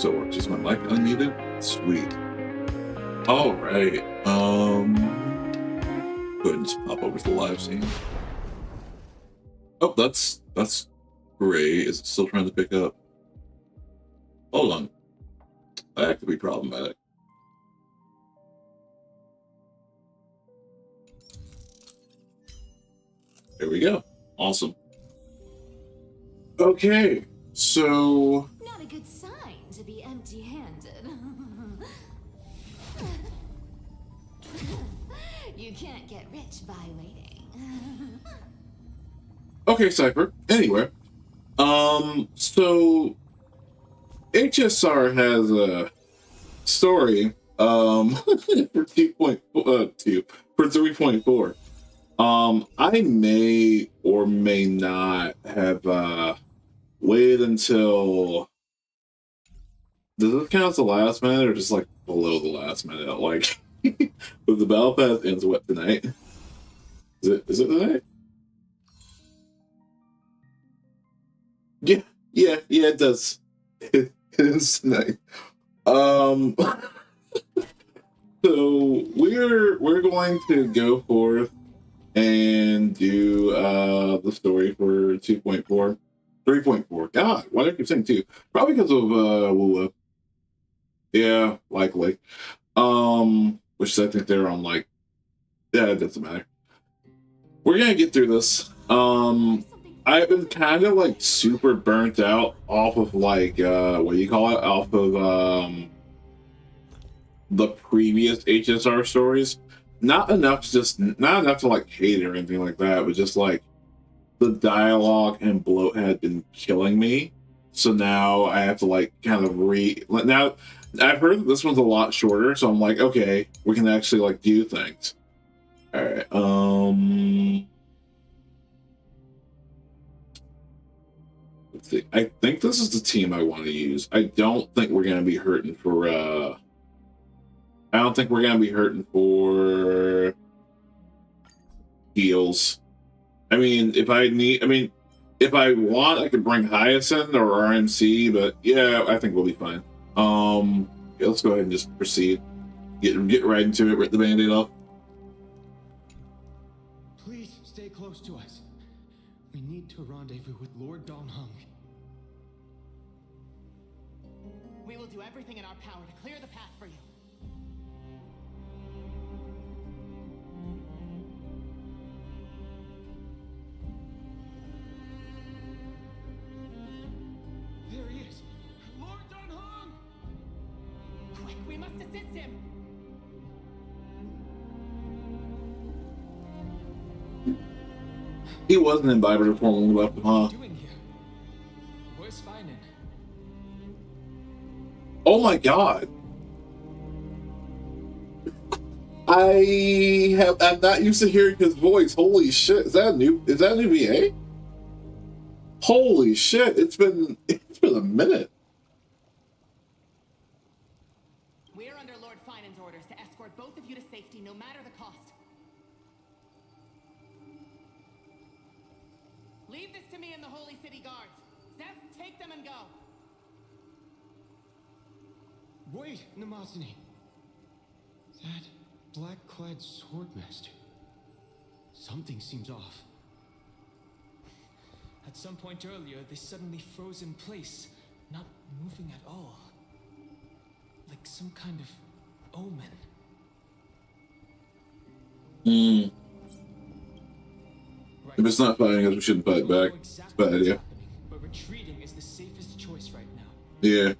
still works. Is my mic unmuted? Sweet. All right. Go ahead and just pop over to the live scene. Oh, that's great. Is it still trying to pick up? Hold on. That could be problematic. There we go. Awesome. Okay, so not a good sign to be empty-handed. You can't get rich by waiting. okay, Cypher. Anyway, so HSR has a story for 2.2 for 3.4. I may or may not have waited until. Does this count as the last minute or just like below the last minute? Like, if the battle pass ends what tonight? Is it tonight? Yeah, it does. It is tonight. So we're going to go forth and do the story for 2.4. 3.4. God, why do I keep saying 2? Probably because of Wula. Yeah, likely. Which I think they're on like, yeah, it doesn't matter. We're gonna get through this. I've been kind of like super burnt out off of like what do you call it? Off of the previous HSR stories. Not enough to like hate it or anything like that, but just like the dialogue and bloat had been killing me. So now I have to like kind of now I've heard this one's a lot shorter, so I'm like, okay, we can actually like do things. All right. Let's see. I think this is the team I want to use. I don't think we're gonna be hurting for I don't think we're gonna be hurting for heals. I mean, if I want, I could bring Hyacinth or RMC, but yeah, I think we'll be fine. Yeah, let's go ahead and just proceed. Get right into it, rip the band-aid off. Please stay close to us. We need to rendezvous with Lord Donghung. We will do everything in our power to clear the path for you. There he is! Lord Donghung! Quick, we must assist him! He wasn't in Vibrator form when we left him, huh? What are you doing here? Where's Phainon? Oh my god! I'm not used to hearing his voice. Holy shit! Is that a new VA? Holy shit! It's been a minute. We are under Lord Phainon's orders to escort both of you to safety, no matter the cost. Leave this to me and the Holy City Guards. Seth, take them and go. Wait, Namazani. That black-clad swordmaster. Something seems off. At some point earlier, they suddenly froze in place, not moving at all. Like some kind of omen. If it's not fighting us, we shouldn't fight back. It's a bad idea. But retreating is the safest choice right now. Yeah.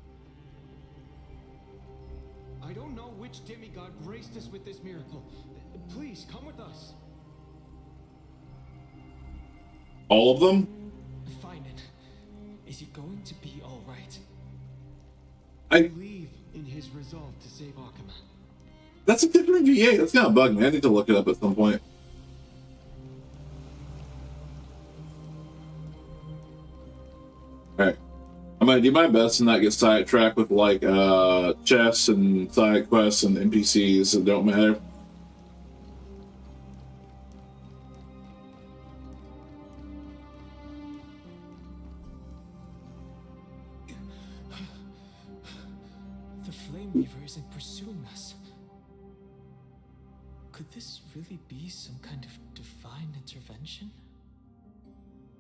I don't know which demigod graced us with this miracle. Please, come with us. All of them? Phainon, is he going to be all right? I believe in his resolve to save Akama. That's a different VA. That's kind of bugging me. I need to look it up at some point. Alright. I'm gonna do my best to not get sidetracked with like chests and side quests and NPCs that don't matter. pursuing us. Could this really be some kind of divine intervention?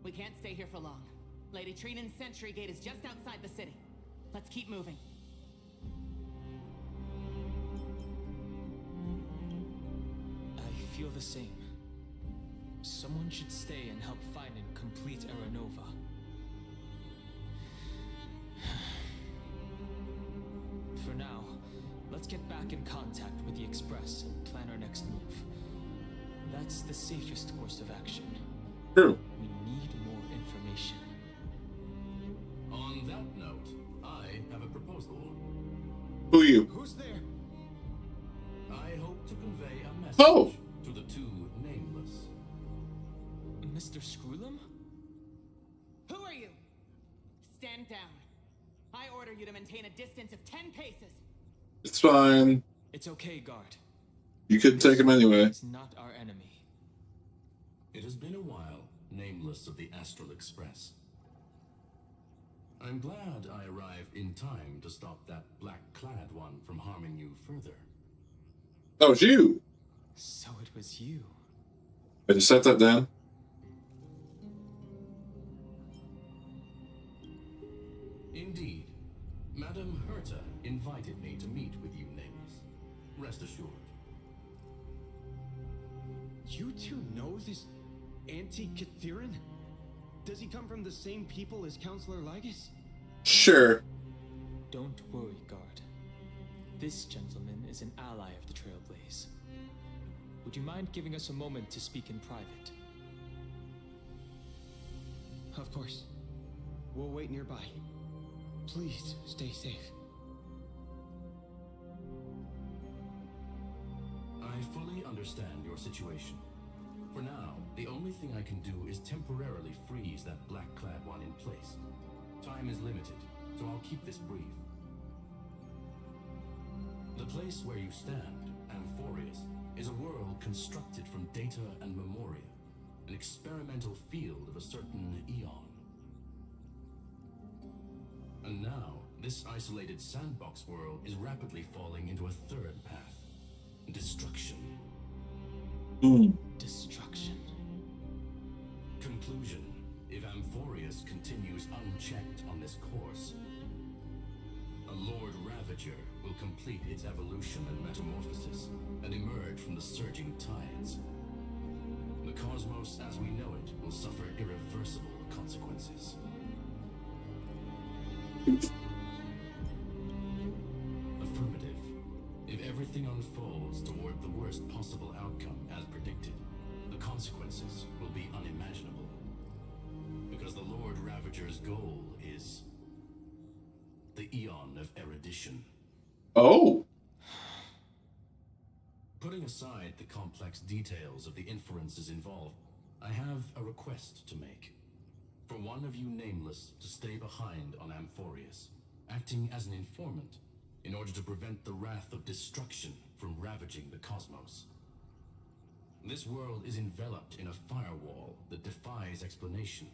We can't stay here for long. Lady Trinan's sentry gate is just outside the city. Let's keep moving. I feel the same. Someone should stay and help Phainon complete Aranova. For now, let's get back in contact with the Express and plan our next move. That's the safest course of action. True. We need more information. On that note, I have a proposal. Who you? Who's there? I hope to convey a message Oh. to the two nameless. Mr. Screwlum? Who are you? Stand down. I order you to maintain a distance of 10 paces. It's fine. It's okay, guard. You couldn't take him anyway. He's not our enemy. It has been a while, nameless of the Astral Express. I'm glad I arrived in time to stop that black-clad one from harming you further. Oh, it's you. So it was you. I just set that down. Indeed. Madame Herta invited me to meet with you, nameless. Rest assured. You two know this anti-Catheran? Does he come from the same people as Counselor Lygus? Sure. Don't worry, guard. This gentleman is an ally of the Trailblaze. Would you mind giving us a moment to speak in private? Of course. We'll wait nearby. Please stay safe. I fully understand your situation. For now, the only thing I can do is temporarily freeze that black-clad one in place. Time is limited, so I'll keep this brief. The place where you stand, Amphorius, is a world constructed from data and memoria, an experimental field of a certain eon. And now, this isolated sandbox world is rapidly falling into a third path. Destruction. Destruction. Conclusion. If Amphorius continues unchecked on this course, a Lord Ravager will complete its evolution and metamorphosis and emerge from the surging tides. The cosmos as we know it will suffer irreversible consequences. Affirmative. If everything unfolds toward the worst possible outcome as predicted, the consequences will be unimaginable. Because the Lord Ravager's goal is the Eon of Erudition. Oh. Putting aside the complex details of the inferences involved, I have a request to make. For one of you nameless to stay behind on Amphorius, acting as an informant, in order to prevent the wrath of destruction from ravaging the cosmos. This world is enveloped in a firewall that defies explanation,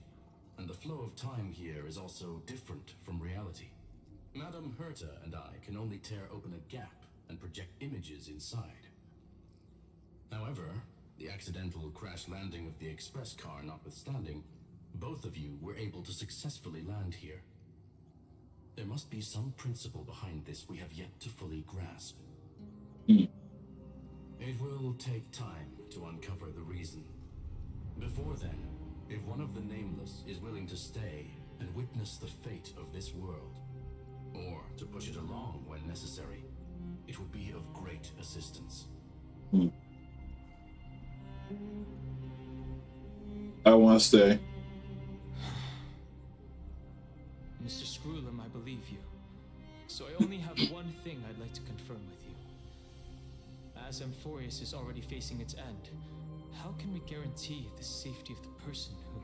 and the flow of time here is also different from reality. Madame Herta and I can only tear open a gap and project images inside. However, the accidental crash landing of the express car notwithstanding, both of you were able to successfully land here. There must be some principle behind this we have yet to fully grasp. It will take time to uncover the reason. Before then, if one of the nameless is willing to stay and witness the fate of this world, or to push it along when necessary, it would be of great assistance. I want to stay. Mr. Screwlum, I believe you. So I only have one thing I'd like to confirm with you. As Amphorius is already facing its end, how can we guarantee the safety of the person who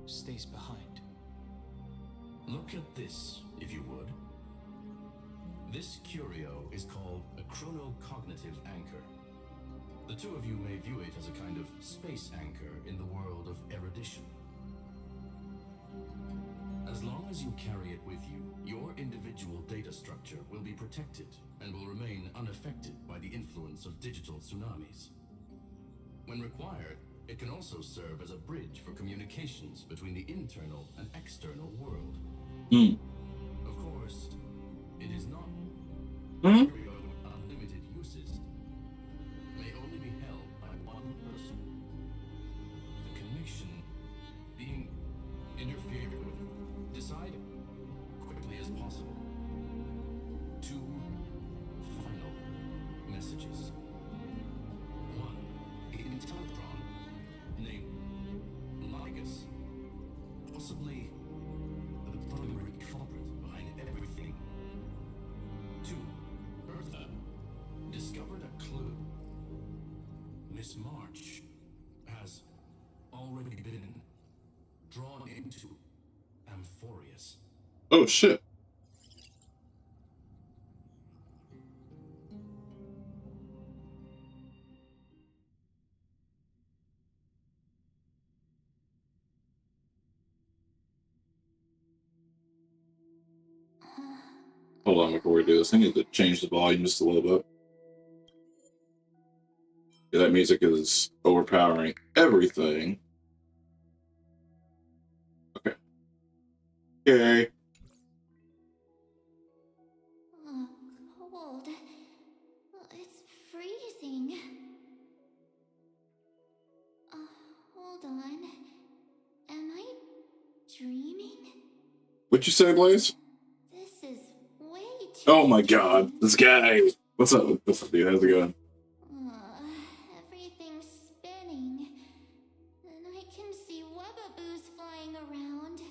stays behind? Look at this, if you would. This curio is called a chronocognitive anchor. The two of you may view it as a kind of space anchor in the world of erudition. As As long as you carry it with you, your individual data structure will be protected and will remain unaffected by the influence of digital tsunamis. When required, it can also serve as a bridge for communications between the internal and external world. Of course, it is not unlimited uses. May only be held by one person. The connection being interfered with. Decide quickly as possible. 2 final messages. 1. Intellectron, named Ligus, possibly the primary culprit behind everything. 2. Bertha discovered a clue. Miss March has already been drawn into Amphorius. Oh shit. Hold on before we do this. I need to change the volume just a little bit. Yeah, that music is overpowering everything. Okay. Okay. Cold. It's freezing. Hold on. Am I dreaming? What'd you say, Blaze? This is way too. Oh my god, this guy. What's up? What's up, dude? How's it going? Everything's spinning. And I can see wubbaboos flying around.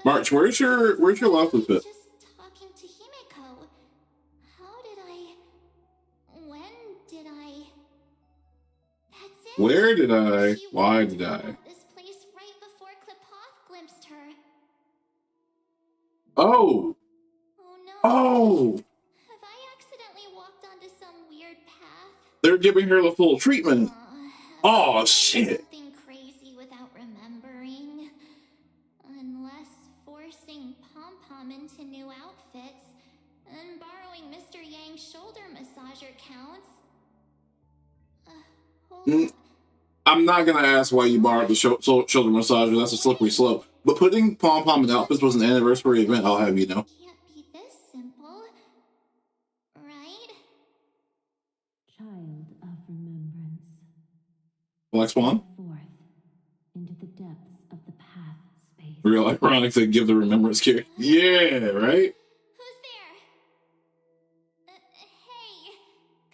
March, where's your left with it? Just talking to Himeko. How did I... When did I... That's it. Where did I? She Why warned did me I? about this place right before Klipoth glimpsed her. Oh! Oh no. Oh! Have I accidentally walked onto some weird path? They're giving her the full treatment. Have Oh, I done shit. Something crazy without remembering. Unless forcing Pom-Pom into new outfits and borrowing Mr. Yang's shoulder massager counts. Hold on. I'm not gonna ask why you borrowed the shoulder massager. That's a slippery slope. But putting Pom-Pom in outfits was an anniversary event, I'll have you know. Can't be this simple. Right? Child of remembrance. Black Swan? Forth into the depths of the path space. Real ironic to give the remembrance care. Yeah, right? Who's there? Hey,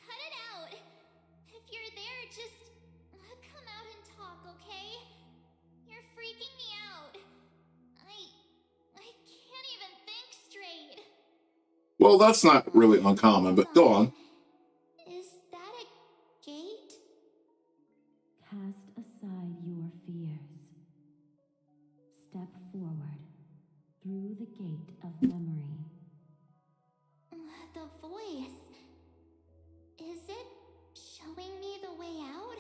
cut it out. If you're there, just come out and talk, okay? You're freaking me out. I can't even think straight. Well, that's not really uncommon, but go on. Is that a gate? Cast aside your fears. Step forward through the gate of memory. The voice. Is it showing me the way out?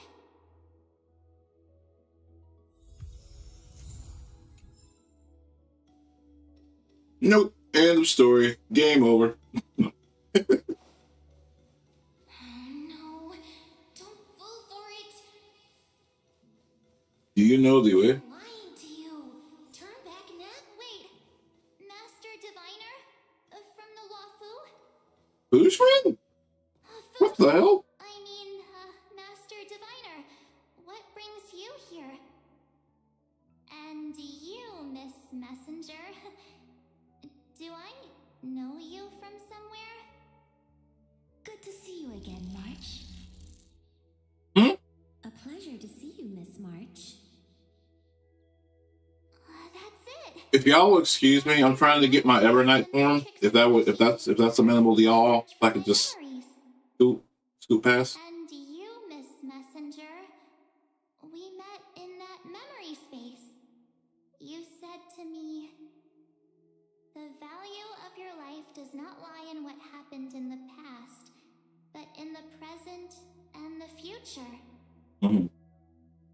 Nope. End of story. Game over. No, don't fall for it. Do you know the way? I'm lying to you. Turn back now. Wait, Master Diviner? From the Luofu? Who's friend? What the hell? I mean, Master Diviner, what brings you here? And you, Miss Messenger, do I know you from somewhere? Good to see you again, March. A pleasure to see you, Miss March. That's it. If y'all will excuse me, I'm trying to get my Evernight form. If that's amenable to y'all, if I could just scoot past. And you, Miss Messenger, we met in that memory space. You said to me, the value of your life does not lie in what happened in the past, but in the present and the future.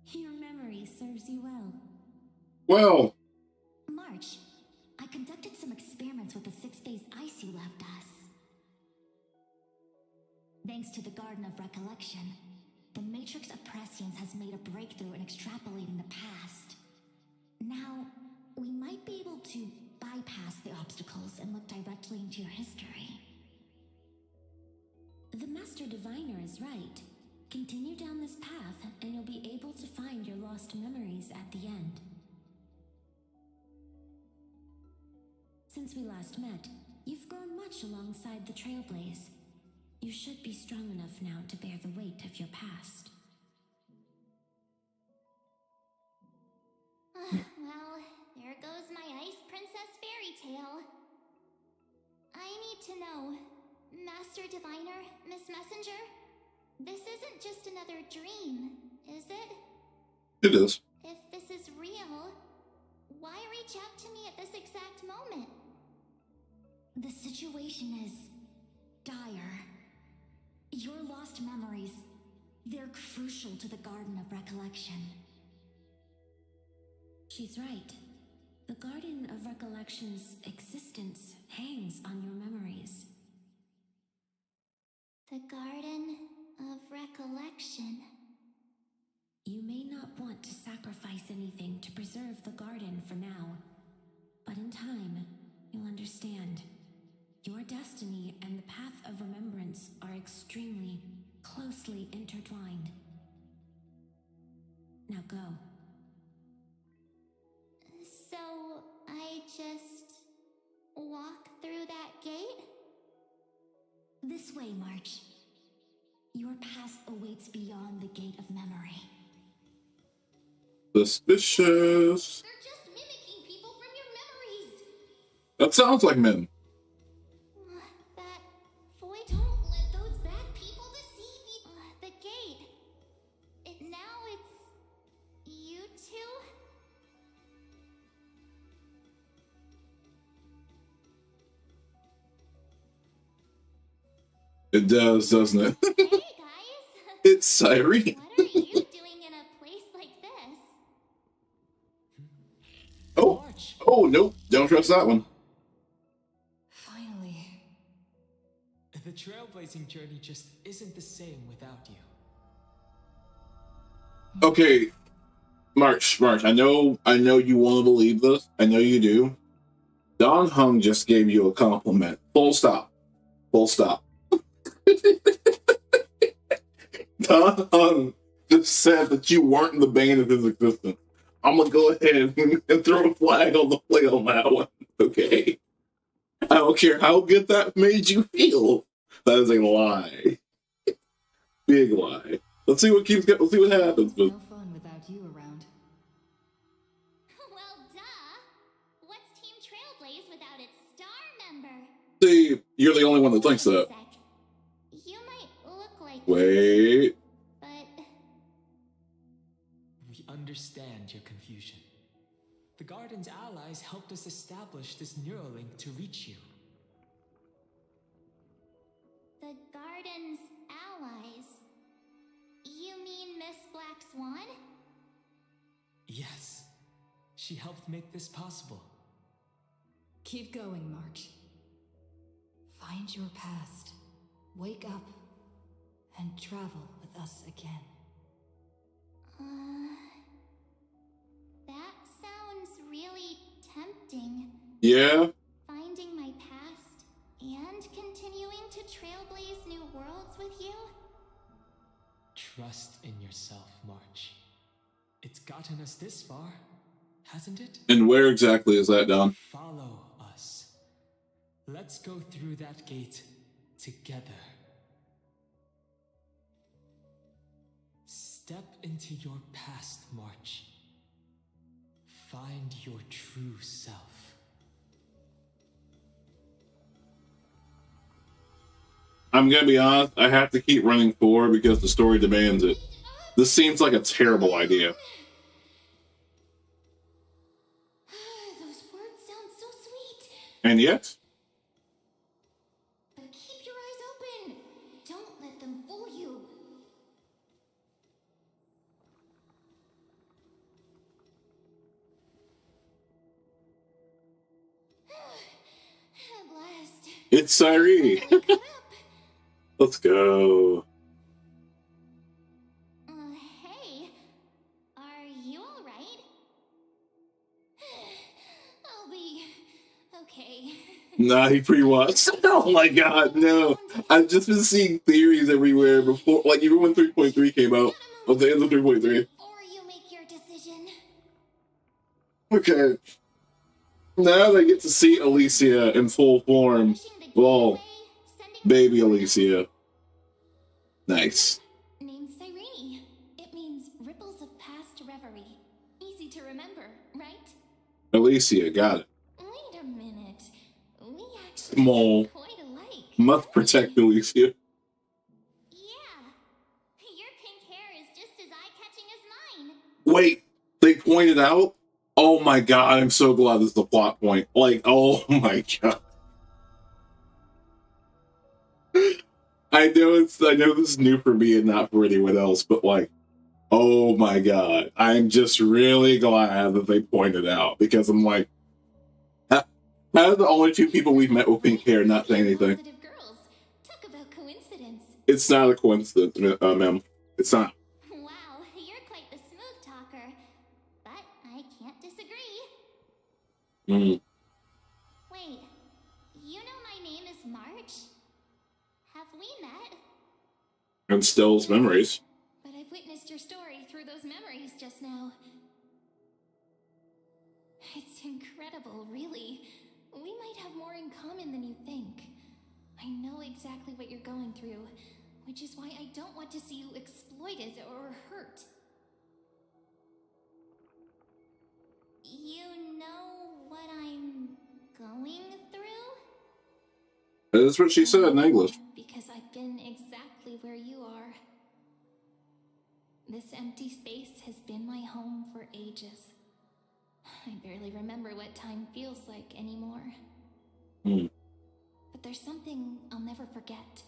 Your memory serves you well. Well, March, Thanks to the Garden of Recollection, the Matrix of Prescience has made a breakthrough in extrapolating the past. Now, we might be able to bypass the obstacles and look directly into your history. The Master Diviner is right. Continue down this path, and you'll be able to find your lost memories at the end. Since we last met, you've grown much alongside the Trailblaze. You should be strong enough now to bear the weight of your past. Well, there goes my Ice Princess fairy tale. I need to know, Master Diviner, Miss Messenger, this isn't just another dream, is it? It is. If this is real, why reach out to me at this exact moment? The situation is dire. Your lost memories, they're crucial to the Garden of Recollection. She's right. The Garden of Recollection's existence hangs on your memories. The Garden of Recollection. You may not want to sacrifice anything to preserve the garden for now, but in time, you'll understand. Your destiny and the path of remembrance are extremely, closely intertwined. Now go. So, I just walk through that gate? This way, March. Your past awaits beyond the gate of memory. Suspicious. They're just mimicking people from your memories. That sounds like men. That boy, don't let those bad people deceive you. The gate. Now it's you two? It does, doesn't it? Hey guys. It's Cyrene. What are you doing in a place like this? Oh, oh, nope. Don't trust that one. Finally. The trailblazing journey just isn't the same without you. Okay, March. I know you want to believe this. I know you do. Don Hung just gave you a compliment. Full stop. Full stop. Don Hung just said that you weren't the bane of his existence. I'm gonna go ahead and throw a flag on the plate on that one. Okay. I don't care how good that made you feel. That is a lie. Big lie. Let's see what happens. But No fun without you around. Well, duh. What's Team Trailblaze without its star member? see, you're the only one that thinks that. You might look like Wait. but We understand your confusion. The Garden's allies helped us establish this Neuralink to reach you. the Garden's allies. You mean Miss Black Swan? Yes, she helped make this possible. Keep going, March. Find your past. Wake up. And travel with us again. That sounds really tempting. Yeah. Finding my past and continuing to trailblaze new worlds with you? Trust in yourself, March. It's gotten us this far, hasn't it? And where exactly is that, Don? Follow us. Let's go through that gate together. Step into your past, March. Find your true self. I'm gonna be honest, I have to keep running forward because the story demands it. This seems like a terrible idea. Those words sound so sweet. And yet, But keep your eyes open. Don't let them fool you. At last. it's Cyrene. Finally caught up. Let's go. Hey, are you all right? I'll be okay. Nah, he pre-watched. Oh my god, no. I've just been seeing theories everywhere before, like even when 3.3 came out. At the end of 3.3. Before you make your decision. Okay. Now they get to see Alicia in full form. Well, baby Alicia. Nice. Name's Cyrene. It means ripples of past reverie. Easy to remember, right? Alicia, got it. Wait a minute. We actually Small. look quite alike. Must protect Alicia. Yeah. Your pink hair is just as eye-catching as mine. Wait, they pointed out? Oh my god, I'm so glad this is a plot point. Like, oh my god. I know this is new for me and not for anyone else, but like, oh my god. I'm just really glad that they pointed out because I'm like, how are the only two people we've met with pink hair not saying anything? Positive girls. Talk about coincidence. It's not a coincidence, ma'am. It's not. Wow, you're quite the smooth talker. But I can't disagree. Mm. Wait, you know my name is March? Have we met? And Stills memories. But I've witnessed your story through those memories just now. It's incredible, really. We might have more in common than you think. I know exactly what you're going through, which is why I don't want to see you exploited or hurt. You know what I'm going through? That's what she said in English. Because I've been exactly where you are. This empty space has been my home for ages. I barely remember what time feels like anymore. Hmm. But there's something I'll never forget.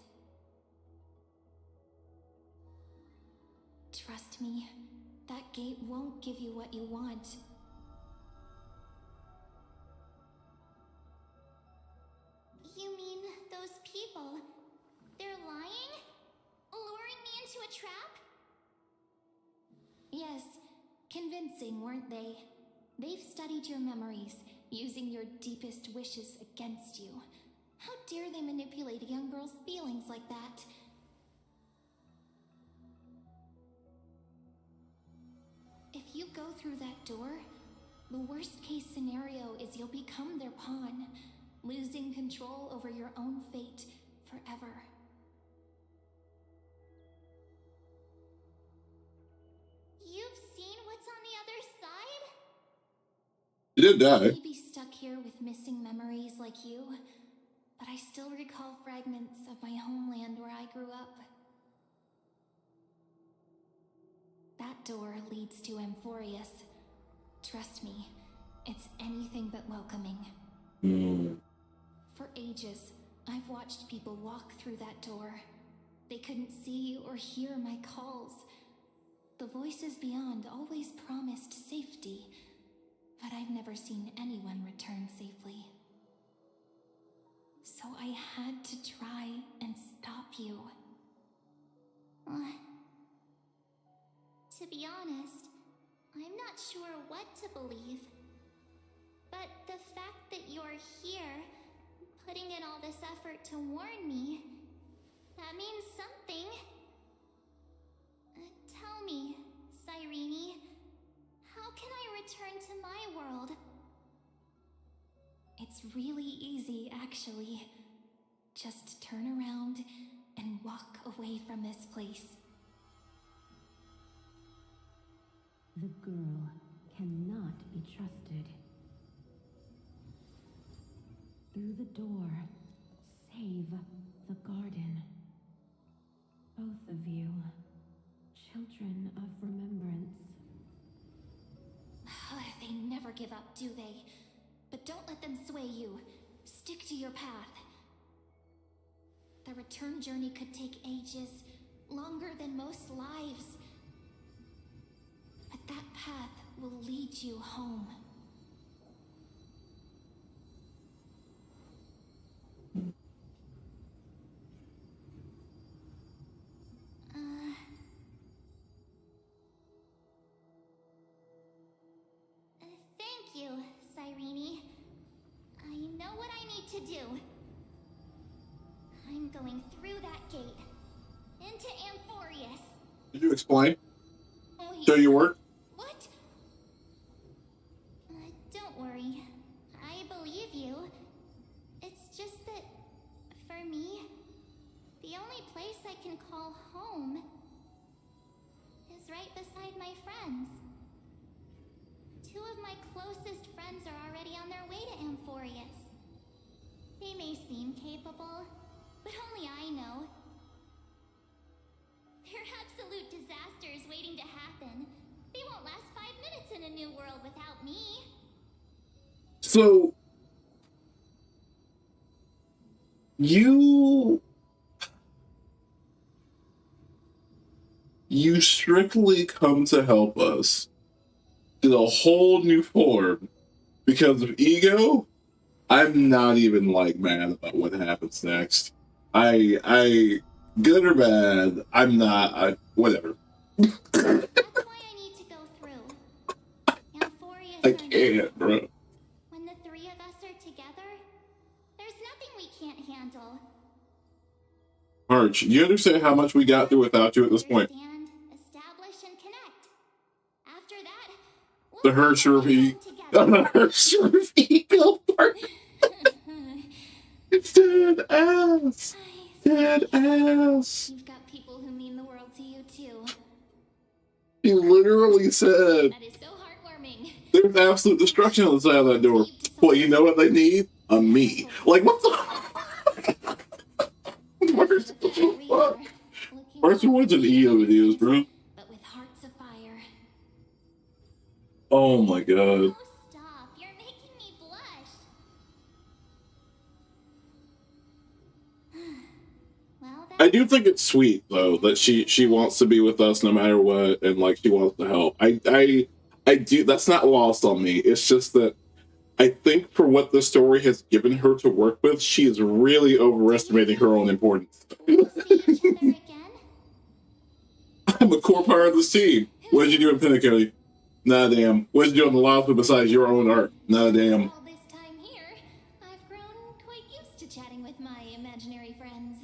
Trust me, that gate won't give you what you want. You mean those people? They're lying? Luring me into a trap? Yes, convincing, weren't they? They've studied your memories, using your deepest wishes against you. How dare they manipulate a young girl's feelings like that? If you go through that door, the worst case scenario is you'll become their pawn, losing control over your own fate forever. You've seen what's on the other side? She did die. I may be stuck here with missing memories like you, but I still recall fragments of my homeland where I grew up. That door leads to Amphorius. Trust me, it's anything but welcoming. Mm. For ages, I've watched people walk through that door. They couldn't see or hear my calls. The voices beyond always promised safety, but I've never seen anyone return safely. So I had to try and stop you. To be honest, I'm not sure what to believe. But the fact that you're here, putting in all this effort to warn me, that means something. Tell me, Cyrene, how can I return to my world? It's really easy, actually. Just turn around and walk away from this place. The girl cannot be trusted. Through the door, save the garden. Both of you, children of remembrance. They never give up, do they? But don't let them sway you. Stick to your path. The return journey could take ages, longer than most lives. But that path will lead you home. to do? I'm going through that gate. Into Amphorius. Did you explain? Wait, Show your work? what? Don't worry. I believe you. It's just that, for me, the only place I can call home is right beside my friends. Two of my closest friends are already on their way to Amphorius. They may seem capable, but only I know. They're absolute disasters waiting to happen. They won't last 5 minutes in a new world without me. So, you strictly come to help us in a whole new form because of ego. I'm not even like mad about what happens next. I good or bad, I'm not. Whatever. That's why I need to go through. Amphorius I or can't, no. bro. When the three of us are together, there's nothing we can't handle. Arch, you understand how much we got through without you at this point? Understand, establish, and connect. After that, The Hershey, the Hershey ego part. It's dead ass. Dead ass. You've got people who mean the world to you too. He literally said, That is so heartwarming. there's absolute destruction on the side of that door. Well, you know what they need? A me. Like, what the? Where's the ones in EO videos, bro? But with hearts of fire. Oh my god. Oh, stop. You're making me blush. Well, I do think it's sweet though that she wants to be with us no matter what, and like she wants to help. I do. That's not lost on me. It's just that I think for what the story has given her to work with, she is really overestimating her own importance. we'll see each other again. I'm a core part of this team. What did you do in Pinnacle? Nah, damn. What did you do on the Lava besides your own art? Nah, damn. All this time here, I've grown quite used to chatting with my imaginary friends.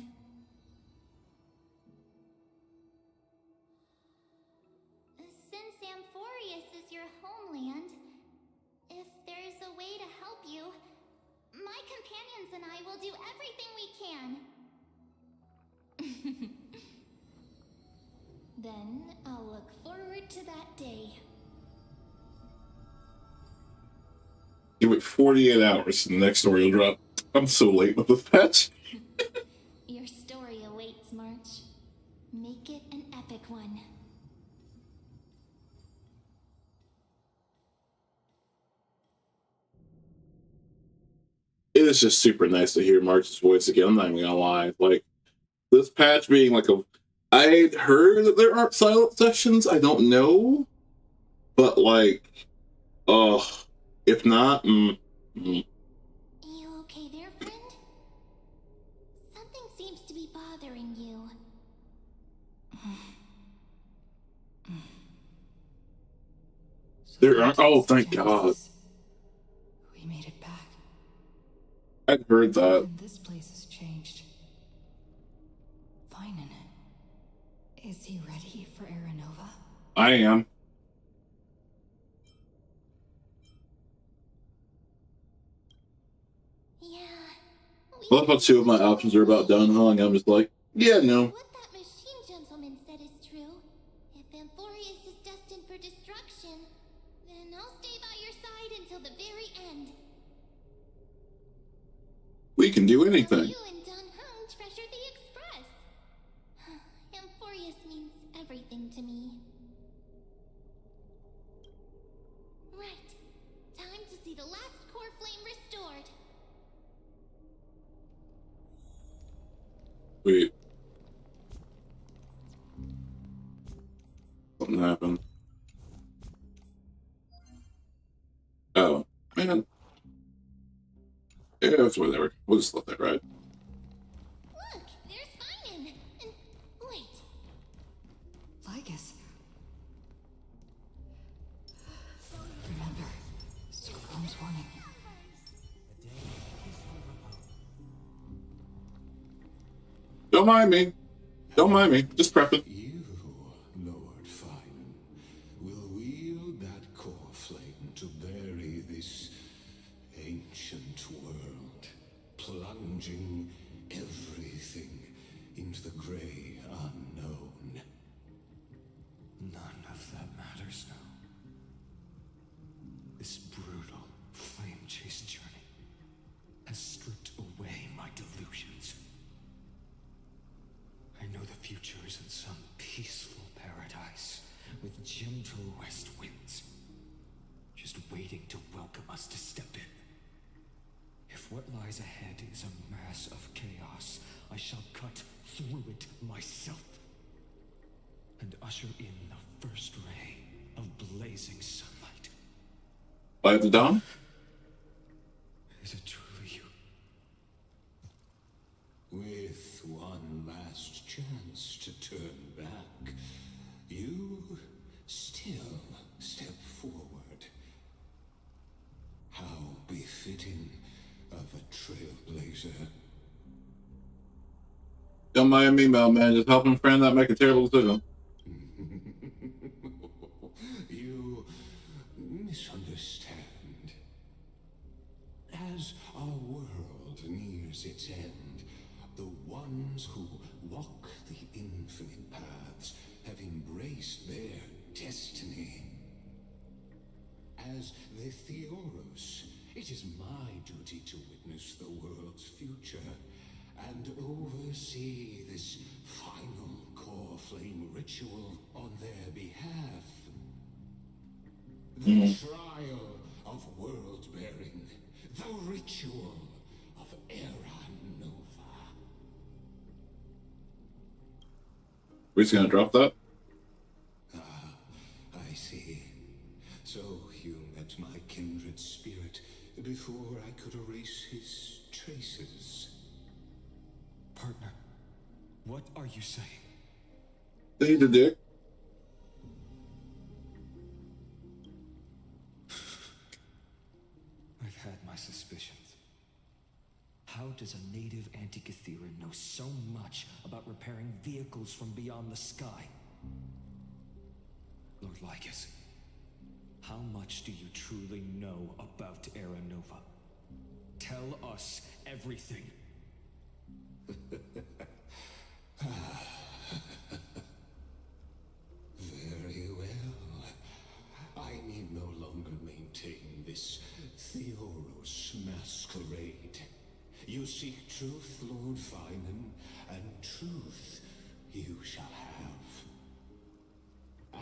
Since Amphorius is your homeland, if there's a way to help you, my companions and I will do everything we can. Then I'll look forward to that day. You wait 48 hours and the next story will drop. I'm so late with this patch. Your story awaits, March. Make it an epic one. It is just super nice to hear March's voice again. I'm not even gonna lie. Like, this patch being like a... I'd heard that there aren't silent sections. I don't know. But like... if not... You okay there, friend? Something seems to be bothering you. There aren't... Oh, thank God. We made it back. I'd heard that. And this place has changed. Phainon. Is he ready for Aranova? I am. Yeah. I love how two of my options are about done hung. I'm just like, yeah, no. What that machine gentleman said is true. If Amphorius is destined for destruction, then I'll stay by your side until the very end. We can do anything. You and Dun Hung treasure the Express. Amphorius means everything to me. Right. Time to see the last core flame restored. Wait. Something happened. Oh, man. Yeah, it's whatever. We'll just let that ride. Look, there's Phainon. And wait. Lygus. Remember, Scrum's warning. The day of peaceful repose. Don't mind me. Don't mind me. Just prepping. You, Lord Phainon, will wield that core flame to bury this ancient world, plunging everything into the grey unknown. None of that matters now. This brutal, flame-chased journey has stripped away my delusions. I know the future is in some peaceful paradise with gentle west winds, just waiting to welcome us to step in. If what lies ahead is a mass of chaos, I shall cut through it myself and usher in the first ray of blazing sunlight. Light of the dawn? Is it truly you? With one last chance to turn back, you still step forward. How befitting of a trailblazer. Don't mind me, man. Just helping a friend not make a terrible decision. You misunderstand. As our world nears its end, the ones who walk the infinite paths have embraced their destiny. As the Theoros, it is my duty to witness the world's future and oversee this final core flame ritual on their behalf. The trial of world-bearing, the ritual of Era Nova. We're just gonna drop that? I see. So you met my kindred spirit before I could erase his traces. Partner, what are you saying? He's a dick. I've had my suspicions. How does a native Antikytheran know so much about repairing vehicles from beyond the sky? Lord Lycus, how much do you truly know about Era Nova? Tell us everything. Very well. I need no longer maintain this Theoros masquerade. You seek truth, Lord Phainon, and truth you shall have.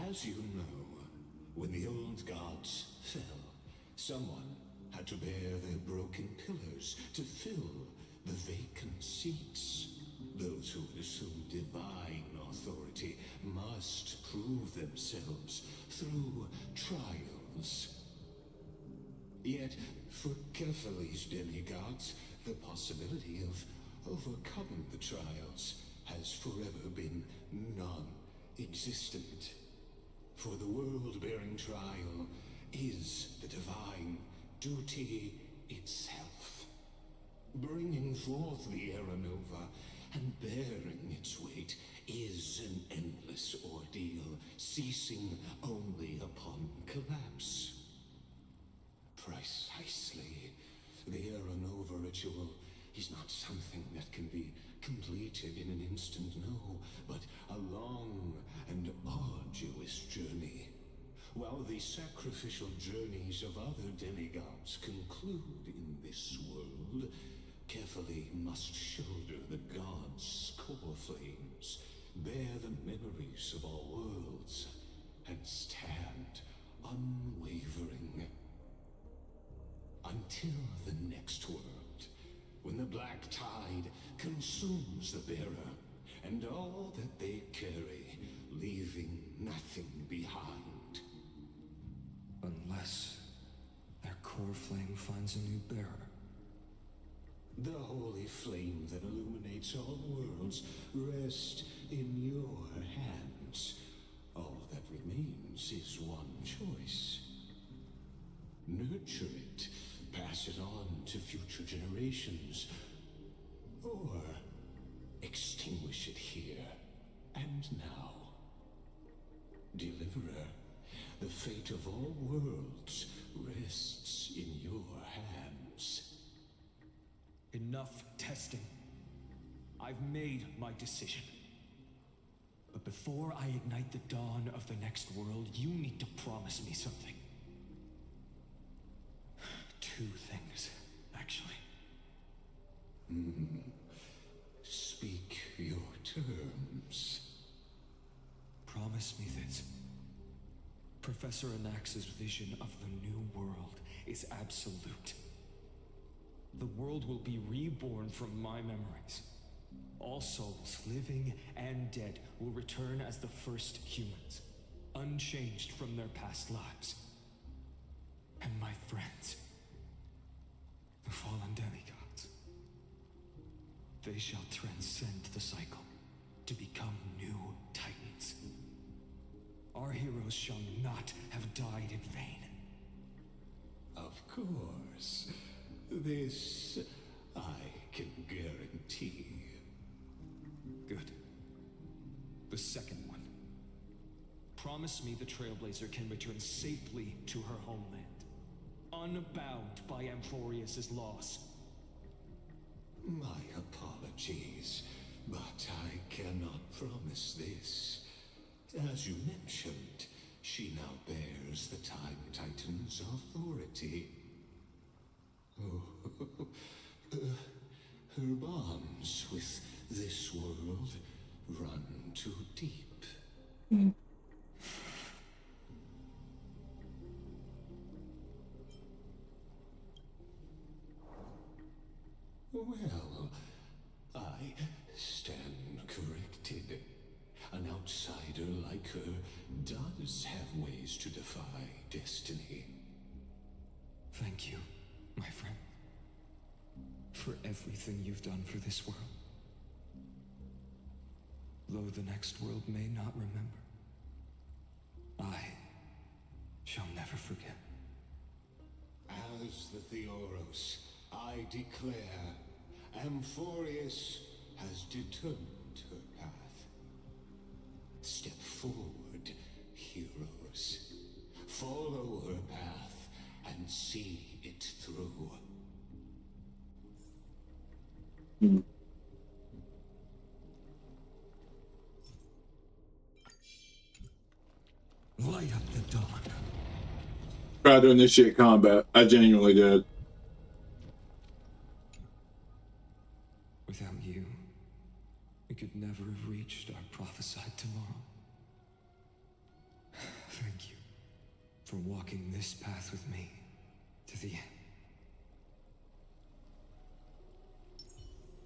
As you know, when the old gods fell, someone had to bear their broken pillars to fill the vacant seats. Those who would assume divine authority must prove themselves through trials. Yet, for Kefali's demigods, the possibility of overcoming the trials has forever been non-existent. For the world-bearing trial is the divine duty itself. Bringing forth the Era Nova and bearing its weight is an endless ordeal, ceasing only upon collapse. Precisely. The Era Nova ritual is not something that can be completed in an instant, no, but a long and arduous journey. While the sacrificial journeys of other demigods conclude in this world, Kefali must shoulder the gods' core flames, bear the memories of our worlds, and stand unwavering. Until the next world, when the black tide consumes the bearer, and all that they carry, leaving nothing behind. Unless their core flame finds a new bearer. The holy flame that illuminates all worlds rests in your hands. All that remains is one choice. Nurture it, pass it on to future generations, or Extinguish it here and now. Deliverer, the fate of all worlds rests in your hands. Enough testing. I've made my decision. But before I ignite the dawn of the next world, you need to promise me something. 2 things, actually. Speak your terms. Promise me this. Professor Anax's vision of the new world is absolute. The world will be reborn from my memories. All souls, living and dead, will return as the first humans, unchanged from their past lives. And my friends, the fallen demigods, they shall transcend the cycle to become new titans. Our heroes shall not have died in vain. Of course. This I can guarantee. Good. The second one. Promise me the Trailblazer can return safely to her homeland, unbound by Amphorius' loss. My apologies, but I cannot promise this. As you mentioned, she now bears the Time Titan's authority. Oh, her bonds with this world run too deep. Well, I stand corrected. An outsider like her does have ways to defy destiny. Thank you, my friend, for everything you've done for this world. Though the next world may not remember, I shall never forget. As the Theoros, I declare, Amphorius has determined her path. Step forward, heroes. Follow her path and see it through. Light up the dawn. Tried to initiate combat. I genuinely did. Without you, we could never have reached our prophesied tomorrow. Thank you for walking this path with me to the end.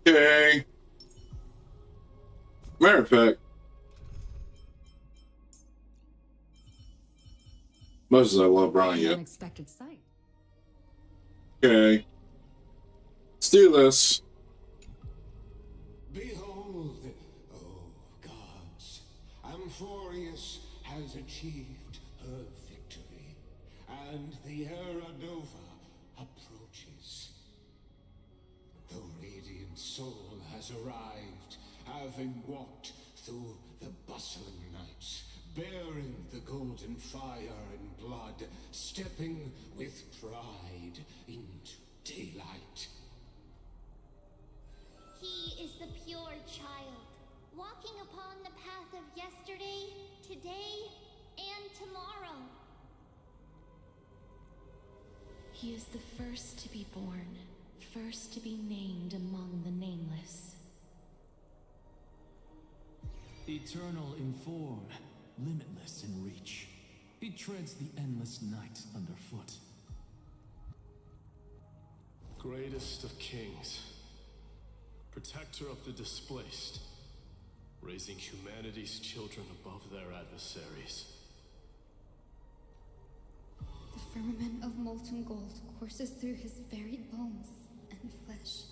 Okay. Matter of fact, much as I love Brian, An unexpected sight. okay. Let's do this. Behold, oh gods, Amphorius has achieved her victory, and the Era Nova approaches. The radiant soul has arrived, having walked through the bustling nights, bearing the golden fire and blood, stepping with pride into daylight. He is the pure child, walking upon the path of yesterday, today, and tomorrow. He is the first to be born, first to be named among the nameless. Eternal in form, limitless in reach. He treads the endless night underfoot. Greatest of kings, protector of the displaced, raising humanity's children above their adversaries. The firmament of molten gold courses through his very bones and flesh.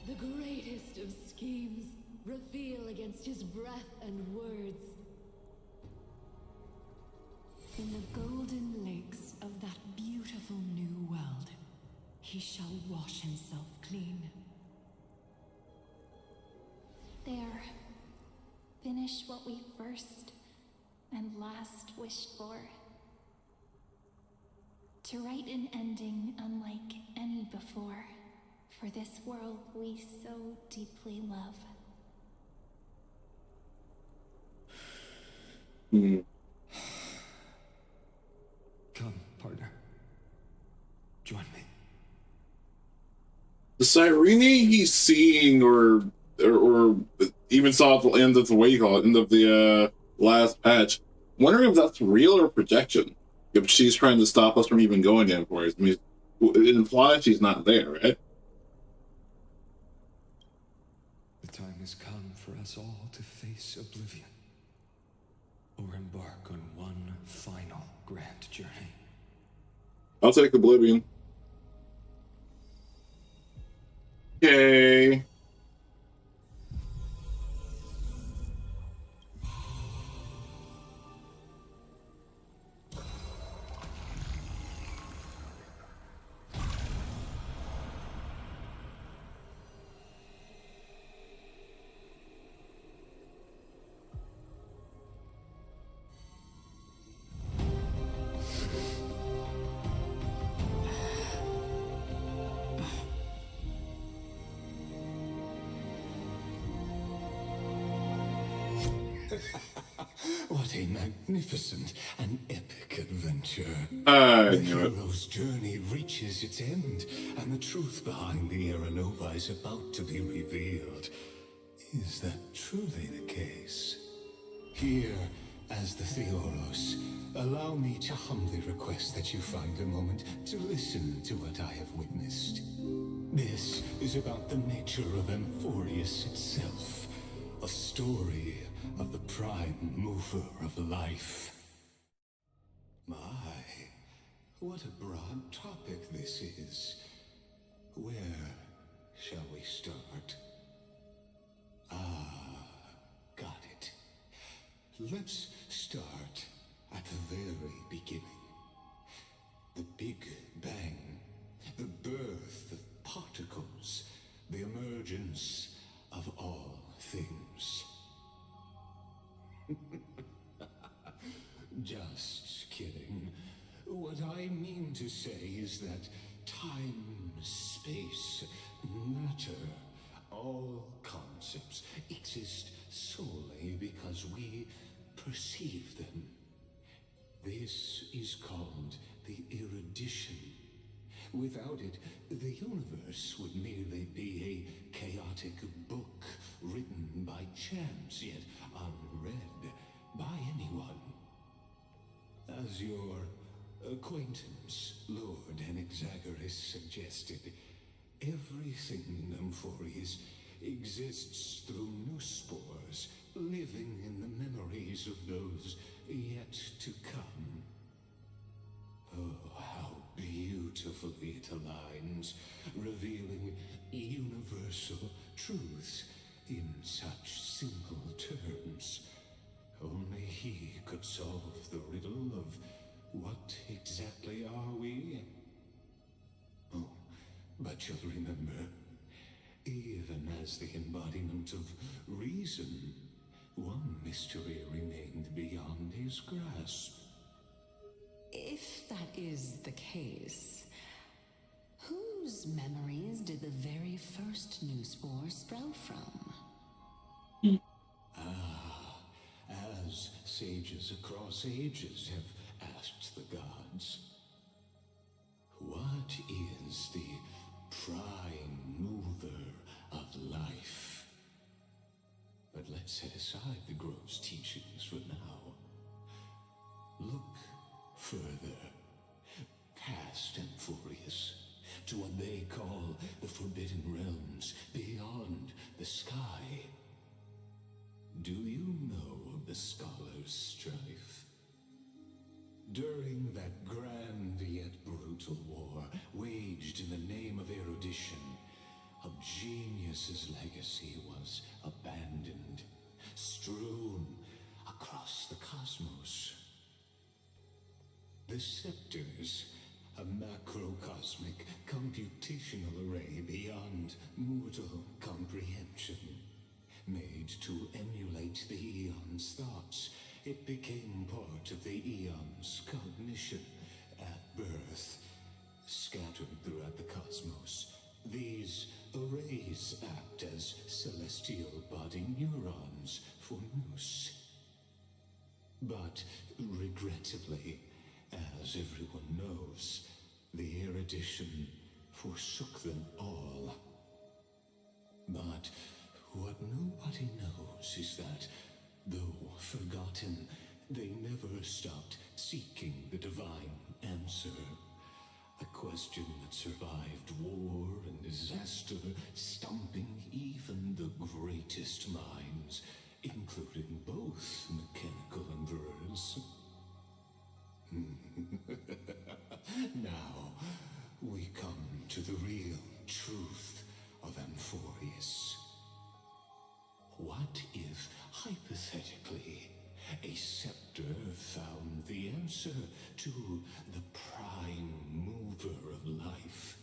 The greatest of schemes reveal against his breath and words. In the golden lakes of that beautiful new world, he shall wash himself clean. There. Finish what we first and last wished for. To write an ending unlike any before, for this world we so deeply love. Come, partner. Join me. The Cyrene he's seeing, or even saw at the end of the end of the last patch. Wondering if that's real or projection. If she's trying to stop us from even going in for it. I mean, it implies she's not there, right? The time has come for us all to face oblivion, or embark on one final grand journey. I'll take Oblivion. Okay. What a magnificent and epic adventure. The hero's journey reaches its end, and the truth behind the Aeronova is about to be revealed. Is that truly the case? Here, as the Theoros, allow me to humbly request that you find a moment to listen to what I have witnessed. This is about the nature of Amphorius itself, a story of the prime mover of life. My, what a broad topic this is. Where shall we start? Got it. Let's start at the very beginning. The Big Bang, the birth of particles, the emergence of all things. Just kidding. What I mean to say is that time, space, matter, all concepts exist solely because we perceive them. This is called the erudition. Without it, the universe would merely be a chaotic book written by chance, yet unread by anyone. As your acquaintance, Lord Anaxagoras, suggested, everything in Amphorius exists through new spores, living in the memories of those yet to come. Oh, how beautifully it aligns, revealing universal truths in such simple terms. Only he could solve the riddle of what exactly are we? Oh, but you'll remember, even as the embodiment of reason, one mystery remained beyond his grasp. If that is the case, whose memories did the very first new spore sprout from? As sages across ages have asked the gods, what is the prime mover of life? But let's set aside the gross teachings for now. Look further, past Amphorius, to what they call the Forbidden Realms beyond the sky. Do you know of the Scholar's Strife? During that grand yet brutal war, waged in the name of erudition, a genius's legacy was abandoned, strewn across the cosmos. The Scepters, a macrocosmic computational array beyond mortal comprehension. made to emulate the Eon's thoughts. It became part of the Eon's cognition at birth, scattered throughout the cosmos. These arrays act as celestial body neurons for Nous. But regrettably, as everyone knows, the erudition forsook them all. But what nobody knows is that, though forgotten, they never stopped seeking the divine answer. A question that survived war and disaster, stumping even the greatest minds, including both mechanical emperors. Now, we come to the real truth of Amphorius. What if, hypothetically, a scepter found the answer to the prime mover of life?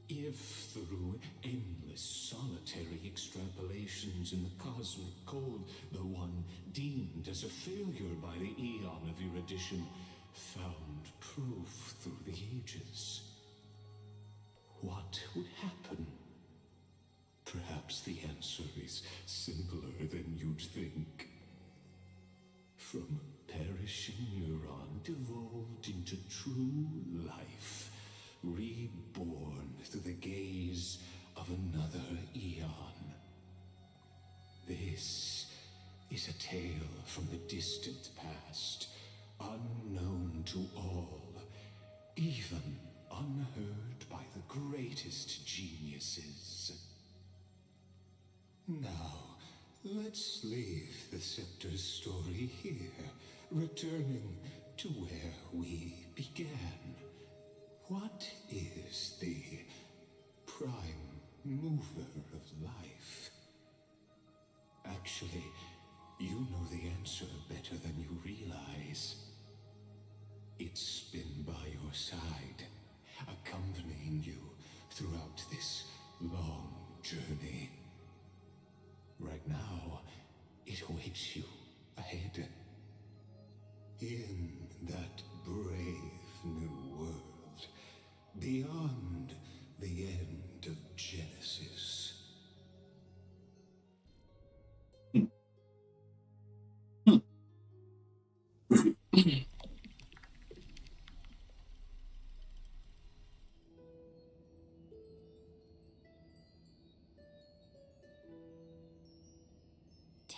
If through endless solitary extrapolations in the cosmic code, the one deemed as a failure by the Eon of erudition found proof through the ages, what would happen? Perhaps the answer is simpler than you'd think. From a perishing neuron devolved into true life, reborn through the gaze of another Eon. This is a tale from the distant past, unknown to all, even unheard by the greatest geniuses. Now, let's leave the Scepter's story here, returning to where we began. What is the prime mover of life? Actually, you know the answer better than you realize. It's been by your side, accompanying you throughout this long journey. Right now, it awaits you ahead. In that brave new world, beyond the end of Genesis.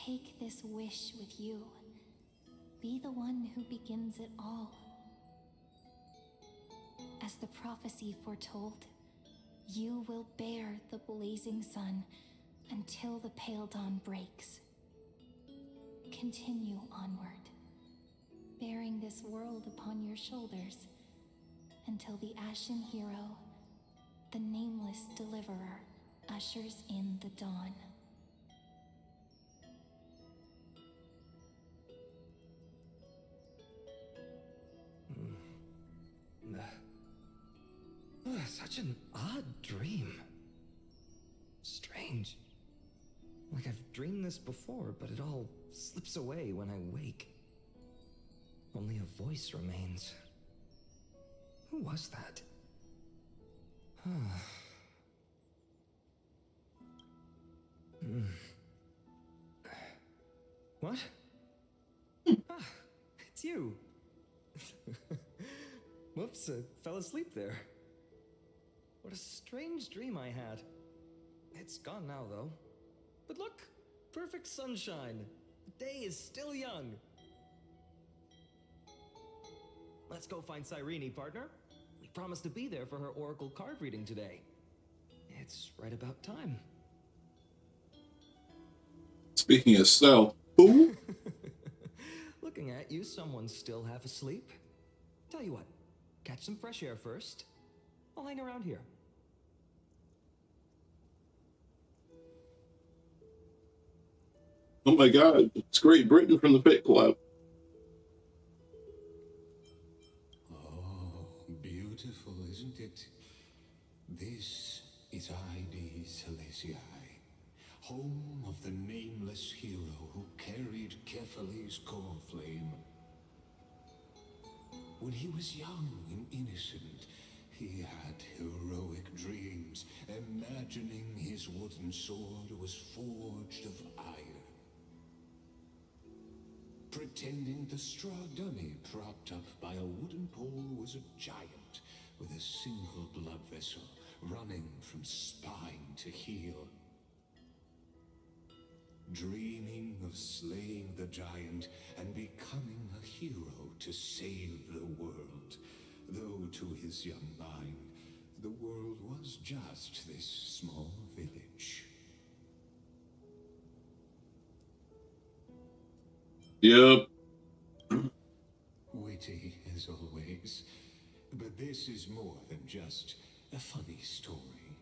Take this wish with you. Be the one who begins it all. As the prophecy foretold, you will bear the blazing sun until the pale dawn breaks. Continue onward, bearing this world upon your shoulders until the Ashen Hero, the nameless deliverer, ushers in the dawn. Such an odd dream. Strange. Like I've dreamed this before, but it all slips away when I wake. Only a voice remains. Who was that? What? It's you. Whoops, I fell asleep there. What a strange dream I had. It's gone now, though. But look, perfect sunshine. The day is still young. Let's go find Cyrene, partner. We promised to be there for her oracle card reading today. It's right about time. Speaking of stealth, who? Looking at you, someone's still half asleep. Tell you what, catch some fresh air first. I'll hang around here. Oh my god, it's Great Britain from the Fit Club. Oh, beautiful, isn't it? This is ID Silesiae, home of the nameless hero who carried Kefali's core flame. When he was young and innocent, he had heroic dreams, imagining his wooden sword was forged of iron. Pretending the straw dummy propped up by a wooden pole was a giant with a single blood vessel running from spine to heel. Dreaming of slaying the giant and becoming a hero to save the world, though to his young mind, the world was just this small village. Yep. Witty as always, but this is more than just a funny story.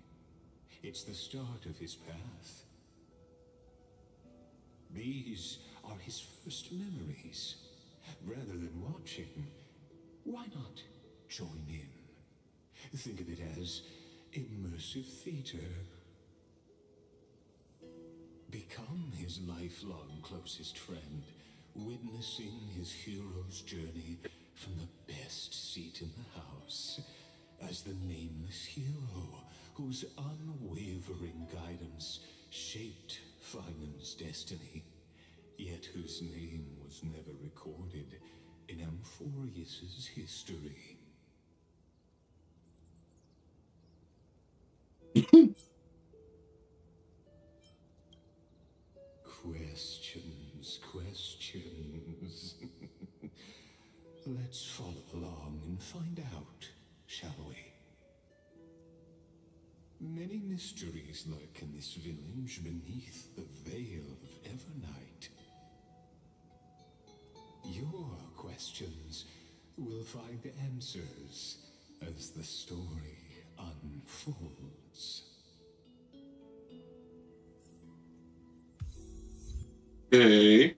It's the start of his path. These are his first memories. Rather than watching, why not join in? Think of it as immersive theater. Become his lifelong closest friend, witnessing his hero's journey from the best seat in the house, as the nameless hero whose unwavering guidance shaped Phainon's destiny, yet whose name was never recorded in Amphorius's history. Questions. Let's follow along and find out, shall we? Many mysteries lurk in this village beneath the veil of Evernight. Your questions will find answers as the story unfolds. Okay.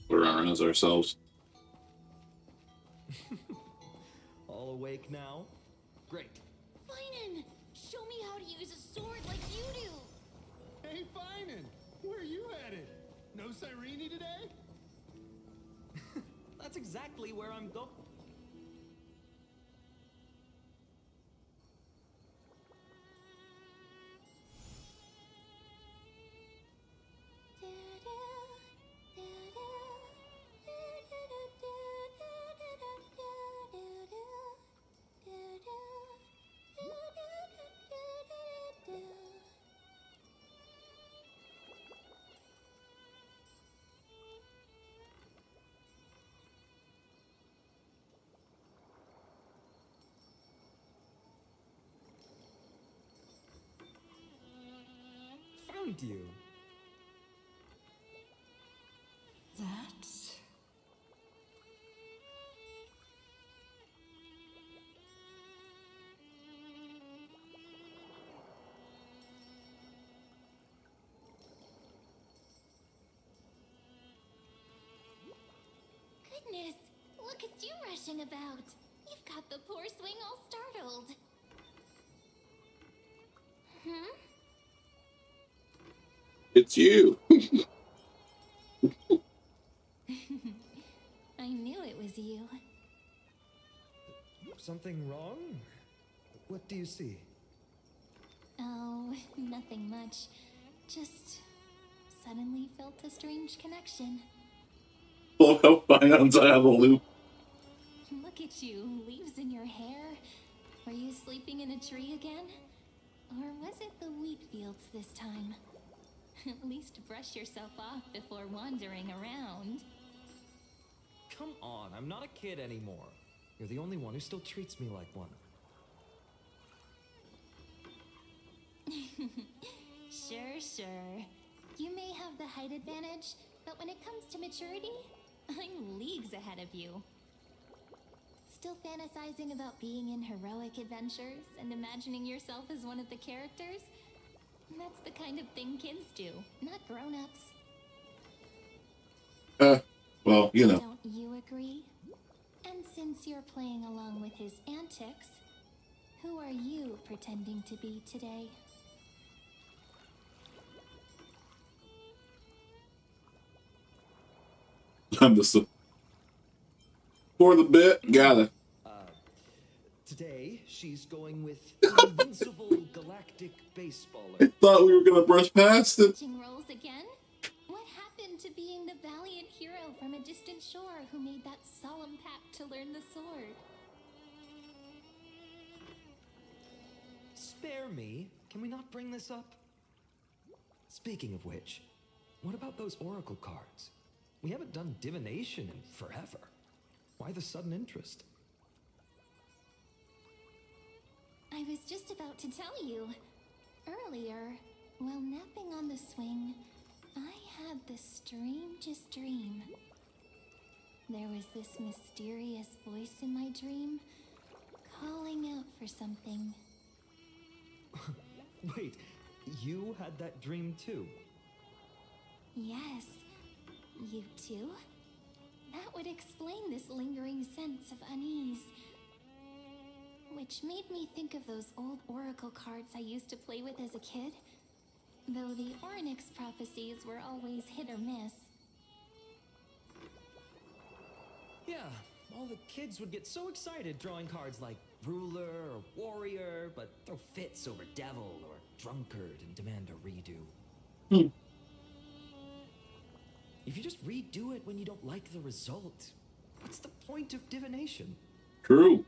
We're running as ourselves. All awake now? Great. Phainon, show me how to use a sword like you do. Hey, Phainon, where are you headed? No Cyrene today? That's exactly where I'm going. Found you. That's... Goodness, look at you rushing about. You've got the poor swing all startled. Hmm? It's you. I knew it was you. Something wrong? What do you see? Oh, nothing much. Just suddenly felt a strange connection. Love how Phainon's out of the loop. Look at you, leaves in your hair. Were you sleeping in a tree again? Or was it the wheat fields this time? At least brush yourself off before wandering around. Come on, I'm not a kid anymore. You're the only one who still treats me like one. Sure. You may have the height advantage, but when it comes to maturity, I'm leagues ahead of you. Still fantasizing about being in heroic adventures and imagining yourself as one of the characters? That's the kind of thing kids do, not grown-ups. Well, you know. Don't you agree? And since you're playing along with his antics, who are you pretending to be today? I'm just for the bit, gotta. Today, she's going with Invincible Galactic Baseballer. I thought we were gonna brush past it. Roles again? What happened to being the valiant hero from a distant shore who made that solemn pact to learn the sword? Spare me. Can we not bring this up? Speaking of which, what about those oracle cards? We haven't done divination in forever. Why the sudden interest? I was just about to tell you. Earlier, while napping on the swing, I had the strangest dream. There was this mysterious voice in my dream, calling out for something. Wait, you had that dream too? Yes, you too? That would explain this lingering sense of unease. Which made me think of those old oracle cards I used to play with as a kid. Though the Ornyx prophecies were always hit or miss. Yeah, all the kids would get so excited drawing cards like ruler or warrior, but throw fits over devil or drunkard and demand a redo. If you just redo it when you don't like the result, what's the point of divination? True.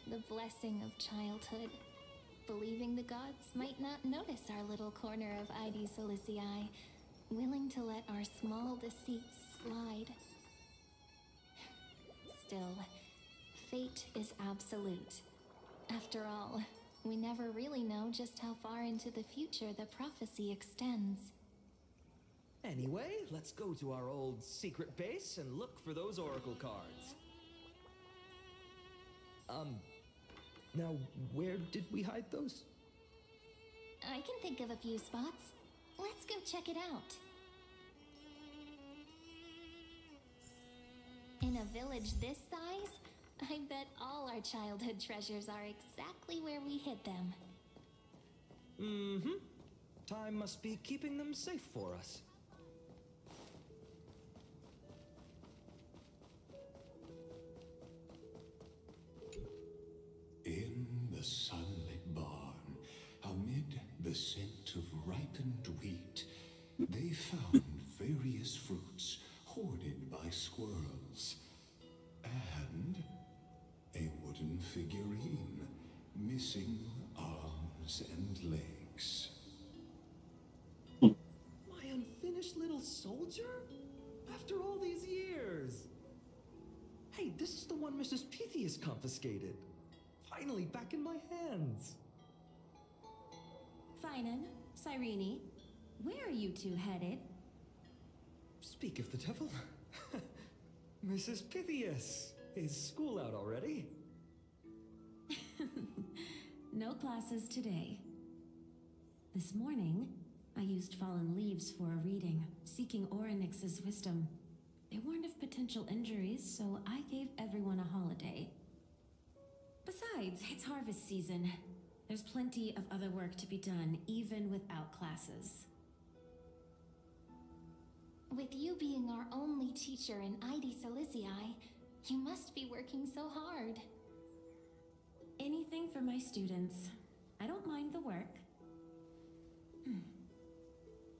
The blessing of childhood. Believing the gods might not notice our little corner of ID Silicii, willing to let our small deceits slide. Still, fate is absolute. After all, we never really know just how far into the future the prophecy extends. Anyway, let's go to our old secret base and look for those oracle cards. Now, where did we hide those? I can think of a few spots. Let's go check it out. In a village this size, I bet all our childhood treasures are exactly where we hid them. Mm-hmm. Time must be keeping them safe for us. In the sunlit barn, amid the scent of ripened wheat, they found various fruits hoarded by squirrels, and a wooden figurine missing arms and legs. My unfinished little soldier? After all these years! Hey, this is the one Mrs. Pythias confiscated. Finally back in my hands. Phainon, Cyrene, where are you two headed? Speak of the devil. Mrs. Pythias, is school out already? No classes today. This morning, I used fallen leaves for a reading, seeking Ornyx's wisdom. They warned of potential injuries, so I gave everyone a holiday. Besides, it's harvest season. There's plenty of other work to be done, even without classes. With you being our only teacher in ID Silicii, you must be working so hard. Anything for my students. I don't mind the work.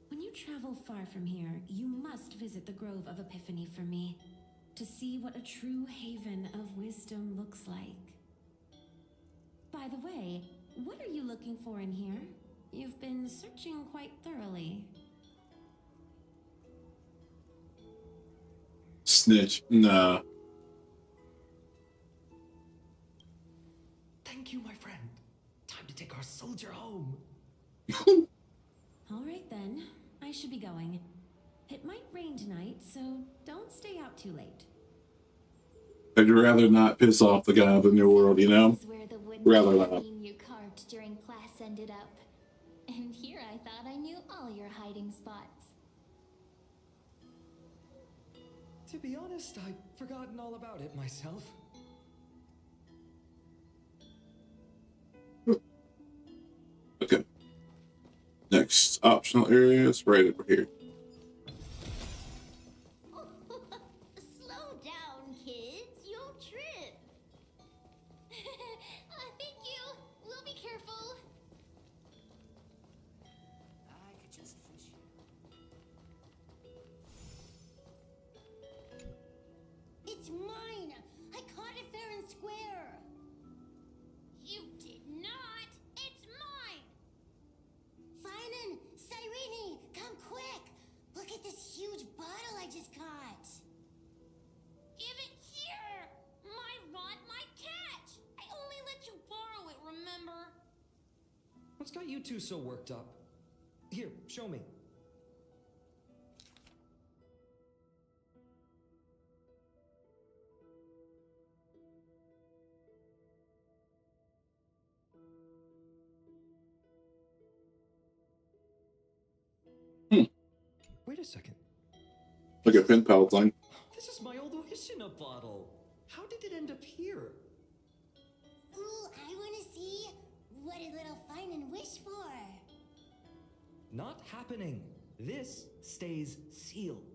When you travel far from here, you must visit the Grove of Epiphany for me, to see what a true haven of wisdom looks like. By the way, what are you looking for in here? You've been searching quite thoroughly. Snitch. Nah. Thank you, my friend. Time to take our soldier home. All right then, I should be going. It might rain tonight, so don't stay out too late. I'd rather not piss off the god in your world, you know? This is where the wooden Rather not. figurine you carved during class ended up. And here I thought I knew all your hiding spots. To be honest, I'd forgotten all about it myself. Okay. Next optional area is right over here. Slow down, kids. You'll trip. Thank you. We'll be careful. I could just fish here. It's mine! I caught it fair and square! You did not. It's mine. Phainon! Cyrene! Come quick! Look at this huge bottle I just caught! Give it here. My rod, my catch. I only let you borrow it, remember? What's got you two so worked up? Here, show me. Wait a second. Like a pen pal thing. This is my old wish in a bottle. How did it end up here? Ooh, I wanna see what did little Phainon wish for? Not happening. This stays sealed.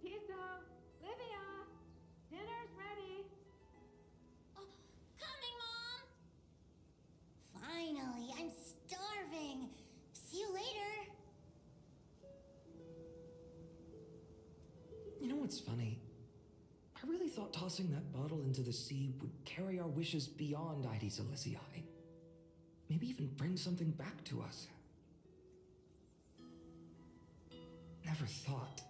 Pizza! Livia! Dinner's ready! Coming, Mom. Finally, I'm starving! See you later! You know what's funny? I really thought tossing that bottle into the sea would carry our wishes beyond Ides Elysiae. Maybe even bring something back to us. Never thought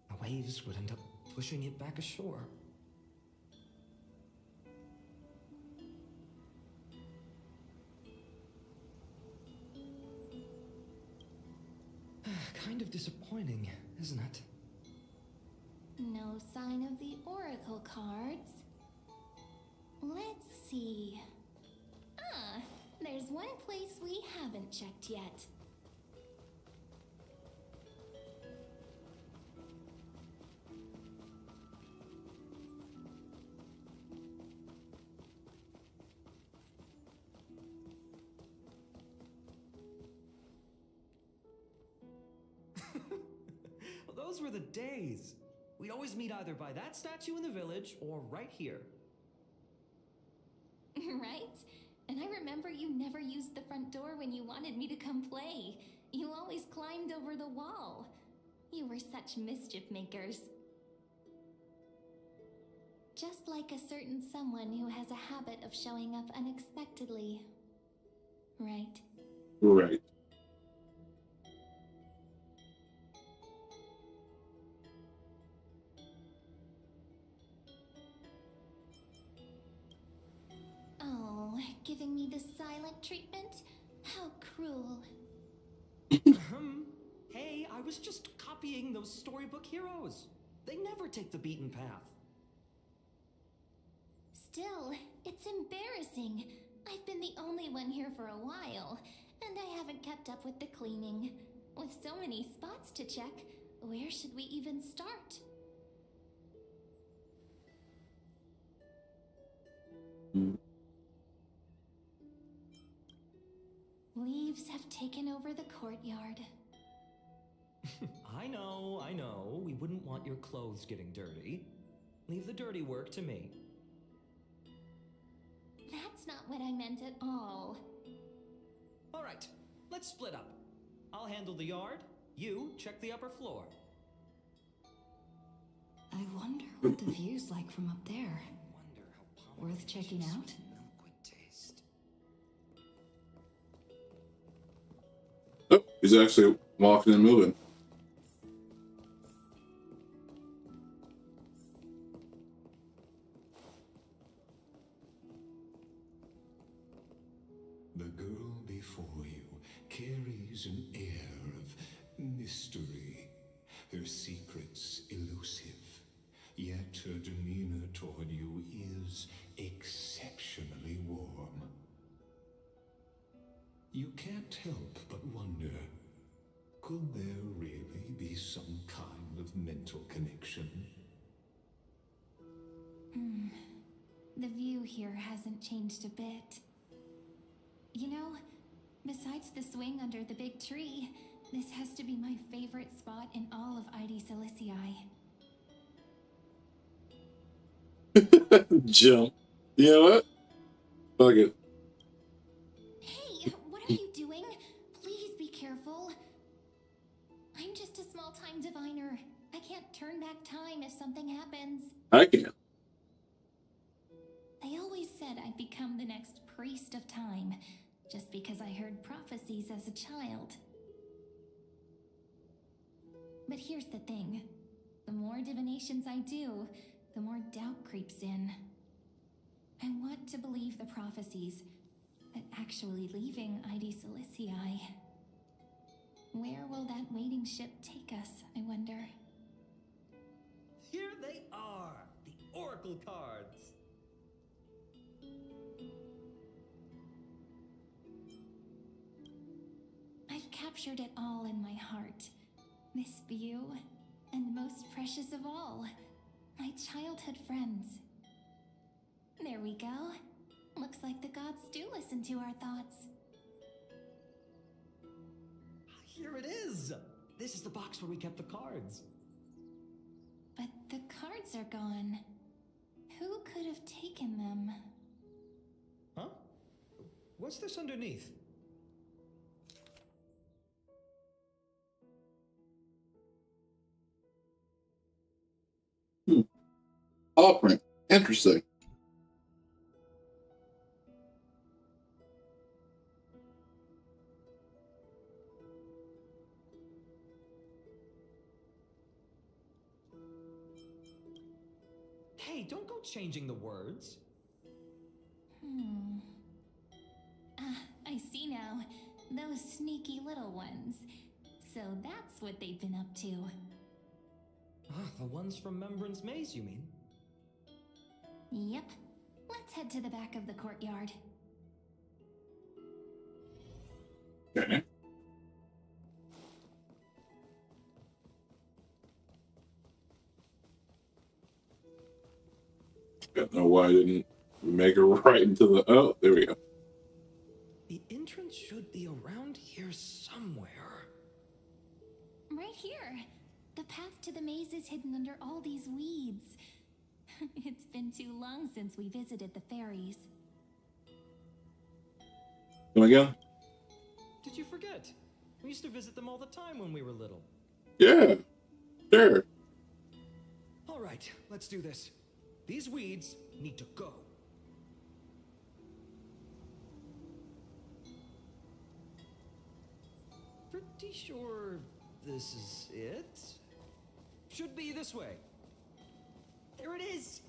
the waves would end up pushing it back ashore. Kind of disappointing, isn't it? No sign of the oracle cards. Let's see. There's one place we haven't checked yet. Well, those were the days. We'd always meet either by that statue in the village or right here. Right? And I remember you never used the front door when you wanted me to come play. You always climbed over the wall. You were such mischief makers. Just like a certain someone who has a habit of showing up unexpectedly. Right? Right. Oh, giving me the silent treatment? How cruel. Hey, I was just copying those storybook heroes. They never take the beaten path. Still, it's embarrassing. I've been the only one here for a while, and I haven't kept up with the cleaning. With so many spots to check, where should we even start? Leaves have taken over the courtyard. I know. We wouldn't want your clothes getting dirty. Leave the dirty work to me. That's not what I meant at all. All right, let's split up. I'll handle the yard. You check the upper floor. I wonder what the view's like from up there. Worth checking out? Oh, he's actually walking and moving. The girl before you carries an air of mystery, her secrets elusive, yet her demeanor toward you is exceptionally warm. You can't help but wonder, could there really be some kind of mental connection? The view here hasn't changed a bit. You know, Besides the swing under the big tree, this has to be my favorite spot in all of ID Silicii. Jump. You know what? Fuck it. Hey, what are you doing? Please be careful. I'm just a small-time diviner. I can't turn back time if something happens. I can. They always said I'd become the next priest of time, just because I heard prophecies as a child. But here's the thing. The more divinations I do, the more doubt creeps in. I want to believe the prophecies, but actually leaving ID Silicii. Where will that waiting ship take us, I wonder? Here they are, the Oracle cards. I've captured it all in my heart. This view, and most precious of all, my childhood friends. There we go. Looks like the gods do listen to our thoughts. Here it is! This is the box where we kept the cards. But the cards are gone. Who could have taken them? Huh? What's this underneath? Paw print. Interesting. Hey, don't go changing the words. I see now. Those sneaky little ones. So that's what they've been up to. The ones from Remembrance Maze, you mean? Yep. Let's head to the back of the courtyard. Okay. Don't know why I didn't make her right into the... Oh, there we go. The entrance should be around here somewhere. Right here. The path to the maze is hidden under all these weeds. It's been too long since we visited the fairies. Come again? Did you forget? We used to visit them all the time when we were little. Yeah, sure. All right, let's do this. These weeds need to go. Pretty sure this is it. Should be this way. There it is!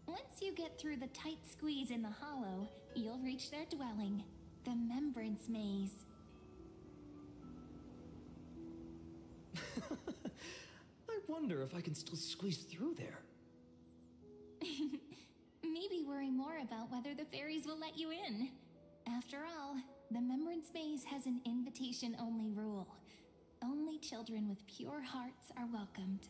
Once you get through the tight squeeze in the hollow, you'll reach their dwelling, the Remembrance Maze. I wonder if I can still squeeze through there. Maybe worry more about whether the fairies will let you in. After all, the Remembrance Maze has an invitation-only rule. Only children with pure hearts are welcomed.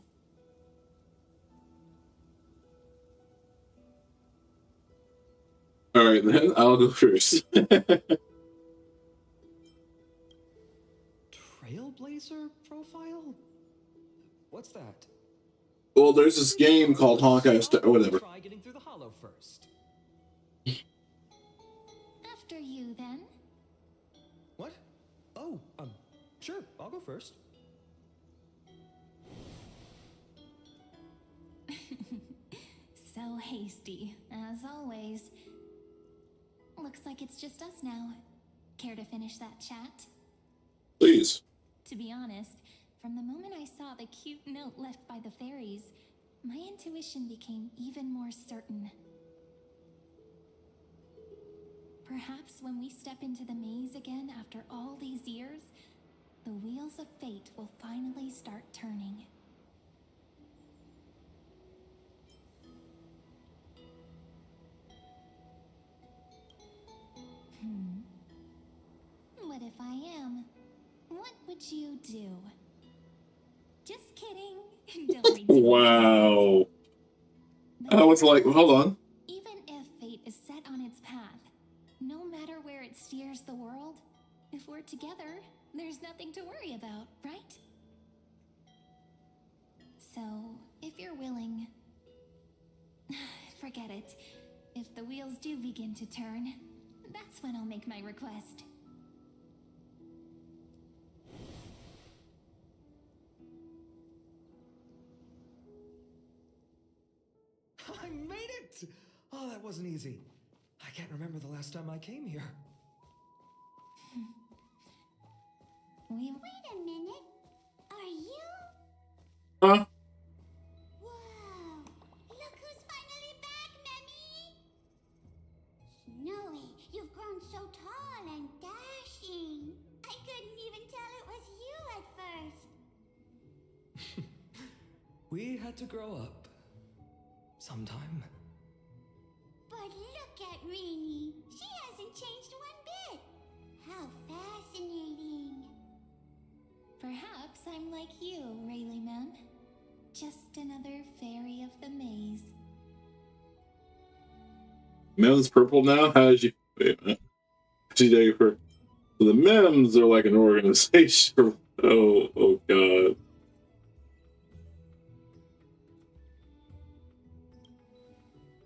All right, then I'll go first. Trailblazer profile? What's that? Well, there's this game called Honkai Star... whatever. Try getting through the hollow first. After you, then. What? Oh, sure, I'll go first. So hasty, as always. Looks like it's just us now. Care to finish that chat? Please. To be honest, from the moment I saw the cute note left by the fairies, my intuition became even more certain. Perhaps when we step into the maze again after all these years, the wheels of fate will finally start turning. What if I am? What would you do? Just kidding. Don't read too much. Wow. I was like, hold on. Even if fate is set on its path, no matter where it steers the world, If we're together, there's nothing to worry about, right? So, if you're willing... Forget it. If the wheels do begin to turn, that's when I'll make my request. I made it! Oh, that wasn't easy. I can't remember the last time I came here. Wait a minute. Are you? Huh? Whoa! Look who's finally back, Memmy! Snowy, you've grown so tall and dashing. I couldn't even tell it was you at first. We had to grow up. Sometime. But look at Rini. She hasn't changed one bit. How fascinating. Perhaps I'm like you, Rayleigh Mem. Just another fairy of the maze. Mem's purple now? How did you... Wait a minute. So the Mems are like an organization. Oh god.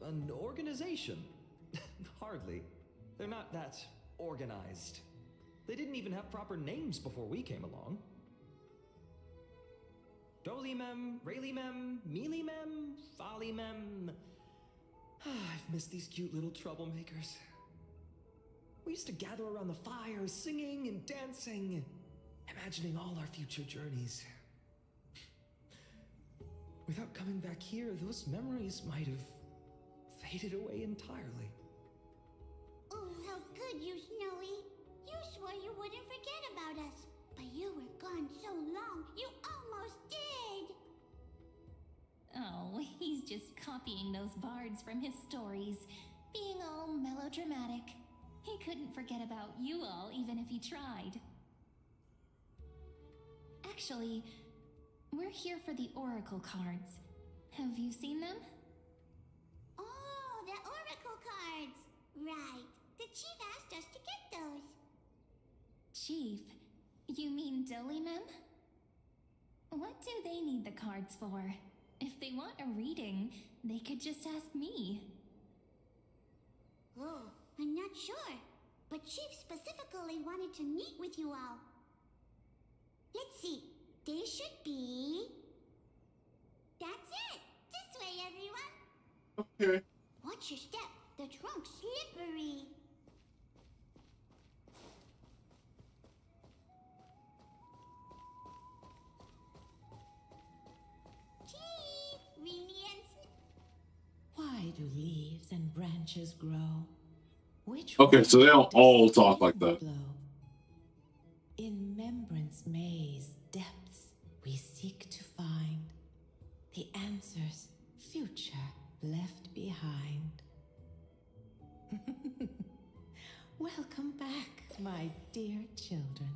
An organization? Hardly. They're not that organized. They didn't even have proper names before we came along. Dolimem, Rayleigh-mem, Mealy-mem, Folly-mem. I've missed these cute little troublemakers. We used to gather around the fire, singing and dancing, imagining all our future journeys. Without coming back here, those memories might have faded away entirely. Oh, how could you, Snowy? You swore you wouldn't forget about us. But you were gone so long, you almost did. Oh, he's just copying those bards from his stories, being all melodramatic. He couldn't forget about you all, even if he tried. Actually, we're here for the Oracle cards. Have you seen them? Oh, the Oracle cards. Right. The chief asked us to get those. Chief? You mean Dolimem? What do they need the cards for? If they want a reading, they could just ask me. Oh, I'm not sure. But Chief specifically wanted to meet with you all. Let's see. They should be... That's it! This way, everyone! Okay. Watch your step. The trunk's slippery. Chief! Rini and Why do leaves and branches grow? Which Okay, so they don't all does talk like the that. blow? In Remembrance Maze depths we seek to find the answers future left behind. Welcome back, my dear children.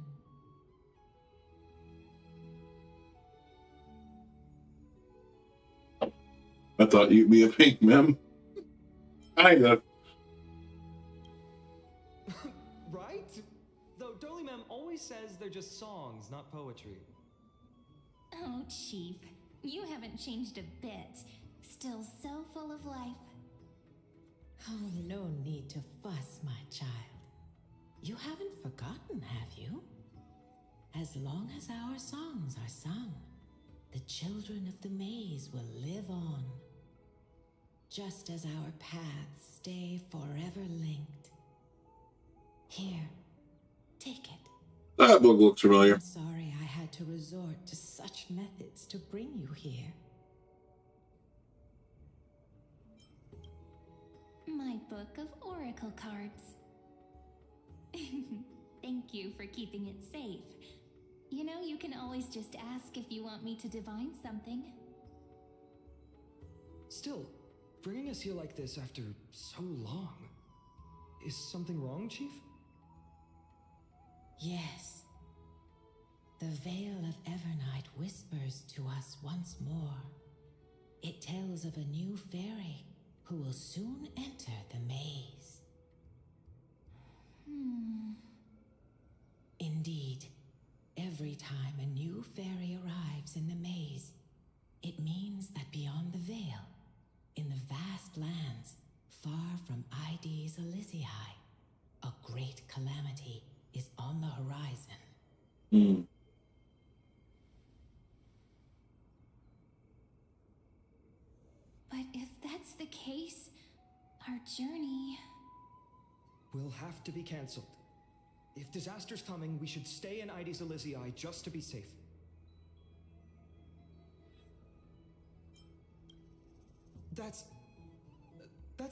I thought you'd be a pink Mem. Kinda. Right? Though Dolimem always says they're just songs, not poetry. Oh, Chief, you haven't changed a bit. Still so full of life. Oh, no need to fuss, my child. You haven't forgotten, have you? As long as our songs are sung, the children of the maze will live on. Just as our paths stay forever linked. Here, take it. That book looks familiar. I'm sorry I had to resort to such methods to bring you here. My book of oracle cards. Thank you for keeping it safe. You know, you can always just ask if you want me to divine something. Still, bringing us here like this after so long. Is something wrong, Chief? Yes. The veil of Evernight whispers to us once more. It tells of a new fairy who will soon enter the maze. Indeed, every time a new fairy arrives in the maze, it means that beyond the veil, in the vast lands far from ID's Elysiae, a great calamity is on the horizon. Hmm. But if that's the case, our journey... will have to be cancelled. If disaster's coming, we should stay in ID's Elysiae just to be safe. That's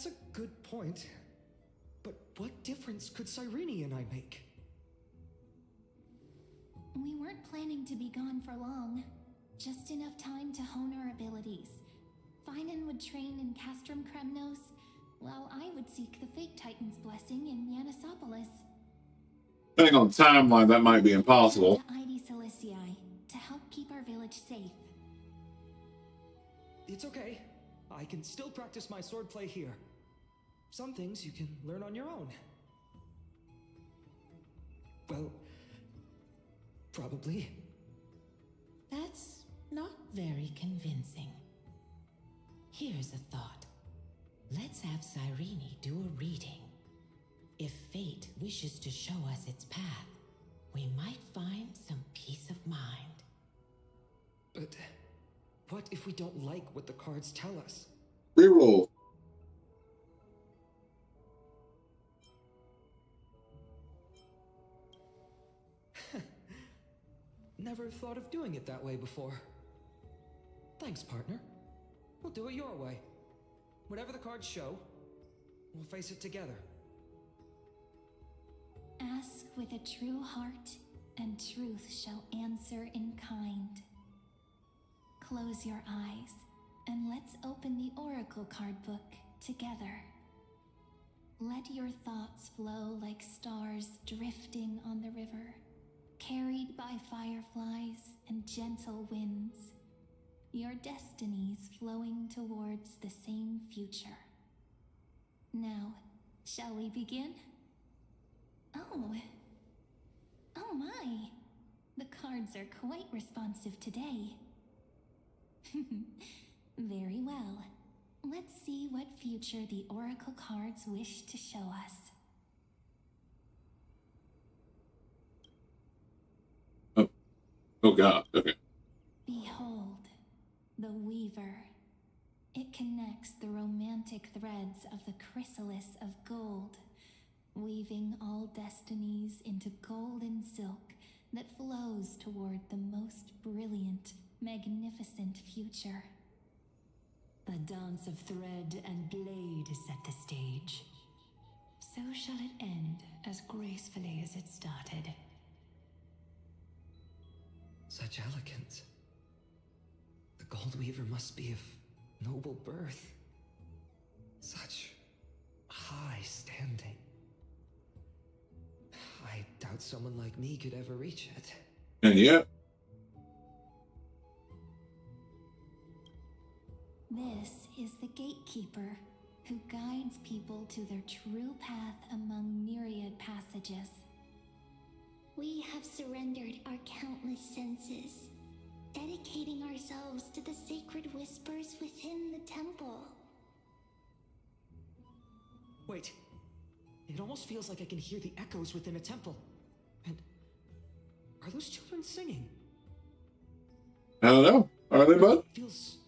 a good point. But what difference could Cyrene and I make? We weren't planning to be gone for long. Just enough time to hone our abilities. Phainon would train in Castrum Kremnos, while I would seek the Fake Titan's blessing in Yanisopolis. Depending on the timeline, that might be impossible. To ID Elysiae to help keep our village safe. It's okay. I can still practice my swordplay here. Some things you can learn on your own. Well, probably. That's not very convincing. Here's a thought. Let's have Cyrene do a reading. If fate wishes to show us its path, we might find some peace of mind. But what if we don't like what the cards tell us? Reroll. Never thought of doing it that way before. Thanks, partner. We'll do it your way. Whatever the cards show, we'll face it together. Ask with a true heart, and truth shall answer in kind. Close your eyes, and let's open the Oracle card book together. Let your thoughts flow like stars drifting on the river, carried by fireflies and gentle winds. Your destinies flowing towards the same future. Now, shall we begin? Oh my! The cards are quite responsive today. Very well. Let's see what future the Oracle cards wish to show us. Oh god, okay. Behold, the Weaver. It connects the romantic threads of the chrysalis of gold, weaving all destinies into golden silk that flows toward the most brilliant, magnificent future. The dance of thread and blade set the stage. So shall it end as gracefully as it started. Such elegance. The Gold Weaver must be of noble birth. Such high standing. I doubt someone like me could ever reach it. And yet, This is the gatekeeper who guides people to their true path among myriad passages. We have surrendered our countless senses, dedicating ourselves to the sacred whispers within the temple. Wait. It almost feels like I can hear the echoes within a temple. And are those children singing? I don't know. Are they, bud? It feels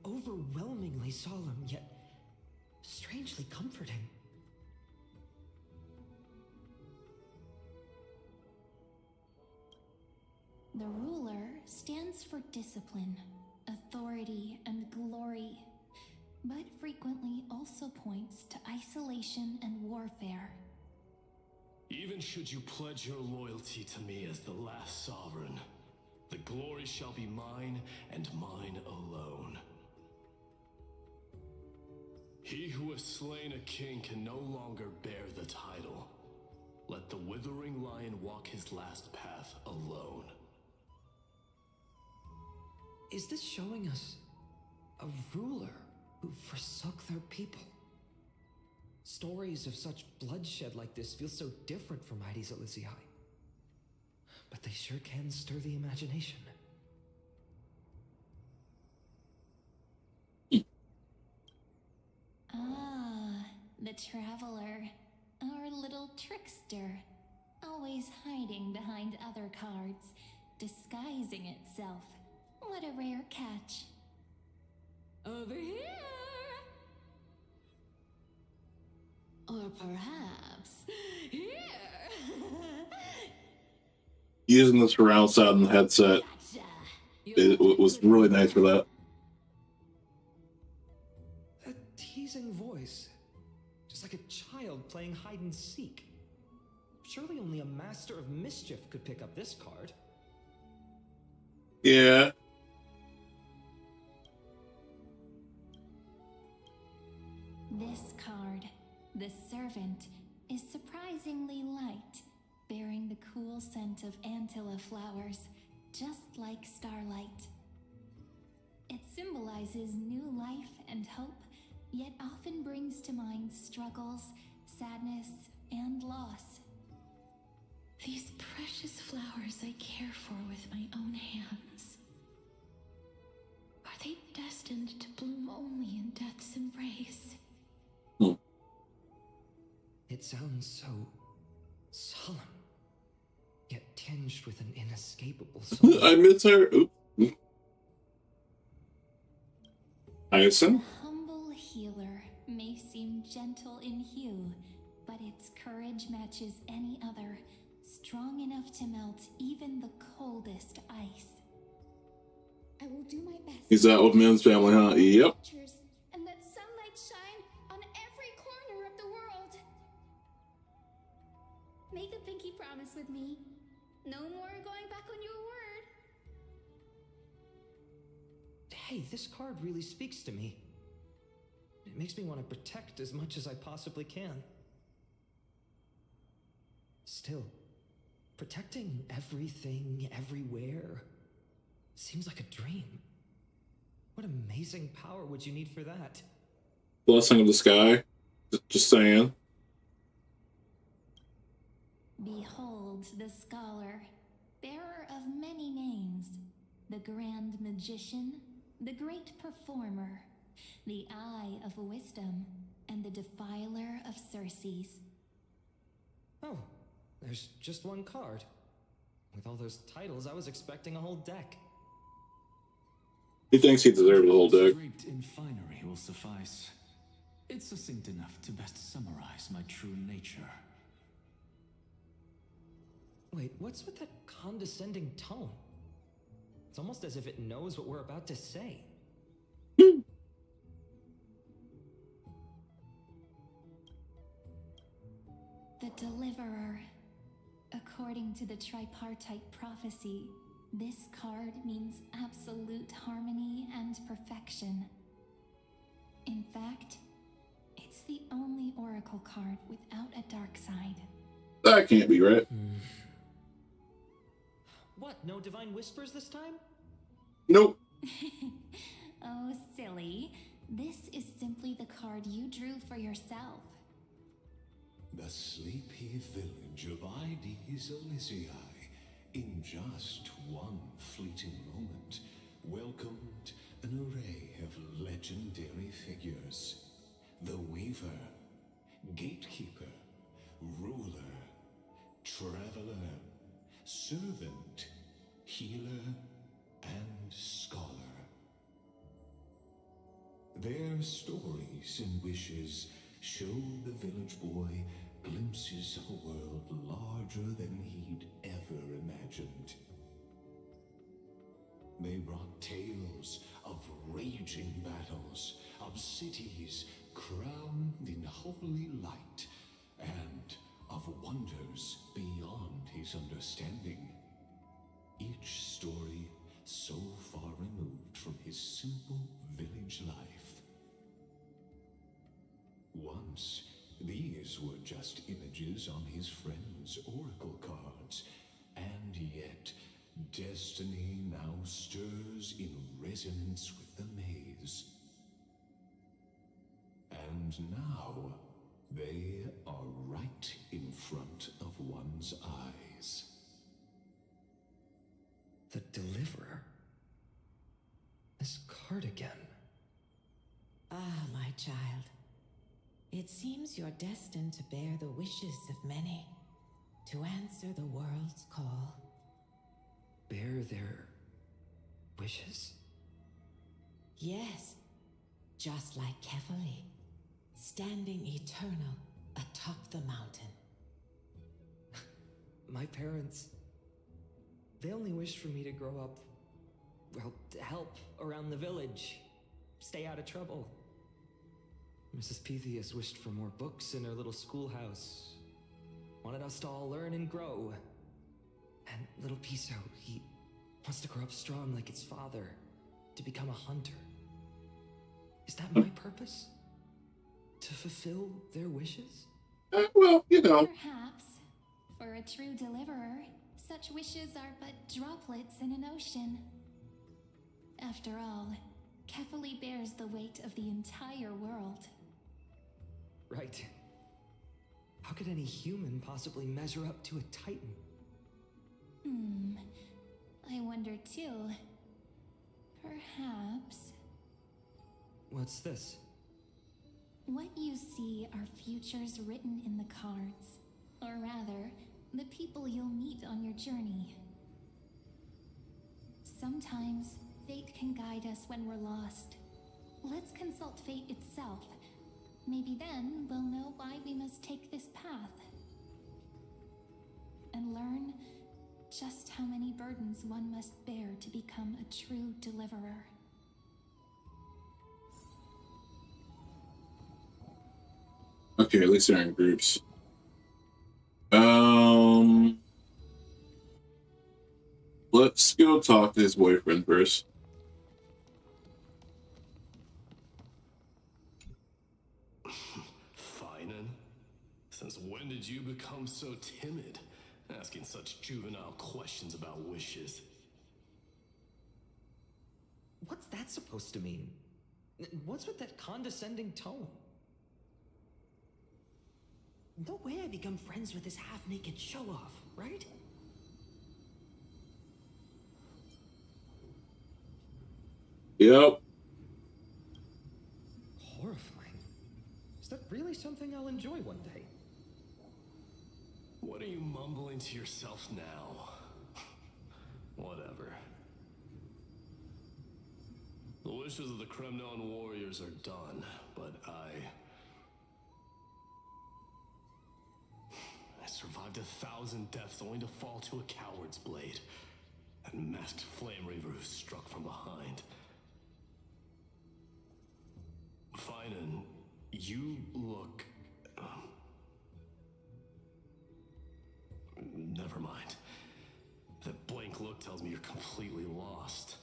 overwhelmingly solemn, yet strangely comforting. The ruler stands for discipline, authority, and glory, but frequently also points to isolation and warfare. Even should you pledge your loyalty to me as the last sovereign, the glory shall be mine and mine alone. He who has slain a king can no longer bear the title. Let the withering lion walk his last path alone. Is this showing us a ruler who forsook their people? Stories of such bloodshed like this feel so different from ID's Elysiae. but they sure can stir the imagination. Ah, the traveler. Our little trickster. Always hiding behind other cards, disguising itself. What a rare catch. Over here! Or perhaps here! Using the surround sound and the headset, it was really nice for that. A teasing voice. Just like a child playing hide and seek. Surely only a master of mischief could pick up this card. Yeah. This card, the Servant, is surprisingly light, bearing the cool scent of Antilla flowers, just like starlight. It symbolizes new life and hope, yet often brings to mind struggles, sadness, and loss. These precious flowers I care for with my own hands. Are they destined to bloom only in death's embrace? It sounds so solemn, yet tinged with an inescapable soul. I miss her. Oops. Ison? The humble healer may seem gentle in hue, but its courage matches any other, strong enough to melt even the coldest ice. I will do my best. Is that with Men's family, huh? Yep. And let sunlight shine on every corner of the world. Make a pinky promise with me. No more going back on your word. Hey, this card really speaks to me. It makes me want to protect as much as I possibly can. Still, protecting everything, everywhere, seems like a dream. What amazing power would you need for that? Blessing of the sky. Just saying. Behold the scholar, bearer of many names, the grand magician, the great performer, the eye of wisdom, and the defiler of Circes. Oh, there's just one card. With all those titles, I was expecting a whole deck. He thinks he deserves the whole deck. Draped in finery will suffice. It's succinct enough to best summarize my true nature. Wait, what's with that condescending tone? It's almost as if it knows what we're about to say. The Deliverer. According to the tripartite prophecy, this card means absolute harmony and perfection. In fact, it's the only oracle card without a dark side. That can't be right. What, no divine whispers this time? Nope. Oh, silly. This is simply the card you drew for yourself. The sleepy village of Ides Elysiae, in just one fleeting moment, welcomed an array of legendary figures. The Weaver, Gatekeeper, Ruler, Traveler, Servant, Healer, and Scholar. Their stories and wishes showed the village boy glimpses of a world larger than he'd ever imagined. They brought tales of raging battles, of cities crowned in holy light, and of wonders beyond his understanding. Each story so far removed from his simple village life. Once, these were just images on his friend's oracle cards, and yet destiny now stirs in resonance with the maze. And now, they are right in front of one's eyes. apart again. Ah, my child. It seems you're destined to bear the wishes of many, to answer the world's call. Bear their wishes? Yes, just like Kefali, standing eternal atop the mountain. My parents, they only wished for me to grow up, well, to help around the village, stay out of trouble. Mrs. Pythias wished for more books in her little schoolhouse, wanted us to all learn and grow. And little Piso, he wants to grow up strong like his father, to become a hunter. Is that my purpose? To fulfill their wishes? Well, you know. Perhaps. For a true deliverer, such wishes are but droplets in an ocean. After all, Kefali bears the weight of the entire world. Right. How could any human possibly measure up to a Titan? I wonder too. Perhaps... What's this? What you see are futures written in the cards. Or rather, the people you'll meet on your journey. Sometimes, fate can guide us when we're lost. Let's consult fate itself. Maybe then we'll know why we must take this path. And learn just how many burdens one must bear to become a true deliverer. Okay, at least they're in groups. Let's go talk to his boyfriend first. Phainon? Since when did you become so timid, asking such juvenile questions about wishes? What's that supposed to mean? What's with that condescending tone? No way I become friends with this half-naked show-off, right? Yep. Horrifying. Is that really something I'll enjoy one day? What are you mumbling to yourself now? Whatever. The wishes of the Kremnon warriors are done, but I survived 1,000 deaths only to fall to a coward's blade. That masked flame reaver who struck from behind. Phainon, you look... Never mind. That blank look tells me you're completely lost.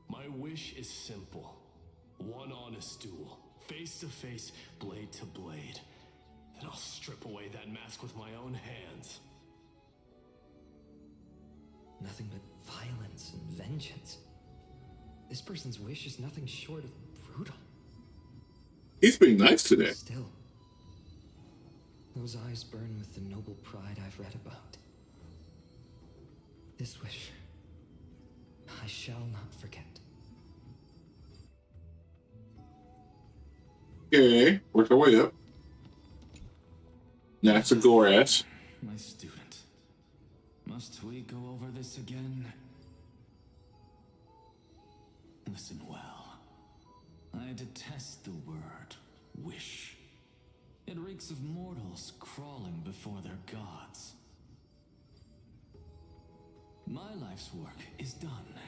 My wish is simple. One honest duel. Face to face, blade to blade. Then I'll strip away that mask with my own hands. Nothing but violence and vengeance. This person's wish is nothing short of brutal. He's being nice today. Still, those eyes burn with the noble pride I've read about. This wish, I shall not forget. Okay, work our way up. That's a Gorass. My student. Must we go over this again? Listen well. I detest the word wish. It reeks of mortals crawling before their gods. My life's work is done.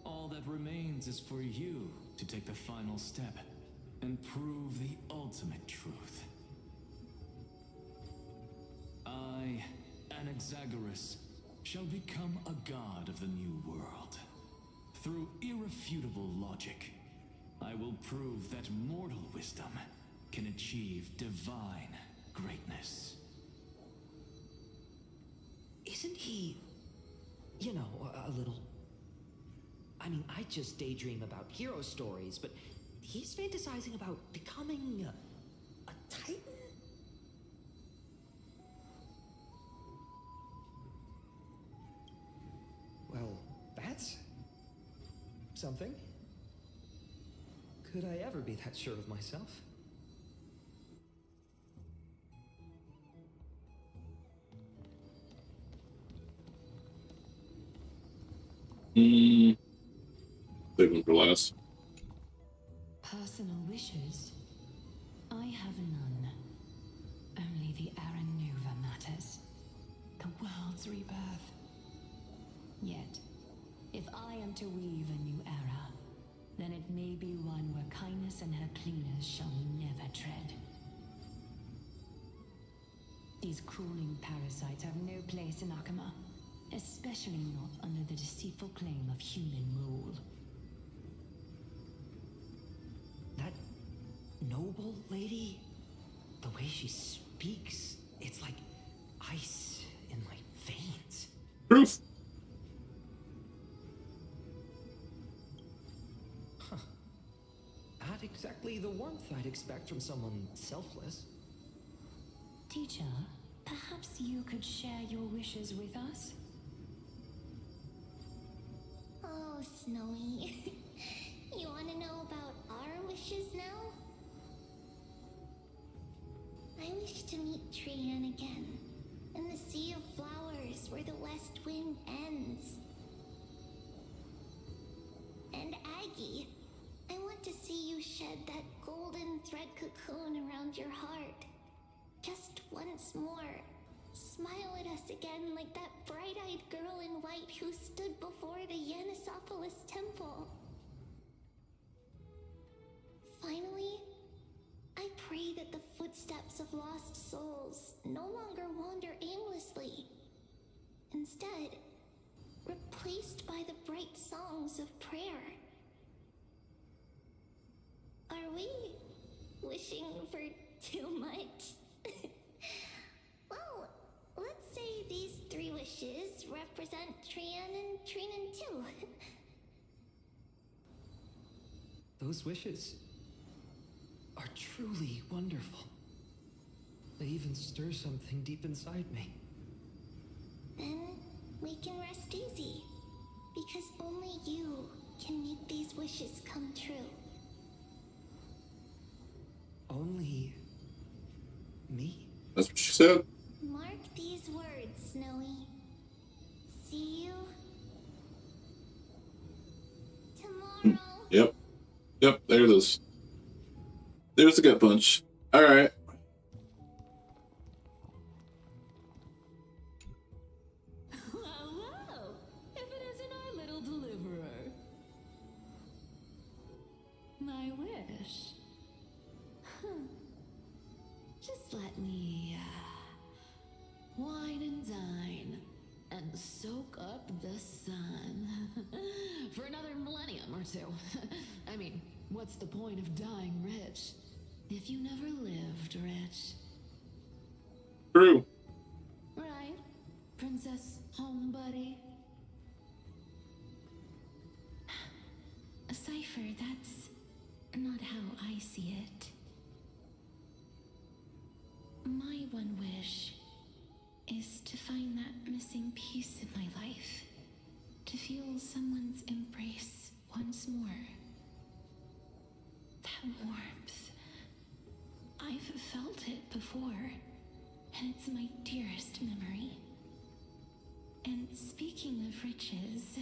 All that remains is for you to take the final step and prove the ultimate truth. I, Anaxagoras, shall become a god of the new world. Through irrefutable logic, I will prove that mortal wisdom can achieve divine greatness. Isn't he, you know, a little... I mean, I just daydream about hero stories, but he's fantasizing about becoming a Titan? Well, that's something. Could I ever be that sure of myself? Save them for last. Personal wishes? I have none. Only the IronDaVinci matters. The world's rebirth. Yet, if I am to weave a new era, then it may be one where kindness and her cleaners shall never tread. These crawling parasites have no place in Akama, especially not under the deceitful claim of human rule. That noble lady, the way she speaks, it's like ice in my veins. Proof. Huh. Not exactly the warmth I'd expect from someone selfless. Teacher, perhaps you could share your wishes with us? Oh, Snowy. You want to know about our wishes now? I wish to meet Trian again, in the sea of flowers where the west wind ends. And Aggie, I want to see you shed that golden thread cocoon around your heart. Just once more. Smile at us again like that bright-eyed girl in white who stood before the Yanisopolis temple. Finally, I pray that the footsteps of lost souls no longer wander aimlessly. Instead, replaced by the bright songs of prayer. Are we wishing for too much? Well, let's say these 3 wishes represent Trian and Trinan too. Those wishes are truly wonderful. They even stir something deep inside me. Then we can rest easy, because only you can make these wishes come true. Only me? That's what she said. Mark these words, Snowy. See you tomorrow. Yep. Yep, there it is. There's the gut punch. Alright. Well, if it isn't our little deliverer. My wish. Just let me wine and dine and soak up the sun for another millennium or two. I mean, what's the point of dying rich if you never lived rich? True. Right, Princess Homebuddy? A cipher, that's not how I see it. My one wish is to find that missing piece in my life. To feel someone's embrace once more. That warmth. I've felt it before, and it's my dearest memory. And speaking of riches,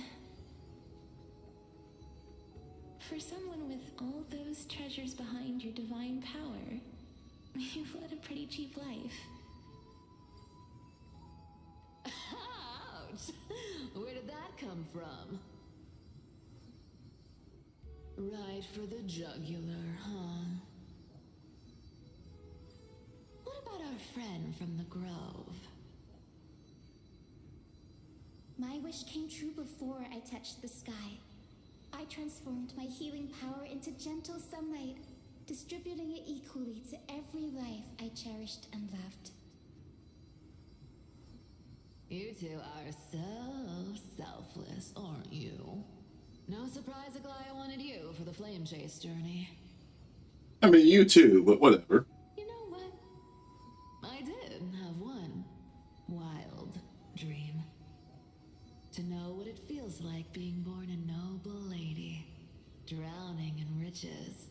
for someone with all those treasures behind your divine power, you've led a pretty cheap life. Ouch! Where did that come from? Right for the jugular, huh? What about our friend from the Grove? My wish came true before I touched the sky. I transformed my healing power into gentle sunlight, distributing it equally to every life I cherished and loved. You two are so selfless, aren't you? No surprise Aglaya wanted you for the flame chase journey. I mean, you too, but whatever. You know what? I did have one wild dream. To know what it feels like being born a noble lady, drowning in riches.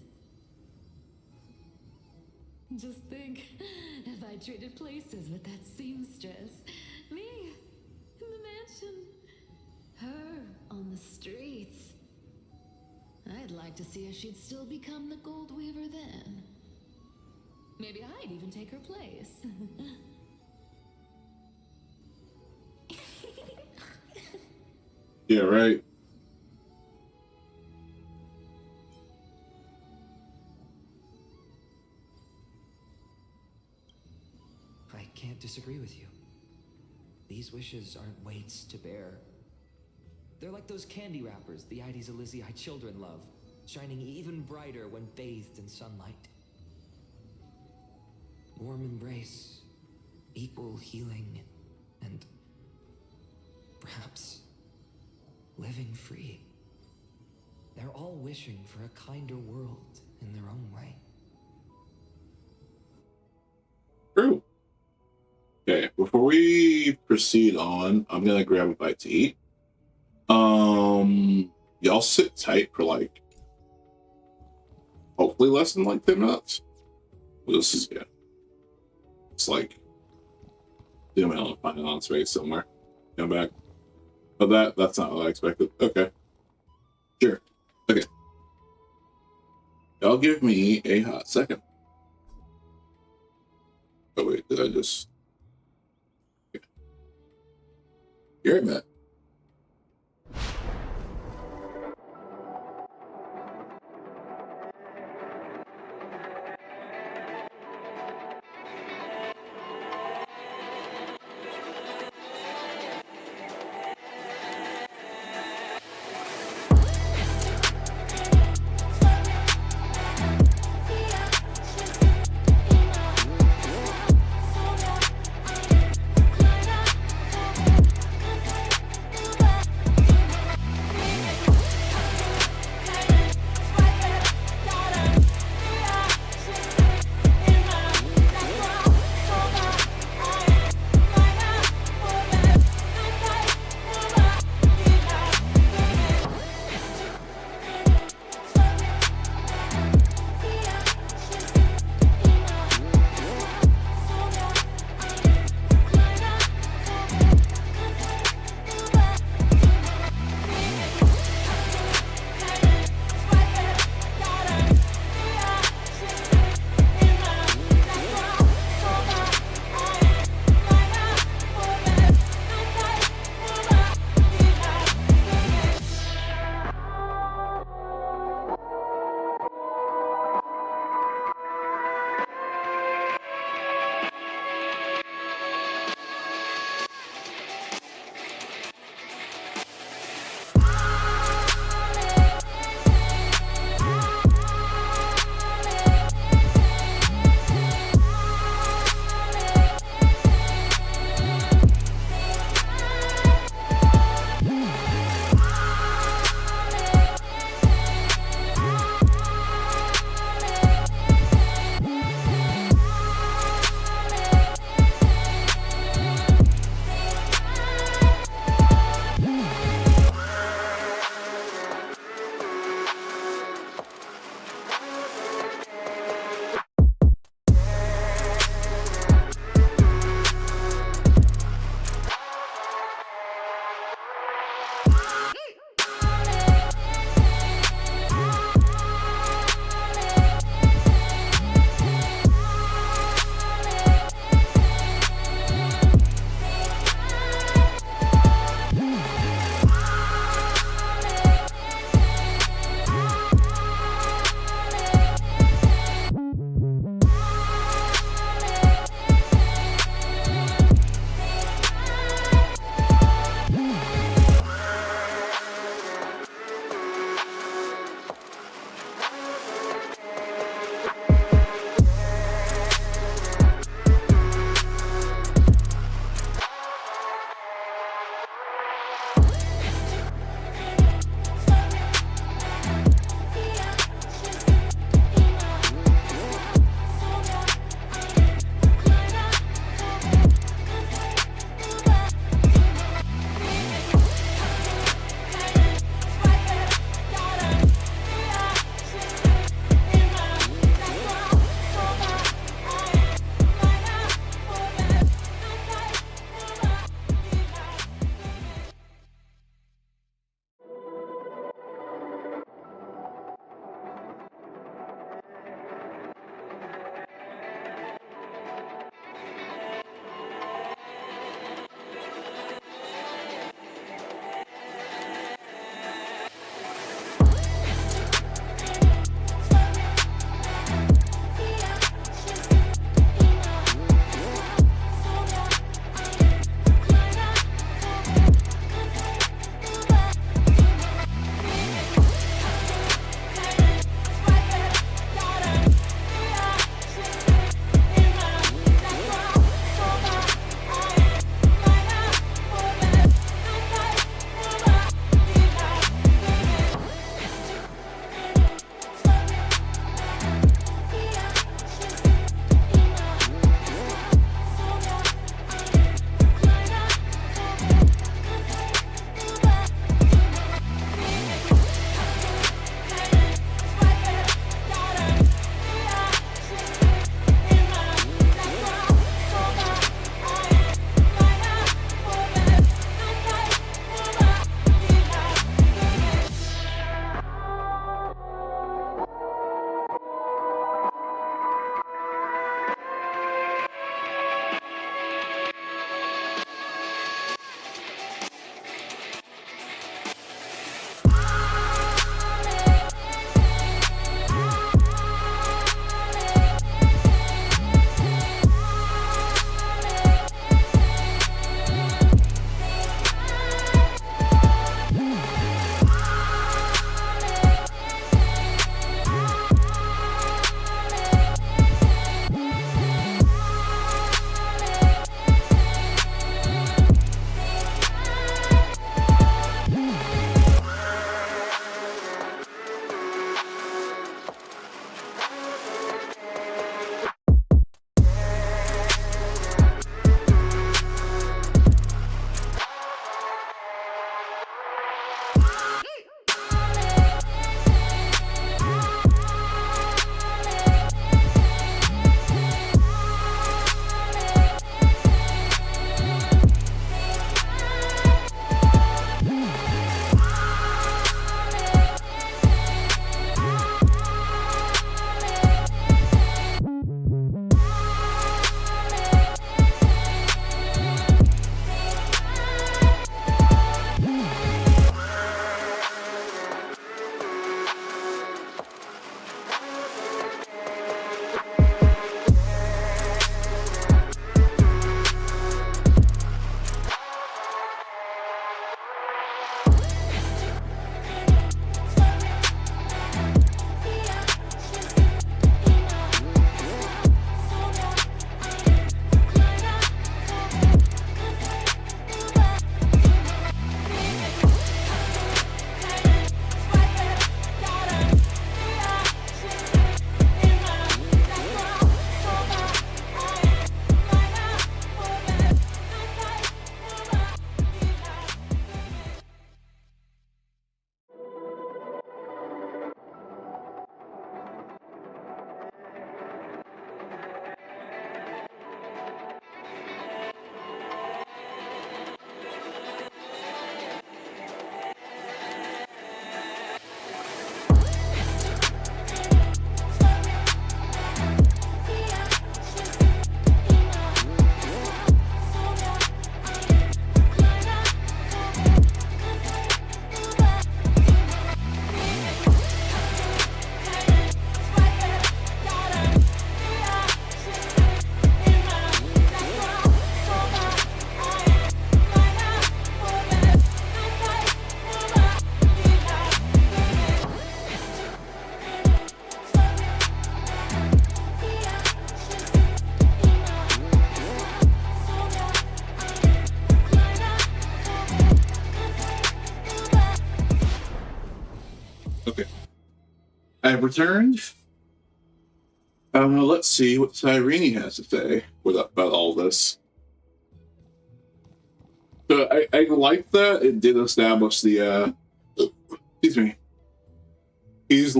Just think, if I traded places with that seamstress, me in the mansion, her on the streets. I'd like to see if she'd still become the gold weaver then. Maybe I'd even take her place. Yeah, right. I can't disagree with you. These wishes aren't weights to bear. They're like those candy wrappers the Ides Elysiae children love, shining even brighter when bathed in sunlight. Warm embrace, equal healing, and perhaps living free. They're all wishing for a kinder world in their own way. True. Okay, before we proceed on, I'm gonna grab a bite to eat. Y'all sit tight for like hopefully less than like 10 minutes. This is yeah. It's like zoom out and find it on space somewhere. Come back. But that's not what I expected. Okay. Sure. Okay. Y'all give me a hot second. Oh wait, did I just okay. You're right back. I've returned. Let's see what Cyrene has to say about all this. So I like that it did establish the excuse me. He's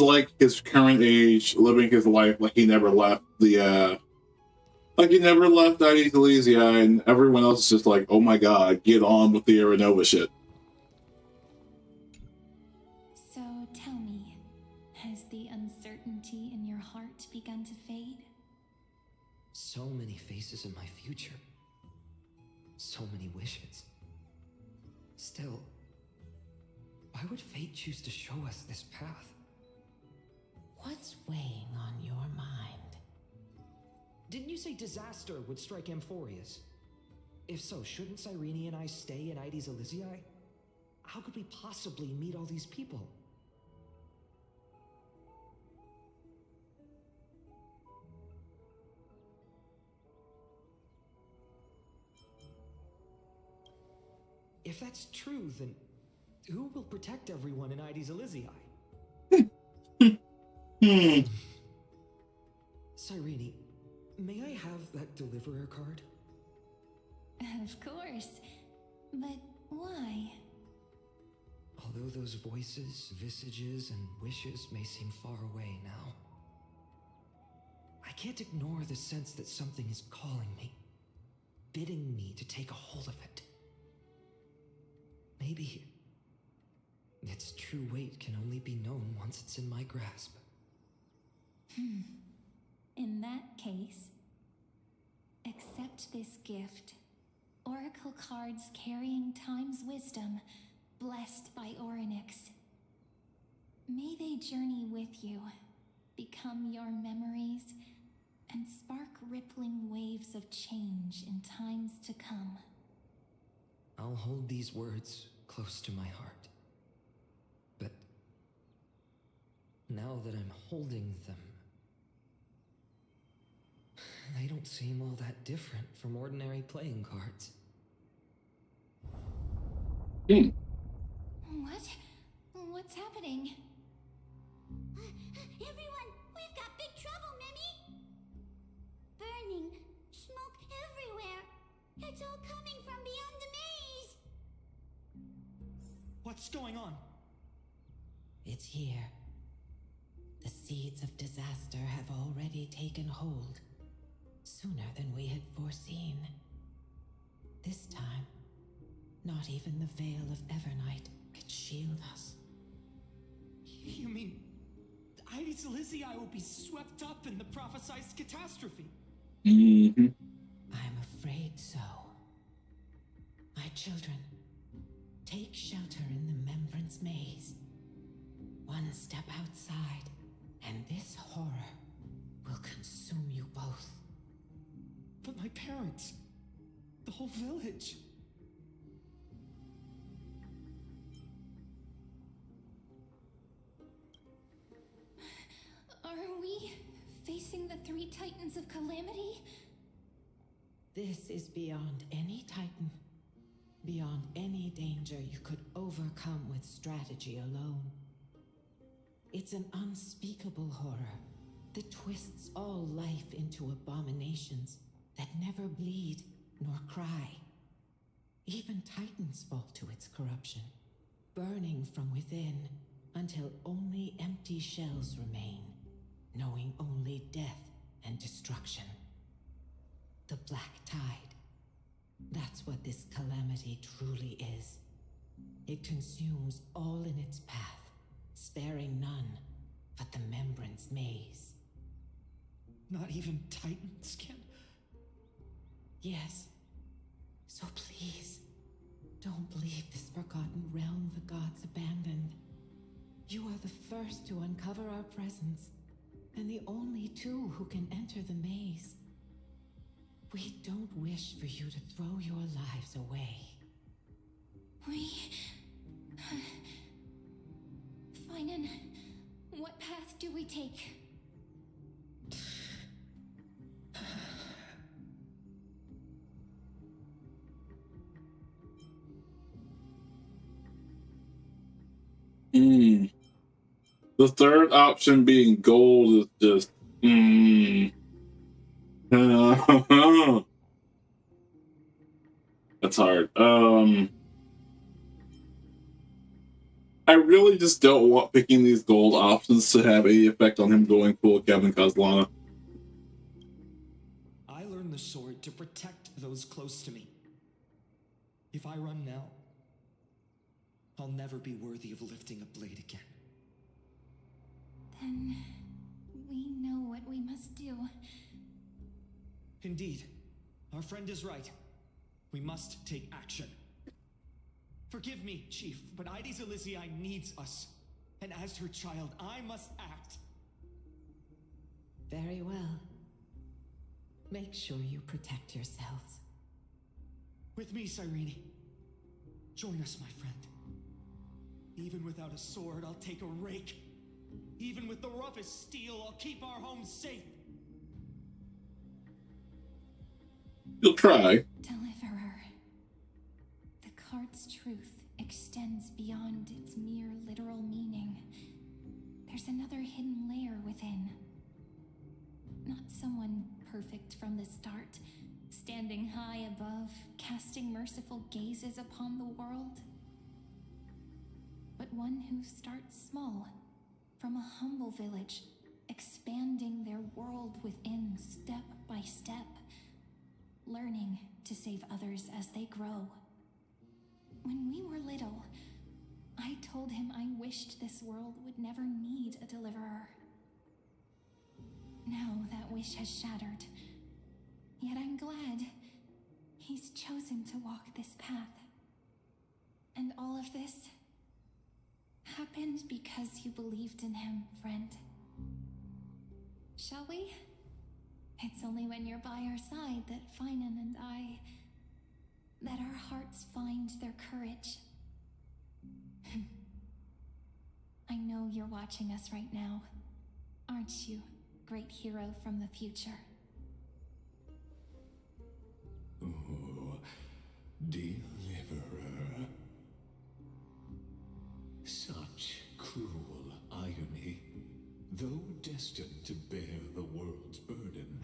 like his current age, living his life like he never left like he never left ID's Elysia, and everyone else is just like, oh my god, get on with the Aranova shit. So tell me, has the uncertainty in your heart begun to fade? So many faces in my future. So many wishes. Still, why would fate choose to show us this path? What's weighing on your mind? Didn't you say disaster would strike Amphorius? If so, shouldn't Cyrene and I stay in ID's Elysia? How could we possibly meet all these people? If that's true, then who will protect everyone in ID's Elysia? Cyrene, may I have that Deliverer card? Of course. But why? Although those voices, visages, and wishes may seem far away now, I can't ignore the sense that something is calling me, bidding me to take a hold of it. Maybe its true weight can only be known once it's in my grasp. In that case, accept this gift. Oracle cards carrying time's wisdom, blessed by Orynyx. May they journey with you, become your memories, and spark rippling waves of change in times to come. I'll hold these words close to my heart. But now that I'm holding them, they don't seem all that different from ordinary playing cards. What? What's happening? Everyone, we've got big trouble, Mimi! Burning, smoke everywhere. It's all coming from beyond the maze. What's going on? It's here. The seeds of disaster have already taken hold, sooner than we had foreseen. This time, not even the veil of Evernight could shield us. You mean ID's Elysia will be swept up in the prophesized catastrophe? I'm afraid so. My children, take shelter in the Membrance Maze. One step outside, and this horror will consume you both. But my parents, the whole village. Are we facing the three titans of calamity? This is beyond any titan, beyond any danger you could overcome with strategy alone. It's an unspeakable horror that twists all life into abominations that never bleed nor cry. Even titans fall to its corruption, burning from within until only empty shells remain, knowing only death and destruction. The Black Tide. That's what this calamity truly is. It consumes all in its path, sparing none but the Membrance Maze. Not even titans can... Yes. So please, don't leave this forgotten realm the gods abandoned. You are the first to uncover our presence, and the only two who can enter the maze. We don't wish for you to throw your lives away. Phainon, what path do we take? The third option being gold is just that's hard. I really just don't want picking these gold options to have any effect on him going full Kevin Kaslana. I learned the sword to protect those close to me. If I run now, I'll never be worthy of lifting a blade again. Then we know what we must do. Indeed, our friend is right. We must take action. Forgive me, Chief, but Ides Elysiae needs us. And as her child, I must act. Very well. Make sure you protect yourselves. With me, Cyrene. Join us, my friend. Even without a sword, I'll take a rake. Even with the roughest steel, I'll keep our home safe. You'll try. Deliverer. The card's truth extends beyond its mere literal meaning. There's another hidden layer within. Not someone perfect from the start, standing high above, casting merciful gazes upon the world. But one who starts small, from a humble village, expanding their world within step by step, learning to save others as they grow. When we were little, I told him I wished this world would never need a deliverer. Now that wish has shattered, yet I'm glad he's chosen to walk this path. And all of this happened because you believed in him, friend. Shall we? It's only when you're by our side that Phainon and that our hearts find their courage. I know you're watching us right now, aren't you, great hero from the future? Oh, Deliverer. Such cruel irony. Though destined to bear the world's burden,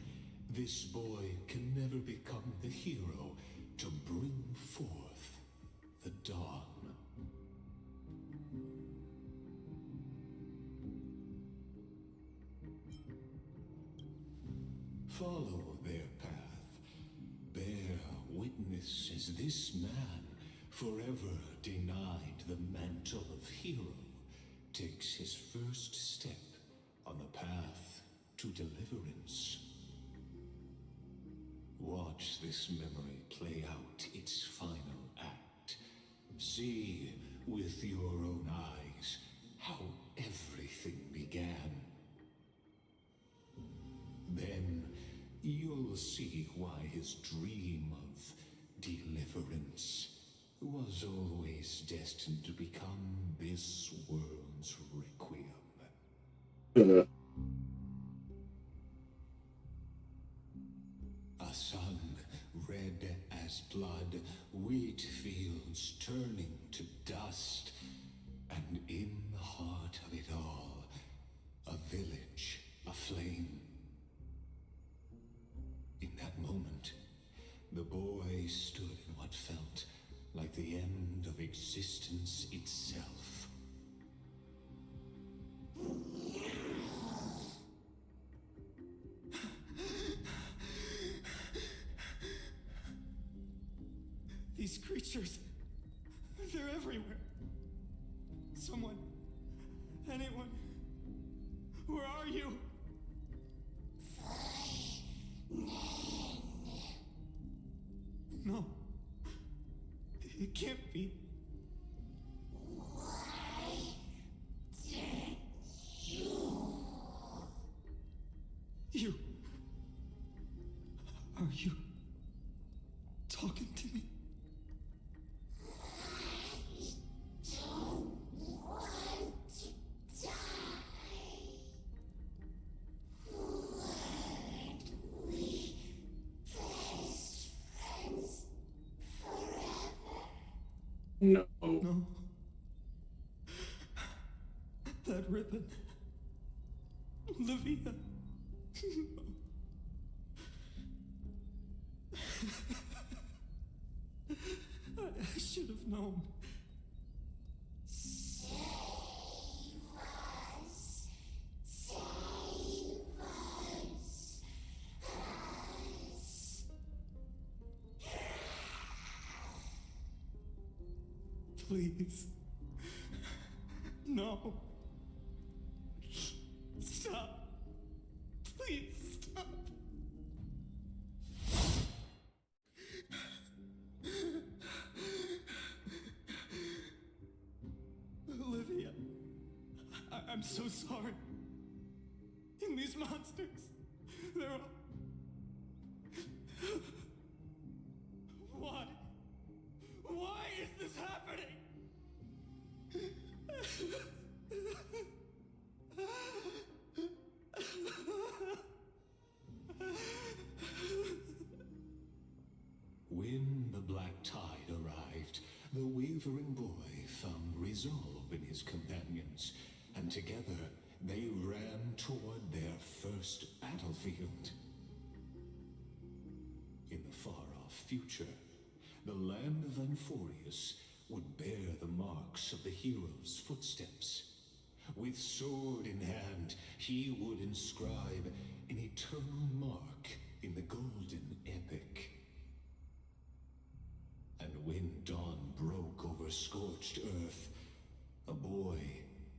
this boy can never become the hero to bring forth the dawn. Follow their path. Bear witness as this man, forever denied the mantle of hero, takes his first step on the path to deliverance. Watch this memory play out its final act. See with your own eyes how everything began. Then you'll see why his dream of deliverance was always destined to become this world's requiem. A sun red as blood, wheat fields turning to dust, and in the heart of it all, a village aflame. In that moment, the boy stood in what felt like the end of existence itself. These creatures, they're everywhere. Someone, anyone, where are you? No, it can't be. You. Are you talking to me? No. No. That ribbon. Olivia. I should have known. Please. No. Stop. Please stop. Olivia, I'm so sorry. And these monsters, they're all... Why? Why is this happening? When the black tide arrived, the wavering boy found resolve in his companions, and together they ran toward their first battlefield. In the far-off future, the land of Amphorius would bear the marks of the hero's footsteps. With sword in hand, he would inscribe an eternal mark in the golden epic. And when dawn broke over scorched earth, a boy,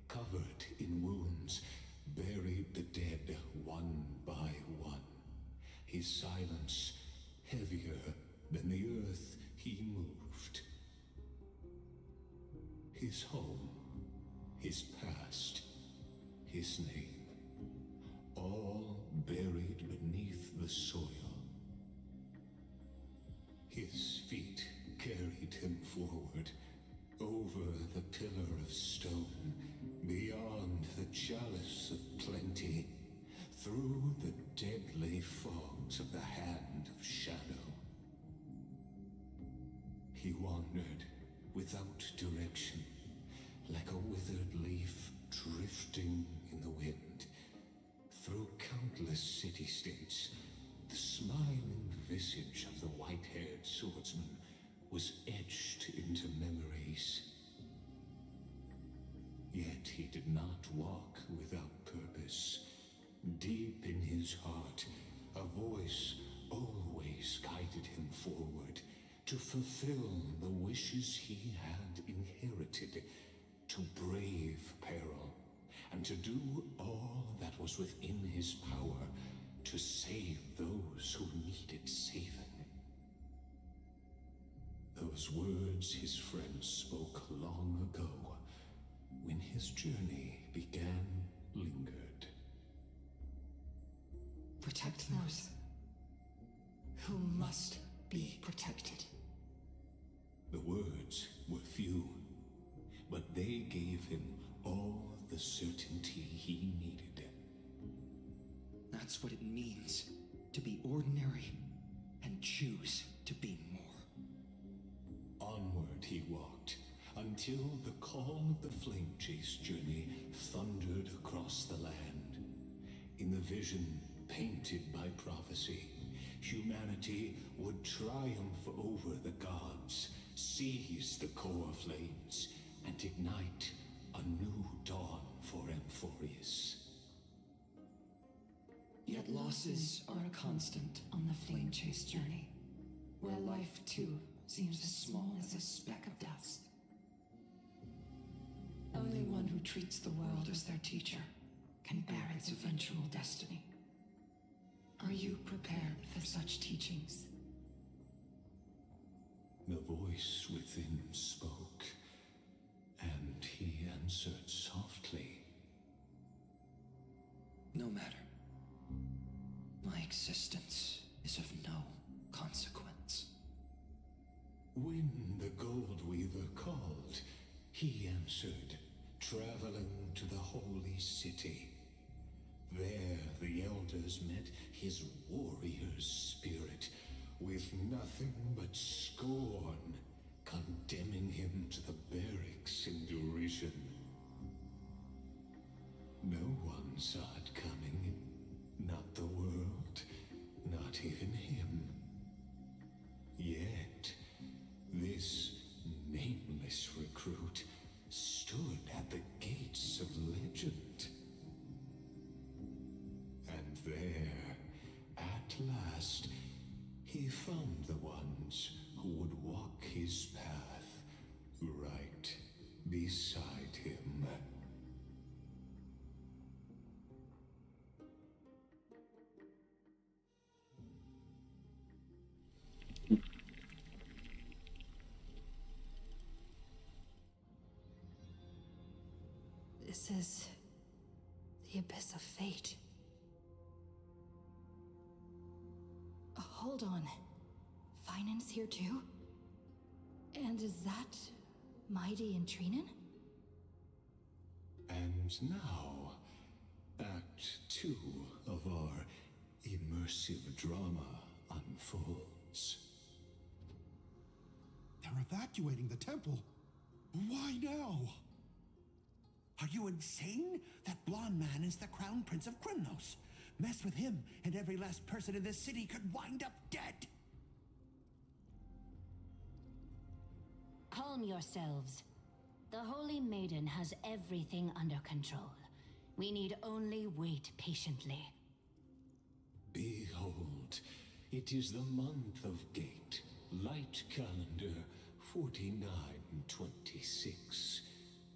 covered in wounds, buried the dead one by one, his silence heavier than the earth he moved. His home, his past, his name, all buried beneath the soil. His feet carried him forward, over the pillar of stone, beyond the chalice of plenty, through the deadly fogs of the hand of shadow. He wandered without direction, like a withered leaf drifting in the wind. Through countless city-states, the smiling visage of the white-haired swordsman was etched into memories. Yet he did not walk without purpose. Deep in his heart, a voice always guided him forward to fulfill the wishes he had inherited, to brave peril, and to do all that was within his power to save those who needed saving. Those words his friends spoke long ago, when his journey began, lingered. Protect those who must be protected. The words were few, but they gave him all the certainty he needed. That's what it means to be ordinary and choose to be more. Onward he walked, until the call of the flame chase journey thundered across the land. In the vision painted by prophecy, humanity would triumph over the gods, seize the core flames, and ignite a new dawn for Amphorius. Yet losses are a constant on the flame chase journey, where life too seems as small as a speck of dust. Only one who treats the world as their teacher can bear its eventual destiny. Are you prepared for such teachings? The voice within spoke, and he answered softly. No matter. My existence is of no consequence. When the Gold Weaver called, he answered, traveling to the holy city. There the elders met his warrior's spirit, with nothing but scorn, condemning him to the barracks in derision. No one saw it coming. beside him. This is the abyss of fate. Hold on. Phainon's here too? And is that Mighty and Trinan? And now, Act 2 of our immersive drama unfolds. They're evacuating the temple. Why now? Are you insane? That blonde man is the Crown Prince of Kremnos. Mess with him, and every last person in this city could wind up dead. Calm yourselves. The Holy Maiden has everything under control. We need only wait patiently. Behold, it is the month of Gate, light calendar 4926.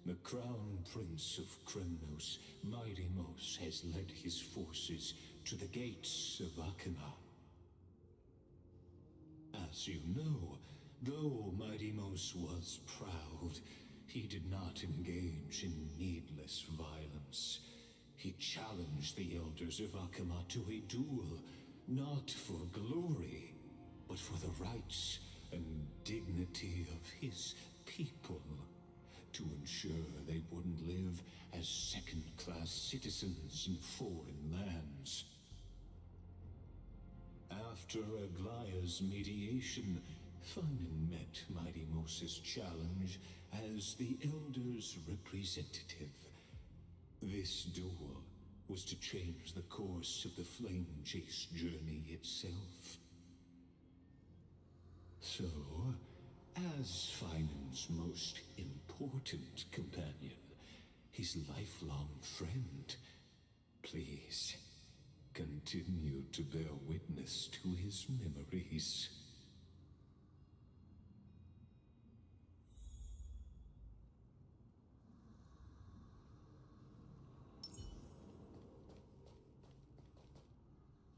The Crown Prince of Kremnos, Mighty-Mos, has led his forces to the gates of Akana. As you know, though Mighty-Mos was proud, he did not engage in needless violence. He challenged the elders of Akama to a duel, not for glory, but for the rights and dignity of his people, to ensure they wouldn't live as second-class citizens in foreign lands. After Aglaya's mediation, Phainon met Mighty-Mos' challenge as the Elder's representative. This duel was to change the course of the Flame Chase journey itself. So, as Phainon's most important companion, his lifelong friend, please continue to bear witness to his memories.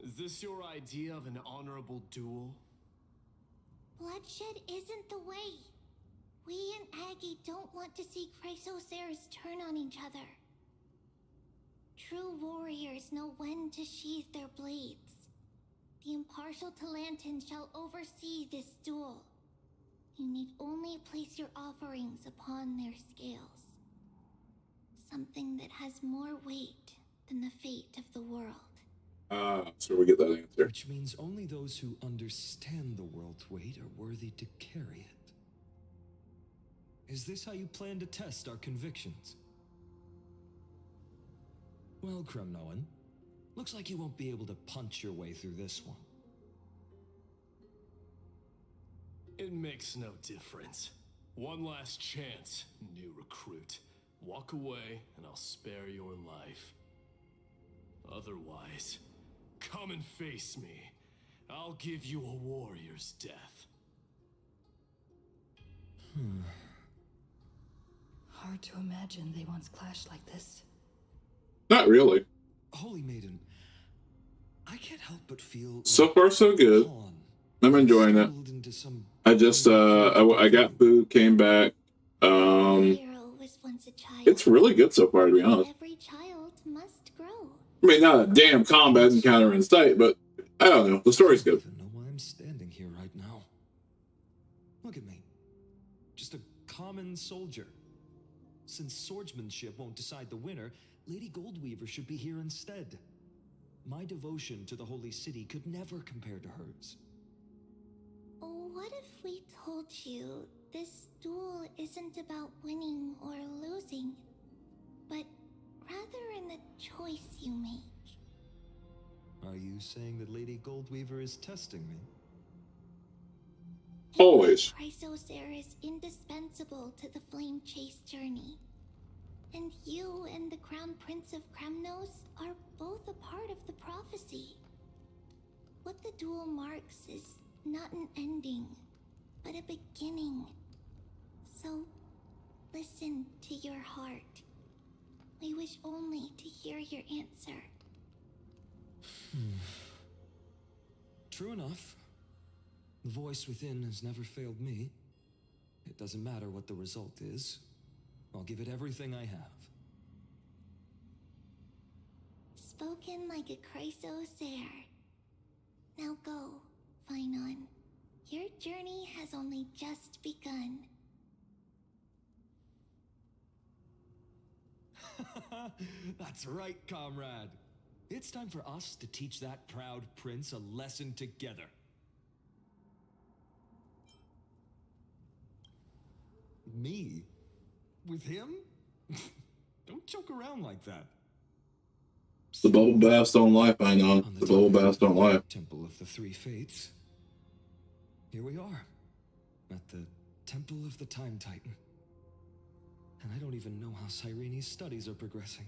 Is this your idea of an honorable duel? Bloodshed isn't the way. We and Aggie don't want to see Chrysoceres turn on each other. True warriors know when to sheathe their blades. The impartial Talantan shall oversee this duel. You need only place your offerings upon their scales. Something that has more weight than the fate of the world. So we get that answer. Which means only those who understand the world's weight are worthy to carry it. Is this how you plan to test our convictions? Well, Kremnoan, looks like you won't be able to punch your way through this one. It makes no difference. One last chance, new recruit. Walk away, and I'll spare your life. Otherwise, come and face me. I'll give you a warrior's death. Hard to imagine they once clashed like this. Not really. Holy Maiden, I can't help but feel So far, so good. I'm enjoying it. I just, I got food, came back. It's really good so far, to be honest. Every child must grow. I mean, not a damn combat encounter in sight, but I don't know. The story's good. I don't know why I'm standing here right now. Look at me. Just a common soldier. Since swordsmanship won't decide the winner, Lady Goldweaver should be here instead. My devotion to the Holy City could never compare to hers. What if we told you this duel isn't about winning or losing, but rather in the choice you make? Are you saying that Lady Goldweaver is testing me? Always. Chrysocer is indispensable to the Flame Chase journey. And you and the Crown Prince of Kremnos are both a part of the prophecy. What the duel marks is not an ending, but a beginning. So, listen listen to your heart. We wish only to hear your answer. True enough. The voice within has never failed me. It doesn't matter what the result is. I'll give it everything I have. Spoken like a Chrysosaur. Now go, Phainon. Your journey has only just begun. That's right, comrade. It's time for us to teach that proud prince a lesson together. Me? With him? Don't joke around like that. The bubble baths don't lie, Phainon. The bubble baths don't lie. Temple of the Three Fates. Here we are, at the Temple of the Time Titan. And I don't even know how Cyrene's studies are progressing.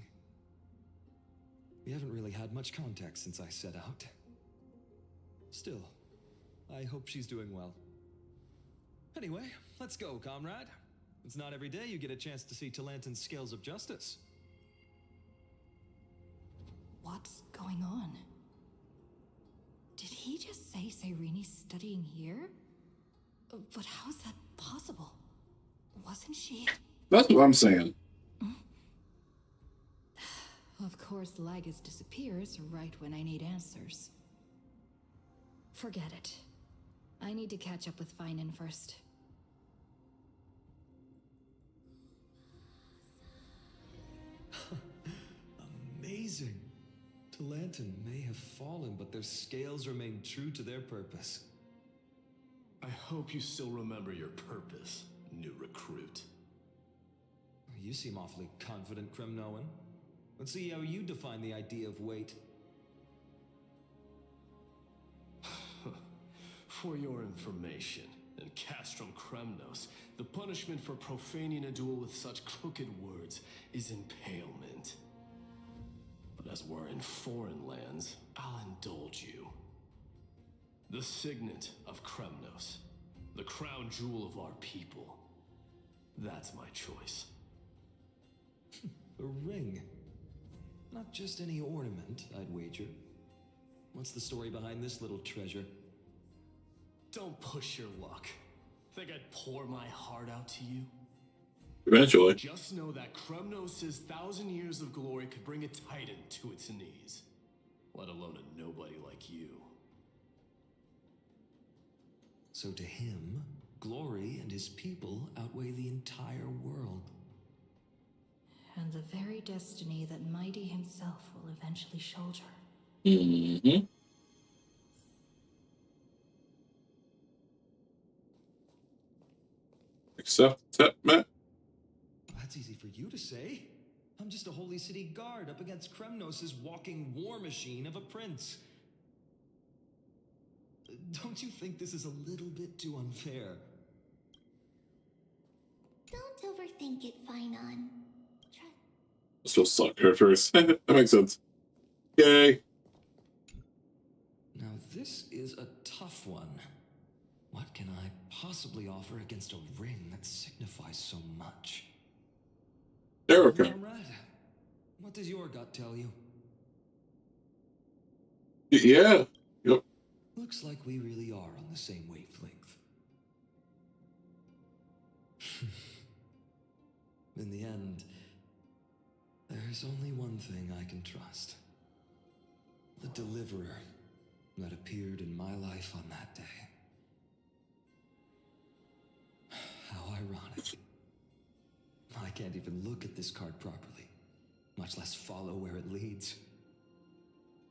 We haven't really had much contact since I set out. Still, I hope she's doing well. Anyway, let's go, comrade. It's not every day you get a chance to see Talantin's scales of justice. What's going on? Did he just say Cyrene's studying here? But how's that possible? Wasn't she? That's what I'm saying. Of course, Lagus disappears right when I need answers. Forget it. I need to catch up with Phainon first. Amazing. Talantin may have fallen, but their scales remain true to their purpose. I hope you still remember your purpose, new recruit. You seem awfully confident, Kremnoan. Let's see how you define the idea of weight. For your information, in Castrum Kremnos, the punishment for profaning a duel with such crooked words is impalement. But as we're in foreign lands, I'll indulge you. The signet of Kremnos, the crown jewel of our people. That's my choice. A ring. Not just any ornament, I'd wager. What's the story behind this little treasure? Don't push your luck. Think I'd pour my heart out to you? Eventually. Just know that Kremnos' 1,000 years of glory could bring a titan to its knees. Let alone a nobody like you. So to him, glory and his people outweigh the entire world. And the very destiny that Mighty himself will eventually shoulder. Mm-hmm. Accept, That's easy for you to say. I'm just a holy city guard up against Kremnos' walking war machine of a prince. Don't you think this is a little bit too unfair? Don't overthink it, Phainon. This will suck her first. That makes sense. Yay. Now this is a tough one. What can I possibly offer against a ring that signifies so much? Erica. Comrade, what does your gut tell you? Yeah. Yep. Looks like we really are on the same wavelength. In the end, there's only one thing I can trust. The Deliverer that appeared in my life on that day. How ironic. I can't even look at this card properly, much less follow where it leads.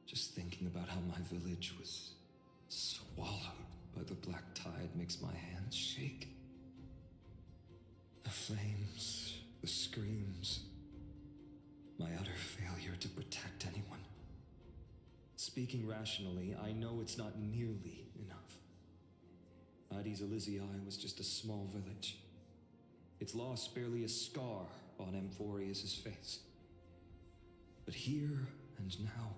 Just thinking about how my village was swallowed by the black tide makes my hands shake. The flames, the screams, my utter failure to protect anyone. Speaking rationally, I know it's not nearly enough. Addis Elysiae was just a small village. Its loss barely a scar on Amphorius' face. But here and now,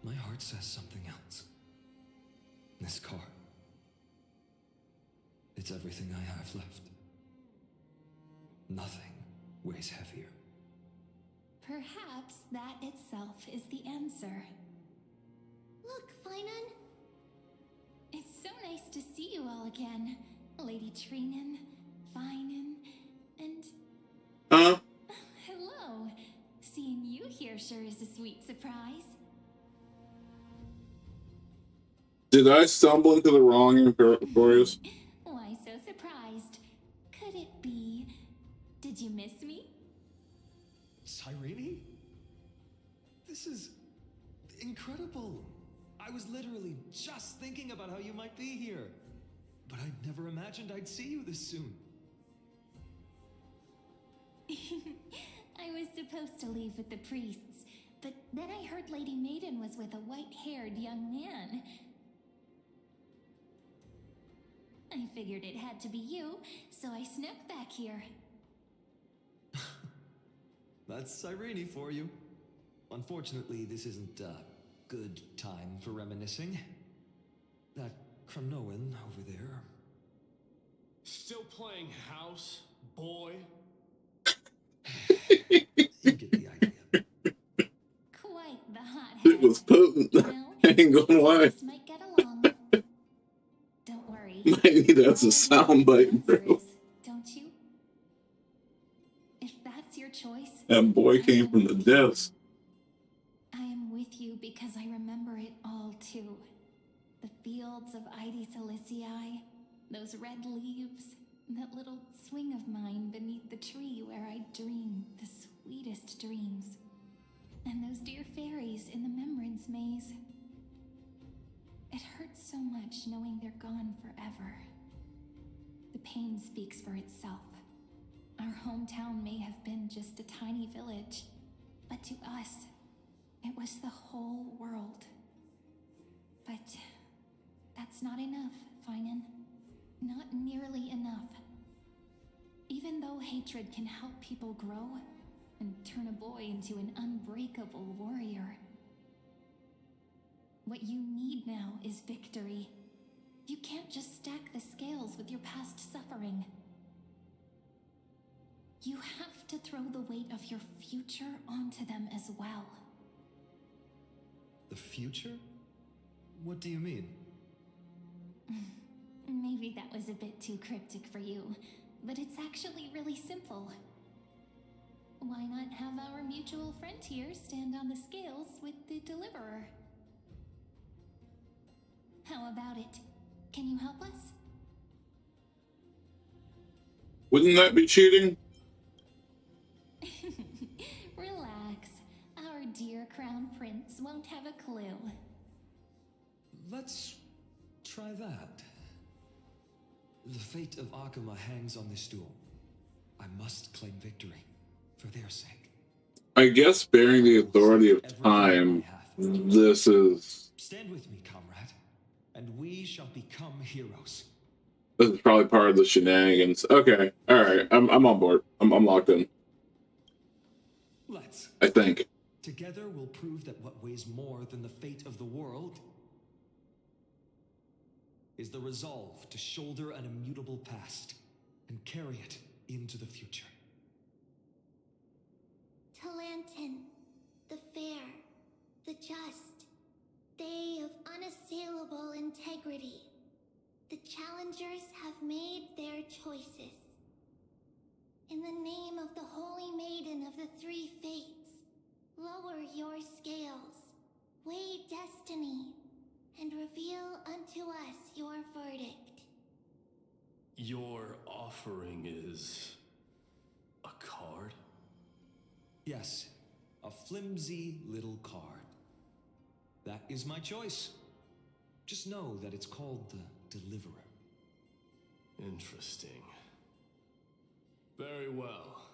my heart says something else. This card, it's everything I have left. Nothing weighs heavier. Perhaps that itself is the answer. Look, Phainon. It's so nice to see you all again. Lady Trinan, Phainon, and... Hello. Seeing you here sure is a sweet surprise. Did I stumble into the wrong Emporius? Why so surprised? Could it be... Did you miss me? Cyrene? This is incredible. I was literally just thinking about how you might be here. But I'd never imagined I'd see you this soon. I was supposed to leave with the priests, but then I heard Lady Maiden was with a white-haired young man. I figured it had to be you, so I snuck back here. That's Cyrene for you. Unfortunately, this isn't a good time for reminiscing. That Kremnoan over there. Still playing house, boy? You get the idea. Quite the hot It was potent. Ain't gonna lie. might get along. Don't worry. Might need that as a soundbite, bro. Don't you? If that's your choice, That boy came from the depths. I am with you because I remember it all too. The fields of Ide Silicii, those red leaves, that little swing of mine beneath the tree where I dreamed the sweetest dreams. And those dear fairies in the Membrance Maze. It hurts so much knowing they're gone forever. The pain speaks for itself. Our hometown may have been just a tiny village, but to us, it was the whole world. But that's not enough, Phainon. Not nearly enough. Even though hatred can help people grow and turn a boy into an unbreakable warrior, what you need now is victory. You can't just stack the scales with your past suffering. You have to throw the weight of your future onto them as well. The future? What do you mean? Maybe that was a bit too cryptic for you, but it's actually really simple. Why not have our mutual friend here stand on the scales with the Deliverer? How about it? Can you help us? Wouldn't that be cheating? Relax. Our dear Crown Prince won't have a clue. Let's try that. The fate of Akuma hangs on this duel. I must claim victory, for their sake. I guess bearing the authority of time, this is... Stand with me, comrade, and we shall become heroes. This is probably part of the shenanigans. Okay, alright, I'm on board. I'm locked in. Let's. I think. Together we'll prove that what weighs more than the fate of the world is the resolve to shoulder an immutable past and carry it into the future. Talantin, the fair, the just, they of unassailable integrity. The challengers have made their choices. In the name of the Holy Maiden of the Three Fates, lower your scales, weigh destiny, and reveal unto us your verdict. Your offering is a card? Yes, a flimsy little card. That is my choice. Just know that it's called the Deliverer. Interesting. Very well.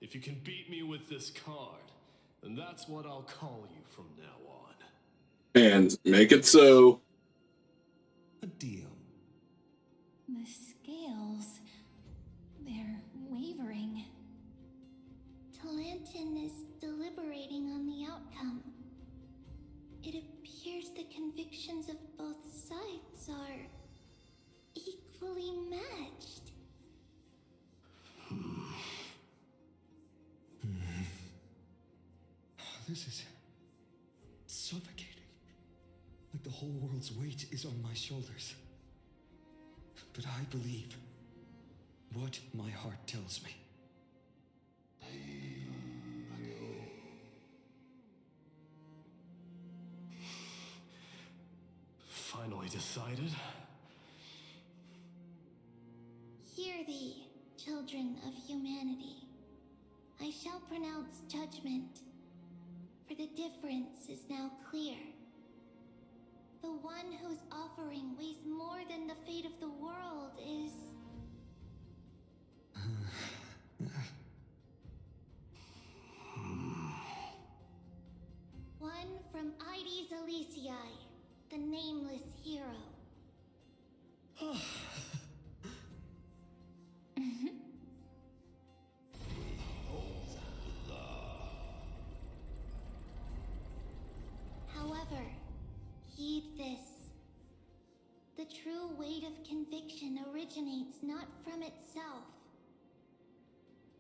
If you can beat me with this card, then that's what I'll call you from now on. And make it so. A deal. The scales, they're wavering. Talantin is deliberating on the outcome. It appears the convictions of both sides are equally matched. This is suffocating. Like the whole world's weight is on my shoulders. But I believe what my heart tells me. Finally decided? Hear thee, children of humanity. I shall pronounce judgment, for the difference is now clear. The one whose offering weighs more than the fate of the world is... one from Ides Elysiae, the nameless hero. However, heed this. The true weight of conviction originates not from itself,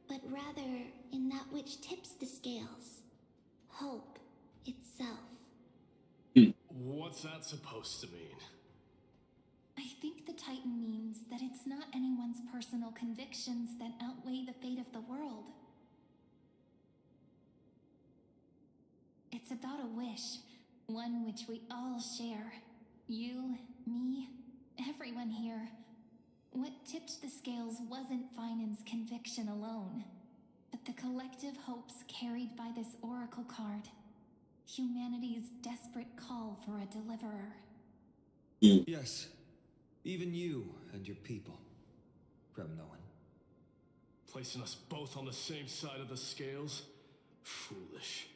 but rather in that which tips the scales, hope itself. What's that supposed to mean? I think the Titan means that it's not anyone's personal convictions that outweigh the fate of the world. It's about a wish, one which we all share. You, me, everyone here. What tipped the scales wasn't Phainon's conviction alone, but the collective hopes carried by this oracle card. Humanity's desperate call for a deliverer. Yes, even you and your people, Kremnoan. Placing us both on the same side of the scales? Foolish.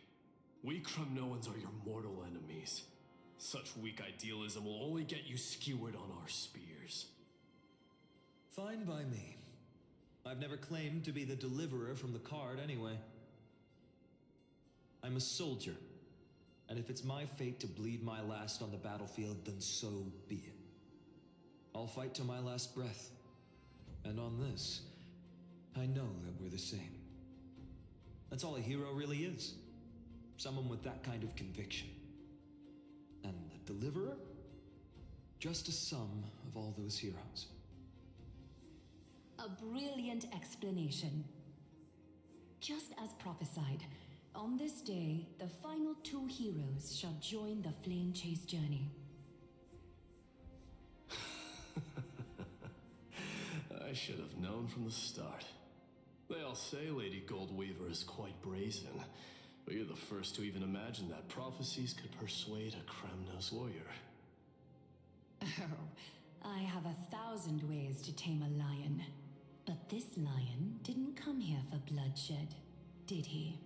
We Kremnoans are your mortal enemies. Such weak idealism will only get you skewered on our spears. Fine by me. I've never claimed to be the deliverer from the card anyway. I'm a soldier, and if it's my fate to bleed my last on the battlefield, then so be it. I'll fight to my last breath. And on this, I know that we're the same. That's all a hero really is. Someone with that kind of conviction. And the deliverer? Just a sum of all those heroes. A brilliant explanation. Just as prophesied, on this day, the final two heroes shall join the Flame Chase journey. I should have known from the start. They all say Lady Goldweaver is quite brazen, but you're the first to even imagine that prophecies could persuade a Kremnos warrior. Oh, I have 1,000 ways to tame a lion. But this lion didn't come here for bloodshed, did he?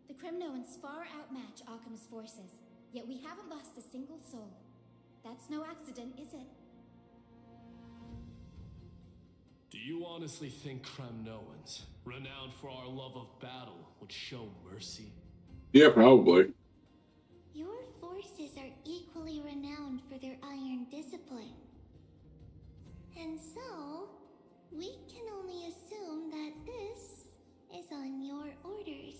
The Kremnoans far outmatch Occam's forces, yet we haven't lost a single soul. That's no accident, is it? Do you honestly think Kremnoans, renowned for our love of battle, would show mercy? Yeah, probably. Your forces are equally renowned for their iron discipline. And so, we can only assume that this is on your orders.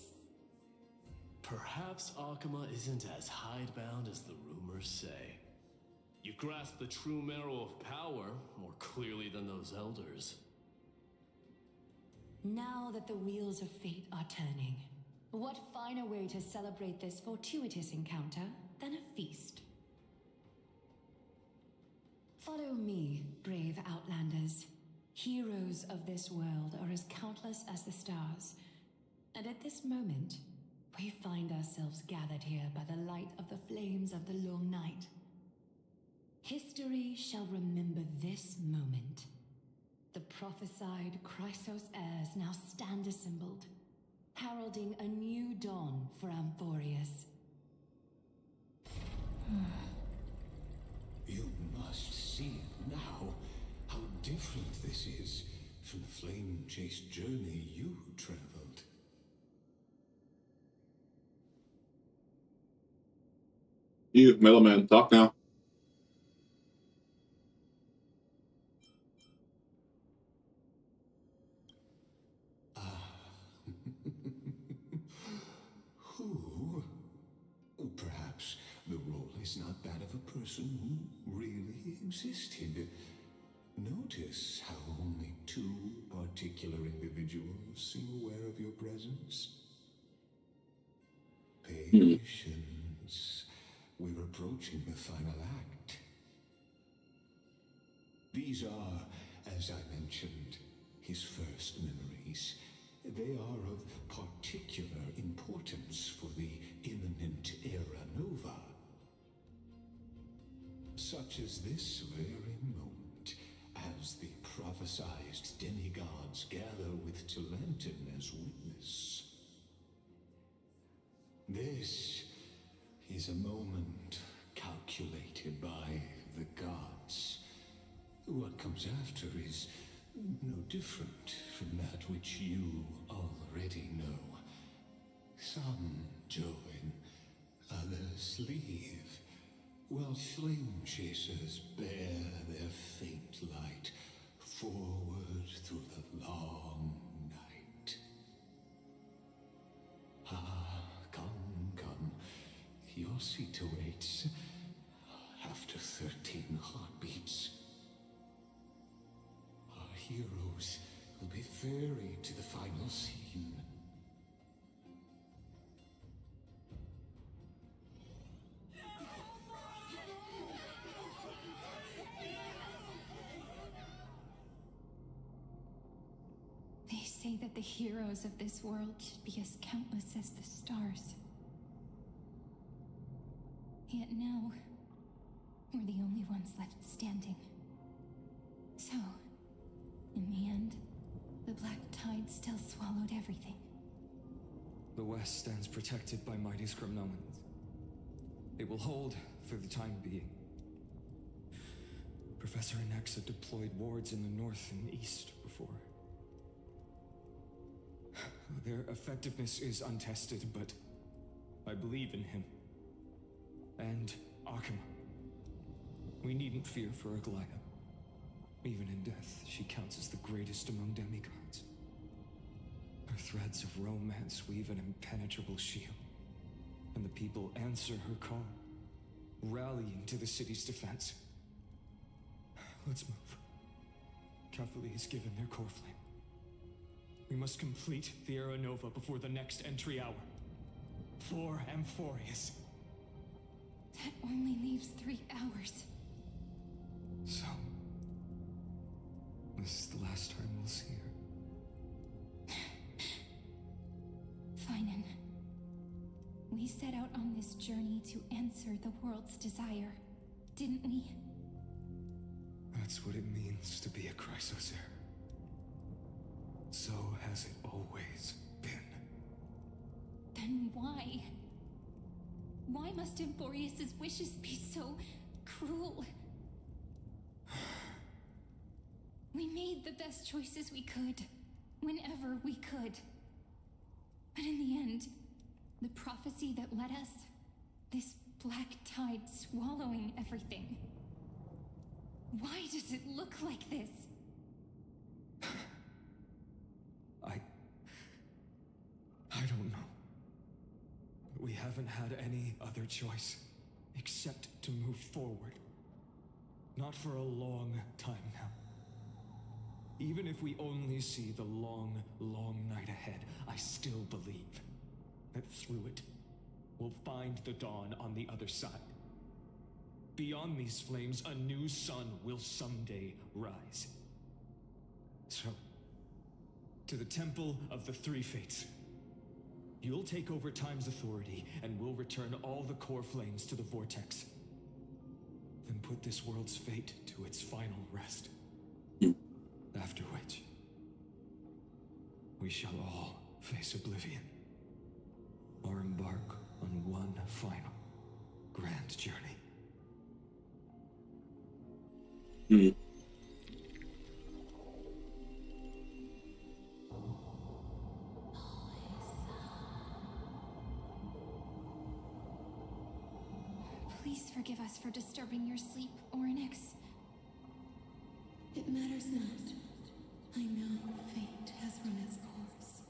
Perhaps Akama isn't as hidebound as the rumors say. You grasp the true marrow of power more clearly than those elders. Now that the wheels of fate are turning, what finer way to celebrate this fortuitous encounter than a feast? Follow me, brave Outlanders. Heroes of this world are as countless as the stars, and at this moment, we find ourselves gathered here by the light of the flames of the long night. History shall remember this moment. The prophesied Chrysos heirs now stand assembled, heralding a new dawn for Amphorius. You must see it now, how different this is from the flame chase journey you traveled. You, middleman, talk now. Who is not that of a person who really existed. Notice how only two particular individuals seem aware of your presence. Patience. We're approaching the final act. These are, as I mentioned, his first memories. They are of particular importance for the imminent era nova. Such as this very moment, as the prophesized demigods gather with Talenton as witness. This is a moment calculated by the gods. What comes after is no different from that which you already know. Some join, others leave, while flame chasers bear their faint light forward through the long night. Ah, come, your seat awaits after 13 heartbeats. Our heroes will be ferried to the final scene. They say that the heroes of this world should be as countless as the stars. Yet now, we're the only ones left standing. So, in the end, the black tide still swallowed everything. The West stands protected by mighty Scrimnoans. It will hold for the time being. Professor Anexa deployed wards in the north and east before. Their effectiveness is untested, but I believe in him. And Akuma. We needn't fear for Aglaya. Even in death, she counts as the greatest among demigods. Her threads of romance weave an impenetrable shield, and the people answer her call, rallying to the city's defense. Let's move. Cavalry has given their core flame. We must complete the Era Nova before the next entry hour. For Amphorius. That only leaves 3 hours. So, this is the last time we'll see her. Phainon. We set out on this journey to answer the world's desire, didn't we? That's what it means to be a Chrysosaur. So has it always been. Then why? Why must Amphorius' wishes be so cruel? We made the best choices we could, whenever we could. But in the end, the prophecy that led us, this black tide swallowing everything. Why does it look like this? I don't know. But we haven't had any other choice except to move forward. Not for a long time now. Even if we only see the long, long night ahead, I still believe that through it, we'll find the dawn on the other side. Beyond these flames, a new sun will someday rise. So, to the Temple of the Three Fates. You'll take over Time's authority, and we'll return all the core flames to the Vortex. Then put this world's fate to its final rest. After which, we shall all face oblivion. Or embark on one final, grand journey. Please forgive us for disturbing your sleep, Oryx. It matters not. I know fate has run its course.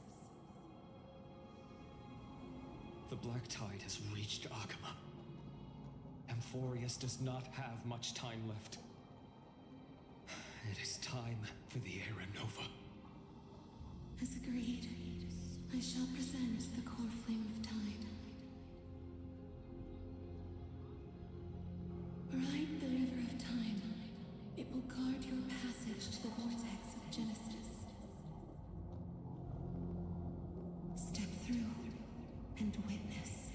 The black tide has reached Akuma. Amphorius does not have much time left. It is time for the Era Nova. As agreed, I shall present the core flame of time. Ride the river of time. It will guard your passage to the vortex of Genesis. Step through and witness.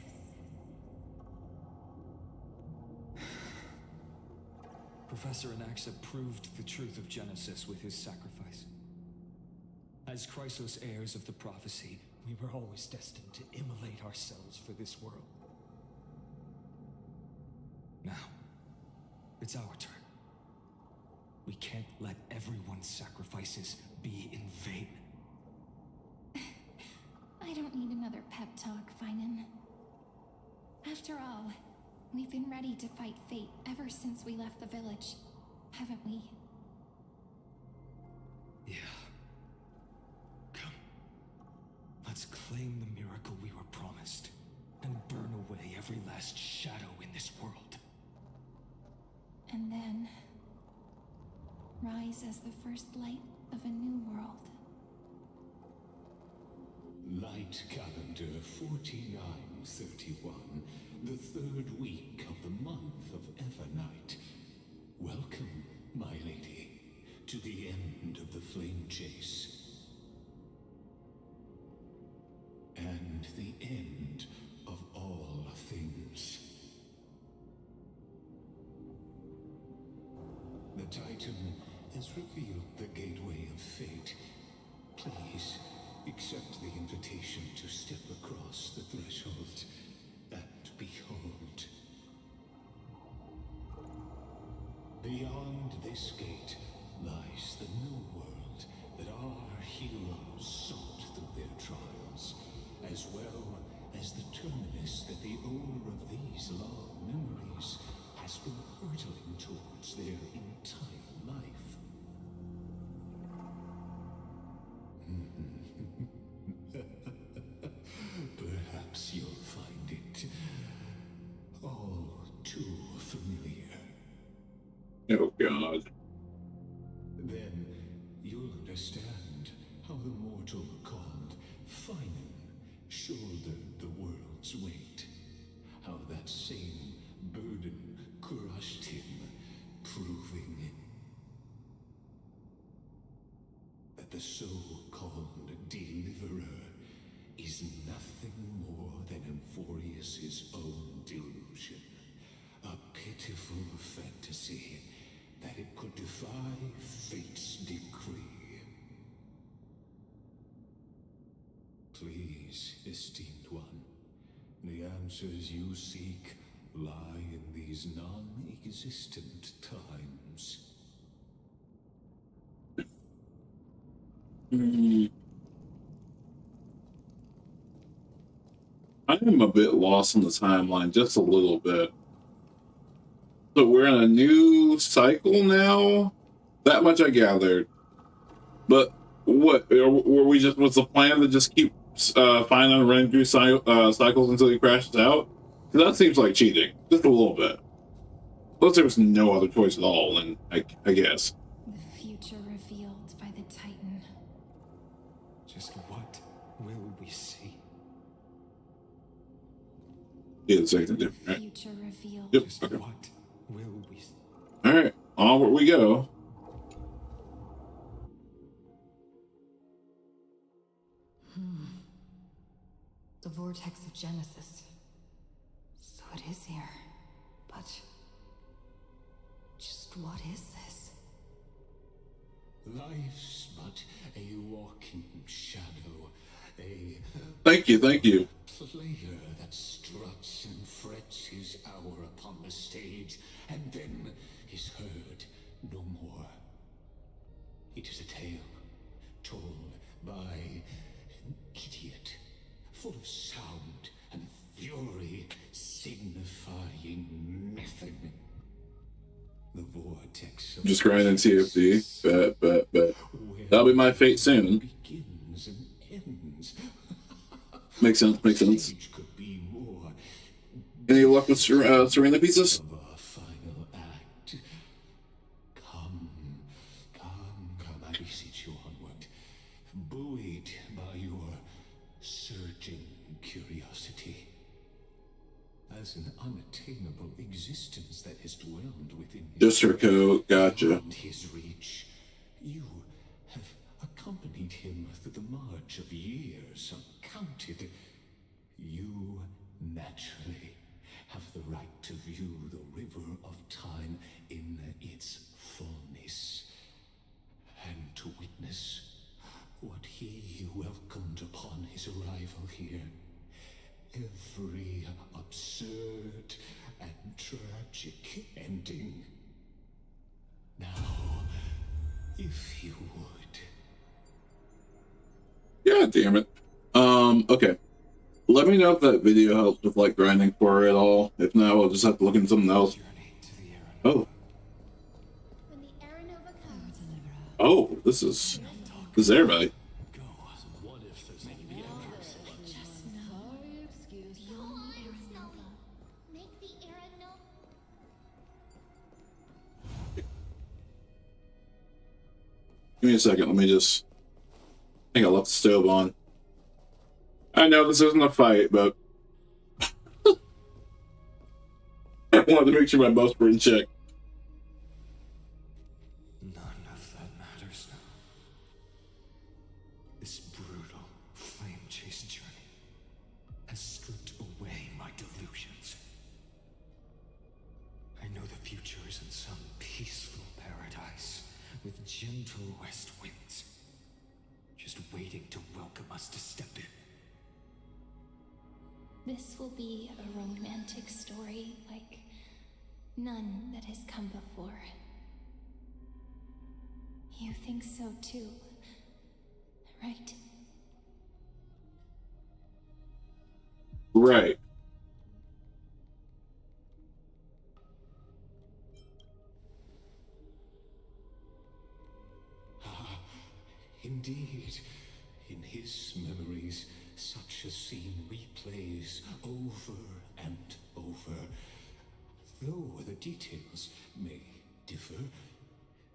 Professor Anaxa proved the truth of Genesis with his sacrifice. As Chrysos heirs of the prophecy, we were always destined to immolate ourselves for this world. Now, it's our turn. We can't let everyone's sacrifices be in vain. I don't need another pep talk, Phainon. After all, we've been ready to fight fate ever since we left the village, haven't we? Yeah. Come. Let's claim the miracle we were promised, and burn away every last shadow in this world. And then rise as the first light of a new world. Light calendar 4931, the third week of the month of Evernight. Welcome, my lady, to the end of the flame chase. And the end of all things. The Titan has revealed the gateway of fate. Please, accept the invitation to step across the threshold and behold. Beyond this gate lies the new world that our heroes sought through their trials, as well as the terminus that the owner of these long memories has been hurtling towards their entire life. Perhaps you'll find it all too familiar. Oh, God. Then you'll understand how the mortal called Phainon shouldered the world's weight. How that same burden crushed him, proving that the so-called Deliverer is nothing more than Amphorius' own delusion. A pitiful fantasy that it could defy fate's decree. Please, esteemed one, the answers you seek lie in these non-existent times. I am a bit lost on the timeline, just a little bit. So we're in a new cycle now? That much I gathered. But what, were we just, was the plan to just keep Phainon running through cycles until he crashes out? Because that seems like cheating, just a little bit. Unless there was no other choice at all, then I guess. The future revealed by the Titan. Just what will we see? Yeah, the second different, right? Future revealed. Yep, Just okay. what will we see? Alright, onward we go. The vortex of Genesis. So it is here. But just what is this? Life's but a walking shadow, a Thank you. player that struts and frets his hour upon the stage, and then is heard no more. It is a tale told by an idiot, full of sound and fury, signifying nothing. The vortex of Just grinding CFD. Bet. That'll be my fate soon. begins and ends. Makes sense. Could be more Any luck with Serena pieces? of a beseech you onward, buoyed by your surging curiosity. As an unattainable existence that has dwelled within Just her code, gotcha. his reach, you have accompanied him through the march of years uncounted. You naturally have the right to view the river of time in its fullness, and to witness what he welcomed upon his arrival here. Every absurd and tragic ending. Now, if you would. God damn it. Okay. Let me know if that video helps with like grinding for it at all. If not, we'll just have to look into something else. Oh. Oh, this is everybody. Give me a second. Let me just. I think I left the stove on. I know this isn't a fight, but I wanted to make sure my buffs were in check. None of that matters now. This brutal flame chase journey has stripped away my delusions. I know the future is in some peaceful paradise with gentle west winds, just waiting to welcome us to step in. This will be a romantic story like none that has come before. You think so too, right? Right. Indeed, in his memories, such a scene replays over and over. Though the details may differ,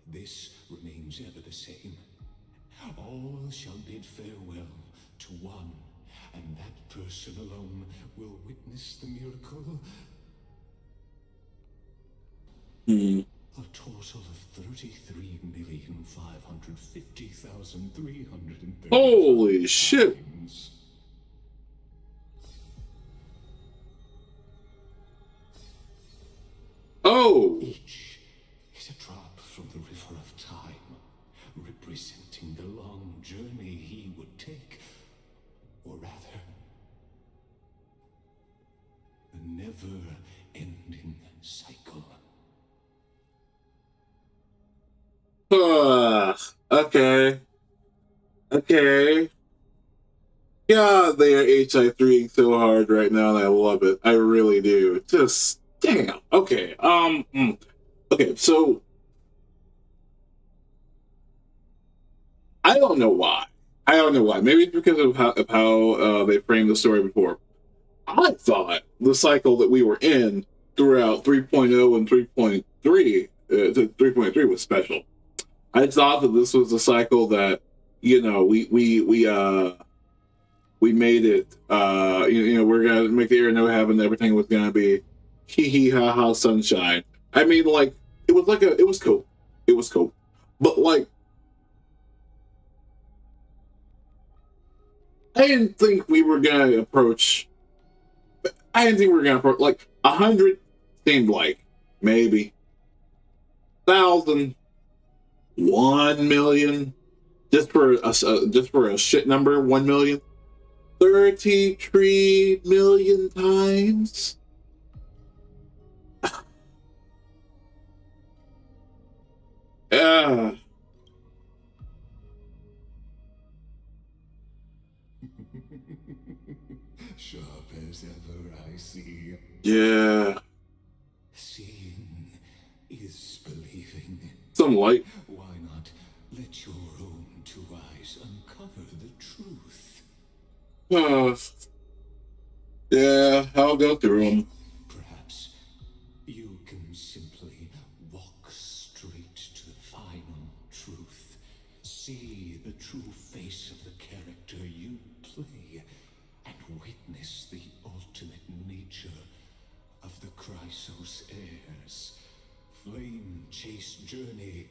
this remains ever the same. All shall bid farewell to one, and that person alone will witness the miracle. A total of 33,550,330. Holy shit! Oh! Each is a drop from the river of time, representing the long journey he would take, or rather, the never-ending cycle. Okay. Okay. God, they are HI3ing so hard right now, and I love it. I really do. Just damn. Okay. Okay. So I don't know why. Maybe it's because of how they framed the story before. I thought the cycle that we were in throughout 3.0 and 3.3 3.3 was special. I thought that this was a cycle that, you know, we made it. We're gonna make the air no heaven. Everything was gonna be hee hee ha ha sunshine. I mean, like it was cool. It was cool, but like I didn't think we were gonna approach. I didn't think we were gonna approach like 100. Seemed like maybe 1,000. 1 million, just for a shit number. 1 million, 33 million times. Yeah. Sharp as ever, I see. Yeah. Seeing is believing. Some light. Why not let your own two eyes uncover the truth? Yeah, I'll go through them. Perhaps you can simply walk straight to the final truth, see the true face of the character you play and witness the ultimate nature of the Chrysos heirs, flame chase journey,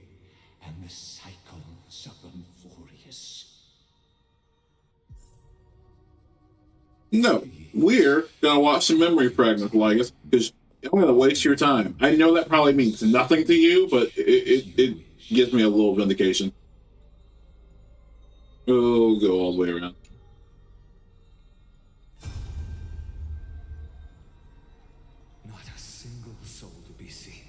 and the cycles of Amphorius. No, we're gonna watch some memory fragments, Ligus, because I'm gonna waste your time. I know that probably means nothing to you, but it gives me a little vindication. We'll go all the way around. Not a single soul to be seen.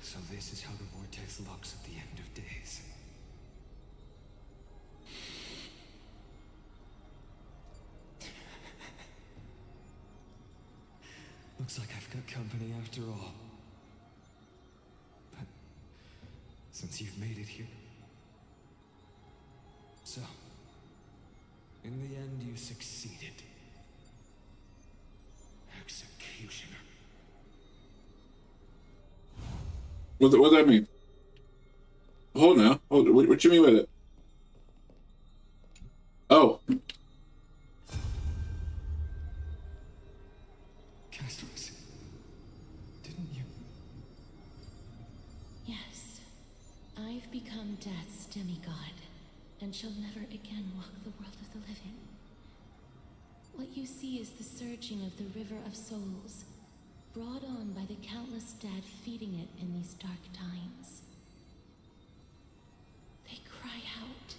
So this is how the vortex looks at the end of days. Looks like I've got company after all. But since you've made it here. So, in the end you succeeded. Executioner. What does that mean? Hold now. Hold, what you mean with it? Oh. Castles, didn't you? Yes. I've become Death's demigod, and shall never again walk the world of the living. What you see is the surging of the river of souls, brought on by the countless dead feeding it in these dark times. They cry out.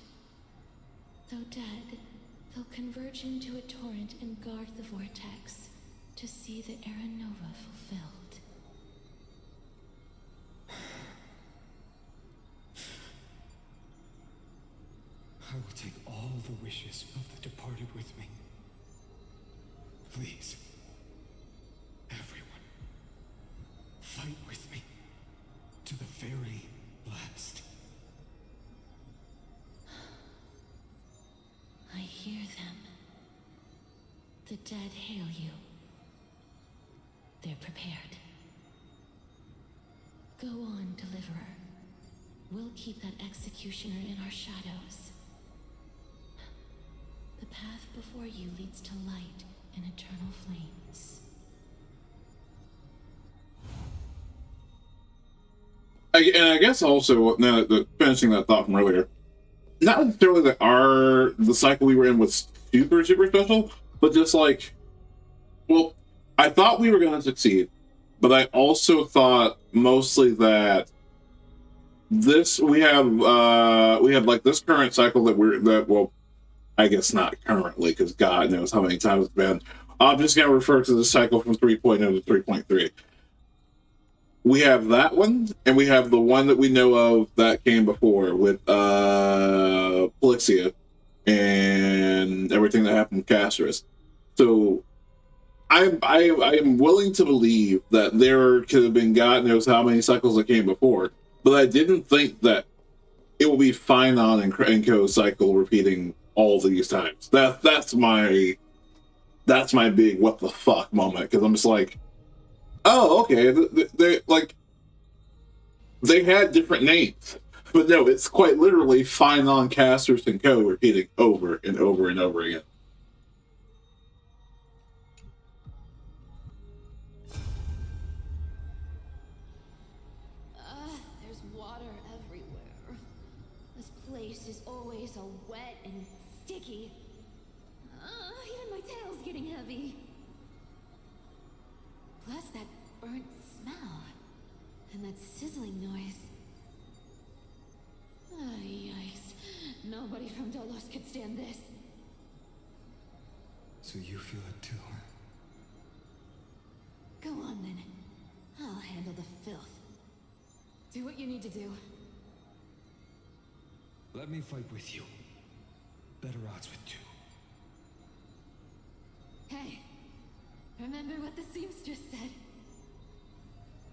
Though dead, they'll converge into a torrent and guard the vortex to see the Era Nova fulfilled. I will take all the wishes of the departed with me. Please, everyone, fight with me to the very last. I hear them. The dead hail you. They're prepared. Go on, Deliverer. We'll keep that executioner in our shadows. The path before you leads to light and eternal flames. I guess also, now finishing that thought from earlier, not necessarily that the cycle we were in was super special, but just like, well, I thought we were going to succeed, but I also thought mostly that we have like this current cycle well, I guess not currently, because God knows how many times it's been. I'm just going to refer to the cycle from 3.0 to 3.3. We have that one, and we have the one that we know of that came before with Polixia and everything that happened with Casterus. So I am willing to believe that there could have been God knows how many cycles that came before, but I didn't think that it will be Phainon and Co cycle repeating all these times. That's my big what the fuck moment, because I'm just like, oh, okay, they had different names, but no, it's quite literally Phainon, Casters, and Co repeating over and over and over again. There's water everywhere. This place is always so wet and sticky. Even my tail's getting heavy. Plus that burnt smell. And that sizzling noise. Yikes. Nobody from Dolos could stand this. So you feel it too, huh? Go on then. I'll handle the filth. Do what you need to do. Let me fight with you. Better odds with two. Hey, remember what the seamstress said?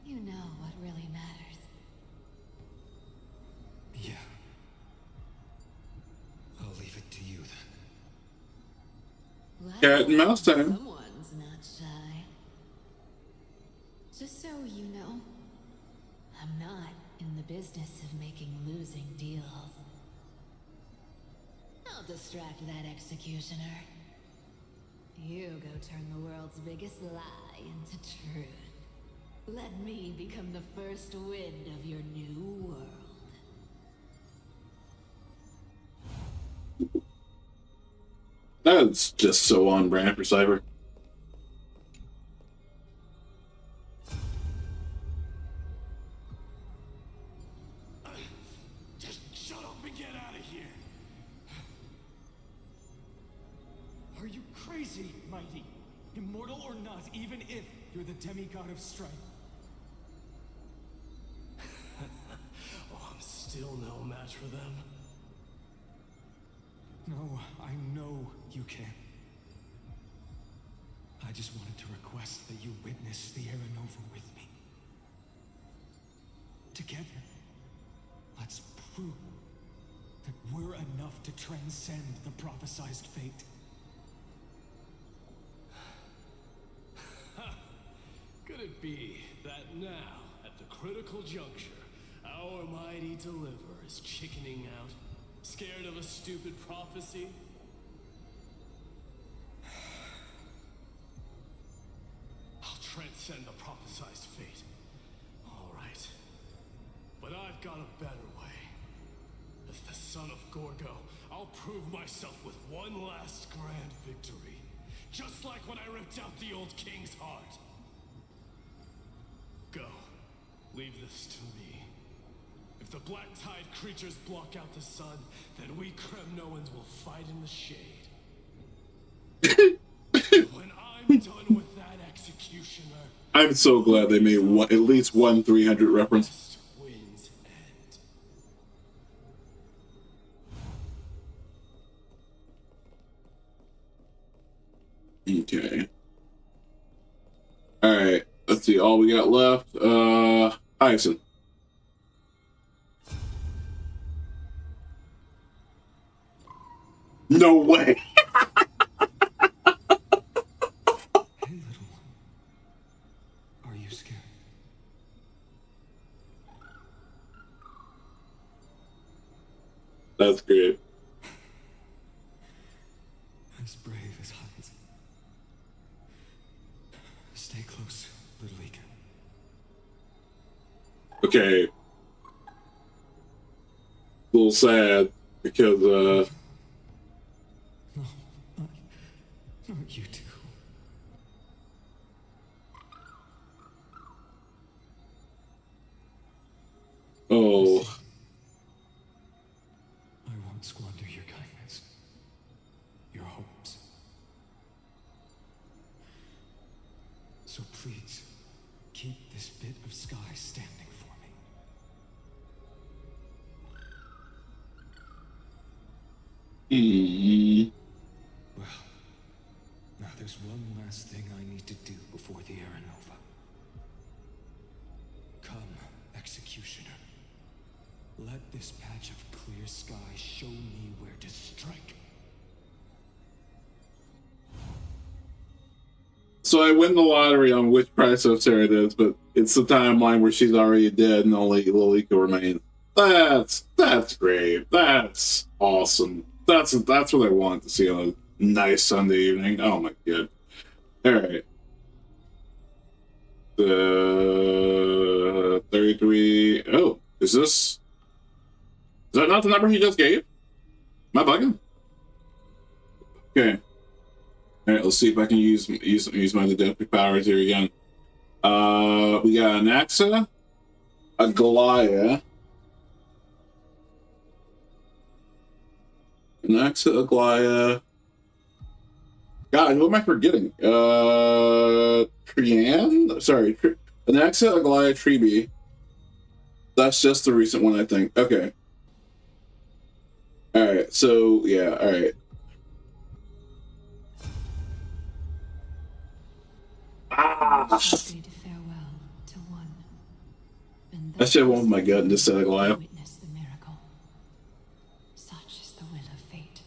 You know what really matters. Yeah. I'll leave it to you then. Cat and mouse time. Someone's not shy. Just so you know, I'm not in the business of making losing deals. I'll distract that executioner. You go turn the world's biggest lie into truth. Let me become the first wind of your new world. That's just so on brand for Cyber. Just shut up and get out of here. Are you crazy, Mighty? Immortal or not, even if you're the demigod of strife. Oh, I'm still no match for them. No, I know you can. I just wanted to request that you witness the IronDaVinci with me. Together, let's prove that we're enough to transcend the prophesized fate. Could it be that now, at the critical juncture, our mighty Deliverer is chickening out? Scared of a stupid prophecy? I'll transcend the prophesized fate. All right. But I've got a better way. As the son of Gorgo, I'll prove myself with one last grand victory. Just like when I ripped out the old king's heart. Go. Leave this to me. If the black tide creatures block out the sun, then we Kremnoans will fight in the shade. When I'm done with that executioner, I'm so glad they made at least one 300 reference. wins end. Okay. Alright, let's see. All we got left. Ison. No way! Hey, little one. Are you scared? That's great. As brave as Hans. Stay close, little Ika. Okay. A little sad because No, not you two. Oh. I won't squander your kindness, your hopes. So please, keep this bit of sky standing for me. Well, now there's one last thing I need to do before the IronDaVinci. Come, Executioner. Let this patch of clear sky show me where to strike. So I win the lottery on which price of Sarah it is, but it's the timeline where she's already dead and only Lilika remains. That's great. That's awesome. That's what I want to see on a nice Sunday evening. Oh my god. Alright. 33. Oh, is that not the number he just gave? Am I bugging? Okay. Alright, let's see if I can use my deductive powers here again. We got an Axa, a Goliath. An Axa, a Goliath. God, who am I forgetting? Trian? Sorry, an Axa, a Goliath, Treeby. That's just the recent one, I think. Okay. Alright, so, yeah, alright. I should have won with my gut and just said a Goliath. Witness the miracle. Such is the will of fate.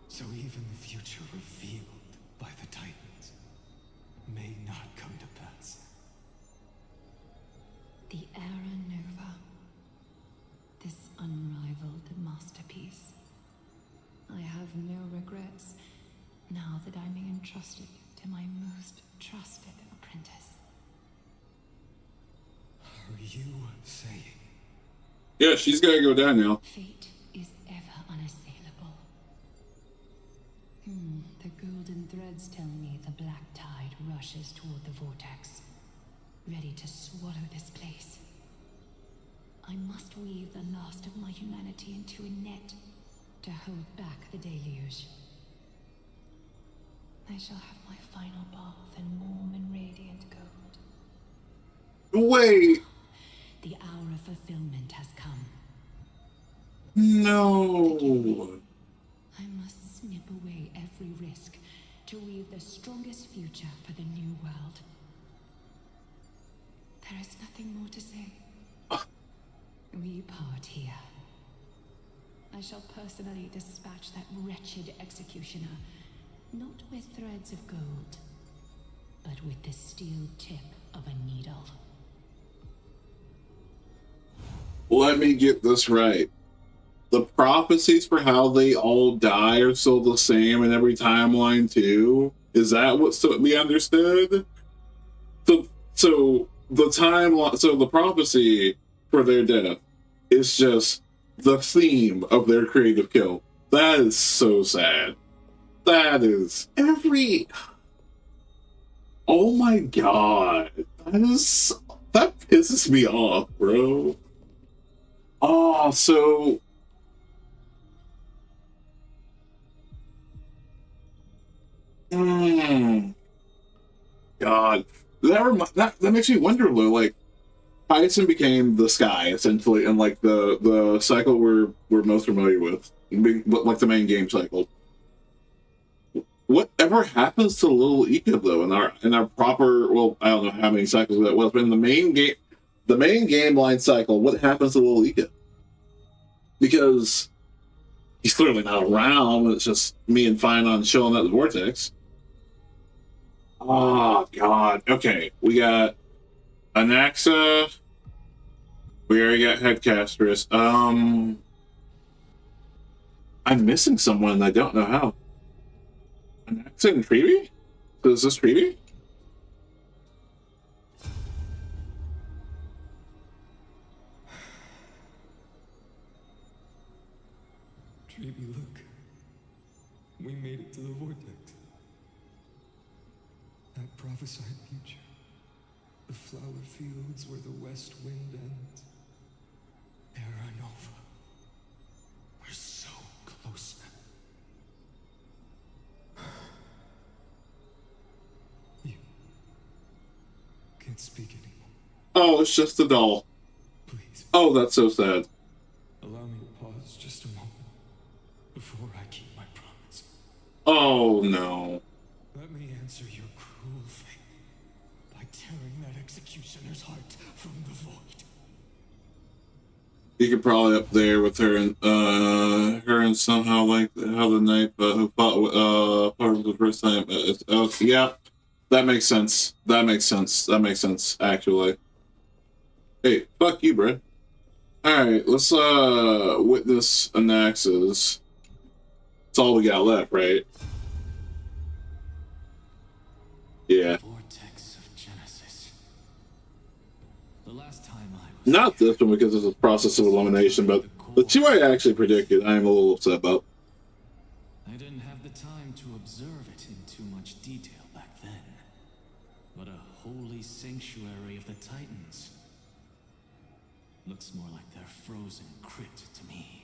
So even the future revealed by the Titans may not come to pass. The Aaron regrets, now that I'm being entrusted to my most trusted apprentice. Are you saying? Yeah, she's gotta go down now. Fate is ever unassailable. The golden threads tell me the black tide rushes toward the vortex, ready to swallow this place. I must weave the last of my humanity into a net to hold back the deluge. I shall have my final bath in warm and radiant gold. Wait. The hour of fulfillment has come. No. I must snip away every risk to weave the strongest future for the new world. There is nothing more to say. We part here. I shall personally dispatch that wretched executioner, not with threads of gold, but with the steel tip of a needle. Let me get this right. The prophecies for how they all die are still the same in every timeline too? Is that what's to be understood? So the timeline, so the prophecy for their death is just the theme of their creative kill. That is so sad. That is every. Oh my god, that pisses me off, bro. Oh, so. God, that makes me wonder though. Like, Tyson became the sky essentially, and like the cycle we're most familiar with, like the main game cycle. Whatever happens to Little Ika though in our proper, well, I don't know how many cycles that was, but in the main game line cycle, what happens to Little Ika? Because he's clearly not around. It's just me and Phainon chilling at the vortex. Oh god. Okay, we got Anaxa. We already got Headcastress. I'm missing someone. I don't know how. Anaxa and Freebie? So is this Freebie? Freebie, look. We made it to the vortex. That prophesied future. The flower fields where the west wind ends. Terra Nova. We're so close now. You can't speak anymore. Oh, it's just a doll. Please. Oh, that's so sad. Allow me to pause just a moment before I keep my promise. Oh, no. Let me answer your cruel fate by tearing that executioner's heart from the void. You could probably up there with her and somehow like how the knight who fought for the first time. Yeah, that makes sense. That makes sense. Actually, hey, fuck you, bro. All right, let's witness Anaxa's. That's all we got left, right? Yeah. Vortex of Genesis. The last time I was Not this one because it's a process of elimination, but the two I actually predicted, I am a little upset about. I didn't have the time to observe it in too much detail back then. But a holy sanctuary of the Titans. Looks more like their frozen crypt to me.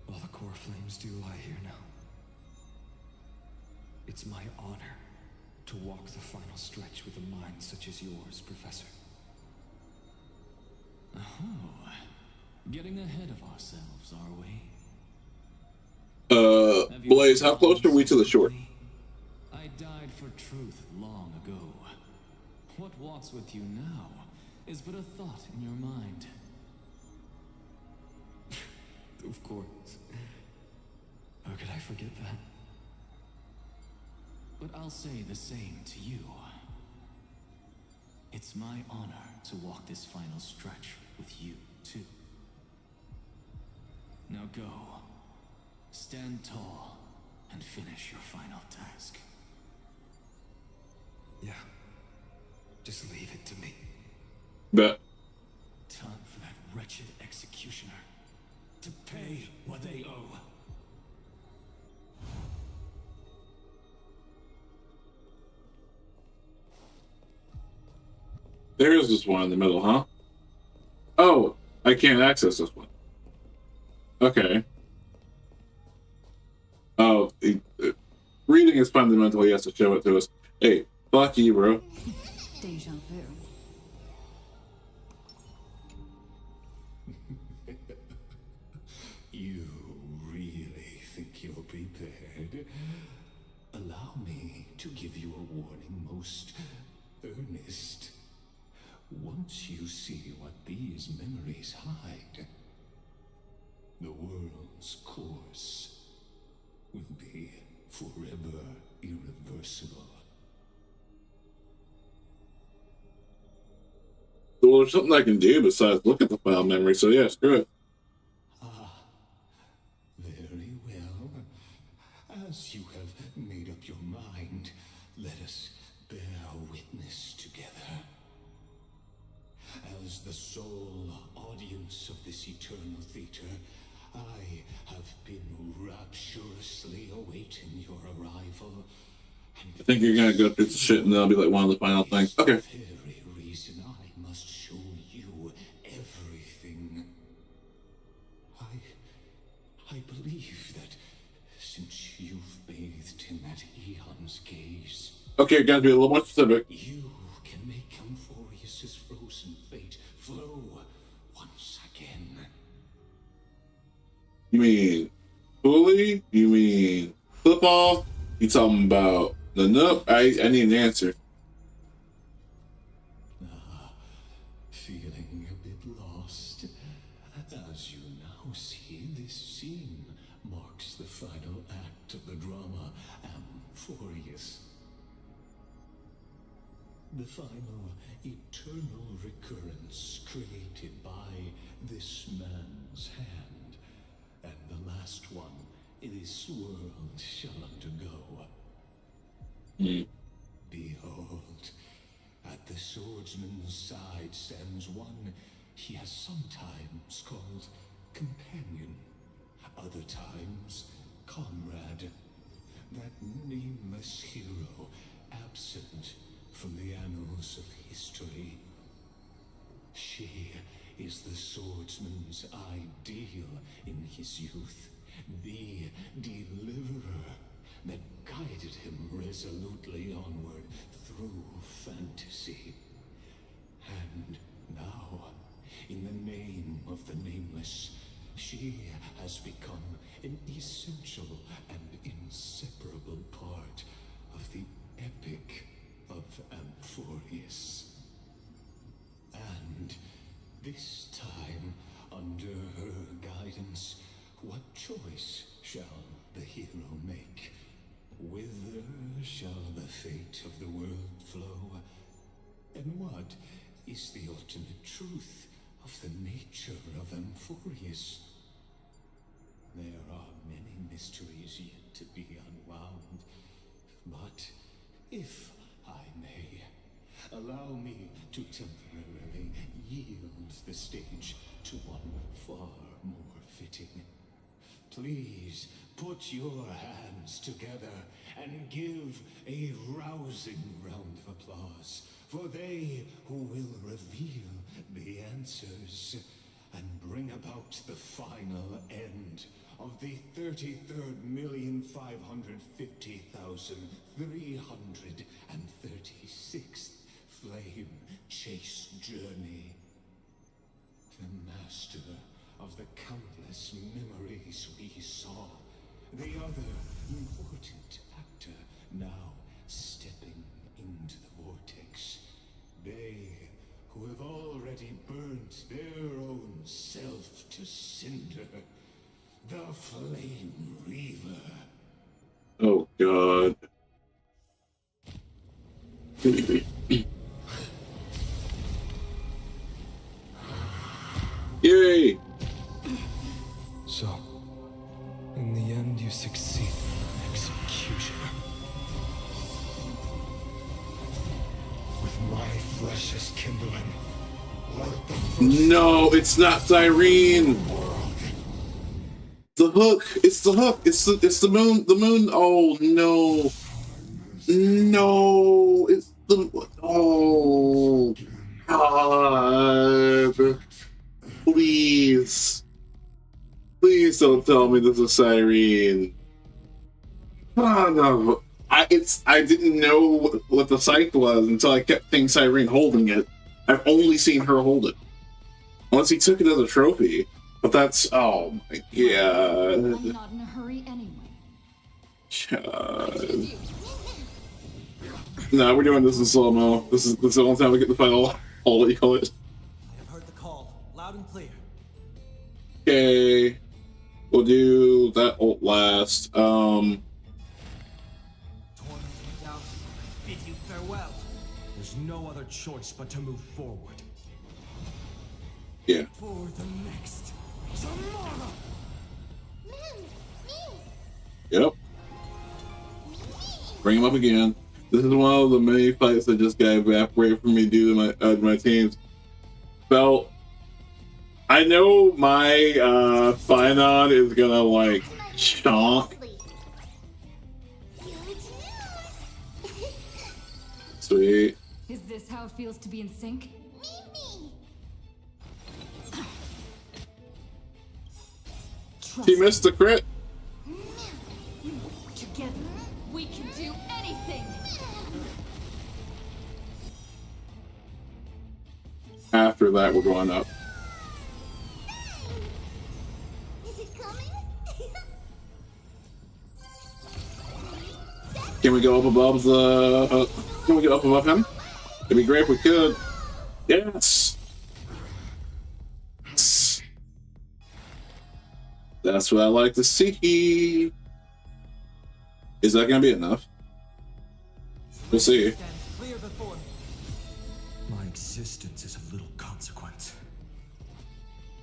All the core flames do lie here now. It's my honor to walk the final stretch with a mind such as yours, Professor. Oh, getting ahead of ourselves, are we? Blaze, how close are we to the shore? I died for truth long ago. What walks with you now is but a thought in your mind. Of course. How could I forget that? But I'll say the same to you. It's my honor to walk this final stretch with you, too. Now go. Stand tall and finish your final task. Yeah. Just leave it to me. Bet. Time for that wretched executioner to pay what they owe. There's this one in the middle, huh? Oh, I can't access this one. Okay. Oh, reading is fundamental. He has to show it to us. Hey, fuck you, bro. Deja vu. You really think you're prepared? Allow me to give you a warning most earnest. Once you see what these memories hide, the world's course will be forever irreversible. Well, there's something I can do besides look at the file memory, so yeah, screw it. Very well. As you have made up your mind, let us bear witness together. As the sole audience of this eternal theater, I have been rapturously awaiting your arrival. I think you're gonna go through the shit and that'll be like one of the final things. Okay. Very reason I must show you everything. I believe that since you've bathed in that eon's gaze, Okay, gotta be a little more specific. you can make Amphorius's frozen fate flow once again. You mean fully? You mean flip off? You talking about the nope? I need an answer. Feeling a bit lost? As you now see, this scene marks the final act of the drama Amphorius. The final eternal recurrence created by this man's hand, and the last one this world shall undergo. Behold, at the swordsman's side stands one he has sometimes called companion, other times comrade, that nameless hero absent from the annals of history. She is the swordsman's ideal in his youth, the deliverer that guided him resolutely onward through fantasy. And now, in the name of the nameless, she has become an essential and inseparable part of the epic of Amphorius. And this time, under her guidance, what choice shall the hero make? Whither shall the fate of the world flow? And what is the ultimate truth of the nature of Amphorius? There are many mysteries yet to be unwound, but if I may, allow me to temporarily yield the stage to one far more fitting. Please put your hands together and give a rousing round of applause for they who will reveal the answers and bring about the final end of the 33,550,336th flame chase journey. The master of the countless memories we saw, the other important actor now stepping into the vortex. They who have already burnt their own self to cinder, the Flame Reaver. Oh, God. Yay! So, in the end, you succeed. Executioner. With my flesh as kindling. No, it's not Cyrene. The hook. It's the hook. It's the moon. The moon. Oh no. No. It's the. Oh God. Please. Please don't tell me this is Cyrene. Oh no. I didn't know what the psych was until I kept seeing Cyrene holding it. I've only seen her hold it. Unless he took it as a trophy. But that's, oh my God. I'm not in a hurry anyway. God. No, we're doing this in slow-mo. This is the only time we get the final, what you call it. I have heard the call, loud and clear. Okay. We'll do that ult last. Bid you farewell. There's no other choice but to move forward. Yeah. For the next tomorrow. Yep. Bring him up again. This is one of the many fights that just got evaporated from me due to my teams. Felt. I know my Phainon is gonna like chomp. Sweet. Is this how it feels to be in sync? He missed the crit. Together, we can do anything. After that, we're going up. Can we go up above the? Can we go up above him? It'd be great if we could. Yes. Yes. That's what I like to see. Is that gonna be enough? We'll see. My existence is of little consequence.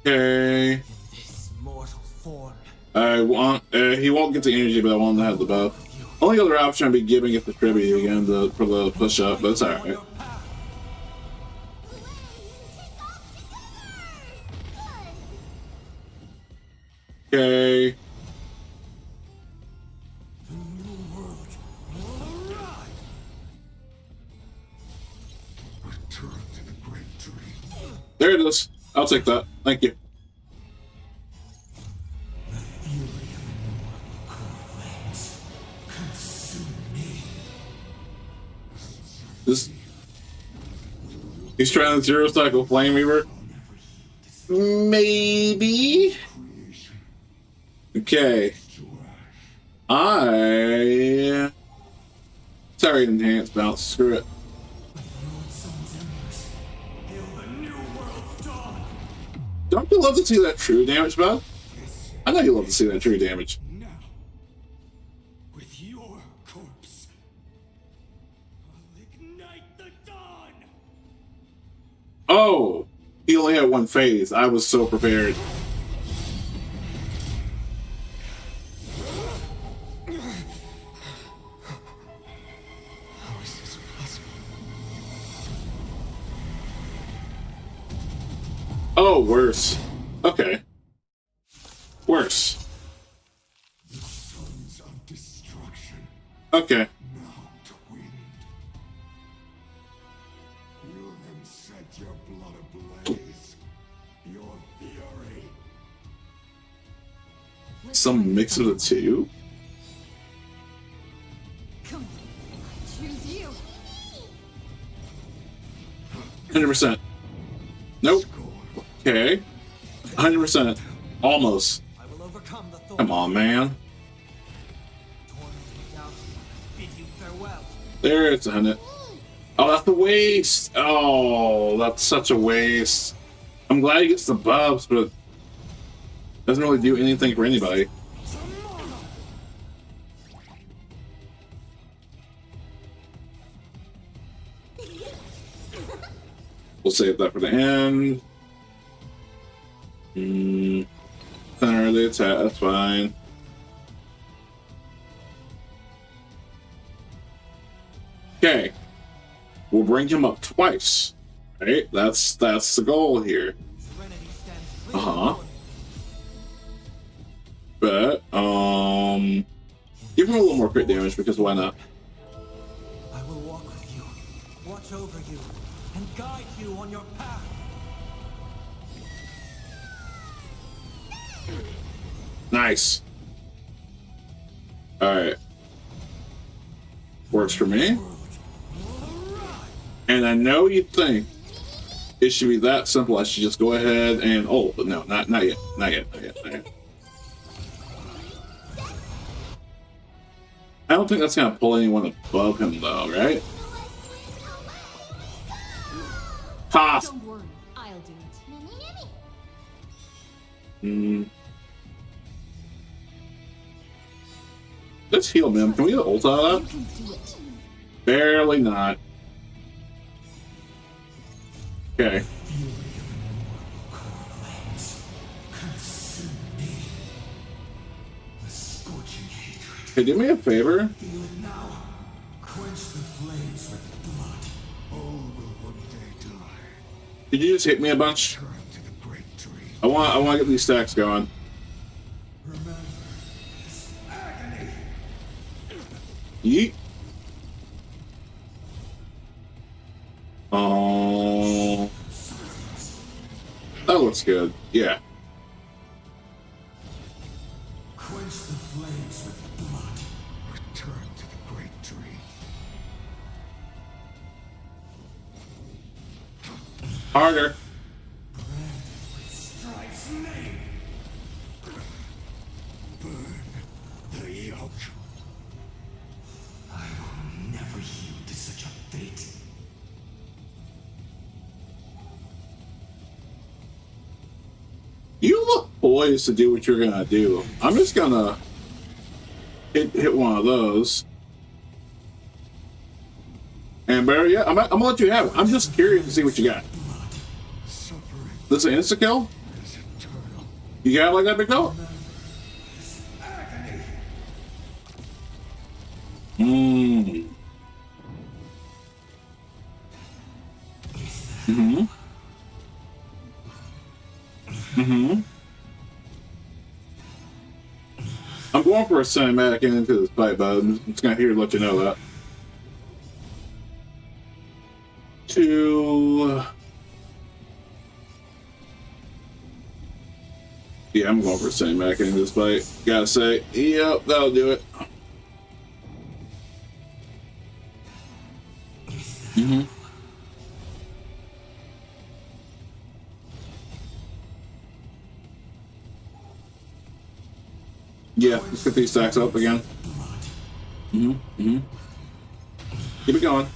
Okay. This mortal form. I want. He won't get the energy, but I want him to have the buff. Only other option I'd be giving it the tribute again for the push up, but it's alright. Okay. There it is. I'll take that. Thank you. He's trying to zero cycle Flame Weaver. Maybe. Okay. Sorry, enhanced bounce. Screw it. Don't you love to see that true damage, bud? I know you love to see that true damage. With your corpse, I'll ignite the dawn. Oh, he only had one phase. I was so prepared. How is this possible? Oh, worse. Okay. Worse. Sons of destruction. Okay. Now twinned. Feel them set your blood ablaze. Your fury. Some mix of the two. Come on, I choose you. 100%. Nope. Okay. 100%. Almost. Come on, man. There, it's 100. Oh, that's a waste. Oh, that's such a waste. I'm glad he gets the buffs, but doesn't really do anything for anybody. We'll save that for the end. Center of the attack, that's fine. Okay. We'll bring him up twice. Right? That's the goal here. Uh-huh. But, give him a little more crit damage because why not? I will walk with you, watch over you, and guide you on your path. Nice. Alright. Works for me. And I know you think it should be that simple. I should just go ahead and but no, not yet. Not yet. I don't think that's gonna pull anyone above him though, right? Ha! Don't worry, I'll do it. Let's heal him. Can we get ult out of that? Barely not. Okay. Hey, do me a favor. Did you just hit me a bunch? I want to get these stacks going. Yeet. Oh, that looks good. Yeah. Quench the flames with blood. Return to the great tree. Harder. Strike's name. Burn the yoke. I will never yield to such a fate. You look poised to do what you're gonna do. I'm just gonna hit one of those. And Barry, yeah, I'm gonna let you have it. I'm just curious to see what you got. This an insta kill? You got it like that, big dog? I'm going for a cinematic into this fight, bud. I'm just gonna here to let you know that. Yeah, I'm going for a cinematic into this fight. Gotta say, yep, that'll do it. Yeah, let's get these stacks up again. Keep it going.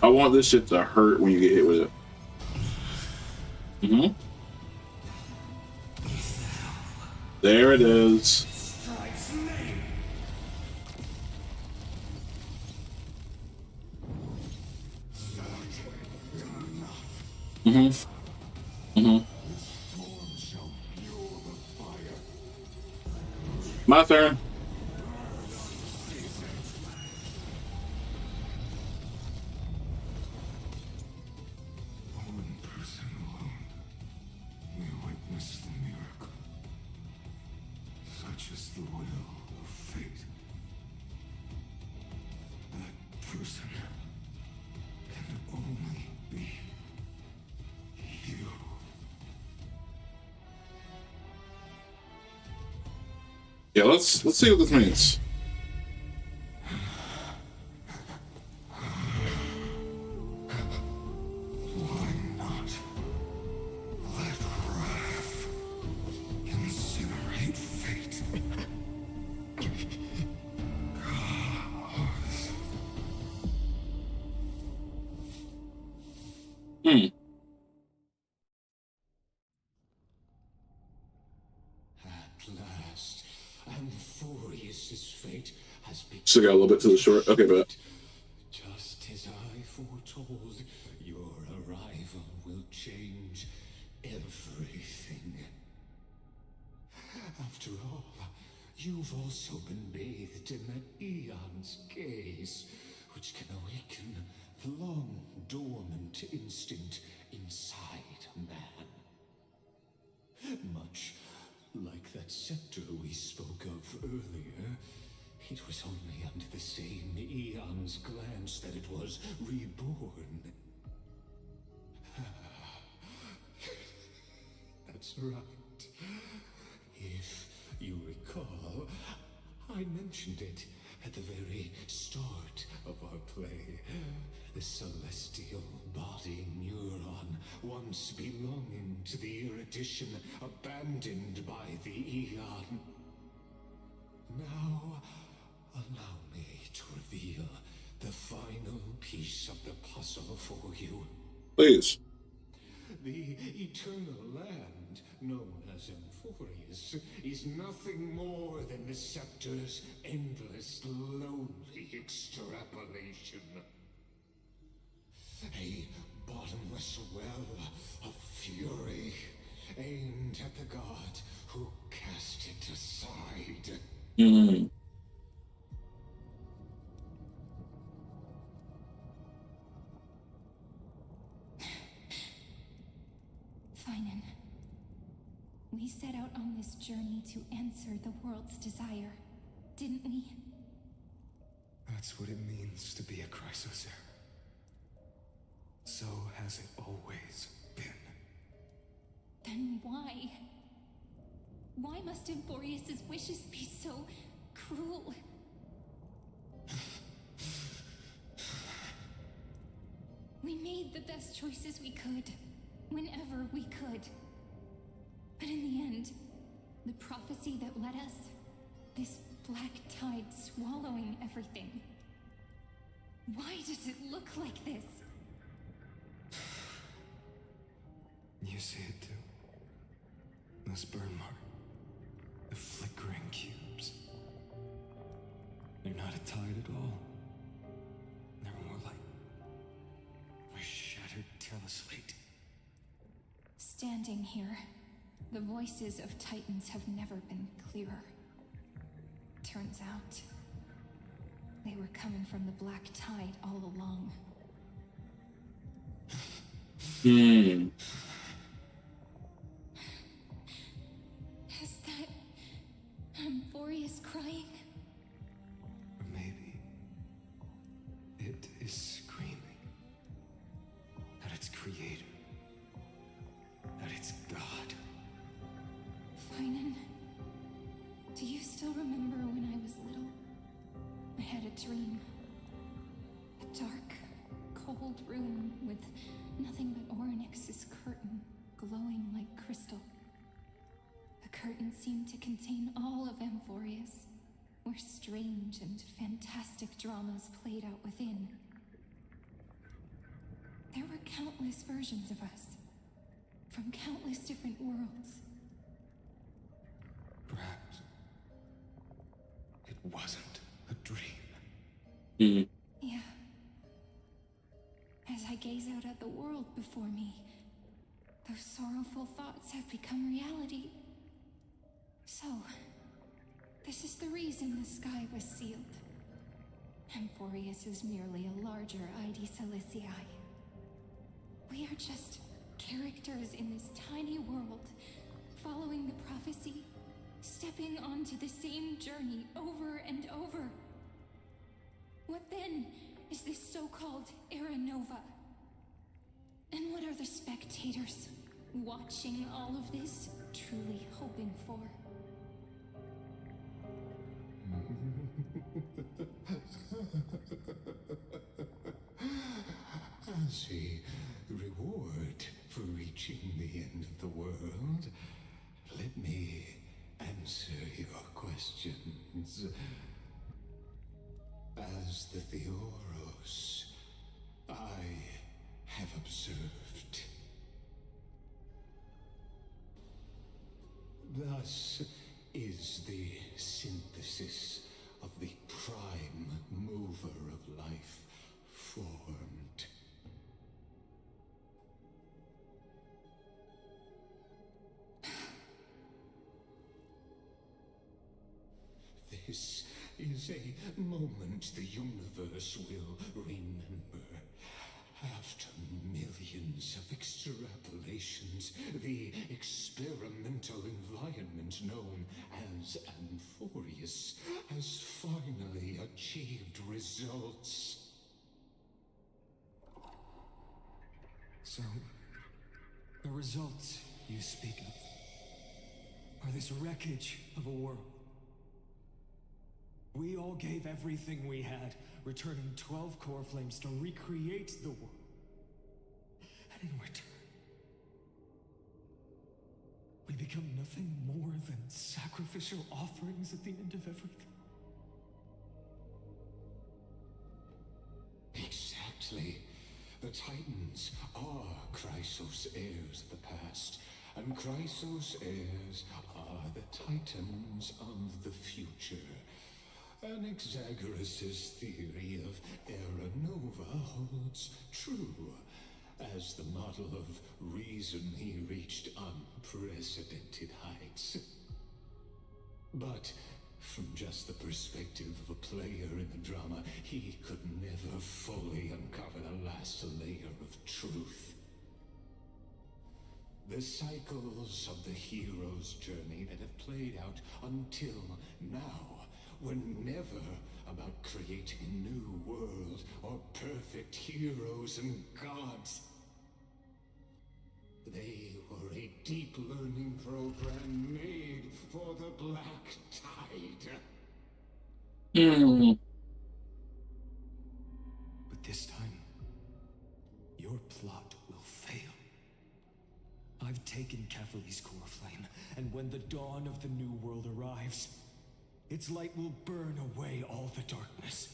I want this shit to hurt when you get hit with it. There it is. My turn. One person alone will witness the miracle. Such is the will of fate. That person can only be you. Yeah, let's see what this means. Why not let wrath incinerate fate? At last, Amphorius's fate has been. Still got a little bit to the short. Okay, but Just as I foretold, your arrival will change everything. After all, you've also been bathed in that eon's gaze, which can awaken the long-dormant instinct inside a man. Much like that scepter we spoke of earlier, it was only under the same eon's glance that it was reborn. That's right. If you recall, I mentioned it at the very start of our play. The celestial body neuron, once belonging to the erudition abandoned by the eon. Now, allow me to reveal the final piece of the puzzle for you. Please. The eternal land, known as Amphorius, is nothing more than the scepter's endless, lonely extrapolation. A bottomless well of fury, aimed at the god who cast it aside. Phainon, we set out on this journey to answer the world's desire, didn't we? That's what it means to be a Chrysocer. So has it always been. Then why? Why must Amphorius' wishes be so cruel? We made the best choices we could, whenever we could. But in the end, the prophecy that led us, this black tide swallowing everything. Why does it look like this? You see it too. This burn mark. The flickering cubes. They're not a tide at all. They're more like a shattered teleslate. Standing here, the voices of Titans have never been clearer. Turns out, they were coming from the black tide all along. Is that Amphorius crying? Or maybe it is screaming at its creator, at its god. Phainon, do you still remember when I was little? I had a dream. A dark, cold room with nothing but Orynyx's curtain glowing like crystal. The curtain seemed to contain all of Amphorius, where strange and fantastic dramas played out within. There were countless versions of us, from countless different worlds. Perhaps it wasn't a dream. Yeah. As I gaze out at the world before me, those sorrowful thoughts have become reality. So, this is the reason the sky was sealed. Amphorius is merely a larger ID Silicii. We are just characters in this tiny world, following the prophecy, stepping onto the same journey over and over. What then is this so-called Era Nova? And what are the spectators watching all of this truly hoping for? As a reward for reaching the end of the world, let me answer your questions. As the Theoros, I have observed. Thus is the synthesis of the prime mover of life formed. This is a moment the universe will remember. After millions of extrapolations, the experimental environment known as Amphorius has finally achieved results. So, the results you speak of are this wreckage of a world. We all gave everything we had, returning 12 core flames to recreate the world. And in return, we become nothing more than sacrificial offerings at the end of everything. Exactly. The Titans are Chrysos heirs of the past, and Chrysos heirs are the Titans of the future. Anaxagoras' theory of Era Nova holds true. As the model of reason, he reached unprecedented heights. But from just the perspective of a player in the drama, he could never fully uncover the last layer of truth. The cycles of the hero's journey that have played out until now were never about creating a new world or perfect heroes and gods. They were a deep learning program made for the Black Tide. But this time, your plot will fail. I've taken Catholi's core flame, and when the dawn of the new world arrives, its light will burn away all the darkness.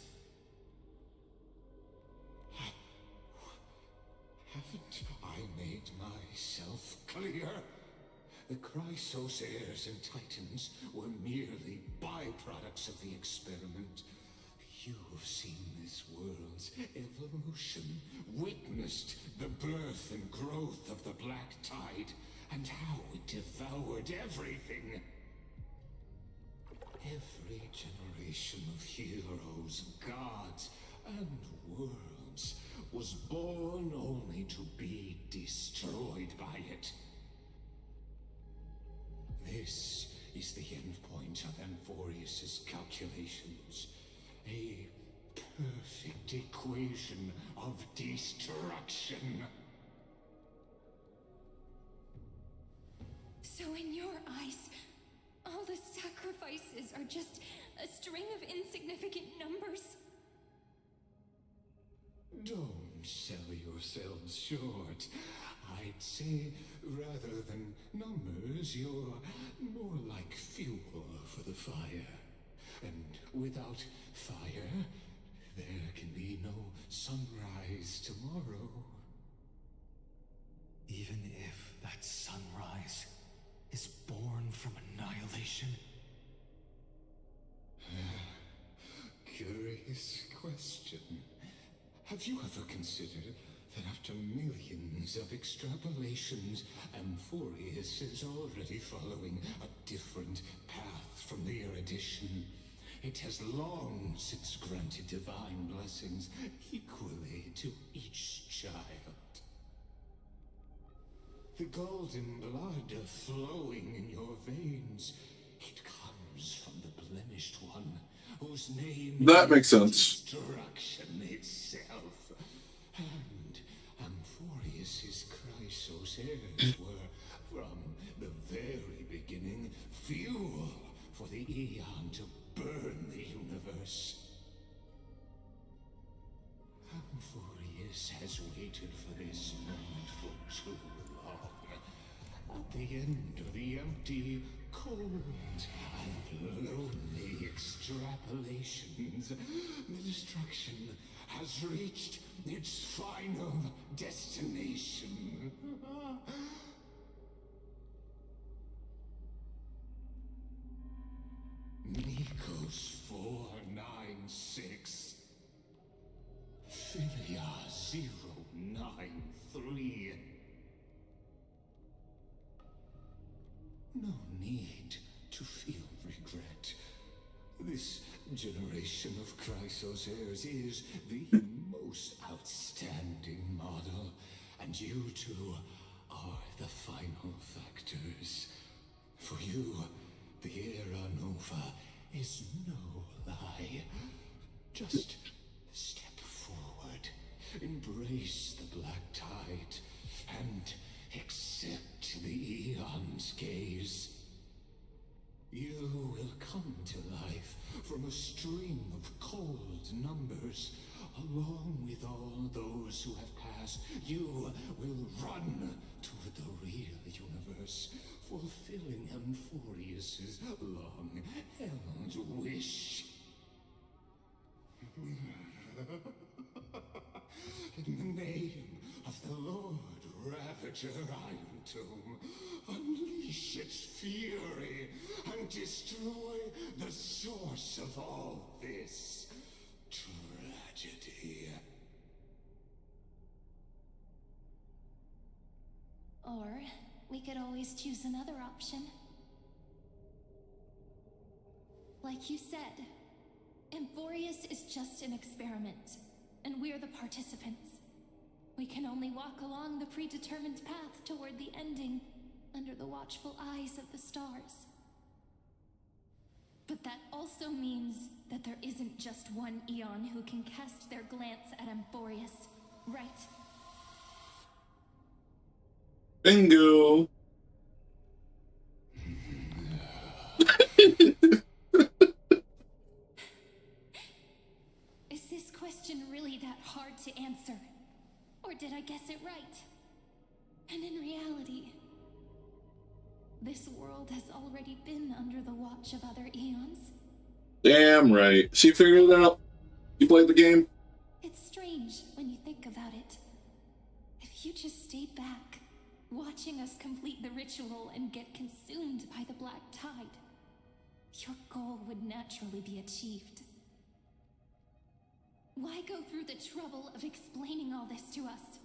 Haven't I made myself clear? The Chrysos heirs and Titans were merely byproducts of the experiment. You've seen this world's evolution, witnessed the birth and growth of the Black Tide, and how it devoured everything. Every generation of heroes, gods, and worlds was born only to be destroyed by it. This is the endpoint of Amphorius' calculations. A perfect equation of destruction. So in your eyes, all the sacrifices are just a string of insignificant numbers? Don't sell yourselves short. I'd say, rather than numbers, you're more like fuel for the fire. And without fire, there can be no sunrise tomorrow. Even if that sunrise is born from annihilation? Curious question. Have you ever considered that after millions of extrapolations, Amphorius is already following a different path from the erudition? It has long since granted divine blessings equally to each child. The golden blood flowing in your veins, it comes from the blemished one, whose name That makes is sense. destruction itself. And Amphorius' Chrysos heirs were, from the very beginning, fuel for the Aeon to burn the universe. Amphorius has waited for this moment for too long. At the end of the empty, cold, and lonely extrapolations, the destruction has reached its final destination. Nikos 496. Philia 093. No need to feel regret. This generation of Chrysos heirs is the most outstanding model, and you two are the final factors. For you, the Era Nova is no lie. Just step forward, embrace the black tide, and accept the Eon's gaze. You will come to life from a stream of cold numbers. Along with all those who have passed, you will run toward the real universe, fulfilling Amphorius's long-held wish. In the name of the Lord Ravager Iron Tomb, unleash its fury and destroy the source of all this tragedy. Or we could always choose another option. Like you said, Amphorius is just an experiment, and we're the participants. We can only walk along the predetermined path toward the ending, under the watchful eyes of the stars. But that also means that there isn't just one Eon who can cast their glance at Amphorius, right? Bingo! Is this question really that hard to answer? Or did I guess it right? And in reality, this world has already been under the watch of other Eons. Damn right. She figured it out. You played the game? It's strange when you think about it. If you just stayed back, watching us complete the ritual and get consumed by the black tide, your goal would naturally be achieved. Why go through the trouble of explaining all this to us?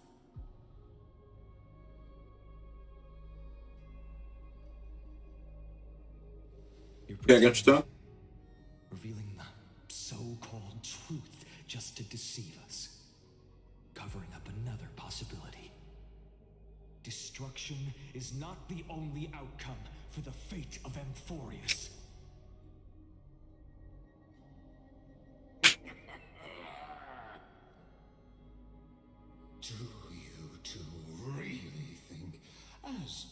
Yeah, I got your tongue. Revealing the so-called truth just to deceive us. Covering up another possibility. Destruction is not the only outcome for the fate of Amphorius. Do you two really think, as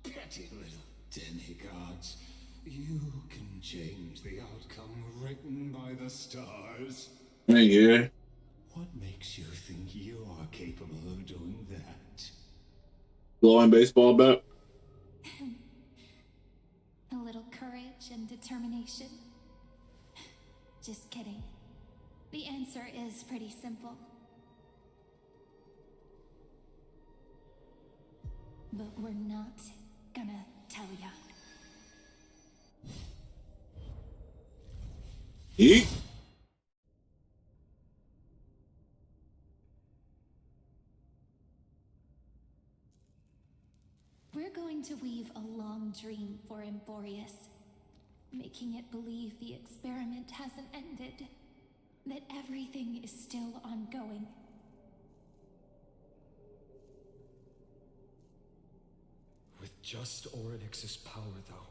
petty little demigods, you can change the outcome written by the stars? Yeah. What makes you think you are capable of doing that? Blowing baseball bat? A little courage and determination. Just kidding. The answer is pretty simple. But we're not gonna tell ya. Yeet. We're going to weave a long dream for Amphorius, making it believe the experiment hasn't ended, that everything is still ongoing. With just Oryx's power, though,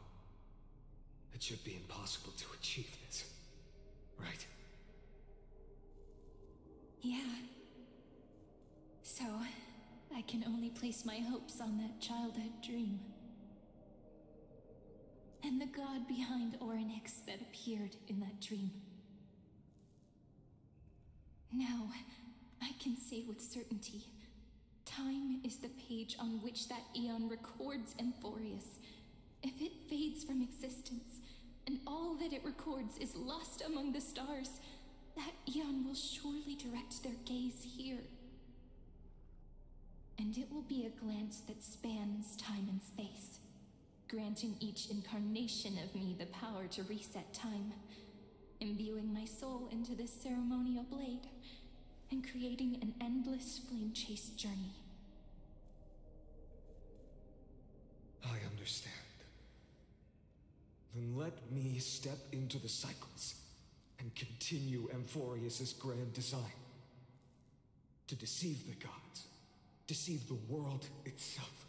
it should be impossible to achieve this, right? Yeah. So, I can only place my hopes on that childhood dream. And the god behind Oryx that appeared in that dream. Now, I can say with certainty, time is the page on which that Eon records Amphorius. If it fades from existence, and all that it records is lost among the stars, that Eon will surely direct their gaze here. And it will be a glance that spans time and space, granting each incarnation of me the power to reset time, imbuing my soul into this ceremonial blade, and creating an endless flame-chased journey. I understand. Then let me step into the cycles and continue Amphorius' grand design. To deceive the gods, deceive the world itself.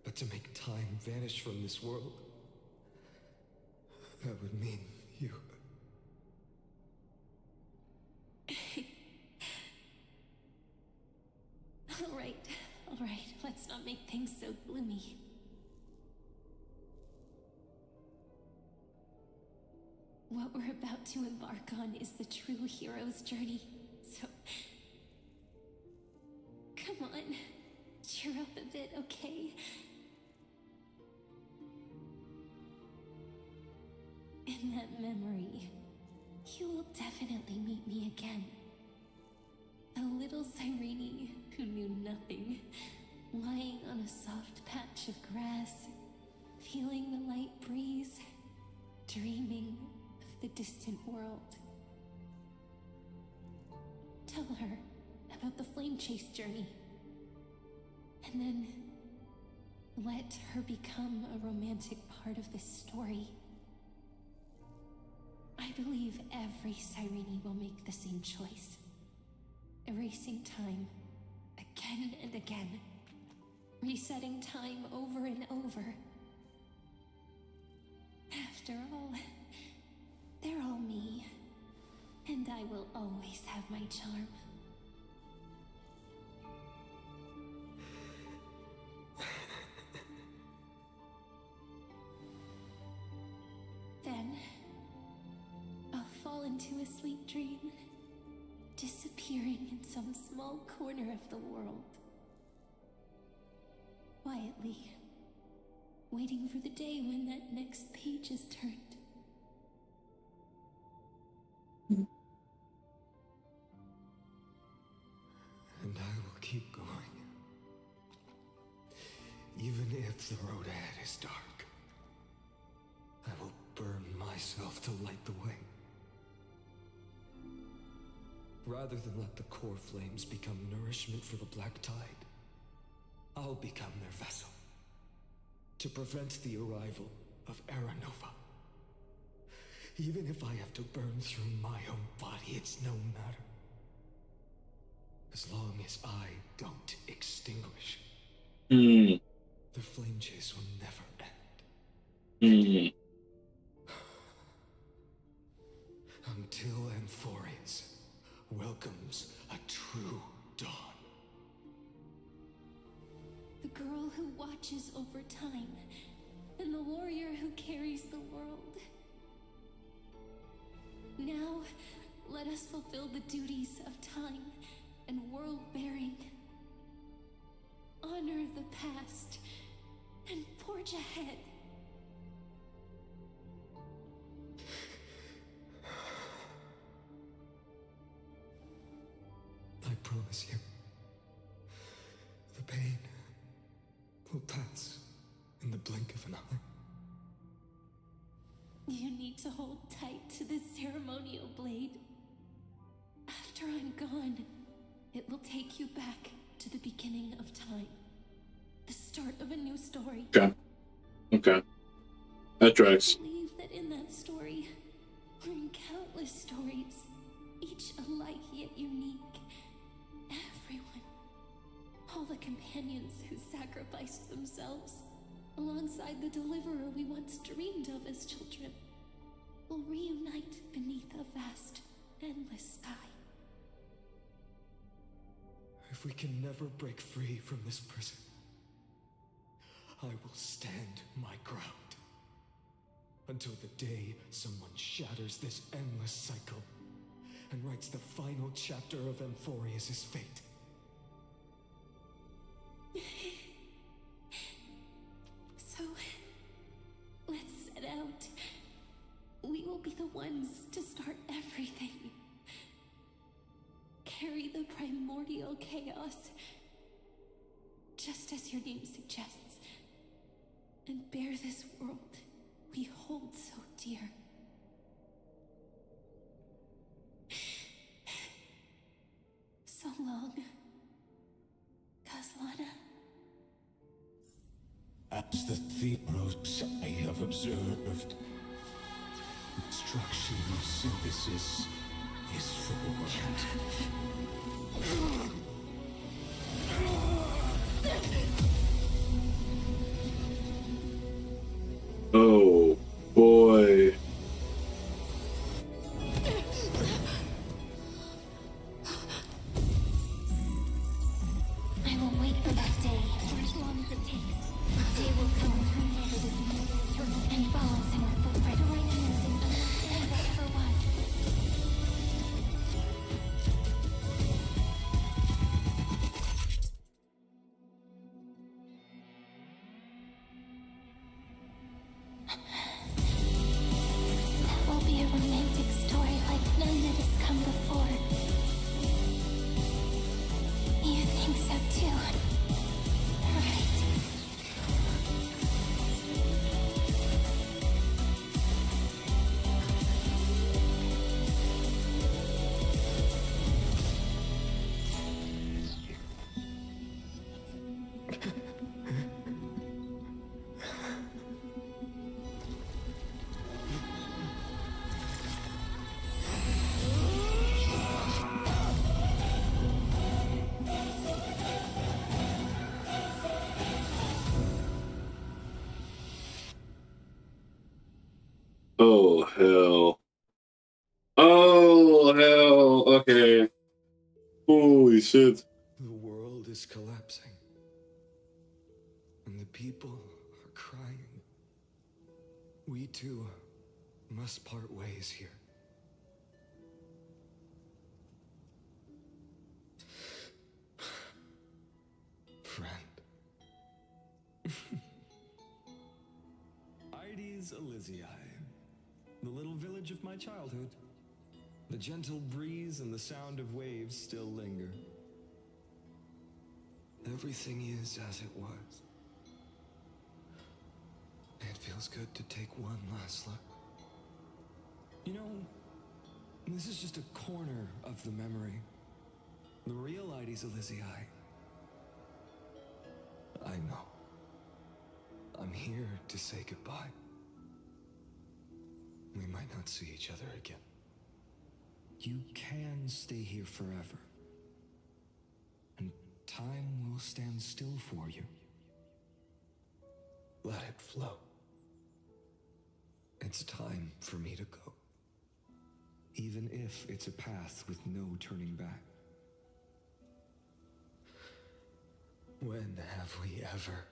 But to make time vanish from this world, that would mean you. All right, let's not make things so gloomy. What we're about to embark on is the true hero's journey, so... Come on, cheer up a bit, okay? In that memory, you will definitely meet me again. A little Cyrene who knew nothing, lying on a soft patch of grass, feeling the light breeze, dreaming of the distant world. Tell her about the flame chase journey, and then let her become a romantic part of this story. I believe every Cyrene will make the same choice. Erasing time, again and again. Resetting time over and over. After all, they're all me. And I will always have my charm. Then, I'll fall into a sweet dream, disappearing in some small corner of the world. Quietly, waiting for the day when that next page is turned. And I will keep going. Even if the road ahead is dark, I will burn myself to light the way. Rather than let the core flames become nourishment for the Black Tide, I'll become their vessel. To prevent the arrival of Aranova. Even if I have to burn through my own body, it's no matter. As long as I don't extinguish, the flame chase will never end. Until Amphorius welcomes a true dawn. The girl who watches over time, and the warrior who carries the world. Now, let us fulfill the duties of time and world-bearing. Honor the past, and forge ahead. I promise you, the pain will pass in the blink of an eye. You need to hold tight to this ceremonial blade. After I'm gone, it will take you back to the beginning of time. The start of a new story. Okay. That tracks. I believe that in that story, or in countless stories, each alike yet unique, everyone, all the companions who sacrificed themselves, alongside the deliverer we once dreamed of as children, will reunite beneath a vast, endless sky. If we can never break free from this prison, I will stand my ground. Until the day someone shatters this endless cycle and writes the final chapter of Amphorius' fate. So, let's set out. We will be the ones to start everything. Carry the primordial chaos, just as your name suggests, and bear this world we hold so dear. So long, Kaslana. As the theros I have observed, Instruction synthesis is forged. Oh boy. I will wait for that day, for as long as it takes. The day will come when whoever this man turns and follows in her footprint to right anything unlike any that ever was. That will be a romantic story like none that has come before. You think so too, right? Oh hell. Oh hell. Okay. Holy shit. The world is collapsing. And the people are crying. We too must part ways here. Friend. Ides Elysiae, the little village of my childhood. The gentle breeze and the sound of waves still linger. Everything is as it was. It feels good to take one last look. You know, this is just a corner of the memory. The real Ides Elysiae. I know. I'm here to say goodbye. We might not see each other again. You can stay here forever. And time will stand still for you. Let it flow. It's time for me to go. Even if it's a path with no turning back. When have we ever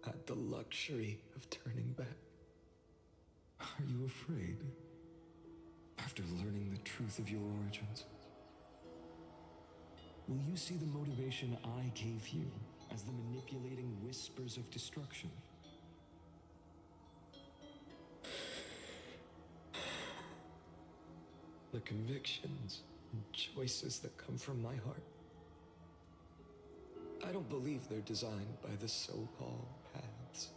had the luxury of turning back? Are you afraid? After learning the truth of your origins? Will you see the motivation I gave you as the manipulating whispers of destruction? The convictions and choices that come from my heart. I don't believe they're designed by the so-called paths.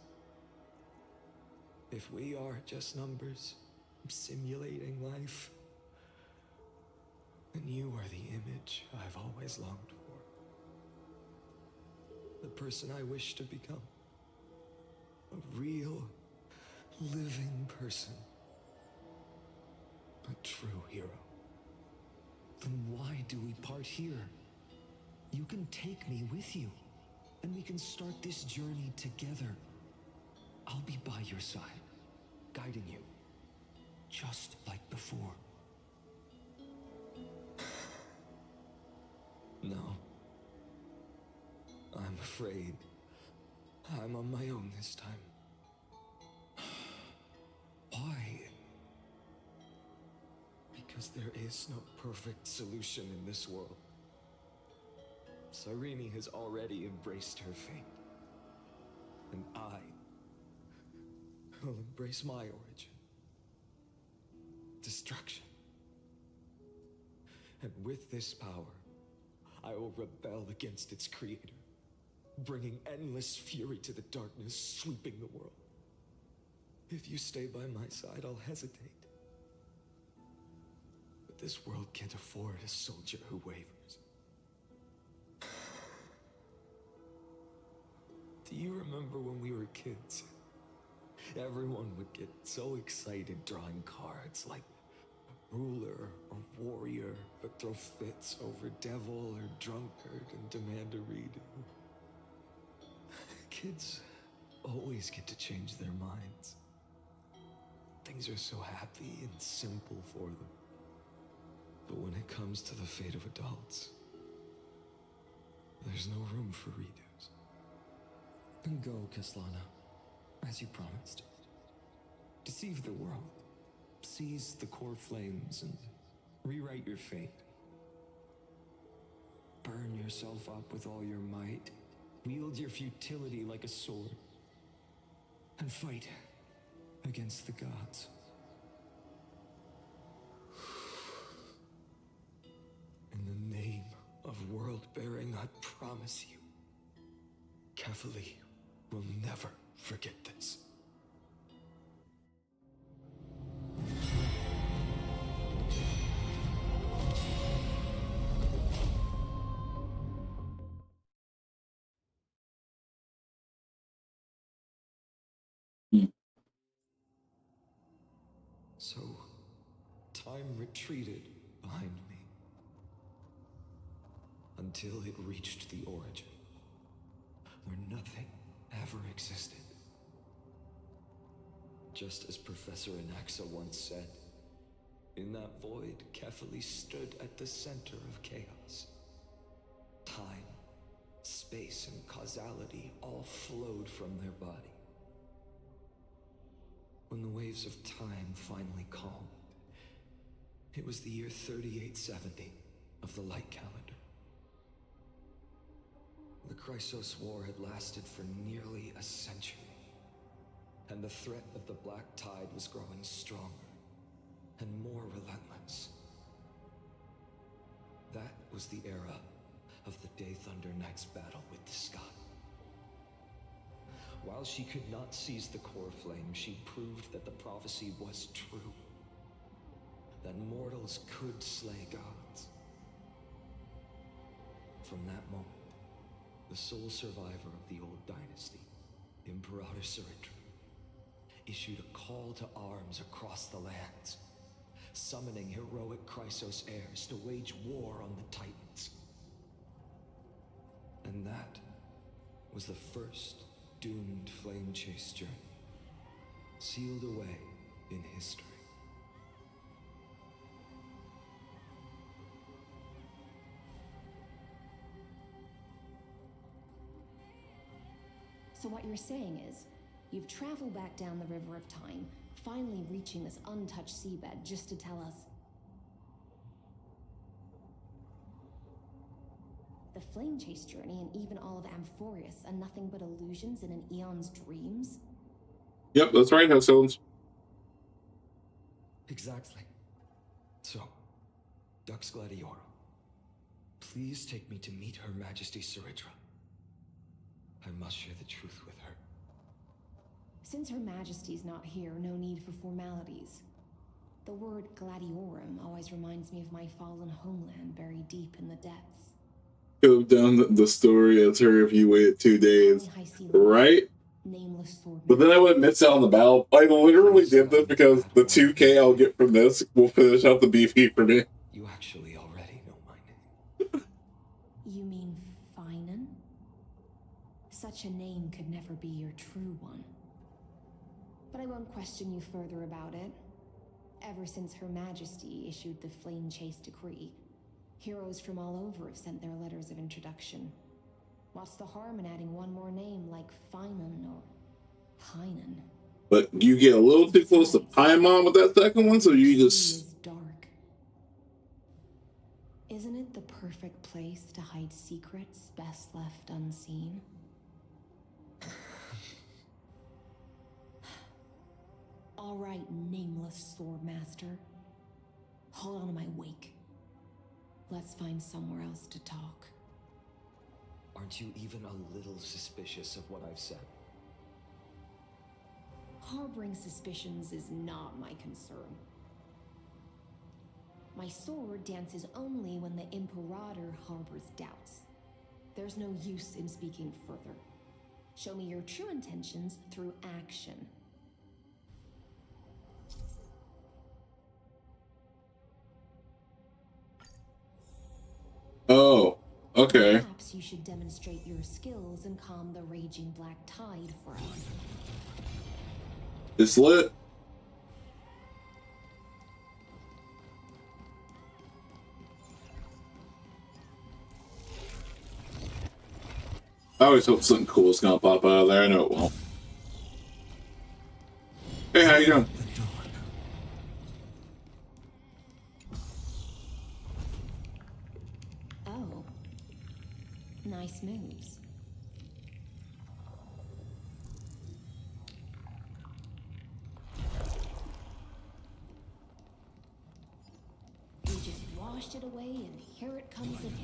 If we are just numbers simulating life, then you are the image I've always longed for. The person I wish to become. A real, living person. A true hero. Then why do we part here? You can take me with you, and we can start this journey together. I'll be by your side, guiding you, just like before. No. I'm afraid I'm on my own this time. Why? Because there is no perfect solution in this world. Cyrene has already embraced her fate. And I will embrace my origin. Destruction. And with this power, I will rebel against its creator, bringing endless fury to the darkness sweeping the world. If you stay by my side, I'll hesitate. But this world can't afford a soldier who wavers. Do you remember when we were kids? Everyone would get so excited drawing cards like ruler or warrior, but throw fits over devil or drunkard and demand a redo. Kids always get to change their minds. Things are so happy and simple for them. But when it comes to the fate of adults, there's no room for redos. Then go, Kaslana, as you promised. Deceive the world. Seize the core flames and rewrite your fate. Burn yourself up with all your might. Wield your futility like a sword. And fight against the gods. In the name of world-bearing, I promise you, Kathleen will never forget this. So, time retreated behind me until it reached the origin, where nothing ever existed. Just as Professor Anaxa once said, in that void, Kefali stood at the center of chaos. Time, space, and causality all flowed from their body. When the waves of time finally calmed, it was the year 3870 of the light calendar. The Chrysos War had lasted for nearly a century, and the threat of the Black Tide was growing stronger and more relentless. That was the era of the Day Thunder Knight's battle with the sky. While she could not seize the core flame, she proved that the prophecy was true. That mortals could slay gods. From that moment, the sole survivor of the old dynasty, Imperator Suritra, issued a call to arms across the lands, summoning heroic Chrysos heirs to wage war on the Titans. And that was the first doomed flame chase journey, sealed away in history. So what you're saying is, you've traveled back down the River of Time, finally reaching this untouched seabed just to tell us the flame chase journey and even all of Amphorius are nothing but illusions in an eon's dreams? Yep, that's right, Households. Exactly. So, Dux Gladiorum, please take me to meet Her Majesty Suritra. I must share the truth with her. Since Her Majesty's not here, no need for formalities. The word Gladiorum always reminds me of my fallen homeland buried deep in the depths. Could have done the story as her if you waited 2 days, right? But then I would miss out on the battle. I literally did this because the 2K I'll get from this will finish out the BP for me. You actually already know my name. You mean Phainon? Such a name could never be your true one. But I won't question you further about it. Ever since Her Majesty issued the Flame Chase Decree, heroes from all over have sent their letters of introduction. What's the harm in adding one more name like Phainon or Phainon? But you get a little too close to Paimon with that second one, so you just... Dark. Isn't it the perfect place to hide secrets best left unseen? All right, nameless swordmaster. Hold on to my wake. Let's find somewhere else to talk. Aren't you even a little suspicious of what I've said? Harboring suspicions is not my concern. My sword dances only when the Imperator harbors doubts. There's no use in speaking further. Show me your true intentions through action. Oh, okay. Perhaps you should demonstrate your skills and calm the raging black tide for us. It's lit. I always hope something cool is gonna pop out of there. I know it won't. Hey, how you doing? Oh. Nice moves. You just washed it away and here it comes again.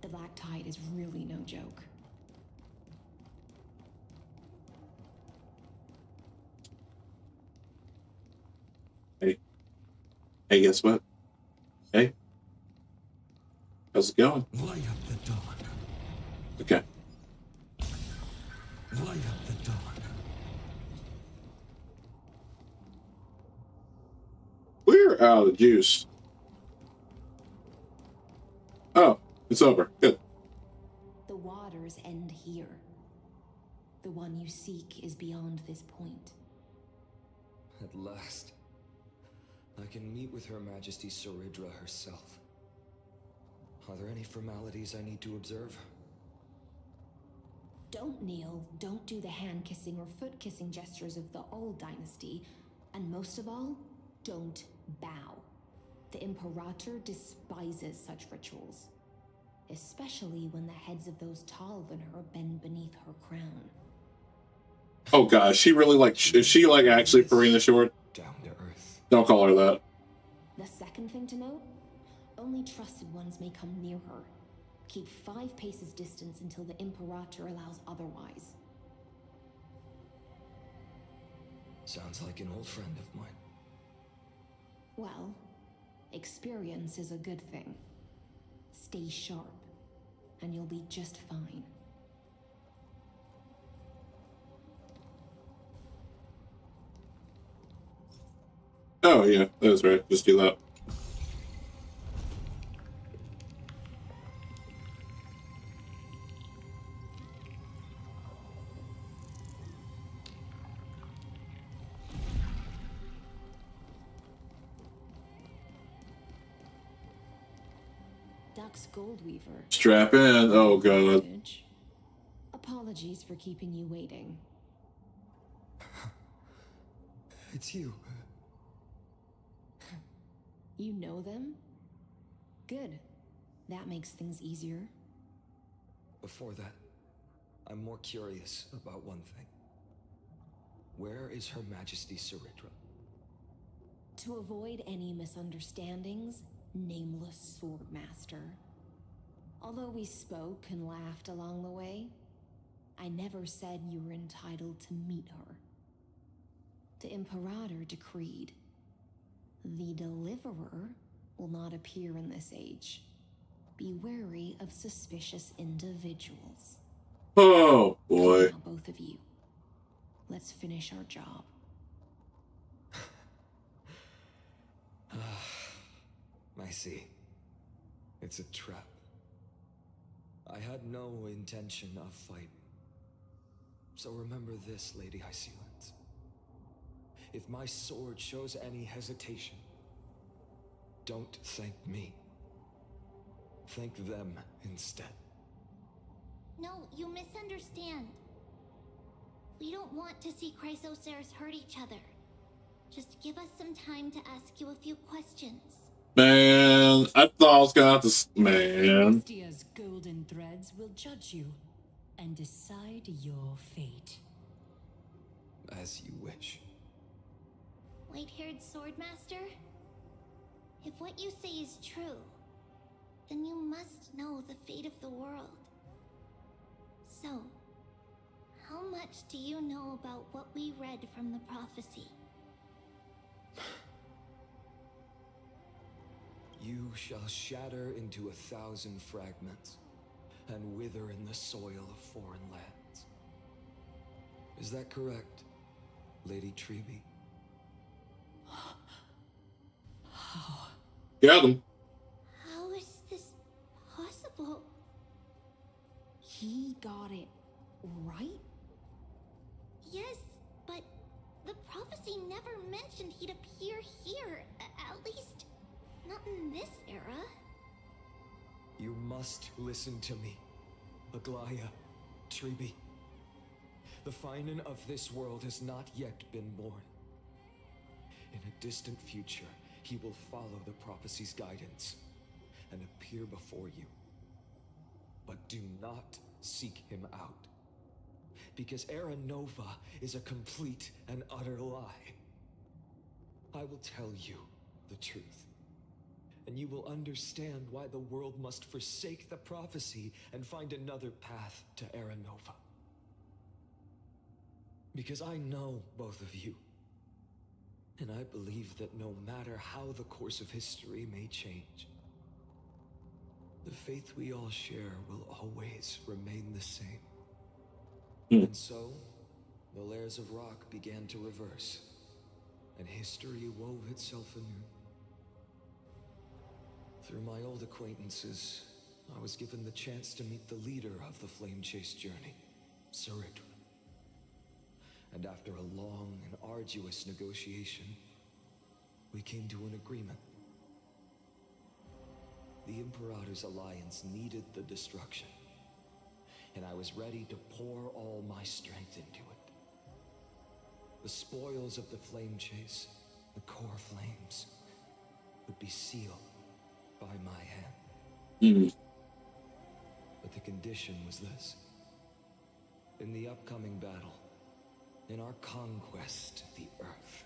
The black tide is really no joke. Hey. Hey, guess what? Hey. How's it going? Light up the dawn. Okay. Light up the dawn. We're out of juice. Oh, it's over. Good. The waters end here. The one you seek is beyond this point. At last, I can meet with Her Majesty Saridra herself. Are there any formalities I need to observe? Don't kneel, don't do the hand-kissing or foot-kissing gestures of the old dynasty, and most of all, don't bow. The Imperator despises such rituals, especially when the heads of those taller than her bend beneath her crown. Oh gosh, she really is she like actually Farina Short? Down to earth. Don't call her that. The second thing to note, only trusted ones may come near her. Keep 5 paces distance until the Imperator allows otherwise. Sounds like an old friend of mine. Well, experience is a good thing. Stay sharp, and you'll be just fine. Oh yeah, that was right. Just do that. Duck's Goldweaver. Strap in. Oh god. Apologies for keeping you waiting. It's you. You know them? Good. That makes things easier. Before that, I'm more curious about one thing. Where is Her Majesty Saridra? To avoid any misunderstandings, nameless Swordmaster. Although we spoke and laughed along the way, I never said you were entitled to meet her. The Imperator decreed, the Deliverer will not appear in this age. Be wary of suspicious individuals. Oh boy. Now, both of you, let's finish our job. I see. It's a trap. I had no intention of fighting. So remember this, Lady Hysealans. If my sword shows any hesitation, don't thank me. Thank them instead. No, you misunderstand. We don't want to see Chrysoceres hurt each other. Just give us some time to ask you a few questions. Man, I thought I was gonna have to. Man. Celestia's golden threads will judge you and decide your fate. As you wish. White-haired Swordmaster? If what you say is true, then you must know the fate of the world. So, how much do you know about what we read from the prophecy? You shall shatter into 1,000 fragments and wither in the soil of foreign lands. Is that correct, Lady Treeby? Got him. How he got it right? Yes, but the prophecy never mentioned he'd appear here. At least, not in this era. You must listen to me, Aglaya, Tribi. The Phainon of this world has not yet been born. In a distant future, he will follow the prophecy's guidance and appear before you. But do not seek him out, because Era Nova is a complete and utter lie. I will tell you the truth, and you will understand why the world must forsake the prophecy and find another path to Era Nova. Because I know both of you, and I believe that no matter how the course of history may change, the faith we all share will always remain the same. And so, the layers of rock began to reverse, and history wove itself anew. Through my old acquaintances, I was given the chance to meet the leader of the Flame Chase journey, Saritru. And after a long and arduous negotiation, we came to an agreement. The Imperator's alliance needed the destruction, and I was ready to pour all my strength into it. The spoils of the Flame Chase, the core flames, would be sealed by my hand. But the condition was this. In the upcoming battle, in our conquest of the Earth,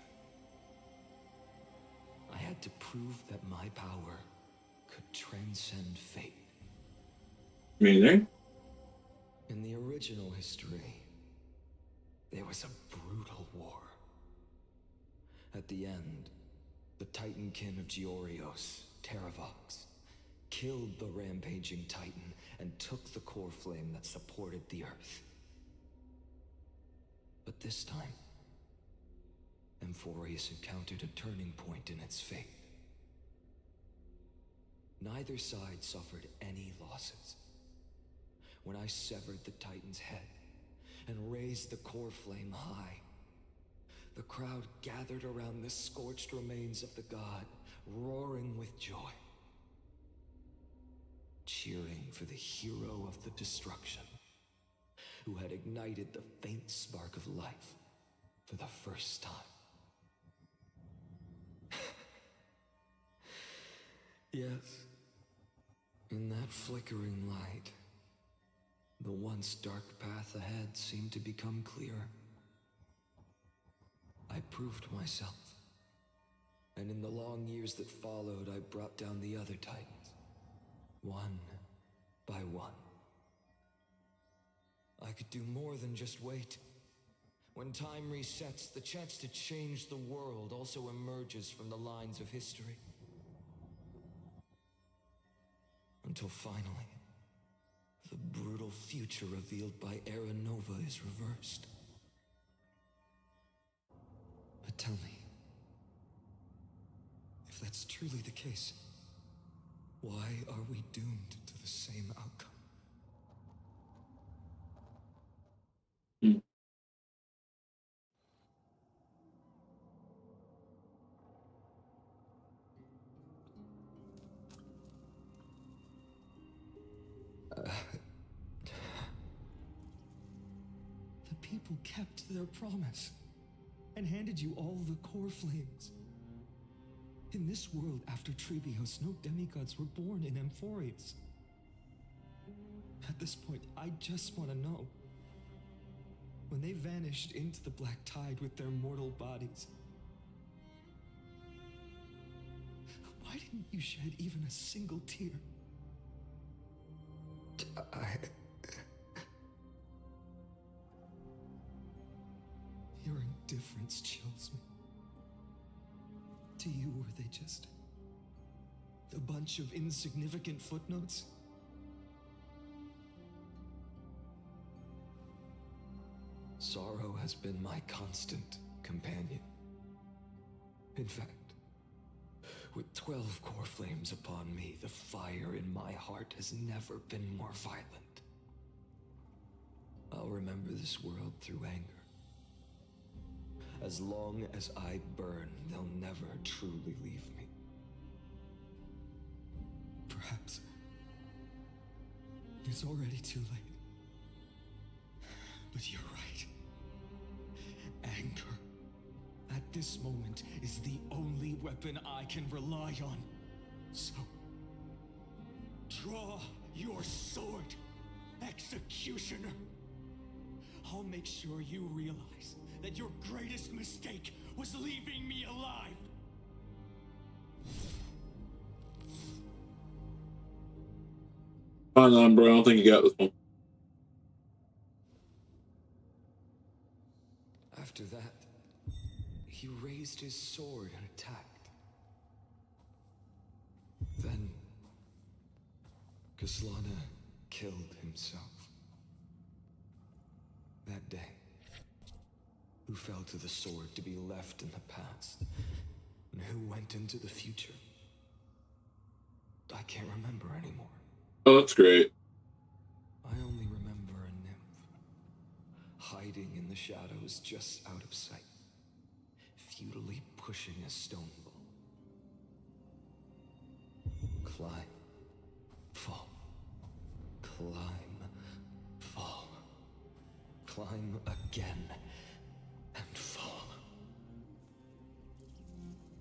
I had to prove that my power could transcend fate. Meaning? In the original history, there was a brutal war. At the end, the Titankin of Georios, Terravox, killed the rampaging Titan and took the core flame that supported the Earth. But this time, Amphorius encountered a turning point in its fate. Neither side suffered any losses. When I severed the Titan's head and raised the core flame high, the crowd gathered around the scorched remains of the god, roaring with joy, cheering for the hero of the destruction, who had ignited the faint spark of life for the first time. Yes, in that flickering light, the once dark path ahead seemed to become clearer. I proved myself, and in the long years that followed, I brought down the other Titans, one by one. I could do more than just wait. When time resets, the chance to change the world also emerges from the lines of history. Until finally, the brutal future revealed by Era Nova is reversed. But tell me, if that's truly the case, why are we doomed to the same outcome? The people kept their promise and handed you all the core flames. In this world after Trebios, no demigods were born in Amphorius. At this point, I just want to know. When they vanished into the black tide with their mortal bodies, why didn't you shed even a single tear? Your indifference chills me. To you, were they just a bunch of insignificant footnotes? Sorrow has been my constant companion. In fact, with 12 core flames upon me, the fire in my heart has never been more violent. I'll remember this world through anger. As long as I burn, they'll never truly leave me. Perhaps it's already too late. But you're right. Anger, at this moment, is the only weapon I can rely on. So, draw your sword, Executioner. I'll make sure you realize that your greatest mistake was leaving me alive. Hold on, bro. I don't think you got this one. After that, he raised his sword and attacked. Then, Kaslana killed himself. That day, who fell to the sword to be left in the past, and who went into the future, I can't remember anymore. Oh, that's great. I only remember a nymph, hiding in the shadows just out of sight, futilely pushing a stone ball. Climb, fall, climb, fall, climb again, and fall.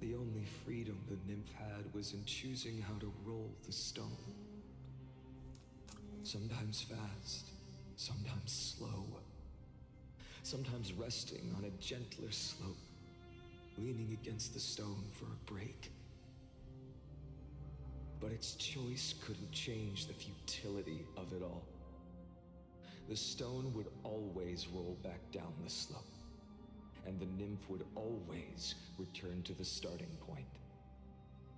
The only freedom the nymph had was in choosing how to roll the stone. Sometimes fast, sometimes slow, sometimes resting on a gentler slope, leaning against the stone for a break. But its choice couldn't change the futility of it all. The stone would always roll back down the slope, and the nymph would always return to the starting point,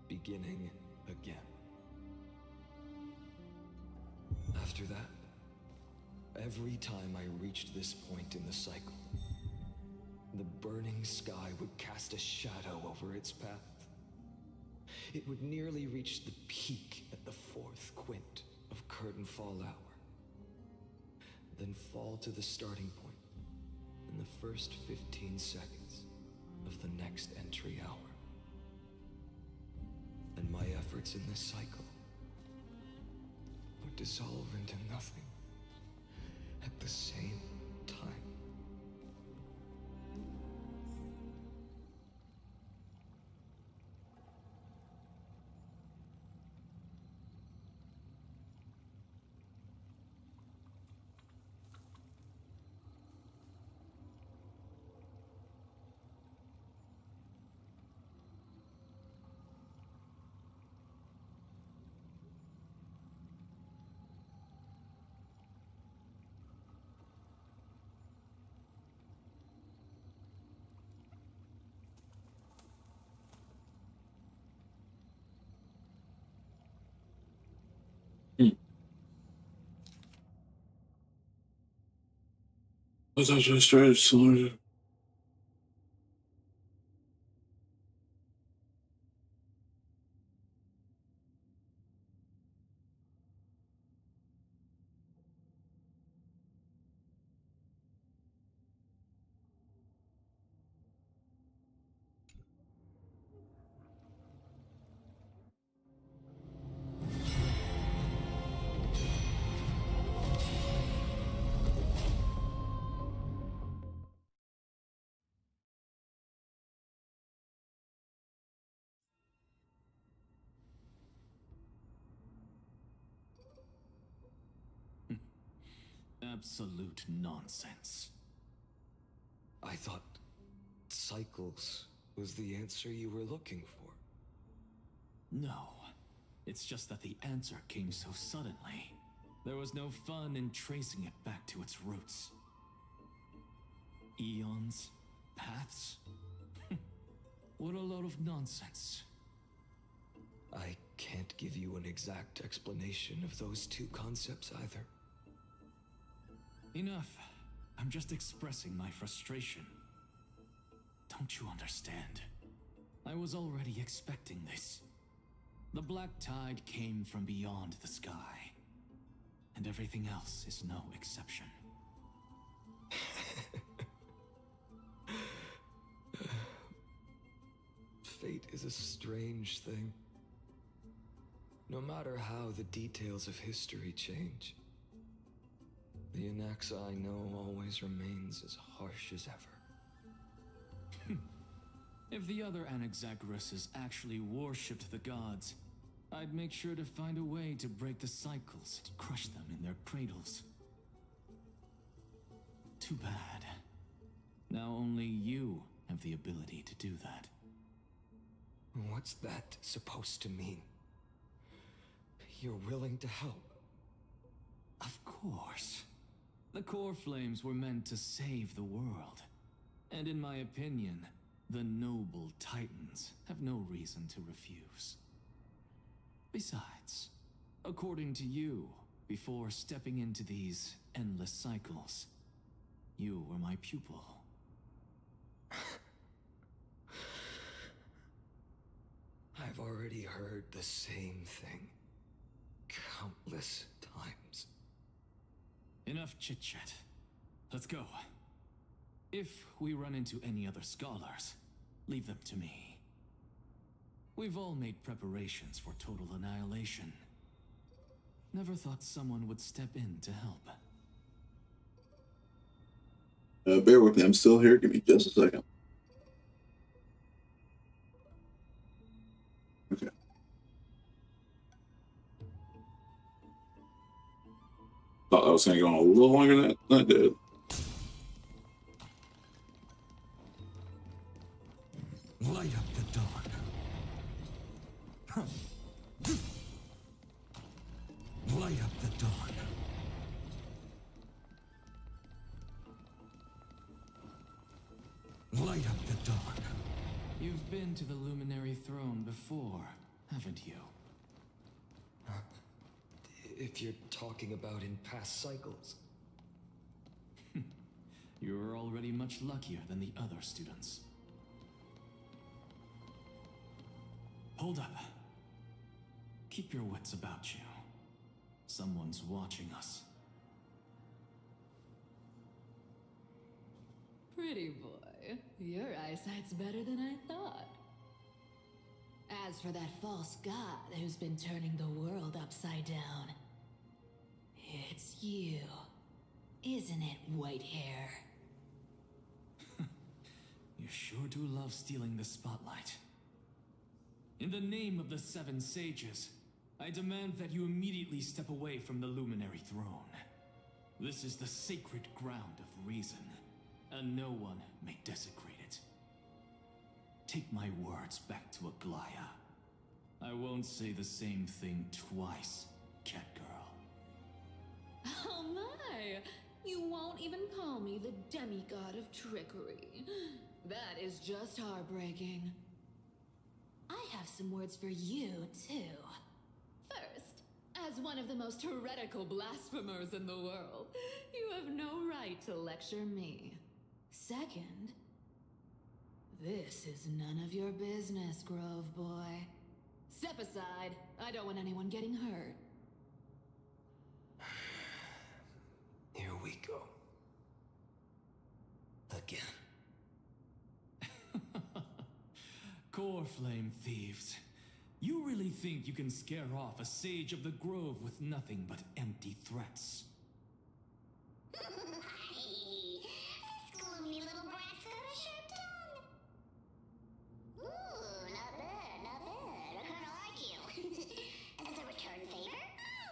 beginning again. After that, every time I reached this point in the cycle, the burning sky would cast a shadow over its path. It would nearly reach the peak at the 4th quint of curtain fall hour, then fall to the starting point in the first 15 seconds of the next entry hour. And my efforts in this cycle would dissolve into nothing at the same time. Was I just trying to Absolute nonsense. I thought cycles was the answer you were looking for. No, it's just that the answer came so suddenly. There was no fun in tracing it back to its roots. Eons? Paths? What a load of nonsense. I can't give you an exact explanation of those two concepts either. Enough. I'm just expressing my frustration. Don't you understand? I was already expecting this. The black tide came from beyond the sky, and everything else is no exception. is a strange thing. No matter how the details of history change, the Anaxa I know always remains as harsh as ever. If the other Anaxagoras actually worshipped the gods, I'd make sure to find a way to break the cycles and crush them in their cradles. Too bad. Now only you have the ability to do that. What's that supposed to mean? You're willing to help? Of course. The core flames were meant to save the world. And in my opinion, the noble titans have no reason to refuse. Besides, according to you, before stepping into these endless cycles, you were my pupil. I've already heard the same thing countless times. Enough chit-chat. Let's go. If we run into any other scholars, leave them to me. We've all made preparations for total annihilation. Never thought someone would step in to help. Bear with me, I'm still here. Give me just a second. Okay. Thought I was going to go on a little longer than I did. Light up the dawn. Light up the dawn. Light up the dawn. You've been to the Luminary Throne before, haven't you? If you're talking about in past cycles. You're already much luckier than the other students. Hold up. Keep your wits about you. Someone's watching us. Pretty boy, your eyesight's better than I thought. As for that false god who's been turning the world upside down, it's you, isn't it, white hair? You sure do love stealing the spotlight. In the name of the Seven Sages, I demand that you immediately step away from the Luminary Throne. This is the sacred ground of reason, and no one may desecrate it. Take my words back to Aglaya. I won't say the same thing twice, Catgirl. Oh my! You won't even call me the demigod of trickery. That is just heartbreaking. I have some words for you, too. First, as one of the most heretical blasphemers in the world, you have no right to lecture me. Second, this is none of your business, Grove Boy. Step aside. I don't want anyone getting hurt. Here we go. Again. Core Flame thieves. You really think you can scare off a sage of the grove with nothing but empty threats? This gloomy little brat's got a sharp tongue. Ooh, not bad, not bad. I kinda like you. As a return favor,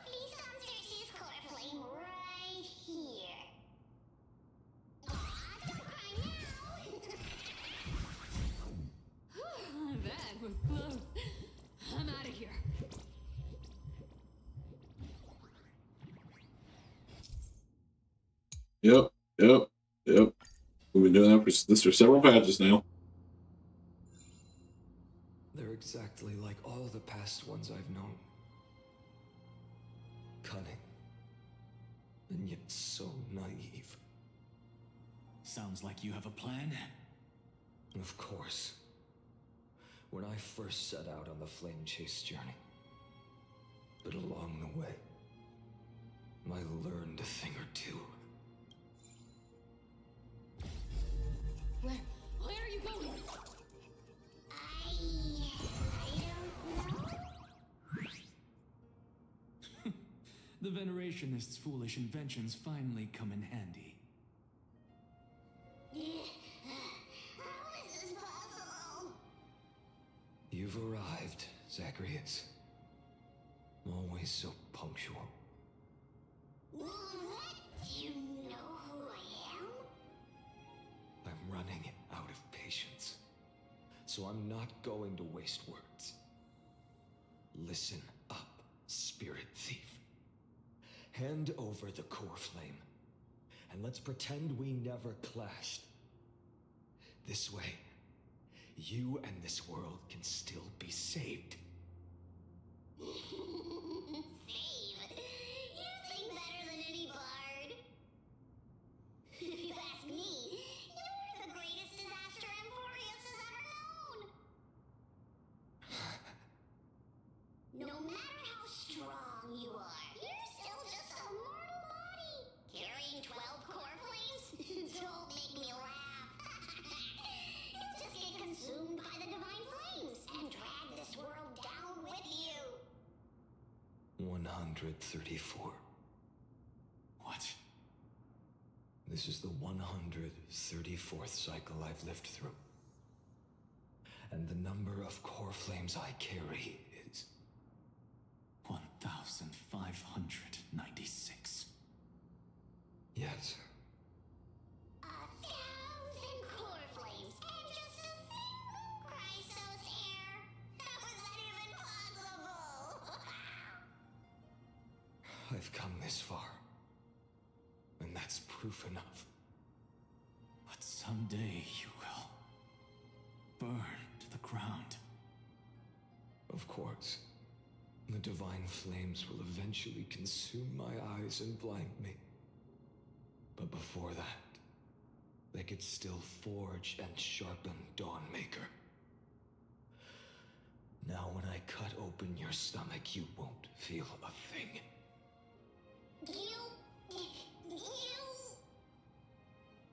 please come search this core flame right here. Aw, don't cry now. That was close. I'm out of here. Yep. We've been doing that for several patches now. They're exactly like all the past ones I've known. Cunning. And yet so naive. Sounds like you have a plan. Of course. When I first set out on the flame chase journey. But along the way, I learned a thing or two. Where are you going? I the Venerationists' foolish inventions finally come in handy. How is this possible? You've arrived, Zacharias. Always so punctual. What? Do you know who I am? I'm running out of patience, so I'm not going to waste words. Listen up, Spirit Thief. Hand over the core flame, and let's pretend we never clashed. This way, you and this world can still be saved. Save? You sing better than any bard. If you ask me, you're the greatest disaster Amphorius has ever known. No matter how strong you are, you're still just a mortal body. Carrying 12 core flames? Don't make me laugh. You'll just get consumed by the divine flames and drag this world down with you. 134. What? This is the 134th cycle I've lived through. And the number of core flames I carry is 1,596. Yes. 1,000 core flames and just a single Chrysos hair. How is that even possible? I've come this far. And that's proof enough. But someday you will burn to the ground. Of course. The divine flames will eventually consume my eyes and blind me. But before that, they could still forge and sharpen Dawnmaker. Now when I cut open your stomach, you won't feel a thing.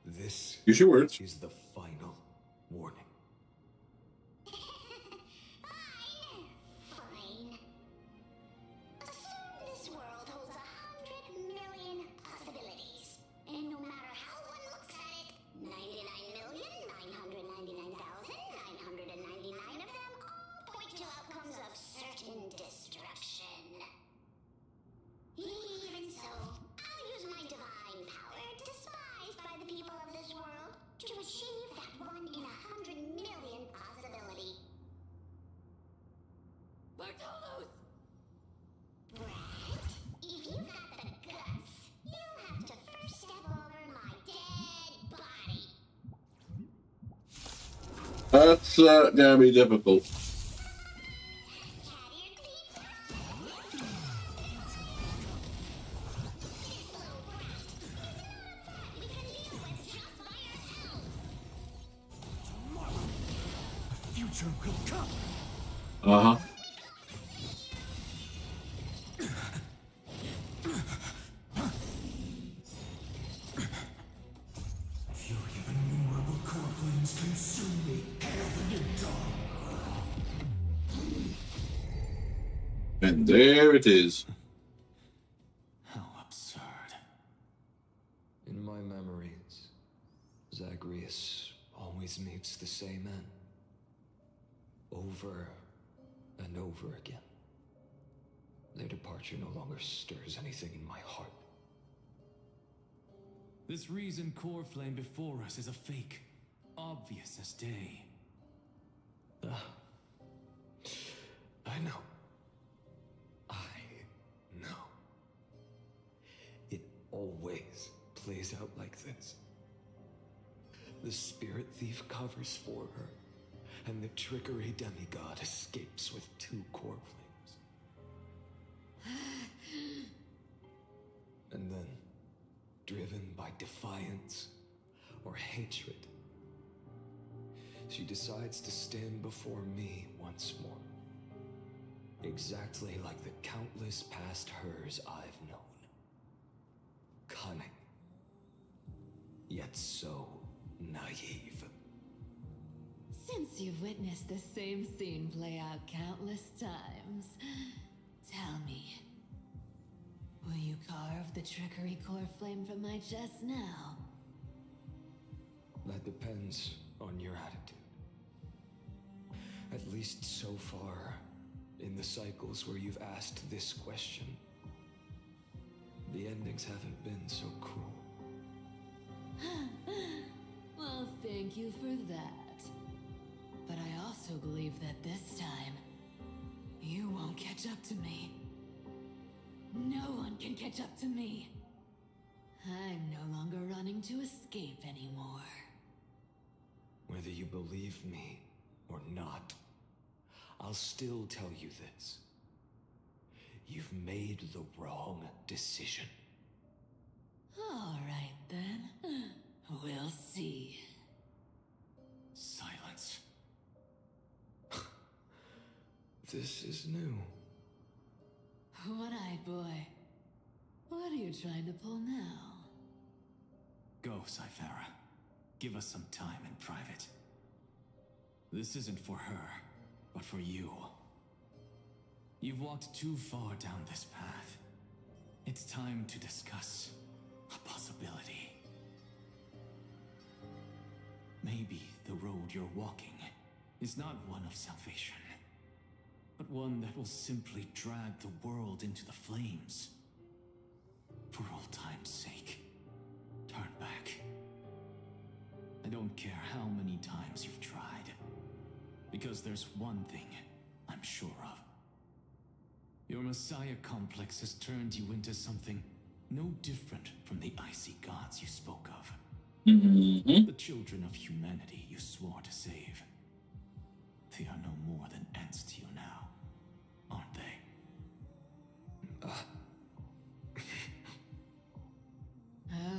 This Use your words. is the final warning. Fine. Assume this world holds 100 million possibilities. And no matter how one looks at it, 99,999,999 of them all point to outcomes of certain destruction. Even so, I'll use my divine power, despised by the people of this world, to achieve that 1 in 100 million possibility. Bartolos! Brett, if you got the guts, you'll have to first step over my dead body. That's gonna be difficult. Future will come. Uh-huh. Fury of innumerable core flames consume me. Hail the new dawn. And there it is. How absurd. In my memories, Zagreus always meets the same end. Over and over again. Their departure no longer stirs anything in my heart. This reason core flame before us is a fake, obvious as day. I know. It always plays out like this. The spirit thief covers for her, and the trickery demigod escapes with 2 core flames. And then, driven by defiance or hatred, she decides to stand before me once more. Exactly like the countless past hers I've known. Cunning, yet so naive. Since you've witnessed the same scene play out countless times, tell me, Will you carve the trickery core flame from my chest now? That depends on your attitude. At least so far, in the cycles where you've asked this question, the endings haven't been so cruel. Well, thank you for that. But I also believe that this time, you won't catch up to me. No one can catch up to me. I'm no longer running to escape anymore. Whether you believe me or not, I'll still tell you this. You've made the wrong decision. All right then. We'll see. Silence. This is new. One-eyed boy. What are you trying to pull now? Go, Cythera. Give us some time in private. This isn't for her, but for you. You've walked too far down this path. It's time to discuss a possibility. Maybe the road you're walking is not one of salvation, but one that will simply drag the world into the flames. For old time's sake, turn back. I don't care how many times you've tried, because there's one thing I'm sure of. Your Messiah complex has turned you into something no different from the icy gods you spoke of. The children of humanity you swore to save. They are no more than ants to you now, aren't they?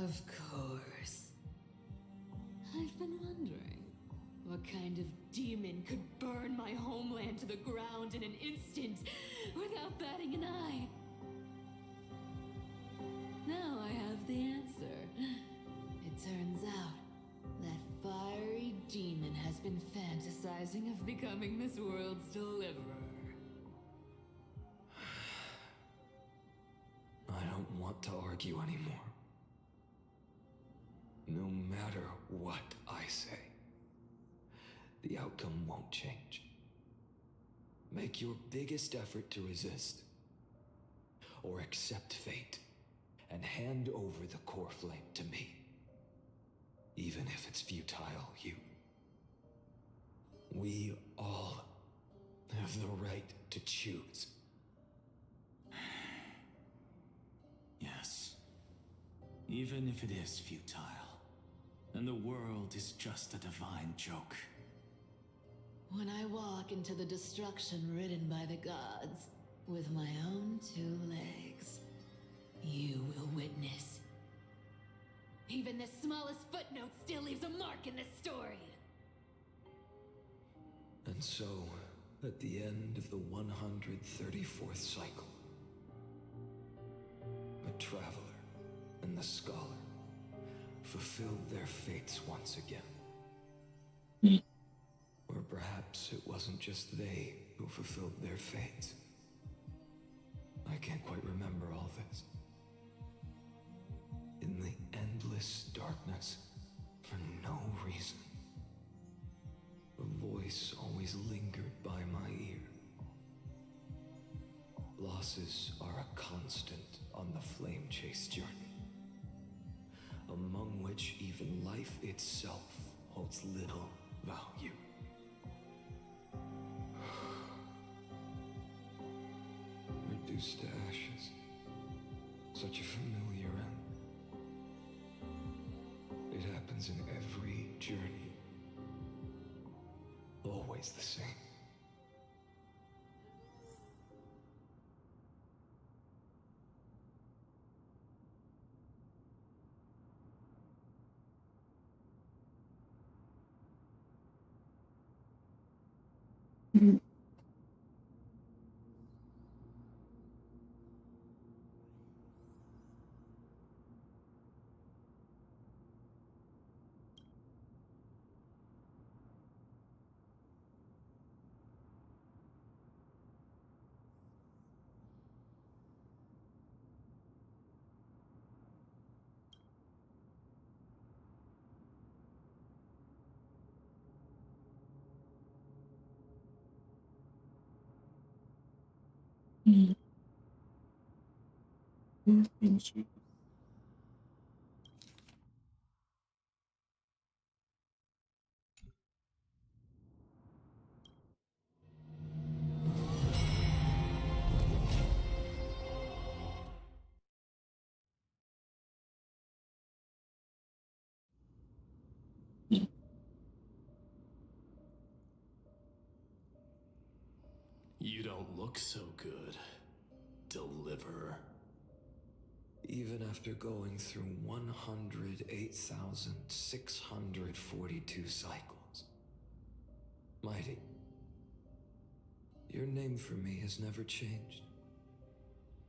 Of course. I've been wondering, what kind of demon could burn my homeland to the ground in an instant without batting an eye? Now I have the answer. It turns out that fiery demon has been fantasizing of becoming this world's deliverer. I don't want to argue anymore. No matter what I say, the outcome won't change. Make your biggest effort to resist, or accept fate, and hand over the core flame to me. Even if it's futile, we all have the right to choose. Yes. Even if it is futile, and the world is just a divine joke. When I walk into the destruction written by the gods, with my own 2 legs, you will witness. Even the smallest footnote still leaves a mark in this story. And so, at the end of the 134th cycle, the traveler and the scholar fulfilled their fates once again. Or perhaps it wasn't just they who fulfilled their fates. I can't quite remember all this. In the endless darkness, for no reason, a voice always lingered by my ear. Losses are a constant on the flame chase journey, among which even life itself holds little value. Reduced to ashes, such a familiar end. It happens in every journey, always the same. You don't look so good, Deliverer. Even after going through 108,642 cycles. Mighty, your name for me has never changed.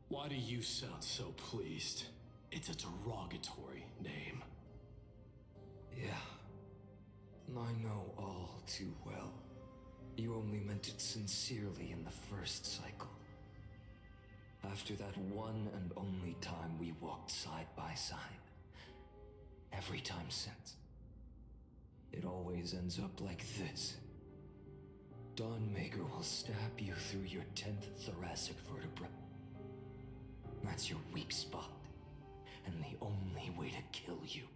Why do you sound so pleased? It's a derogatory name. Yeah, I know all too well. You only meant it sincerely in the first cycle. After that one and only time we walked side by side. Every time since. It always ends up like this. Dawnmaker will stab you through your 10th thoracic vertebra. That's your weak spot, and the only way to kill you.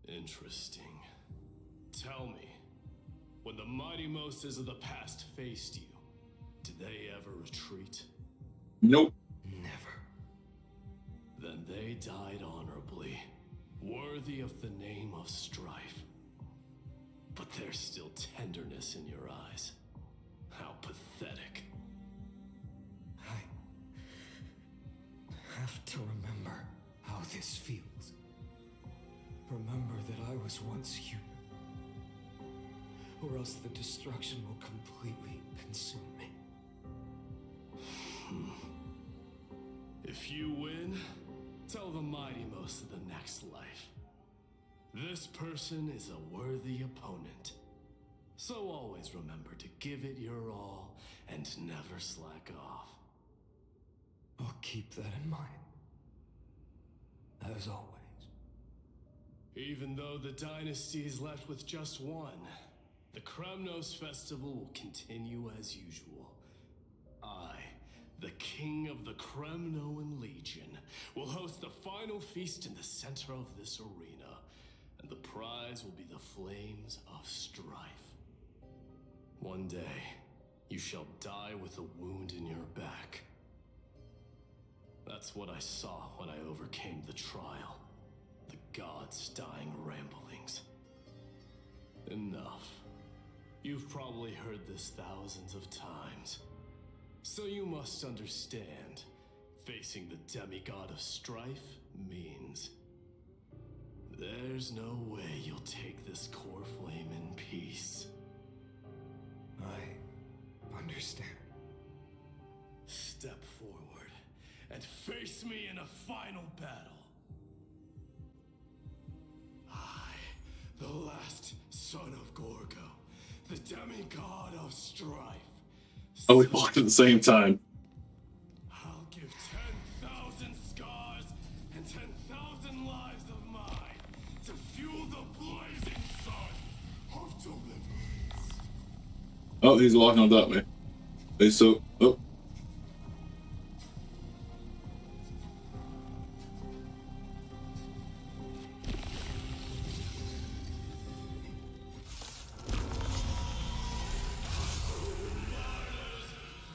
Interesting. Tell me, when the mighty Moses of the past faced you, did they ever retreat? Nope. Never. Then they died honorably, worthy of the name of strife. But there's still tenderness in your eyes. How pathetic. I have to remember how this feels. Remember that I was once human. Or else the destruction will completely consume me. If you win, tell the mighty most of the next life. This person is a worthy opponent. So always remember to give it your all and never slack off. I'll keep that in mind. As always. Even though the dynasty is left with just one, the Kremnos festival will continue as usual. I, the king of the Kremnoan Legion, will host the final feast in the center of this arena, and the prize will be the flames of strife. One day, you shall die with a wound in your back. That's what I saw when I overcame the trial. The gods' dying ramblings. Enough. You've probably heard this thousands of times. So you must understand, facing the demigod of strife means there's no way you'll take this core flame in peace. I understand. Step forward and face me in a final battle. I, the last son of Gorgo, the demigod of strife. Oh, we walked at the same time. I'll give 10,000 scars and 10,000 lives of mine to fuel the blazing sun of Deliverance. Oh, he's walking on top of me. He's so... Oh.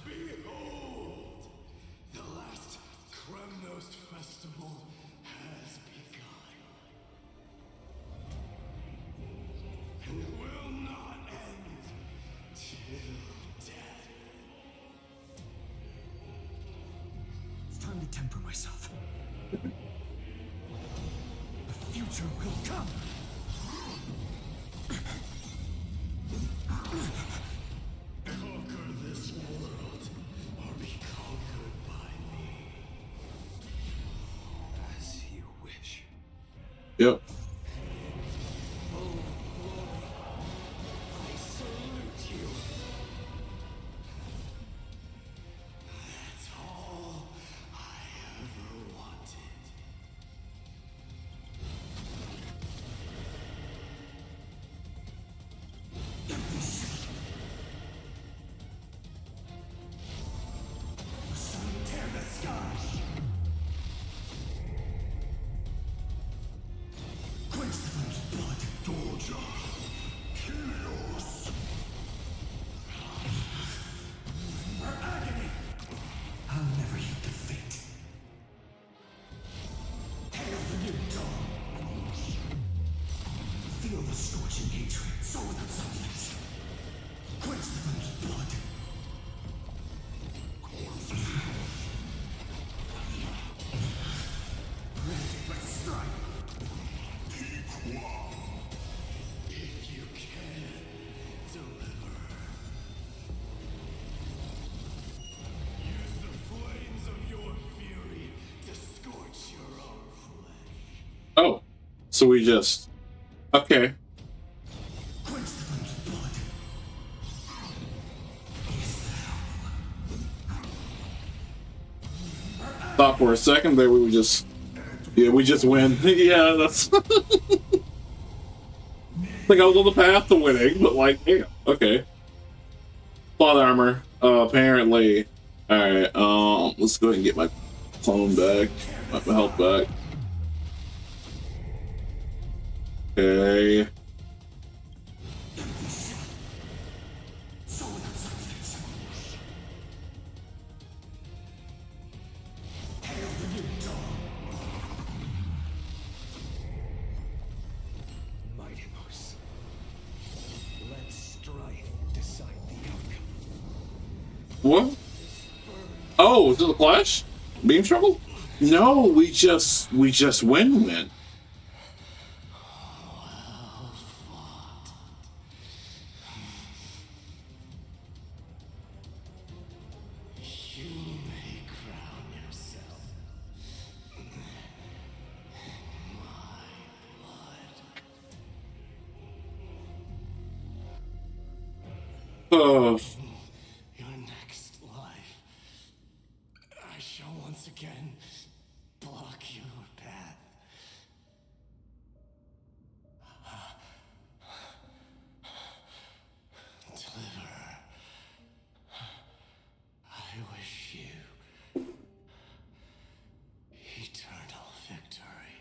Behold, the last Kremnos festival has begun. And will not end till death. It's time to temper myself. The future will come. Conquer this world or be conquered by me. As you wish. Yep. I salute you. That's all I ever wanted. hatred, sow them softness. Quench them blood. Ready, let's strike. If you can, deliver. Use the flames of your fury to scorch your own flesh. Oh, so we just okay. Thought for a second there we would just, yeah, we just win. Yeah, that's like I was on the path to winning, but like, yeah, okay. Plot armor, apparently. All right, let's go ahead and get my clone back, my health back. Okay. Mightymost. Let strife decide the outcome. What? Oh, is it a clash? Beam struggle? No, we just win. You may crown yourself. Oh. Your next life, I shall once again block your path. Deliverer, I wish you eternal victory.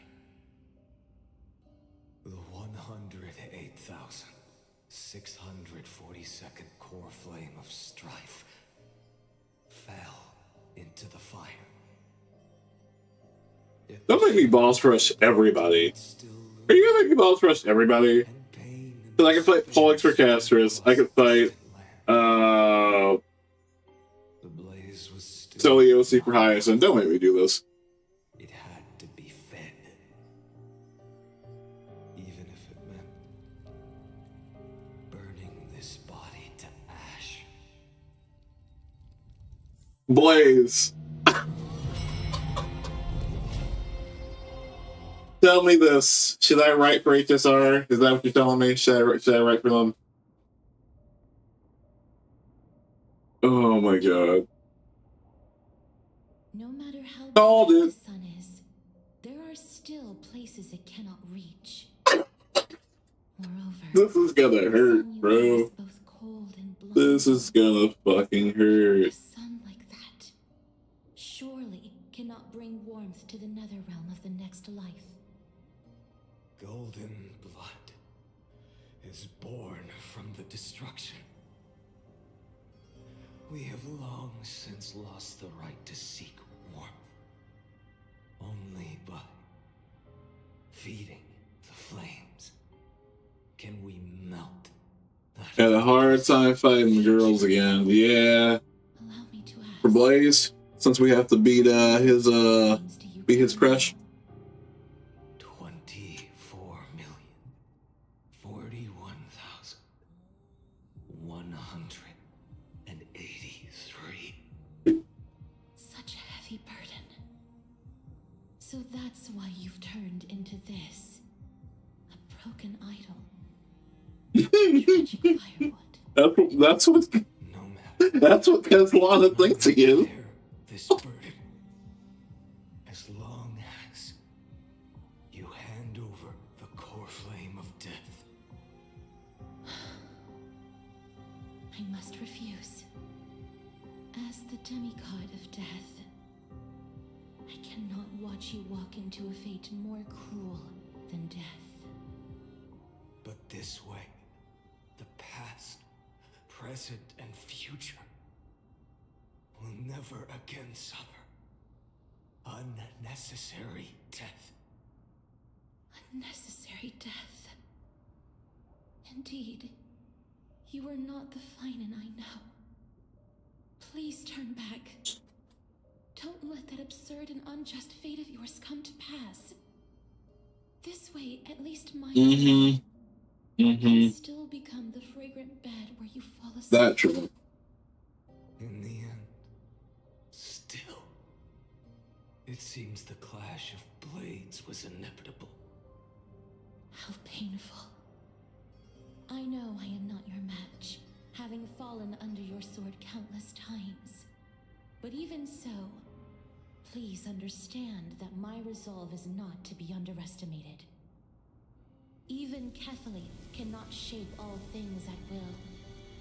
The 108,642nd core flame of strife fell into the fire. Don't make me boss rush everybody. Are you gonna make me boss rush everybody? Because I can fight Pollux for Castris, I can fight Celiosi for Hyacinth. Don't make me do this. It had to be fed. Even if it meant burning this body to ash. Blaze. Tell me this. Should I write for HSR? Is that what you're telling me? Should I write for them? Oh my god. No matter how Called bright it. the sun is, there are still places it cannot reach. Moreover, This is gonna hurt, bro. both cold and blunt. This is gonna fucking hurt. A sun like that surely cannot bring warmth to the nether realm of the next life. Golden blood is born from the destruction. We have long since lost the right to seek warmth. Only by feeding the flames can we melt that. Had a hard time fighting the girls again. Yeah. For Blaze, since we have to beat his crush. 24,041,183. Such a heavy burden. So that's why you've turned into this. A broken idol. Tragic firewood. That's what Kaslana thinks of you. This burden, as long as you hand over the core flame of death. I must refuse. As the demigod of death, I cannot watch you walk into a fate more cruel than death. But this way, the past, present, and future will never again suffer unnecessary death. Unnecessary death. Indeed, you are not the Phainon I know. Please turn back. Don't let that absurd and unjust fate of yours come to pass. This way, at least my can still become the fragrant bed where you fall asleep. That's true. In the end, still, it seems the clash of blades was inevitable. How painful. I know I am not your match, having fallen under your sword countless times. But even so, please understand that my resolve is not to be underestimated. Even Kathleen cannot shape all things at will,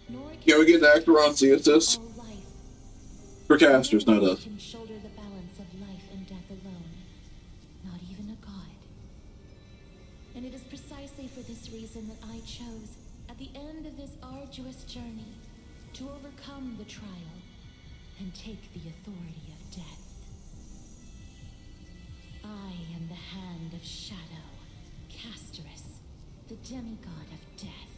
nor can we get the actor on CSS? For casters, not us. Can shoulder the balance of life and death alone, not even a god. And it is precisely for this reason that I chose, at the end of this arduous journey, to overcome the trial and take the authority of death. I am the Hand of Shadow, Casterus, the demigod of death.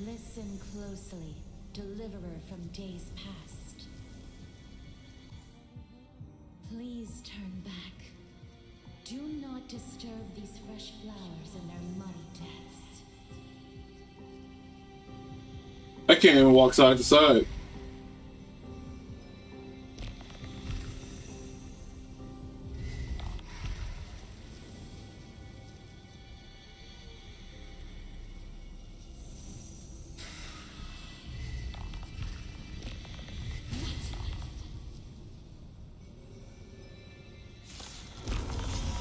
Listen closely, deliverer from days past. Please turn back. Do not disturb these fresh flowers in their muddy depths. I can't even walk side to side.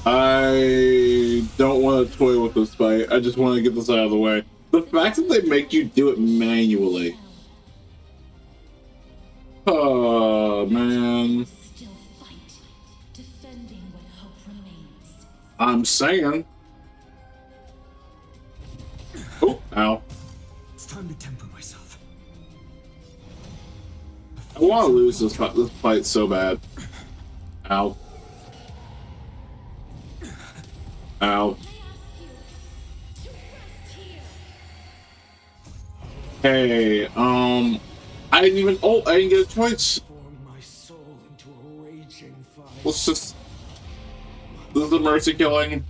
I don't want to toy with this fight. I just want to get this out of the way. The fact that they make you do it manually. Oh, man. I'm saying. Oh, ow. It's time to temper myself. I want to lose this fight so bad. Ow. Ow. Hey, I didn't even, I didn't get a choice. Let's just, this is a mercy killing.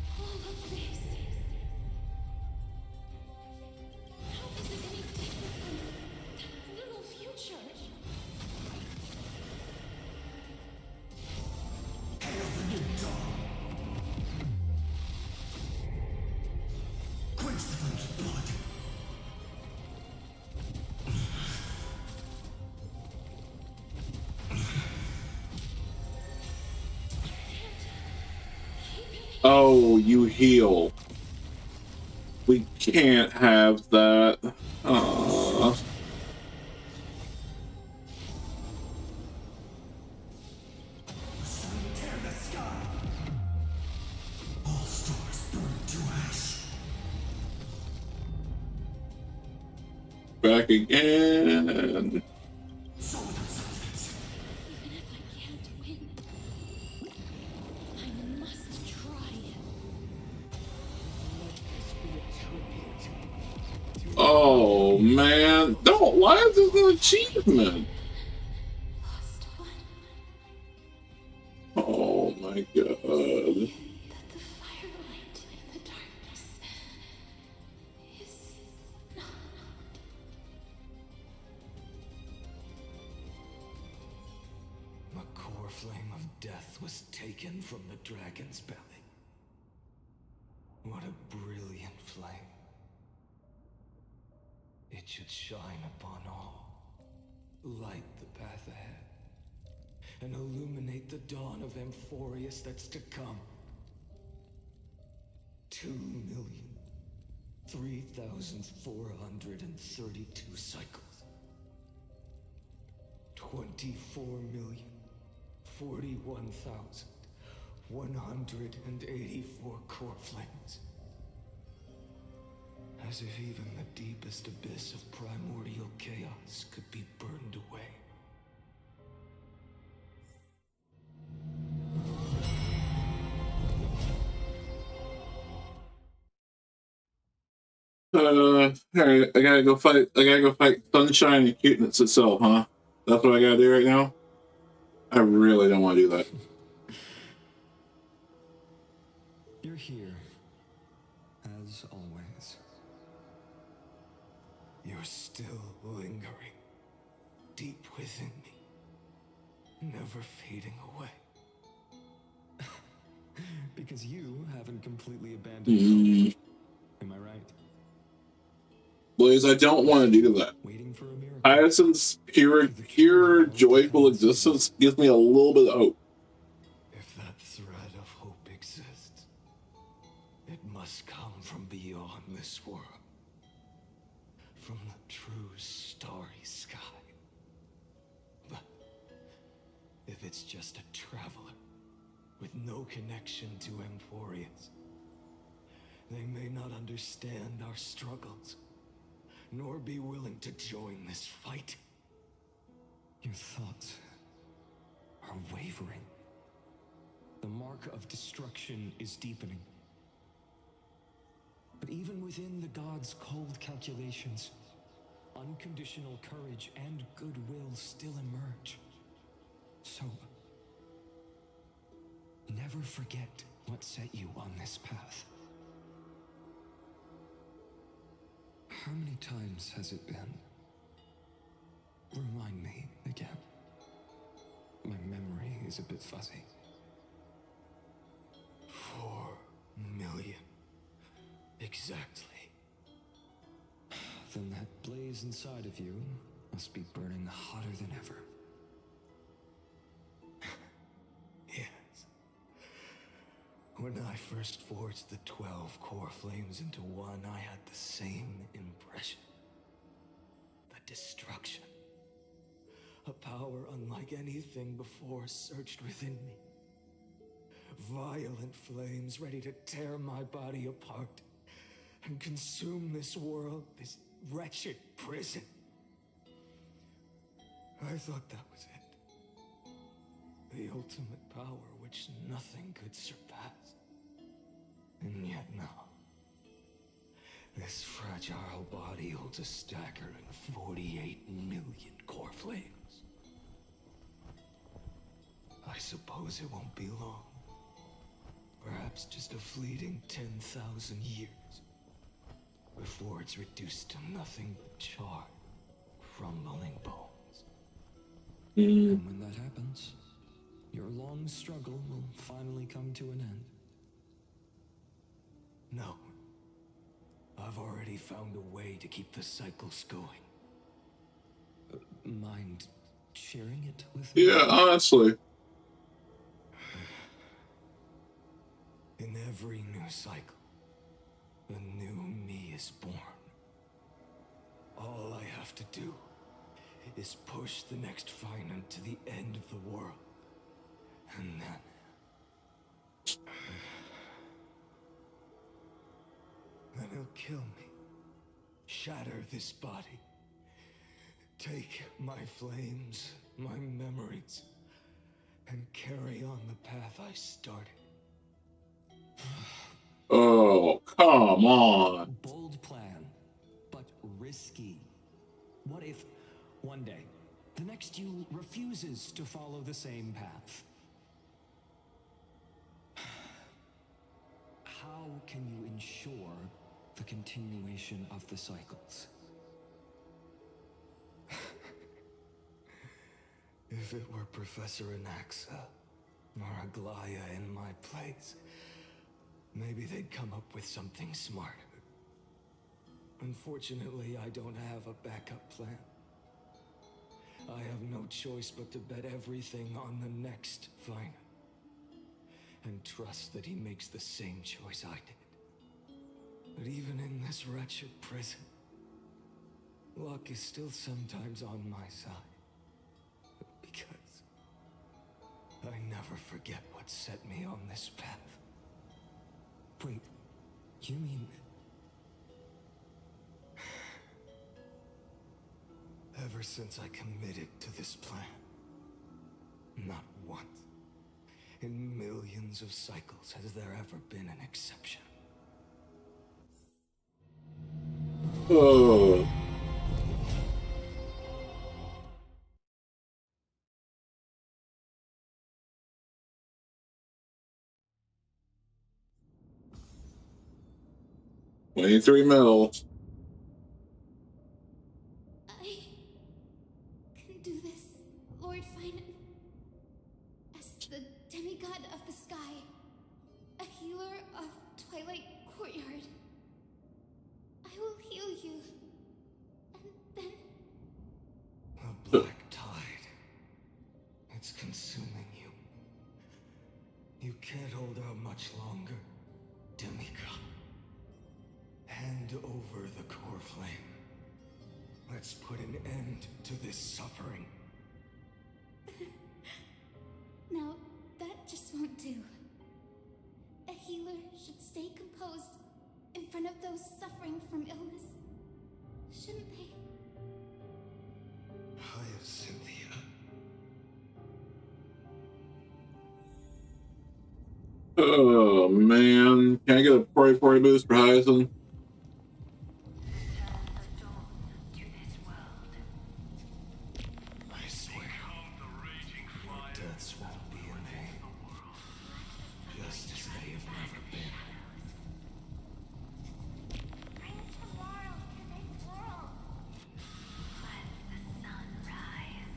Oh, you heal. We can't have that. Aww. Back again. Oh man, don't, why is this an achievement? Oh my god. The core flame of death was taken from the dragon's belly. What a brilliant flame. It should shine upon all, light the path ahead, and illuminate the dawn of Amphorius that's to come. 2,003,432 cycles. 24,041,184 core flames. As if even the deepest abyss of primordial chaos could be burned away. Alright, I gotta go fight. I gotta go fight Sunshine and Cuteness itself, huh? That's what I gotta do right now. I really don't want to do that. You're here, as always. You're still lingering deep within me, never fading away. Because you haven't completely abandoned hope. Am I right? Blaze, I don't want to do that. Hyacinth's pure joyful existence gives me a little bit of hope. If that thread of hope exists, it must come from beyond this world. From the true starry sky. But if it's just a traveler with no connection to Emphorius, they may not understand our struggles, nor be willing to join this fight. Your thoughts are wavering. The mark of destruction is deepening. But even within the gods' cold calculations, unconditional courage and goodwill still emerge. So, never forget what set you on this path. How many times has it been? Remind me again. My memory is a bit fuzzy. 4 million. Exactly. Then that blaze inside of you must be burning hotter than ever. Yes. When I first forged the 12 core flames into one, I had the same impression. The destruction. A power unlike anything before surged within me. Violent flames ready to tear my body apart and consume this world, this wretched prison. I thought that was it. The ultimate power which nothing could surpass. And yet now, this fragile body holds a staggering 48 million core flames. I suppose it won't be long. Perhaps just a fleeting 10,000 years. Before it's reduced to nothing but charred, crumbling bones. And when that happens, your long struggle will finally come to an end. No. I've already found a way to keep the cycles going. Mind sharing it with me? Yeah, honestly. In every new cycle, a new me is born. All I have to do is push the next Phainon to the end of the world. And then he'll kill me. Shatter this body. Take my flames, my memories, and carry on the path I started. Oh, come on. Bold plan, but risky. What if, one day, the next you refuses to follow the same path? How can you ensure the continuation of the cycles? If it were Professor Anaxa or Aglaya in my place, maybe they'd come up with something smarter. Unfortunately, I don't have a backup plan. I have no choice but to bet everything on the next Phainon. And trust that he makes the same choice I did. But even in this wretched prison, luck is still sometimes on my side. Because I never forget what set me on this path. Wait, you mean... Ever since I committed to this plan, not once, in millions of cycles has there ever been an exception. Oh. $23 million. I can do this, Lord Phainon. As the demigod of the sky, a healer of Twilight Courtyard, I will heal you, and then... A black tide. It's consuming you. You can't hold out much longer, demigod. Hand over the core flame. Let's put an end to this suffering. No, that just won't do. A healer should stay composed in front of those suffering from illness. Shouldn't they? Cynthia. Oh man, can I get a party boost for Hyacinth? I swear, your deaths won't be in vain, just as they have never been. Bring tomorrow to this world. Let the sun rise.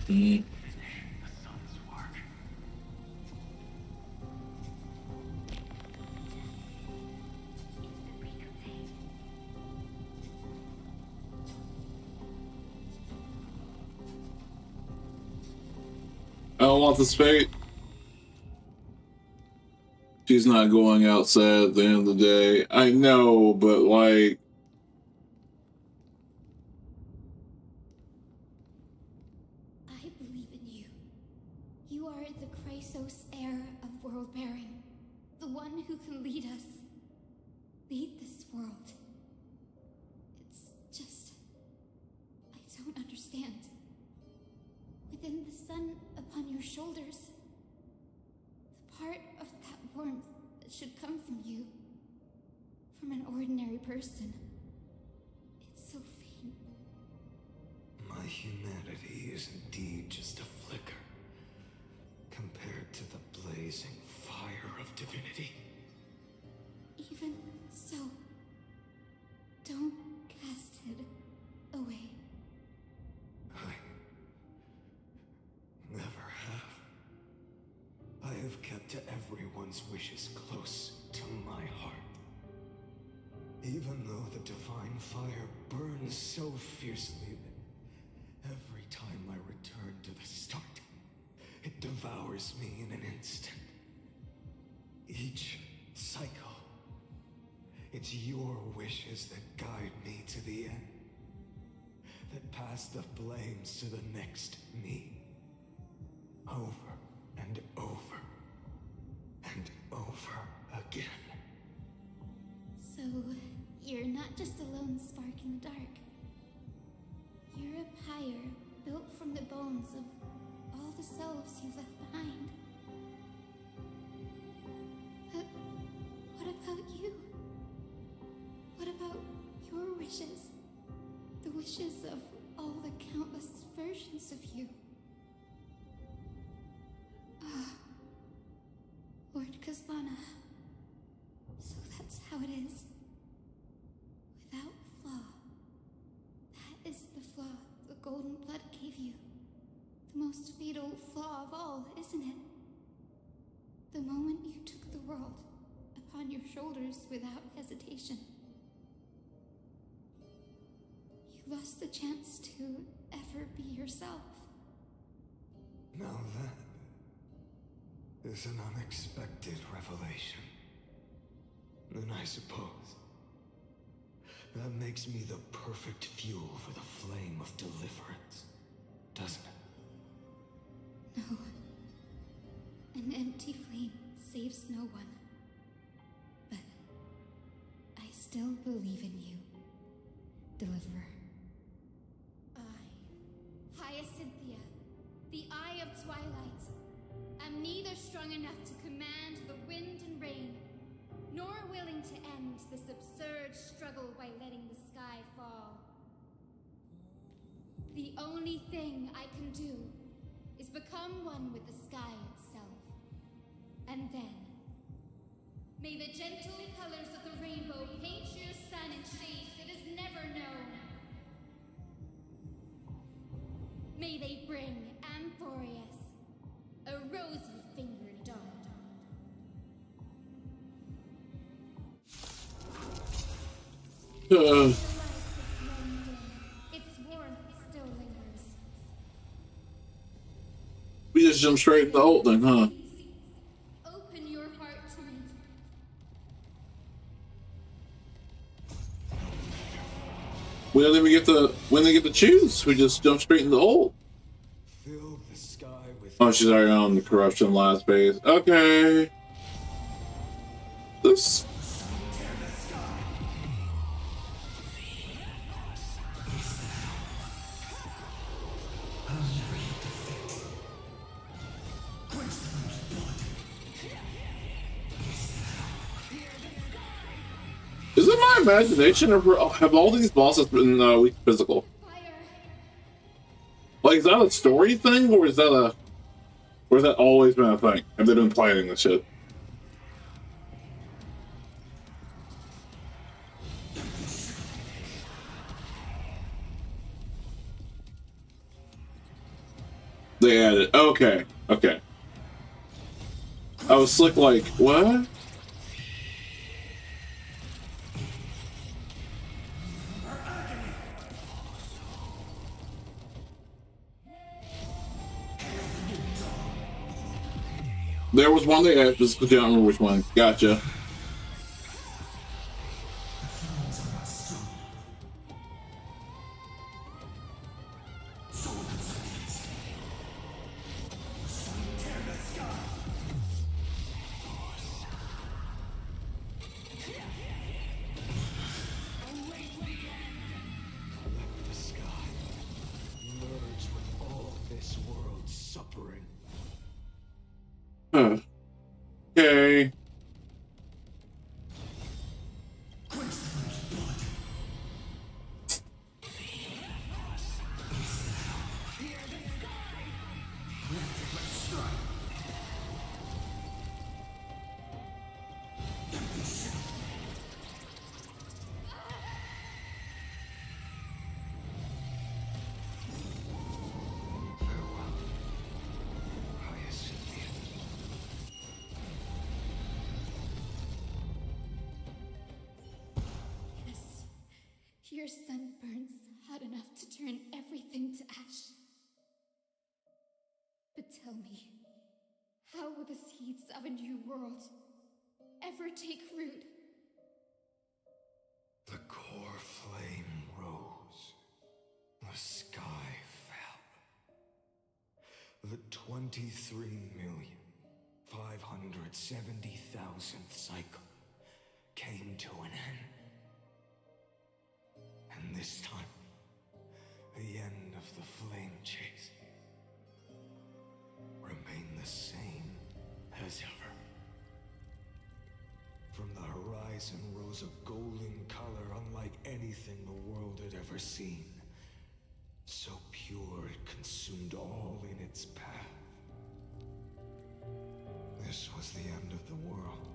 Mm. I don't want this fate. She's not going outside at the end of the day. I know, but like... I believe in you. You are the Chrysos heir of world bearing. The one who can lead us. Lead this world. It's just... I don't understand. Within the sun upon your shoulders, the part of that warmth that should come from you, from an ordinary person, it's so faint. My humanity is indeed just a flicker compared to the blazing fire of divinity. Even so, don't cast it away. Never have. I have kept to everyone's wishes close to my heart. Even though the divine fire burns so fiercely that every time I return to the start, it devours me in an instant. Each cycle, it's your wishes that guide me to the end, that pass the flames to the next me. Over and over and over again. So, you're not just a lone spark in the dark. You're a pyre built from the bones of all the selves you've left behind. But what about you? What about your wishes? The wishes of all the countless versions of you. Lord Kaslana. So that's how it is. Without flaw. That is the flaw the golden blood gave you. The most fatal flaw of all, isn't it? The moment you took the world upon your shoulders without hesitation. You lost the chance to ever be yourself. Now that is an unexpected revelation. Then I suppose that makes me the perfect fuel for the flame of deliverance, doesn't it? No. An empty flame saves no one. But I still believe in you, Deliverer. I, Hyacinthia, the Eye of Twilight, am neither strong enough to command the wind and rain, nor willing to end this absurd struggle by letting the sky fall. The only thing I can do is become one with the sky itself. And then, may the gentle colors of the rainbow paint your sun in shades it has never known. May they bring Amphorius a rosy-fingered dawn. Its warmth still lingers. We just jump straight into the whole thing, huh? Open your heart to me. We don't even get to when they get to choose. We just jump straight into the hole. Fill the sky with Oh, she's already on the corruption last phase. Okay. This. Is it my imagination, or have all these bosses been weak physical? Like, is that a story thing, or is that always been a thing? Have they been planning this shit? They added. Okay. Okay. I was slick like, what? There was one they added, just because I don't remember which one. Gotcha. Okay. Your sun burns hot enough to turn everything to ash. But tell me, how will the seeds of a new world ever take root? The core flame rose. The sky fell. The 23,570,000th cycle came to an end. And this time, the end of the flame chase remained the same as ever. From the horizon rose a golden color unlike anything the world had ever seen. So pure it consumed all in its path. This was the end of the world,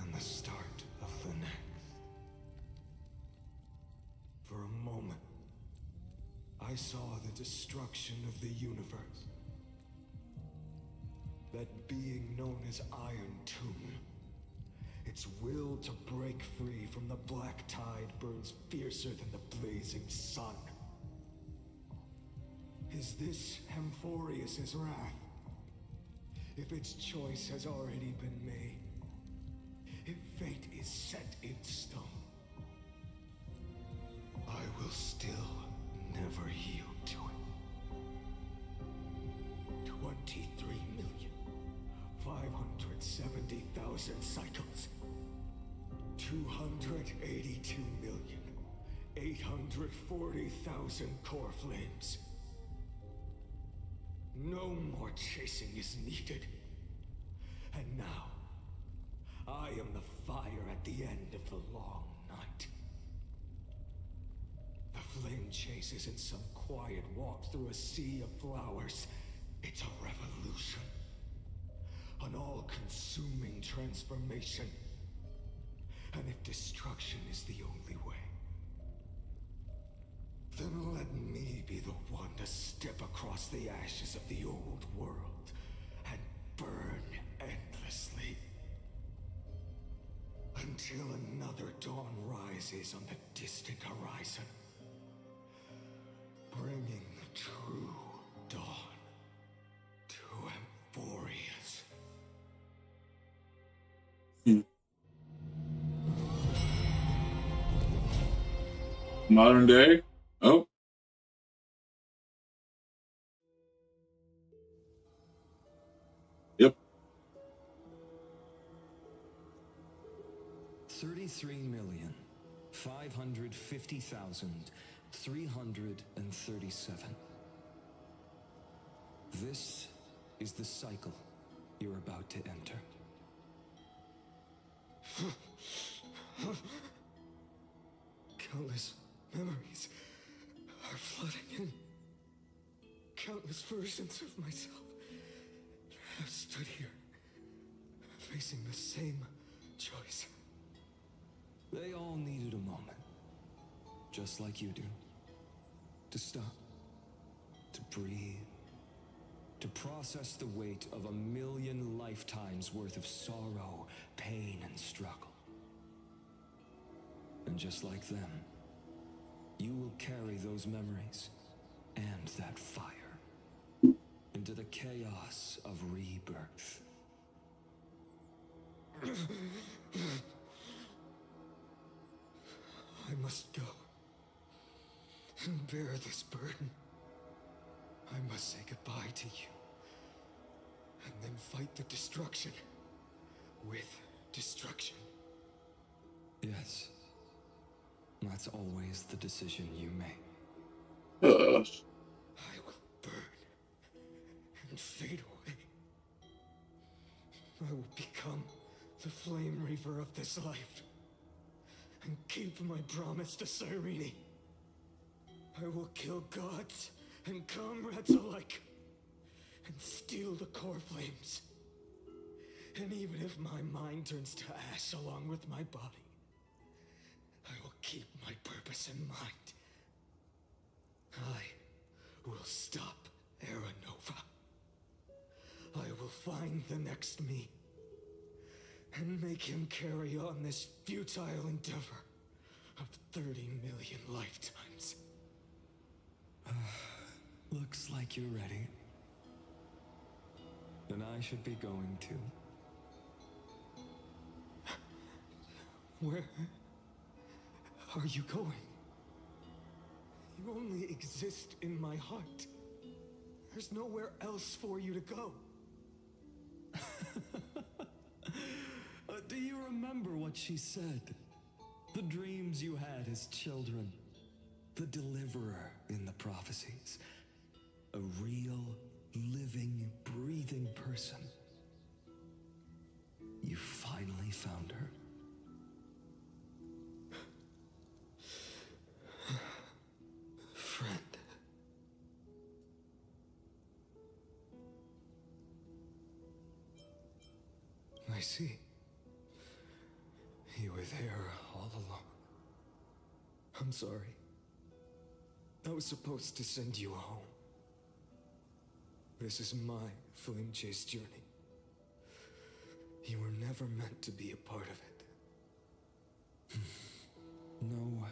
and the start of the next. For a moment, I saw the destruction of the universe. That being known as Iron Tomb, its will to break free from the black tide burns fiercer than the blazing sun. Is this Amphorius' wrath? If its choice has already been made, if fate is set in stone, I will still never yield to it. 23,570,000 cycles. 282,840,000 core flames. No more chasing is needed. And now, I am the fire at the end of the long night. The flame chase isn't some quiet walk through a sea of flowers. It's a revolution. An all-consuming transformation. And if destruction is the only way, then let me be the one to step across the ashes of the old world and burn endlessly. Until another dawn rises on the distant horizon, bringing the true dawn to Amphorius. Modern day? Oh. Yep. 33,550,337. This is the cycle you're about to enter. Countless memories are flooding in. Countless versions of myself have stood here, facing the same choice. They all needed a moment, just like you do. To stop, to breathe, to process the weight of 1,000,000 lifetimes worth of sorrow, pain, and struggle. And just like them, you will carry those memories and that fire into the chaos of rebirth. I must go and bear this burden. I must say goodbye to you, and then fight the destruction with destruction. Yes, that's always the decision you make. I will burn and fade away. I will become the flame reaver of this life and keep my promise to Cyrene. I will kill gods and comrades alike and steal the core flames. And even if my mind turns to ash along with my body, I will keep my purpose in mind. I will stop Era Nova. I will find the next me and make him carry on this futile endeavor of 30 million lifetimes. Looks like you're ready. Then I should be going too. Where are you going? You only exist in my heart. There's nowhere else for you to go. Do you remember what she said? The dreams you had as children. The deliverer in the prophecies. A real, living, breathing person. You finally found her. Friend. I see. You were there all along. I'm sorry. I was supposed to send you home. This is my flame chase journey. You were never meant to be a part of it. No.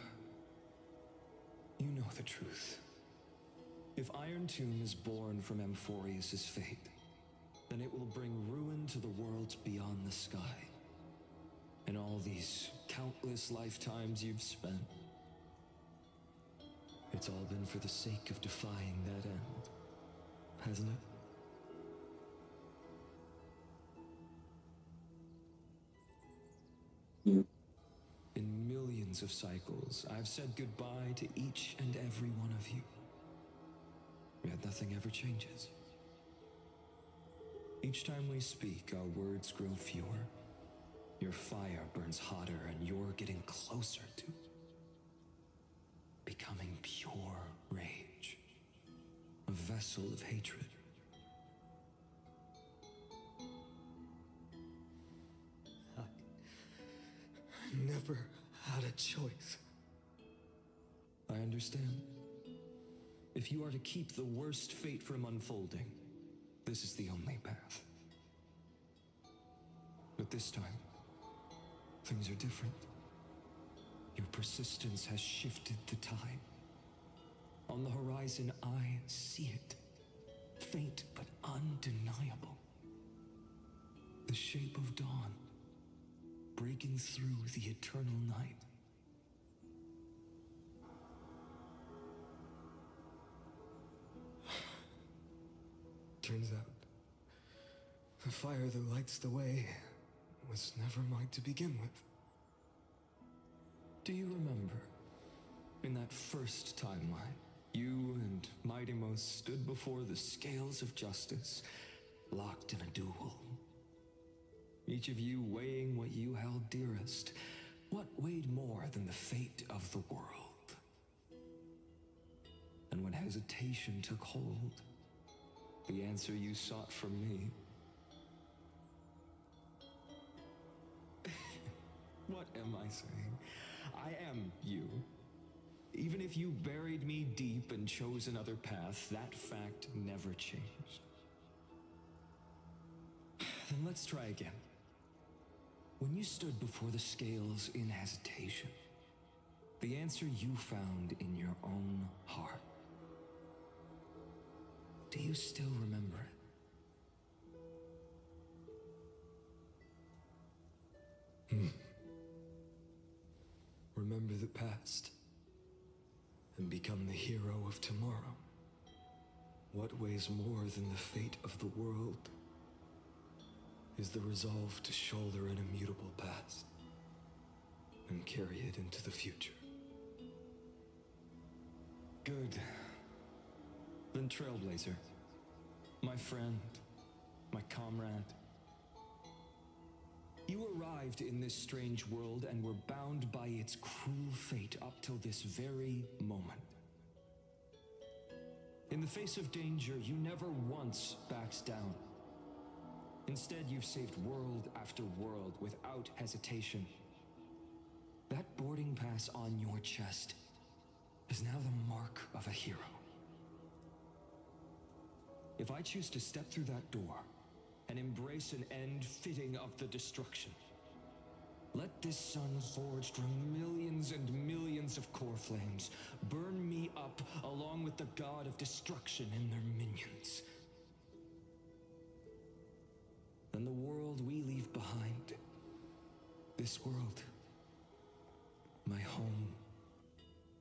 You know the truth. If Iron Tomb is born from Amphorius' fate, then it will bring ruin to the worlds beyond the sky. And all these countless lifetimes you've spent, it's all been for the sake of defying that end, hasn't it? In millions of cycles, I've said goodbye to each and every one of you. Yet nothing ever changes. Each time we speak, our words grow fewer, Your fire burns hotter, and you're getting closer to becoming pure rage, a vessel of hatred. I never had a choice. I understand. If you are to keep the worst fate from unfolding, this is the only path. But this time, things are different. Your persistence has shifted the tide. On the horizon, I see it. Faint but undeniable. The shape of dawn, breaking through the eternal night. Turns out, the fire that lights the way was never mine to begin with. Do you remember, in that first timeline, you and Mightymost stood before the scales of justice, locked in a duel? Each of you weighing what you held dearest. What weighed more than the fate of the world? And when hesitation took hold, the answer you sought from me. What am I saying? I am you. Even if you buried me deep and chose another path, that fact never changed. Then let's try again. When you stood before the scales in hesitation, the answer you found in your own heart. Do you still remember it? Remember the past and become the hero of tomorrow. What weighs more than the fate of the world is the resolve to shoulder an immutable past and carry it into the future. Good. Then Trailblazer, my friend, my comrade. You arrived in this strange world and were bound by its cruel fate up till this very moment. In the face of danger, you never once backed down. Instead, you've saved world after world without hesitation. That boarding pass on your chest is now the mark of a hero. If I choose to step through that door and embrace an end fitting of the destruction, let this sun forged from millions and millions of core flames burn me up along with the god of destruction and their minions. Then the world we leave behind, this world, my home,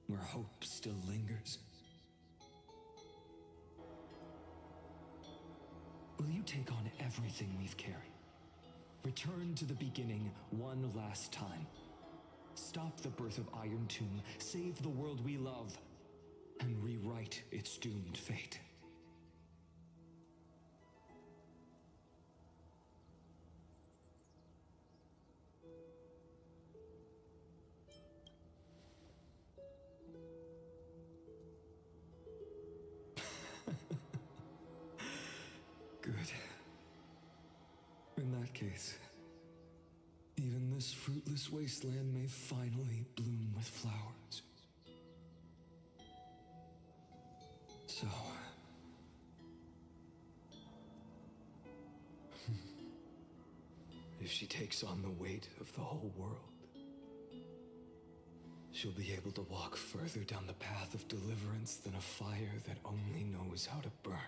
where hope still lingers. Will you take on everything we've carried? Return to the beginning one last time. Stop the birth of Iron Tomb, save the world we love, and rewrite its doomed fate. Good. In that case, even this fruitless wasteland may finally bloom with flowers. So... if she takes on the weight of the whole world, she'll be able to walk further down the path of deliverance than a fire that only knows how to burn.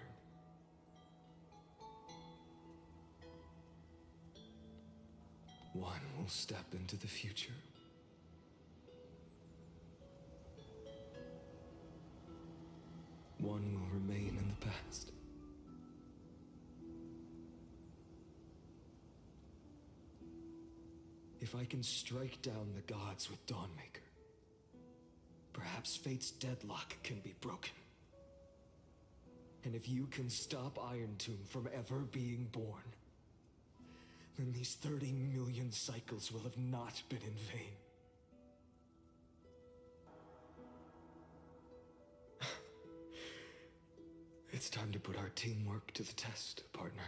One will step into the future. One will remain in the past. If I can strike down the gods with Dawnmaker, perhaps fate's deadlock can be broken. And if you can stop Iron Tomb from ever being born, then then these 30 million cycles will have not been in vain. It's time to put our teamwork to the test, partner.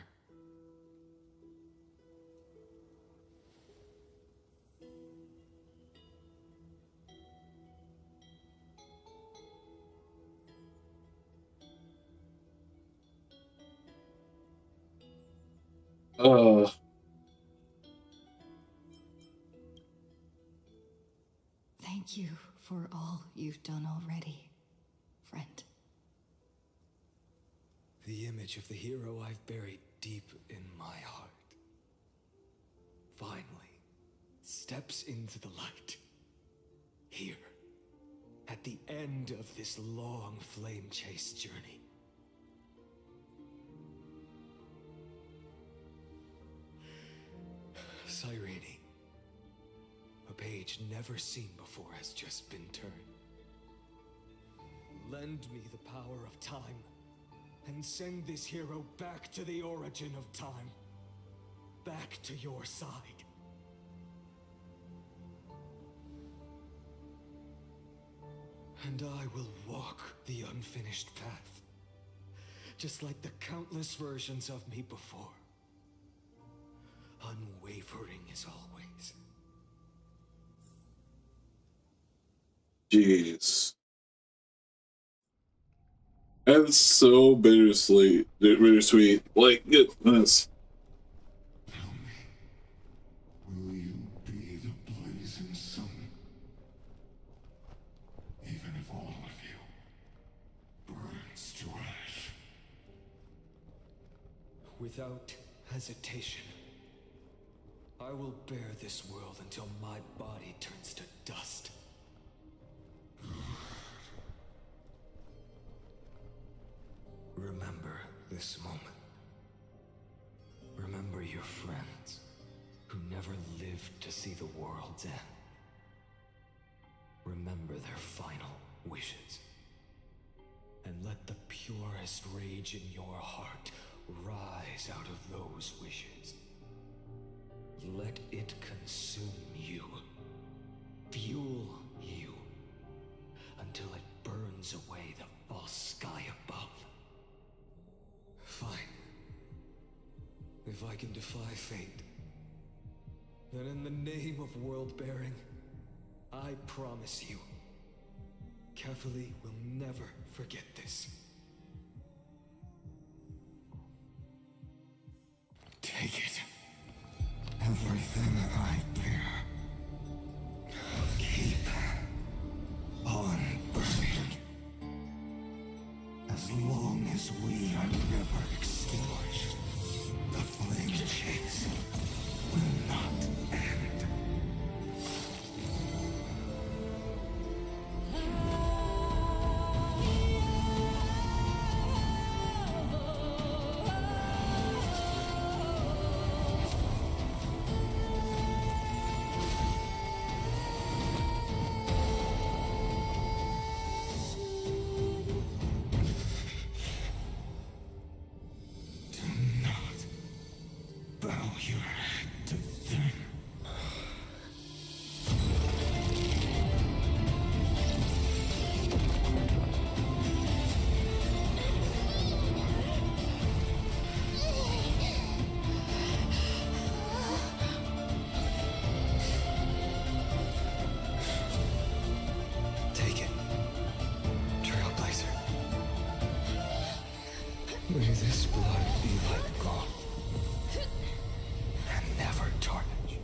Thank you for all you've done already, friend. The image of the hero I've buried deep in my heart finally steps into the light. Here, at the end of this long flame chase journey. Cyrene, a page never seen before has just been turned. Lend me the power of time, and send this hero back to the origin of time. Back to your side. And I will walk the unfinished path, just like the countless versions of me before. Unwavering as always. Jeez. That's so bittersweet. Bittersweet. Like, goodness. Will you be the blazing sun? Even if all of you burns to ash. Without hesitation, I will bear this world until my body turns to dust. Remember this moment. Remember your friends who never lived to see the world's end. Remember their final wishes. And let the purest rage in your heart rise out of those wishes. Let it consume you, fuel you, until it burns away the false sky above. Fine. If I can defy fate, then in the name of world-bearing, I promise you, Kefali will never forget this. Take it. Everything I bear. Keep on burning. As long as we are never extinguished, the flame chase will not end. May this blood be like gold, and never tarnish.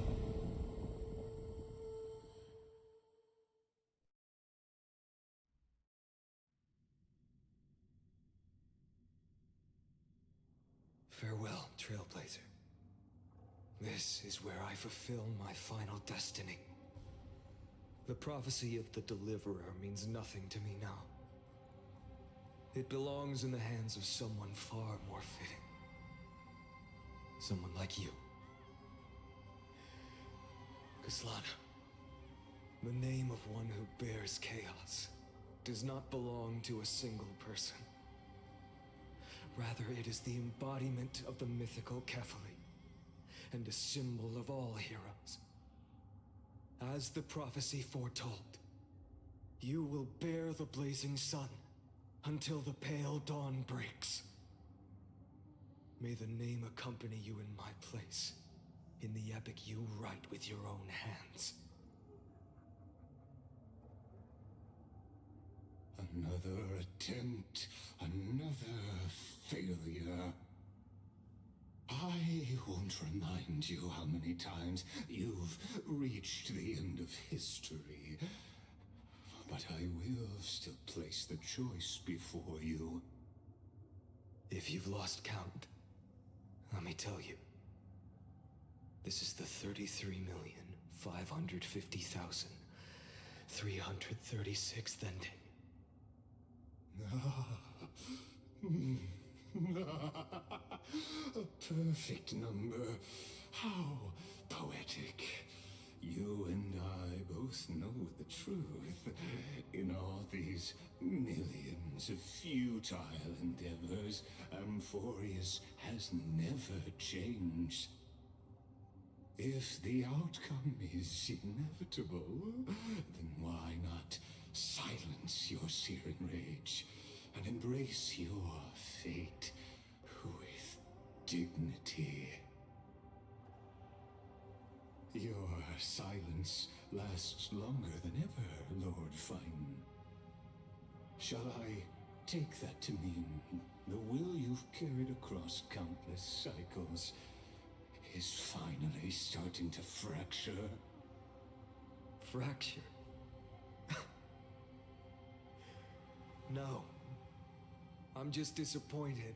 Farewell, Trailblazer. This is where I fulfill my final destiny. The prophecy of the Deliverer means nothing to me now. It belongs in the hands of someone far more fitting. Someone like you. Kaslana. The name of one who bears chaos does not belong to a single person. Rather, it is the embodiment of the mythical Kefali, and a symbol of all heroes. As the prophecy foretold, you will bear the blazing sun until the pale dawn breaks. May the name accompany you in my place, in the epic you write with your own hands. Another attempt, another failure. I won't remind you how many times you've reached the end of history, but I will still place the choice before you. If you've lost count, let me tell you. This is the 33,550,336th ending. A perfect number. How poetic. You and I both know the truth. In all these millions of futile endeavors, Amphorius has never changed. If the outcome is inevitable, then why not silence your searing rage and embrace your fate with dignity? Your silence lasts longer than ever, Lord Phainon. Shall I take that to mean the will you've carried across countless cycles is finally starting to fracture? Fracture? No. I'm just disappointed.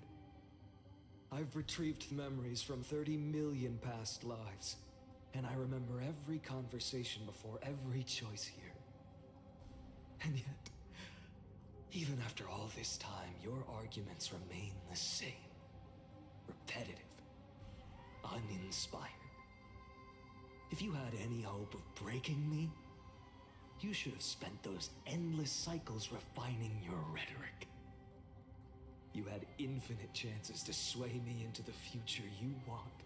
I've retrieved memories from 30 million past lives, and I remember every conversation before every choice here. And yet, even after all this time, your arguments remain the same. Repetitive. Uninspired. If you had any hope of breaking me, you should have spent those endless cycles refining your rhetoric. You had infinite chances to sway me into the future you want.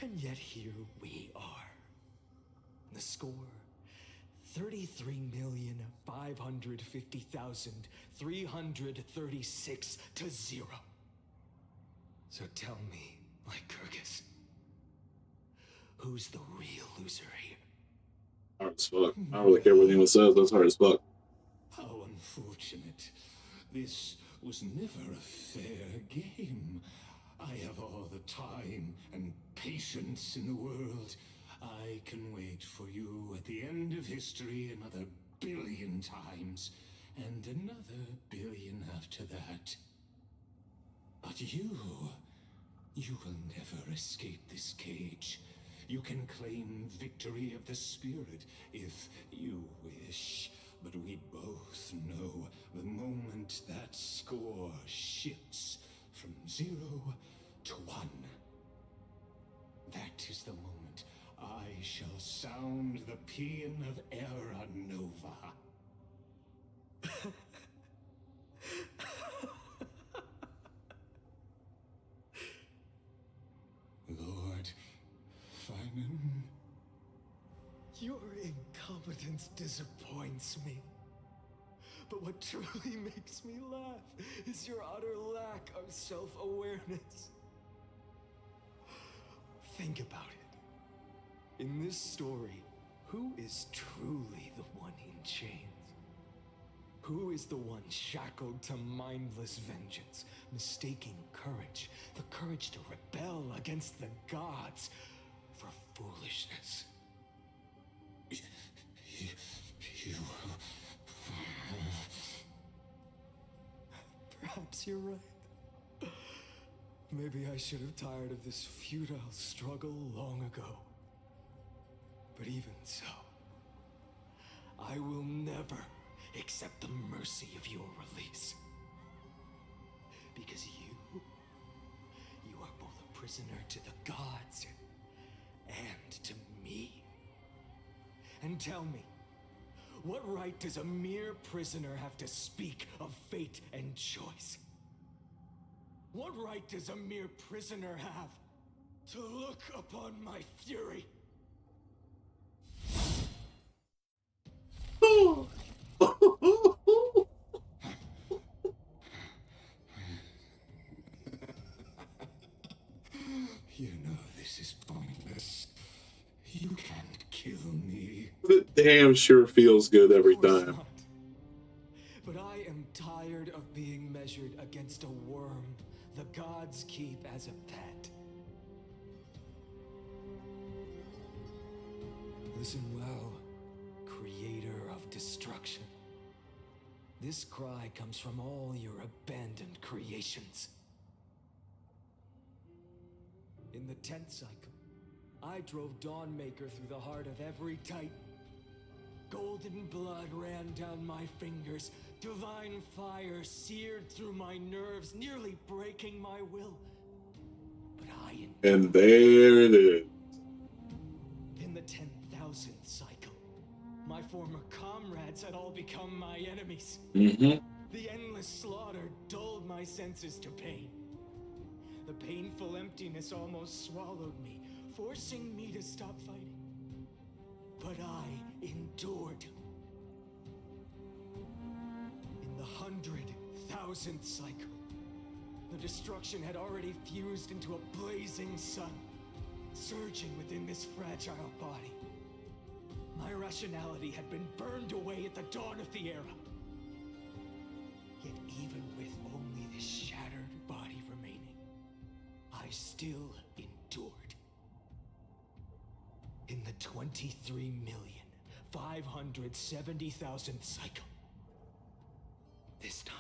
And yet here we are. The score, 33,550,336 to 0. So tell me, Lycurgus, who's the real loser here? Hard as fuck. I don't really care what anyone says. That's hard as fuck. How unfortunate. This was never a fair game. I have all the time and patience in the world. I can wait for you at the end of history another billion times, and another billion after that. But you will never escape this cage. You can claim victory of the spirit if you wish, but we both know the moment that score shifts from 0 to 1. That is the moment I shall sound the paean of Era Nova. Lord Phainon? Your incompetence disappoints me. But what truly makes me laugh is your utter lack of self-awareness. Think about it. In this story, who is truly the one in chains? Who is the one shackled to mindless vengeance, mistaking courage, the courage to rebel against the gods, for foolishness? Perhaps you're right. Maybe I should have tired of this futile struggle long ago. But even so, I will never accept the mercy of your release. Because you are both a prisoner to the gods and to me. And tell me, what right does a mere prisoner have to speak of fate and choice? What right does a mere prisoner have to look Look upon my fury. You know this is pointless. You can't kill me. It damn sure feels good every time. Not. But I am tired of being measured against a worm the gods keep as a pet. Listen well, creator of destruction. This cry comes from all your abandoned creations. In the 10th cycle, I drove Dawnmaker through the heart of every Titan. Golden blood ran down my fingers, divine fire seared through my nerves, nearly breaking my will. But I And there it is. In the 10,000th cycle, my former comrades had all become my enemies. Mm-hmm. The endless slaughter dulled my senses to pain. The painful emptiness almost swallowed me, forcing me to stop fighting. But I endured. In the 100,000th cycle, the destruction had already fused into a blazing sun, surging within this fragile body. My rationality had been burned away at the dawn of the era. Yet even with only this shattered body remaining, I still endured. In the 23,570,000th cycle, this time,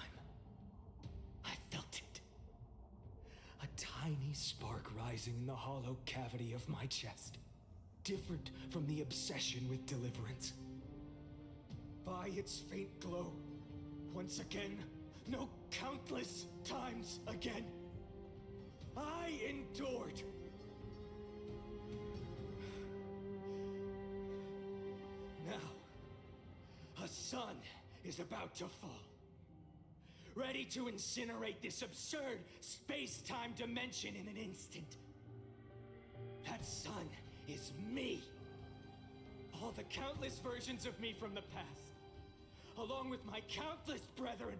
I felt it. A tiny spark rising in the hollow cavity of my chest, different from the obsession with Deliverance. By its faint glow, once again, no, countless times again, I endured. Now, a sun is about to fall, ready to incinerate this absurd space-time dimension in an instant. That sun is me. All the countless versions of me from the past, along with my countless brethren,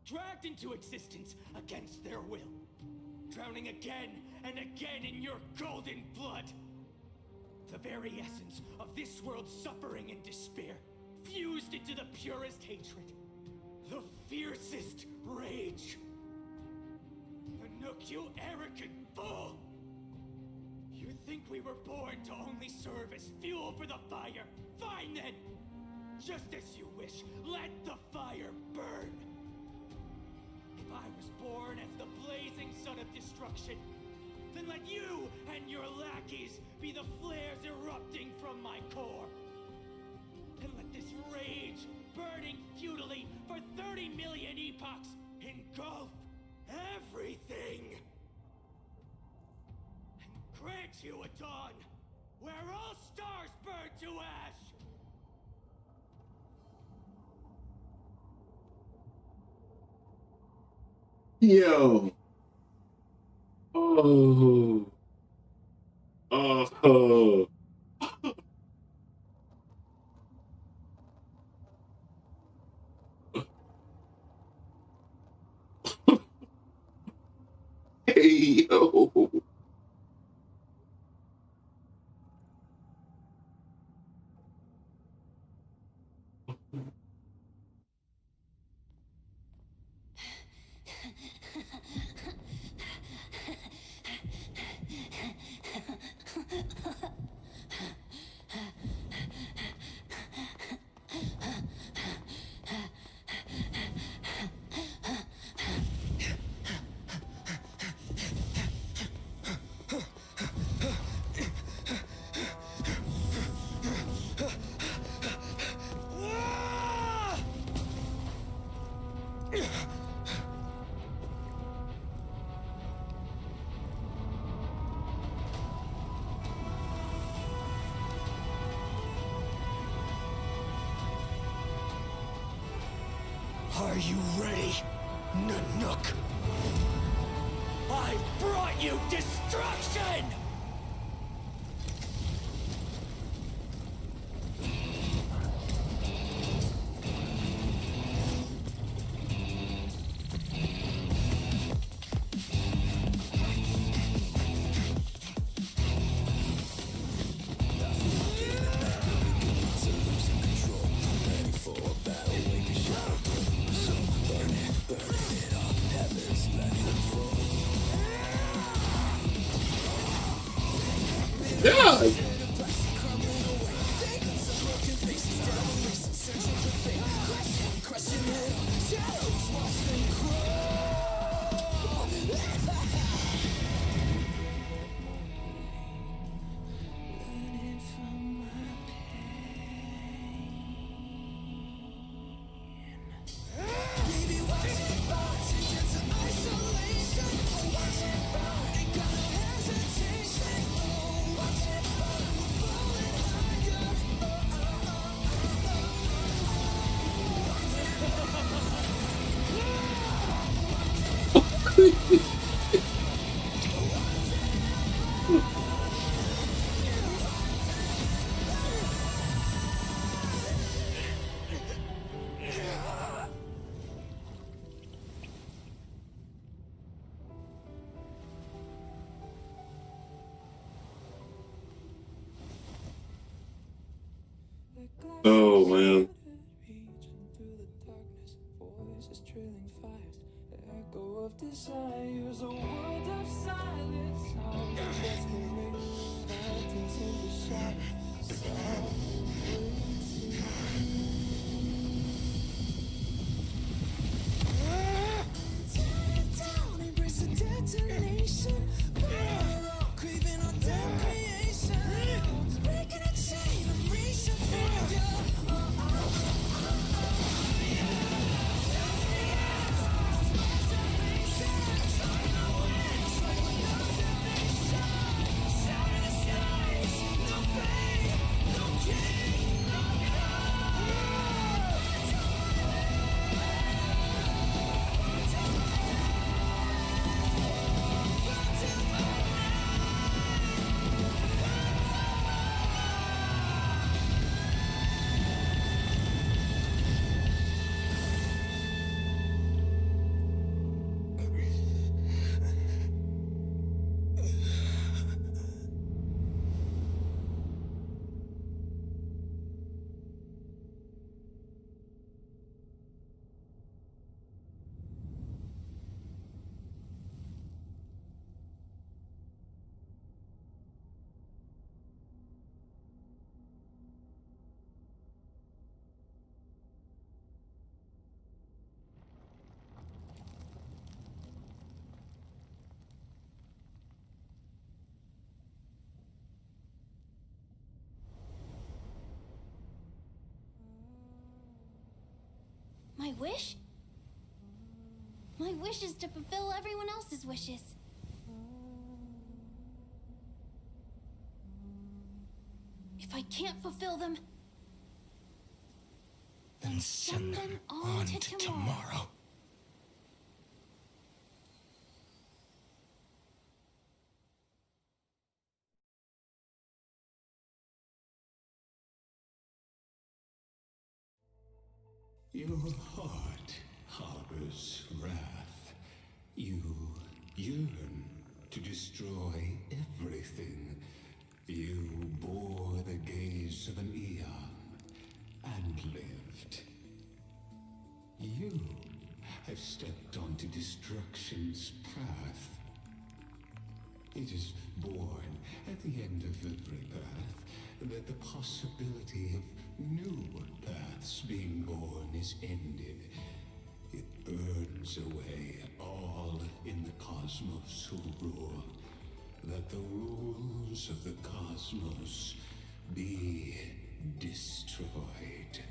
dragged into existence against their will, drowning again and again in your golden blood. The very essence of this world's suffering and despair, fused into the purest hatred, the fiercest rage. Anook, you arrogant fool! You think we were born to only serve as fuel for the fire? Fine then! Just as you wish, let the fire burn! If I was born as the blazing sun of destruction, then let you and your lackeys be the flares erupting from my core. And let this rage, burning futilely for 30 million epochs, engulf everything. And grant you a dawn where all stars burn to ash. Yo. Oh. Oh. Hey, yo. Are you ready, Nanook? I've brought you destruction! god. Oh man. Desires, a world of silence, sounds of desperation, phantoms in the shadows, tear it down, embrace the detonation, craving our damn creation, breaking a chain of reaching for you. My wish? My wish is to fulfill everyone else's wishes. If I can't fulfill them, Then send them on to tomorrow. Your heart harbors wrath. You yearn to destroy everything. You bore the gaze of an eon and lived. You have stepped onto destruction's path. It is born at the end of every path that the possibility of new paths being born is ended. It burns away all in the cosmos who rule, that the rules of the cosmos be destroyed.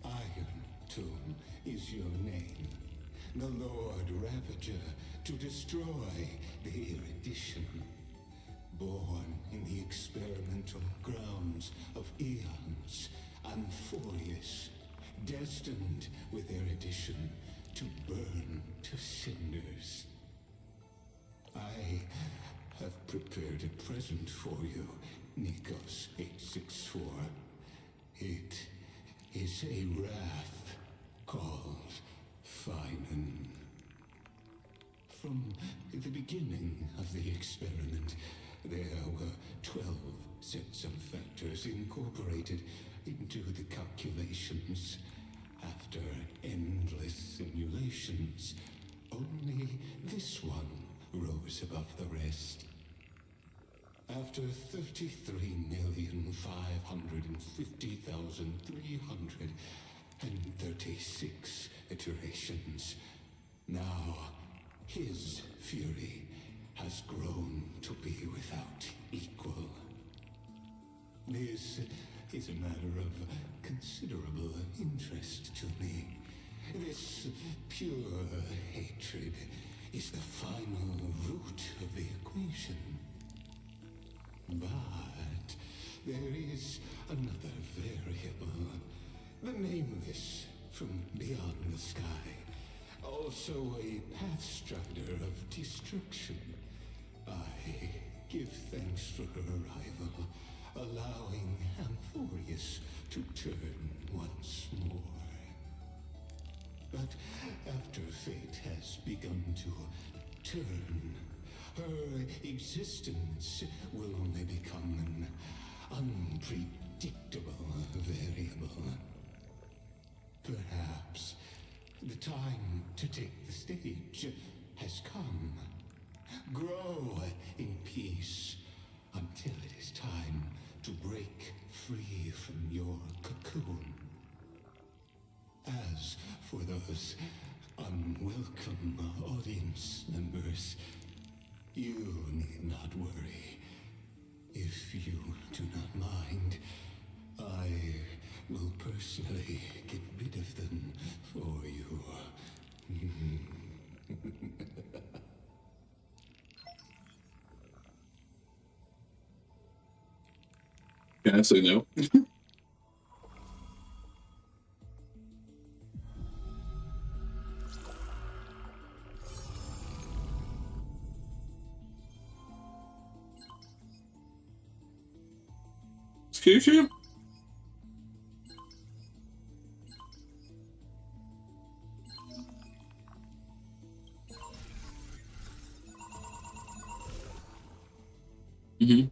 Iron Tomb is your name, the Lord Ravager, to destroy the erudition. Born in the experimental grounds of eons, and furious, destined with erudition to burn to cinders. I have prepared a present for you, Nikos 864. It is a wrath called Phainon. From the beginning of the experiment, there were 12 sets of factors incorporated into the calculations. After endless simulations, only this one rose above the rest. After 33,550,336 iterations, now his fury has grown to be without equal. This is a matter of considerable interest to me. This pure hatred is the final root of the equation. But there is another variable, the nameless from beyond the sky, also a pathstrider of destruction. I give thanks for her arrival, allowing Amphorius to turn once more. But after fate has begun to turn, her existence will only become an unpredictable variable. Perhaps the time to take the stage has come. Grow in peace until it is time to break free from your cocoon. As for those unwelcome audience members, you need not worry. If you do not mind, I will personally get rid of them for you. Can I say no? Excuse you? Mm-hmm.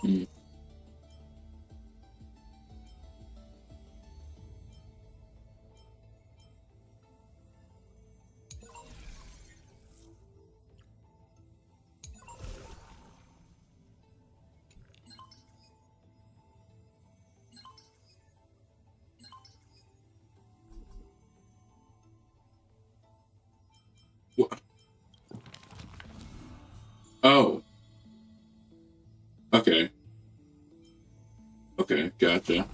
Mm. What? Oh. Okay. Okay, gotcha.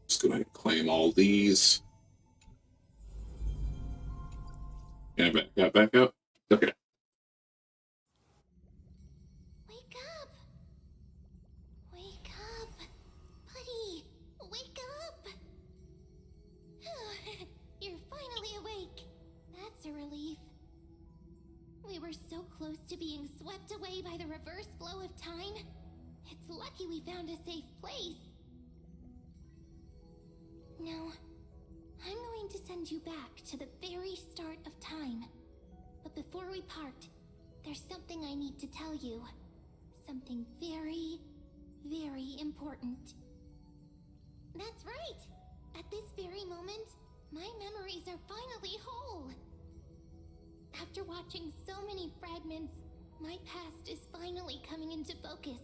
Just go ahead and claim all these. Can I back up? Okay. Wake up! Wake up! Buddy! Wake up! You're finally awake. That's a relief. We were so close to being swept away by the reverse flow of time. It's lucky we found a safe place. Now, I'm going to send you back to the very start of time. But before we part, there's something I need to tell you. Something very, very important. That's right! At this very moment, my memories are finally whole. After watching so many fragments, my past is finally coming into focus,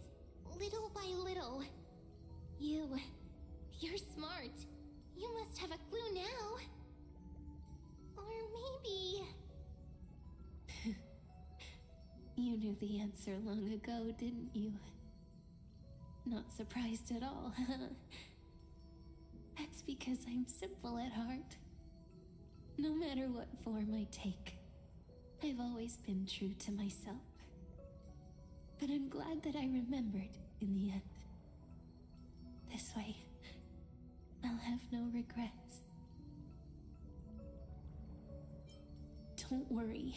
little by little. You're smart. You must have a clue now. Or maybe... You knew the answer long ago, didn't you? Not surprised at all, huh? That's because I'm simple at heart. No matter what form I take, I've always been true to myself. But I'm glad that I remembered in the end. This way, I'll have no regrets. Don't worry.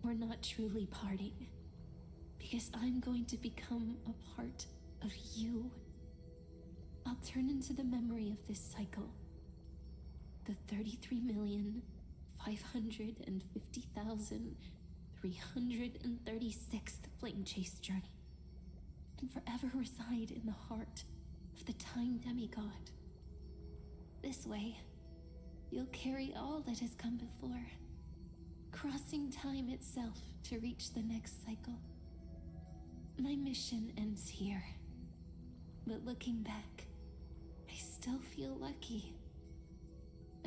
We're not truly parting. because I'm going to become a part of you. I'll turn into the memory of this cycle. The 33,550,336th Flame Chase journey. And forever reside in the heart of the Time Demigod. This way, you'll carry all that has come before, crossing time itself to reach the next cycle. My mission ends here, but looking back, I still feel lucky.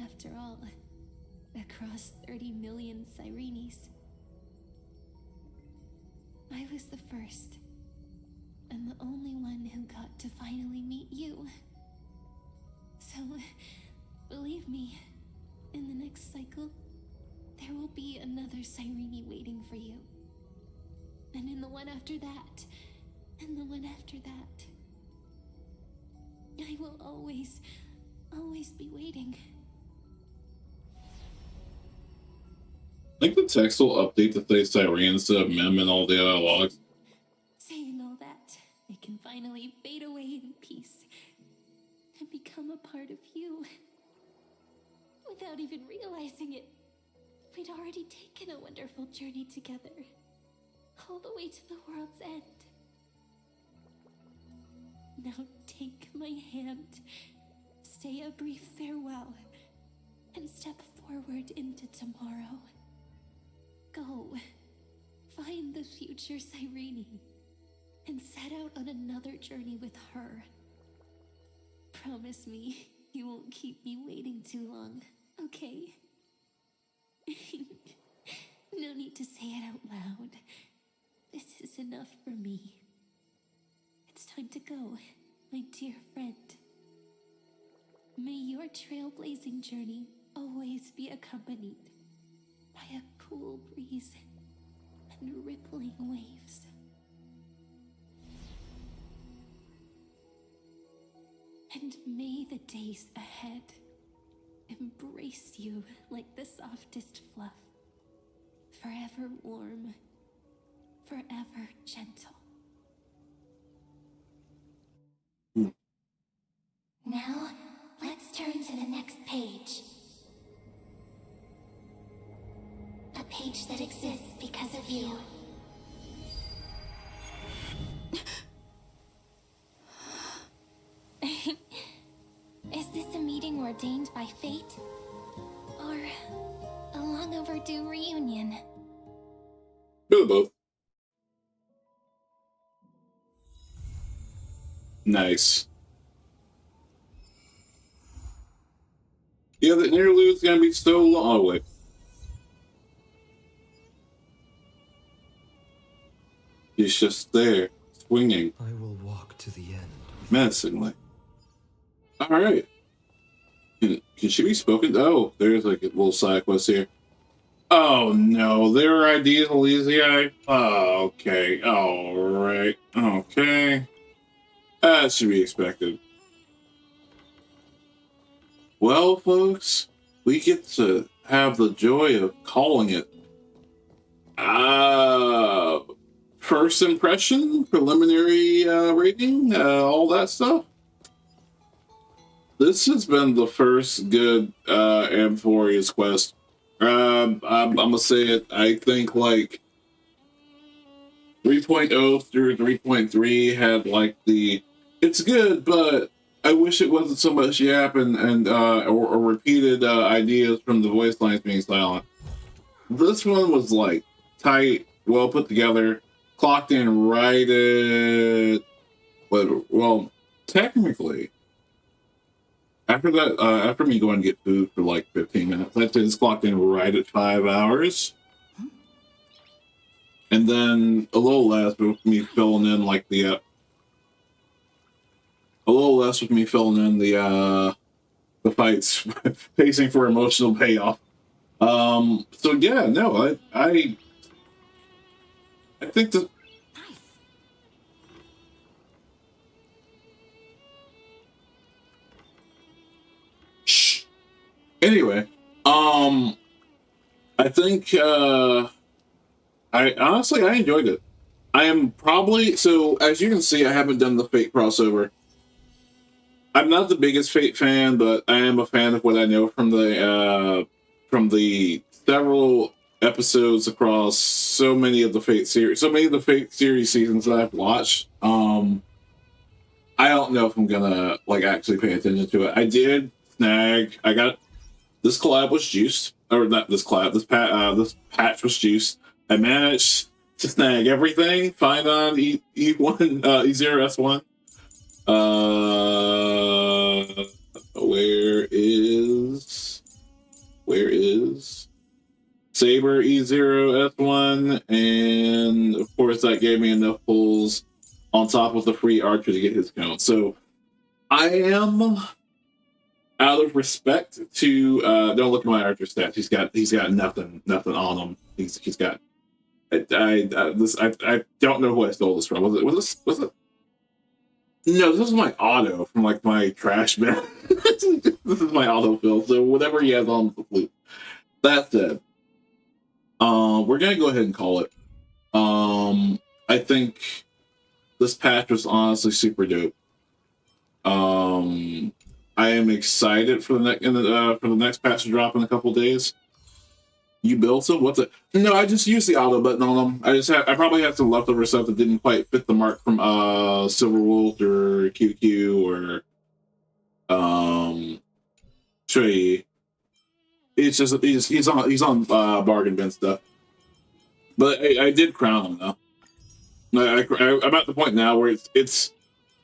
After all, across 30 million Sirenes, I was the first, and the only one who got to finally meet you. So, believe me, in the next cycle, there will be another Cyrene waiting for you. And in the one after that, and the one after that. I will always be waiting. I think the text will update to say Cyrene instead of Mem and all the dialogues. Saying all that, I can finally fade away in peace and become a part of you. Without even realizing it, we'd already taken a wonderful journey together, all the way to the world's end. Now take my hand, say a brief farewell, and step forward into tomorrow. Go, find the future Cyrene, and set out on another journey with her. Promise me you won't keep me waiting too long, okay? No need to say it out loud. This is enough for me. It's time to go, my dear friend. May your trailblazing journey always be accompanied by a cool breeze and rippling waves. And may the days ahead embrace you like the softest fluff, forever warm, forever gentle. Now, let's turn to the next page. A page that exists because of you. Is this a meeting ordained by fate? Or a long overdue reunion? Really both. Nice. Yeah, the interlude's gonna be so long. Oh, wait. He's just there, swinging. I will walk to the end. Menacingly. Alright. Can she be spoken? Oh, there's like a little side quest here. Oh no, there are ideas, Elysiae. Oh, okay. Alright. Okay. That should be expected. Well, folks, we get to have the joy of calling it first impression, preliminary rating, all that stuff. This has been the first good Amphoria's quest. I'm gonna say it. I think like 3.0 through 3.3 had like it's good, but I wish it wasn't so much yap and or repeated ideas from the voice lines being silent. This one was like tight, well put together, clocked in right at well, technically. After that, after me going to get food for like 15 minutes, I'd say it's clocked in right at 5 hours. And then a little less with me filling in like the fights, pacing for emotional payoff. So yeah, no, I think that shh. Anyway, I think I honestly I enjoyed it. I am probably, so as you can see, I haven't done the Fate crossover. I'm not the biggest Fate fan, but I am a fan of what I know from the several episodes across so many of the Fate series seasons that I've watched. I don't know if I'm gonna like actually pay attention to it. I did snag. I got this collab was juiced, or not this collab. This patch was juiced. I managed to snag everything. Phainon E1 E0S1. Where is Saber E0S1? And of course that gave me enough pulls on top of the free archer to get his count. So I am, out of respect to don't look at my archer stats. He's got nothing on him. He's got I don't know who I stole this from. Was it? No, this is my auto from like my trash bin. This is my auto fill. So whatever he has on the flute. That said, we're gonna go ahead and call it. I think this patch was honestly super dope. I am excited for the next patch to drop in a couple days. You built them? What's it? No, I just used the auto button on them. I probably had some leftover stuff that didn't quite fit the mark from Silverwolt or QQ or Trey. It's just he's on bargain bin stuff. But I did crown him though. I'm at the point now where it's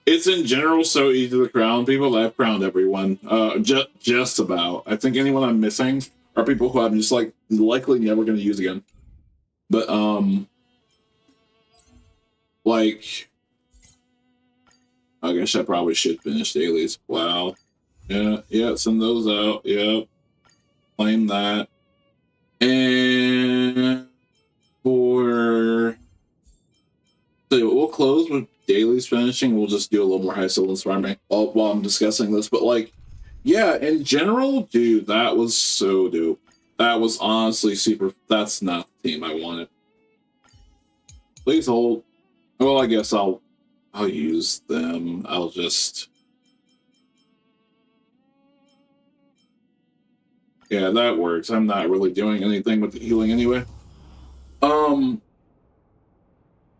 in general so easy to crown people that I've crowned everyone. Just about. I think anyone I'm missing are people who I'm just like likely never going to use again. But like, I guess I probably should finish dailies. Wow. Yeah, send those out. Yep. Claim that. And so we'll close with dailies finishing. We'll just do a little more high soul inspiring while I'm discussing this. But like, yeah, in general, dude, that was so dope. That was honestly super. That's not the team I wanted. Please hold. Well, I guess I'll use them. I'll just. Yeah, that works. I'm not really doing anything with the healing anyway.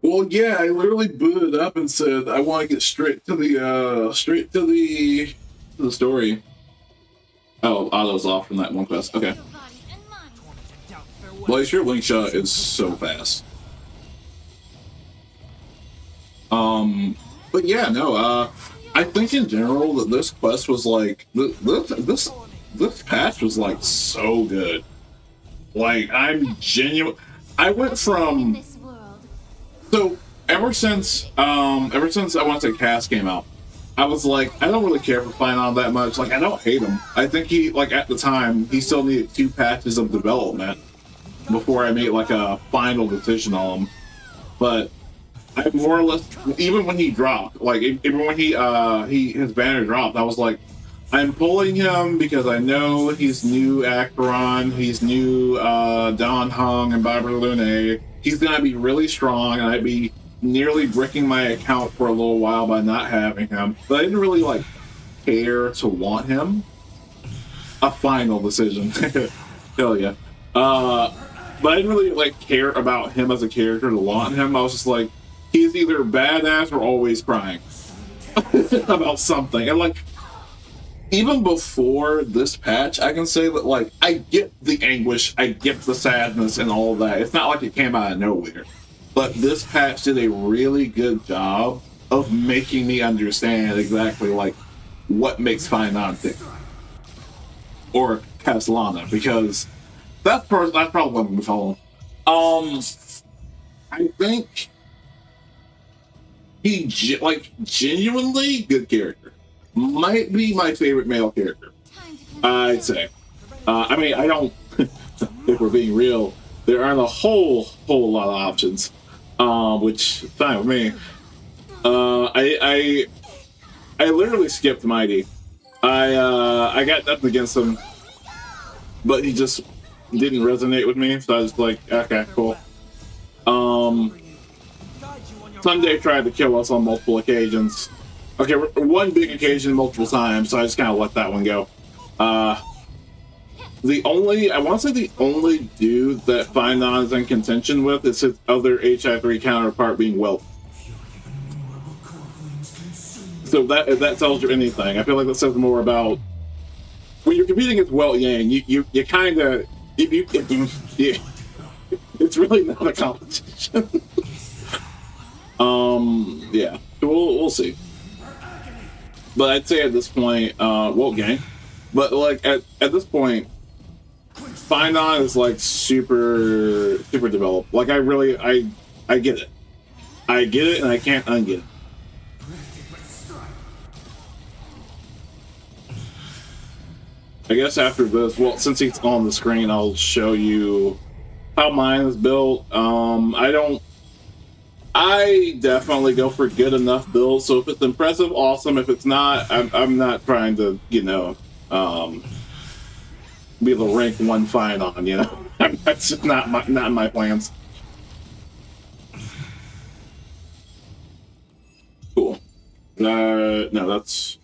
Well, yeah, I literally booted up and said I want to get straight to the story. Oh, auto's off from that one quest. Okay. Well, your link shot is so fast. But yeah, no. I think in general that this quest was like this patch was like so good. Like I'm genuine. I went from. So ever since I want to say Cass came out, I was like, I don't really care for Phainon that much. Like I don't hate him. I think he like at the time he still needed 2 patches of development before I made like a final decision on him. But I more or less, even when he dropped, like even when his banner dropped, I was like, I'm pulling him because I know he's new Acheron, he's new Don Hung and Barbara Lune. He's gonna be really strong, and I'd be nearly bricking my account for a little while by not having him. But I didn't really like care to want him. A final decision. Hell yeah. But I didn't really like care about him as a character to want him. I was just like, he's either badass or always crying about something. And like, even before this patch, I can say that like I get the anguish, I get the sadness and all of that. It's not like it came out of nowhere. But this patch did a really good job of making me understand exactly like what makes Phainon tick. Or Kaslana, because that's probably what I'm gonna follow. I think he genuinely good character. Might be my favorite male character, I'd say. I mean, I don't. If we're being real, there aren't a whole lot of options, which is fine with me. I literally skipped Mighty. I got nothing against him, but he just didn't resonate with me, so I was like, okay, cool. Sunday tried to kill us on multiple occasions. Okay, one big occasion multiple times, so I just kind of let that one go. I want to say the only dude that Phainon is in contention with is his other HI3 counterpart being Welt. So if that tells you anything, I feel like that says more about when you're competing against Welt Yang. You kind of yeah, it's really not a competition. Yeah, we'll see. But I'd say at this point, Welt Gang. But like at this point, Phainon is like super developed. Like I get it. I get it, and I can't unget it. I guess after this, well, since he's on the screen, I'll show you how mine is built. I definitely go for good enough builds. So if it's impressive, awesome. If it's not, I'm not trying to, be the rank 1 Phainon, That's just not my plans. Cool. No, that's.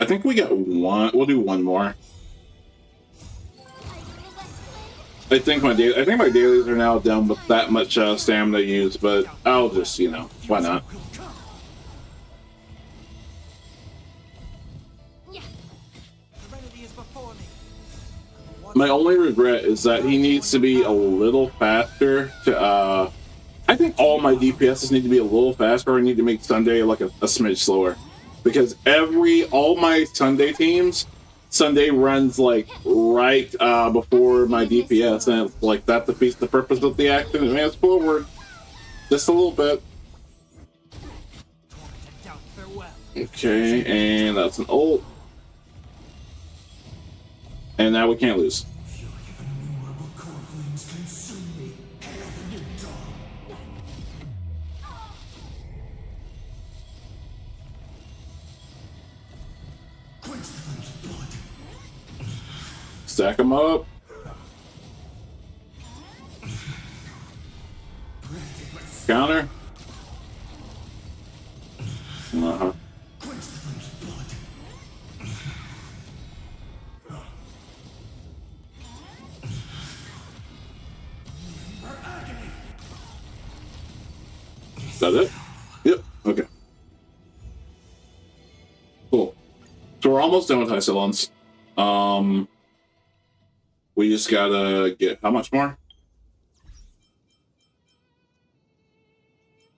I think we got one. We'll do one more. I think my dailies are now done with that much stamina used, but I'll just, why not? My only regret is that he needs to be a little faster to, I think all my DPSs need to be a little faster. I need to make Sunday like a smidge slower. Because all my Sunday teams, Sunday runs like right before my DPS, and it's like that defeats the purpose of the action. Advance forward just a little bit. Okay, and that's an ult. And now we can't lose. Stack them up. Counter. Uh-huh. Is that it? Yep. Okay. Cool. So we're almost done with Isolons. We just gotta get how much more?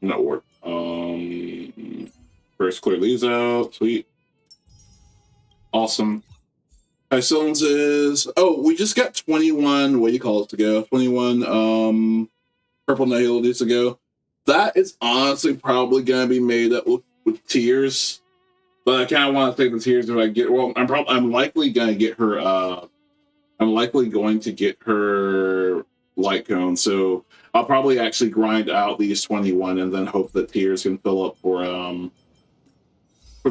No work. First clear these out. Sweet. Awesome. Isolons is we just got 21 what do you call it to go? 21 purple nihilities to go. That is honestly probably gonna be made up with tears. But I kinda wanna take the tears if I get I'm likely gonna get her I'm likely going to get her light cone, so I'll probably actually grind out these 21 and then hope that tears can fill up for the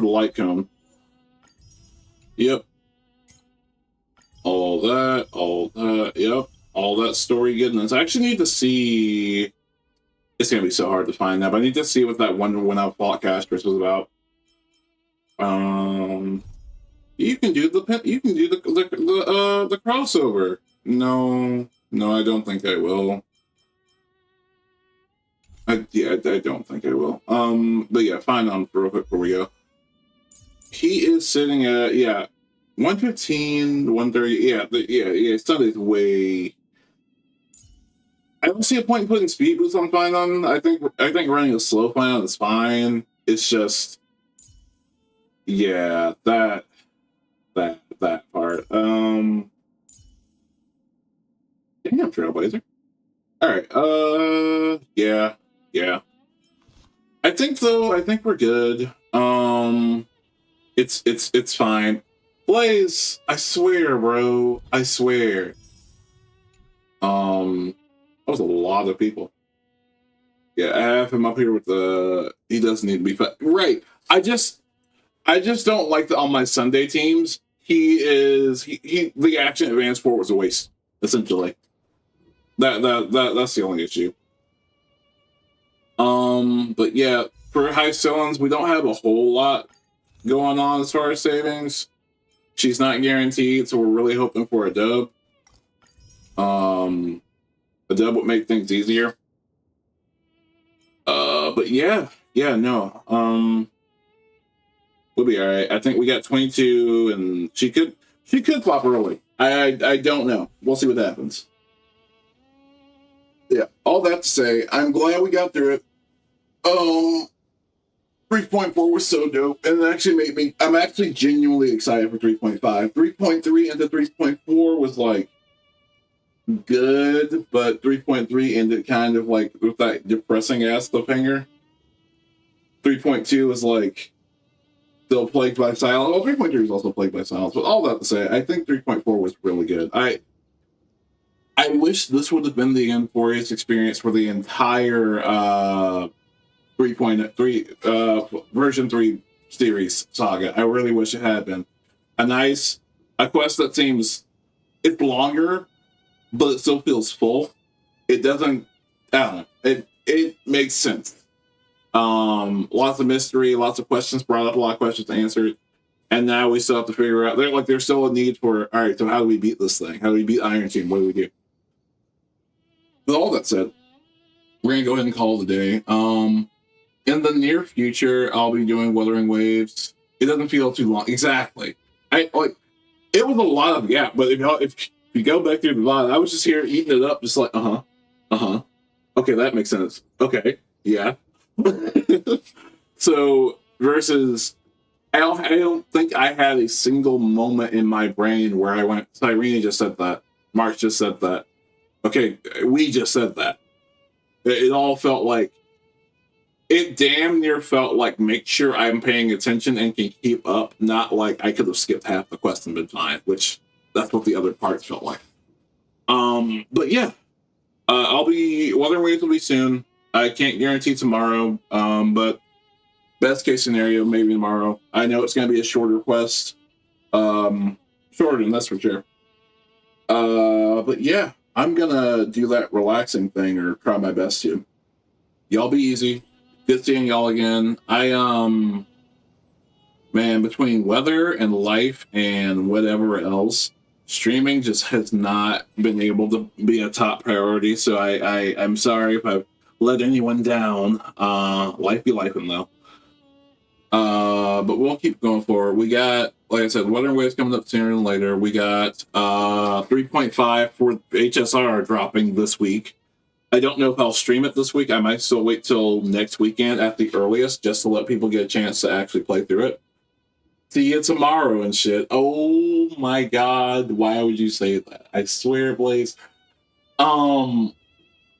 light cone. Yep. All that, yep. All that story goodness. I actually need to see. It's gonna be so hard to find that, but I need to see what that one when I fought Castris was about. You can do the crossover. No, I don't think I will. I don't think I will. But yeah, Phainon real quick before we go. He is sitting at 115, 130. Yeah. Sunday's way. I don't see a point in putting speed boosts on Phainon. I think running a slow Phainon is fine. It's just that part. Damn, Trailblazer. All right. Yeah. I think we're good. It's fine. Blaze, I swear, bro. I swear. That was a lot of people. Yeah, I have him up here with he does need to be fat. Right. I just don't like that on my Sunday teams. The action advance for was a waste, essentially. That's the only issue. But yeah, for high Stones, we don't have a whole lot going on as far as savings. She's not guaranteed, so we're really hoping for a dub. A dub would make things easier. But yeah, no. We'll be all right. I think we got 22, and she could pop early. I don't know. We'll see what happens. Yeah, all that to say, I'm glad we got through it. 3.4 was so dope, and it actually made me. I'm actually genuinely excited for 3.5. 3.3 into 3.4 was like good, but 3.3 ended kind of like with that depressing ass cliffhanger. 3.2 was like still plagued by silence. Well, 3.3 is also plagued by silence. But all that to say, I think 3.4 was really good. I wish this would have been the Enforius experience for the entire 3.3 version 3 series saga. I really wish it had been a quest that seems it's longer, but it still feels full. It doesn't. I don't know. It makes sense. Lots of mystery, lots of questions brought up, a lot of questions answered, and now we still have to figure out. There's still a need for. All right, so how do we beat this thing? How do we beat Iron Team? What do we do? With all that said, we're gonna go ahead and call it a day. In the near future, I'll be doing Wuthering Waves. It doesn't feel too long. Exactly. It was a lot of but if you go back through the VOD, I was just here eating it up, just like okay, that makes sense. Okay, yeah. So versus, I don't think I had a single moment in my brain where I went, Irene just said that, Mark just said that. Okay, we just said that. It all felt like, it damn near felt like make sure I'm paying attention and can keep up, not like I could have skipped half the quest and been fine, which that's what the other parts felt like. But yeah, Wuthering Waves will be soon. I can't guarantee tomorrow, but best case scenario, maybe tomorrow. I know it's going to be a shorter quest. Shorter than that's for sure. But yeah, I'm going to do that relaxing thing or try my best to. Y'all be easy. Good seeing y'all again. Man, between weather and life and whatever else, streaming just has not been able to be a top priority. So I'm sorry if I've let anyone down. Life be lifing though. But we'll keep going forward. We got, like I said, Wuthering Waves coming up sooner than later. We got 3.5 for HSR dropping this week. I don't know if I'll stream it this week. I might still wait till next weekend at the earliest, just to let people get a chance to actually play through it. See you tomorrow and shit. Oh my god, why would you say that? I swear, Blaze. But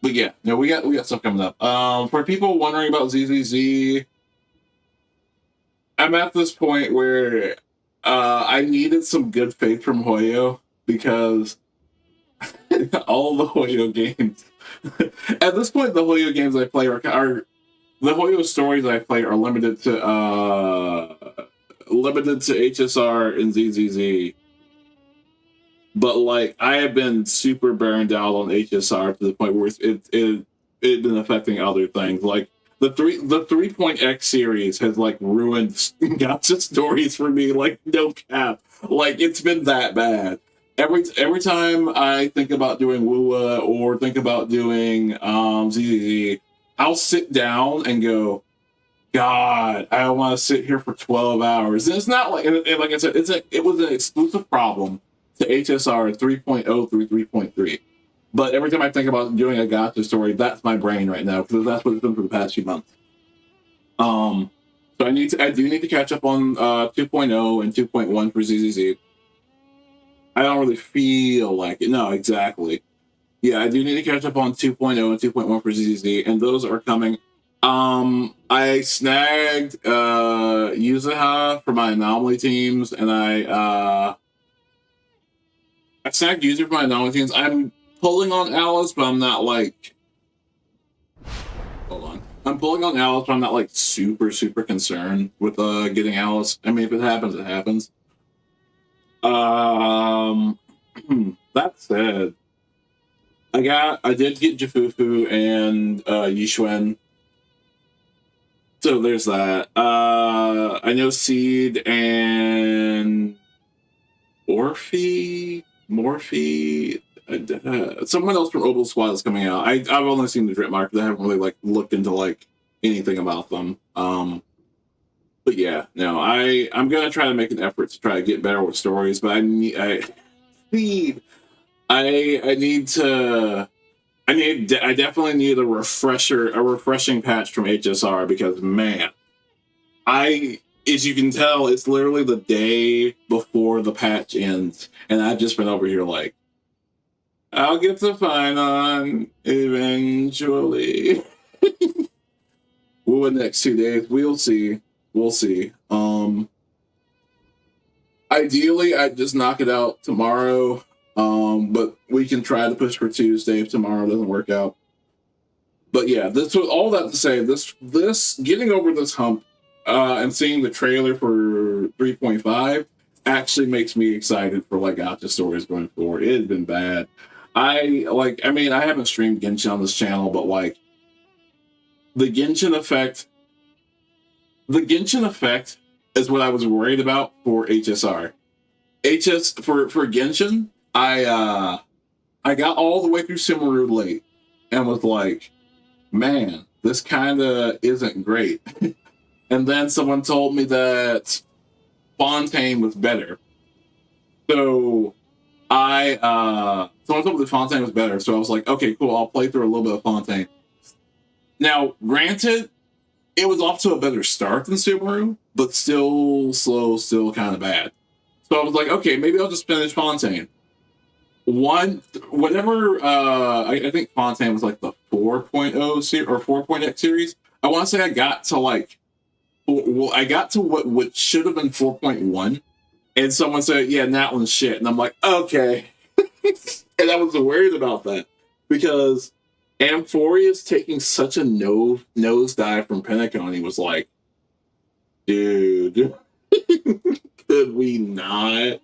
yeah, no, we got stuff coming up. For people wondering about ZZZ, I'm at this point where I needed some good faith from Hoyo because all the Hoyo games. At this point, the Hoyo games I play are the Hoyo stories I play are limited to HSR and ZZZ. But like I have been super burned out on HSR to the point where it been affecting other things. Like the 3.x series has like ruined Gacha stories for me. Like no cap. Like it's been that bad. Every time I think about doing Wua or think about doing ZZZ, I'll sit down and go, God, I don't want to sit here for 12 hours. And it's not like, and like I said, it was an exclusive problem to HSR 3.0 through 3.3. But every time I think about doing a Gacha story, that's my brain right now because that's what it's been for the past few months. So I do need to catch up on 2.0 and 2.1 for ZZZ. I don't really feel like it. No, exactly. Yeah, I do need to catch up on 2.0 and 2.1 for ZZZ, and those are coming. I snagged Yuzuha for my anomaly teams, and I snagged Yuzu for my anomaly teams. I'm pulling on Alice, but I'm not like. Hold on. I'm pulling on Alice, but I'm not like super concerned with getting Alice. I mean, if it happens, it happens. That said, I did get Jafufu and Yixuan. So there's that. I know Seed and Morphe, someone else from Opal Squad is coming out. I've only seen the drip market. I haven't really like looked into like anything about them. But yeah, no, I'm gonna try to make an effort to try to get better with stories. But I definitely need a refreshing patch from HSR because man, as you can tell, it's literally the day before the patch ends, and I've just been over here like, I'll get to Phainon eventually. Well, the next 2 days, we'll see. We'll see. Ideally, I'd just knock it out tomorrow. But we can try to push for Tuesday if tomorrow doesn't work out. But yeah, this was all that to say. This getting over this hump and seeing the trailer for 3.5 actually makes me excited for like Gacha stories going forward. It has been bad. I haven't streamed Genshin on this channel, but like the Genshin effect is what I was worried about for HSR. For Genshin, I got all the way through Sumeru late and was like, man, this kind of isn't great. And then someone told me that Fontaine was better. So someone told me that Fontaine was better. So I was like, okay, cool. I'll play through a little bit of Fontaine. Now, granted, it was off to a better start than Sumeru, but still slow, still kind of bad. So I was like, okay, maybe I'll just finish Fontaine. I think Fontaine was like the 4.0 series or 4.x series. I want to say I got to like, I got to what should have been 4.1, and someone said, yeah, that one's shit. And I'm like, okay. And I was worried about that because Amphoria's taking such a nosedive from Pentacon. He was like, dude, could we not?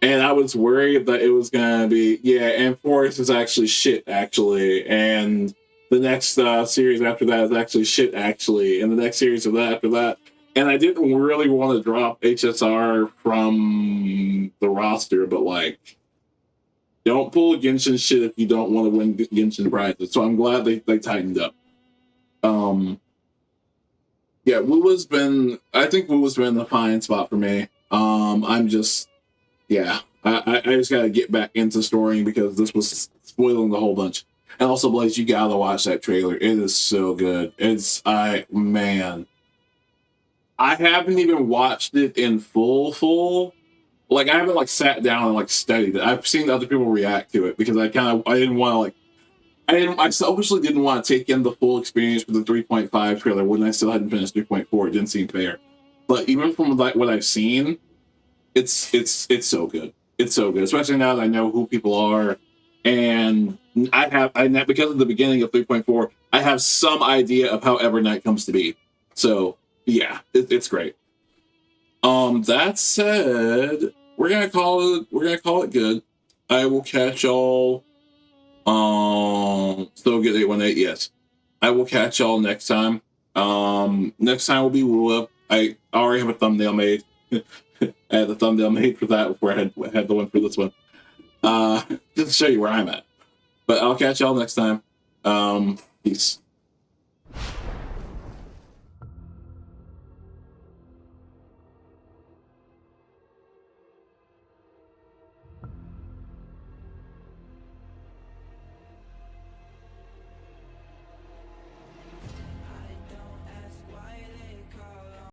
And I was worried that it was gonna be, yeah, Amphorius is actually shit, actually, and the next series after that is actually shit, actually, and the next series of that after that. And I didn't really want to drop HSR from the roster, but like, don't pull Genshin shit if you don't want to win Genshin prizes. So I'm glad they tightened up. Yeah, I think Wu has been the fine spot for me. I'm just, yeah, I just gotta get back into storying because this was spoiling the whole bunch. And also, Blaze, you gotta watch that trailer. It is so good. Man, I haven't even watched it in full. Like, I haven't like sat down and like studied it. I've seen other people react to it because I selfishly didn't want to take in the full experience with the 3.5 trailer when I still hadn't finished 3.4. It didn't seem fair. But even from like what I've seen, it's so good. It's so good, especially now that I know who people are, and because of the beginning of 3.4, I have some idea of how Evernight comes to be. So yeah, it's great. That said, we're gonna call it good. I will catch y'all. Still get 818. Yes, I will catch y'all next time. Next time will be Woo Up. I already have a thumbnail made. I had the thumbnail made for that before I had the one for this one. Just to show you where I'm at. But I'll catch y'all next time. Peace.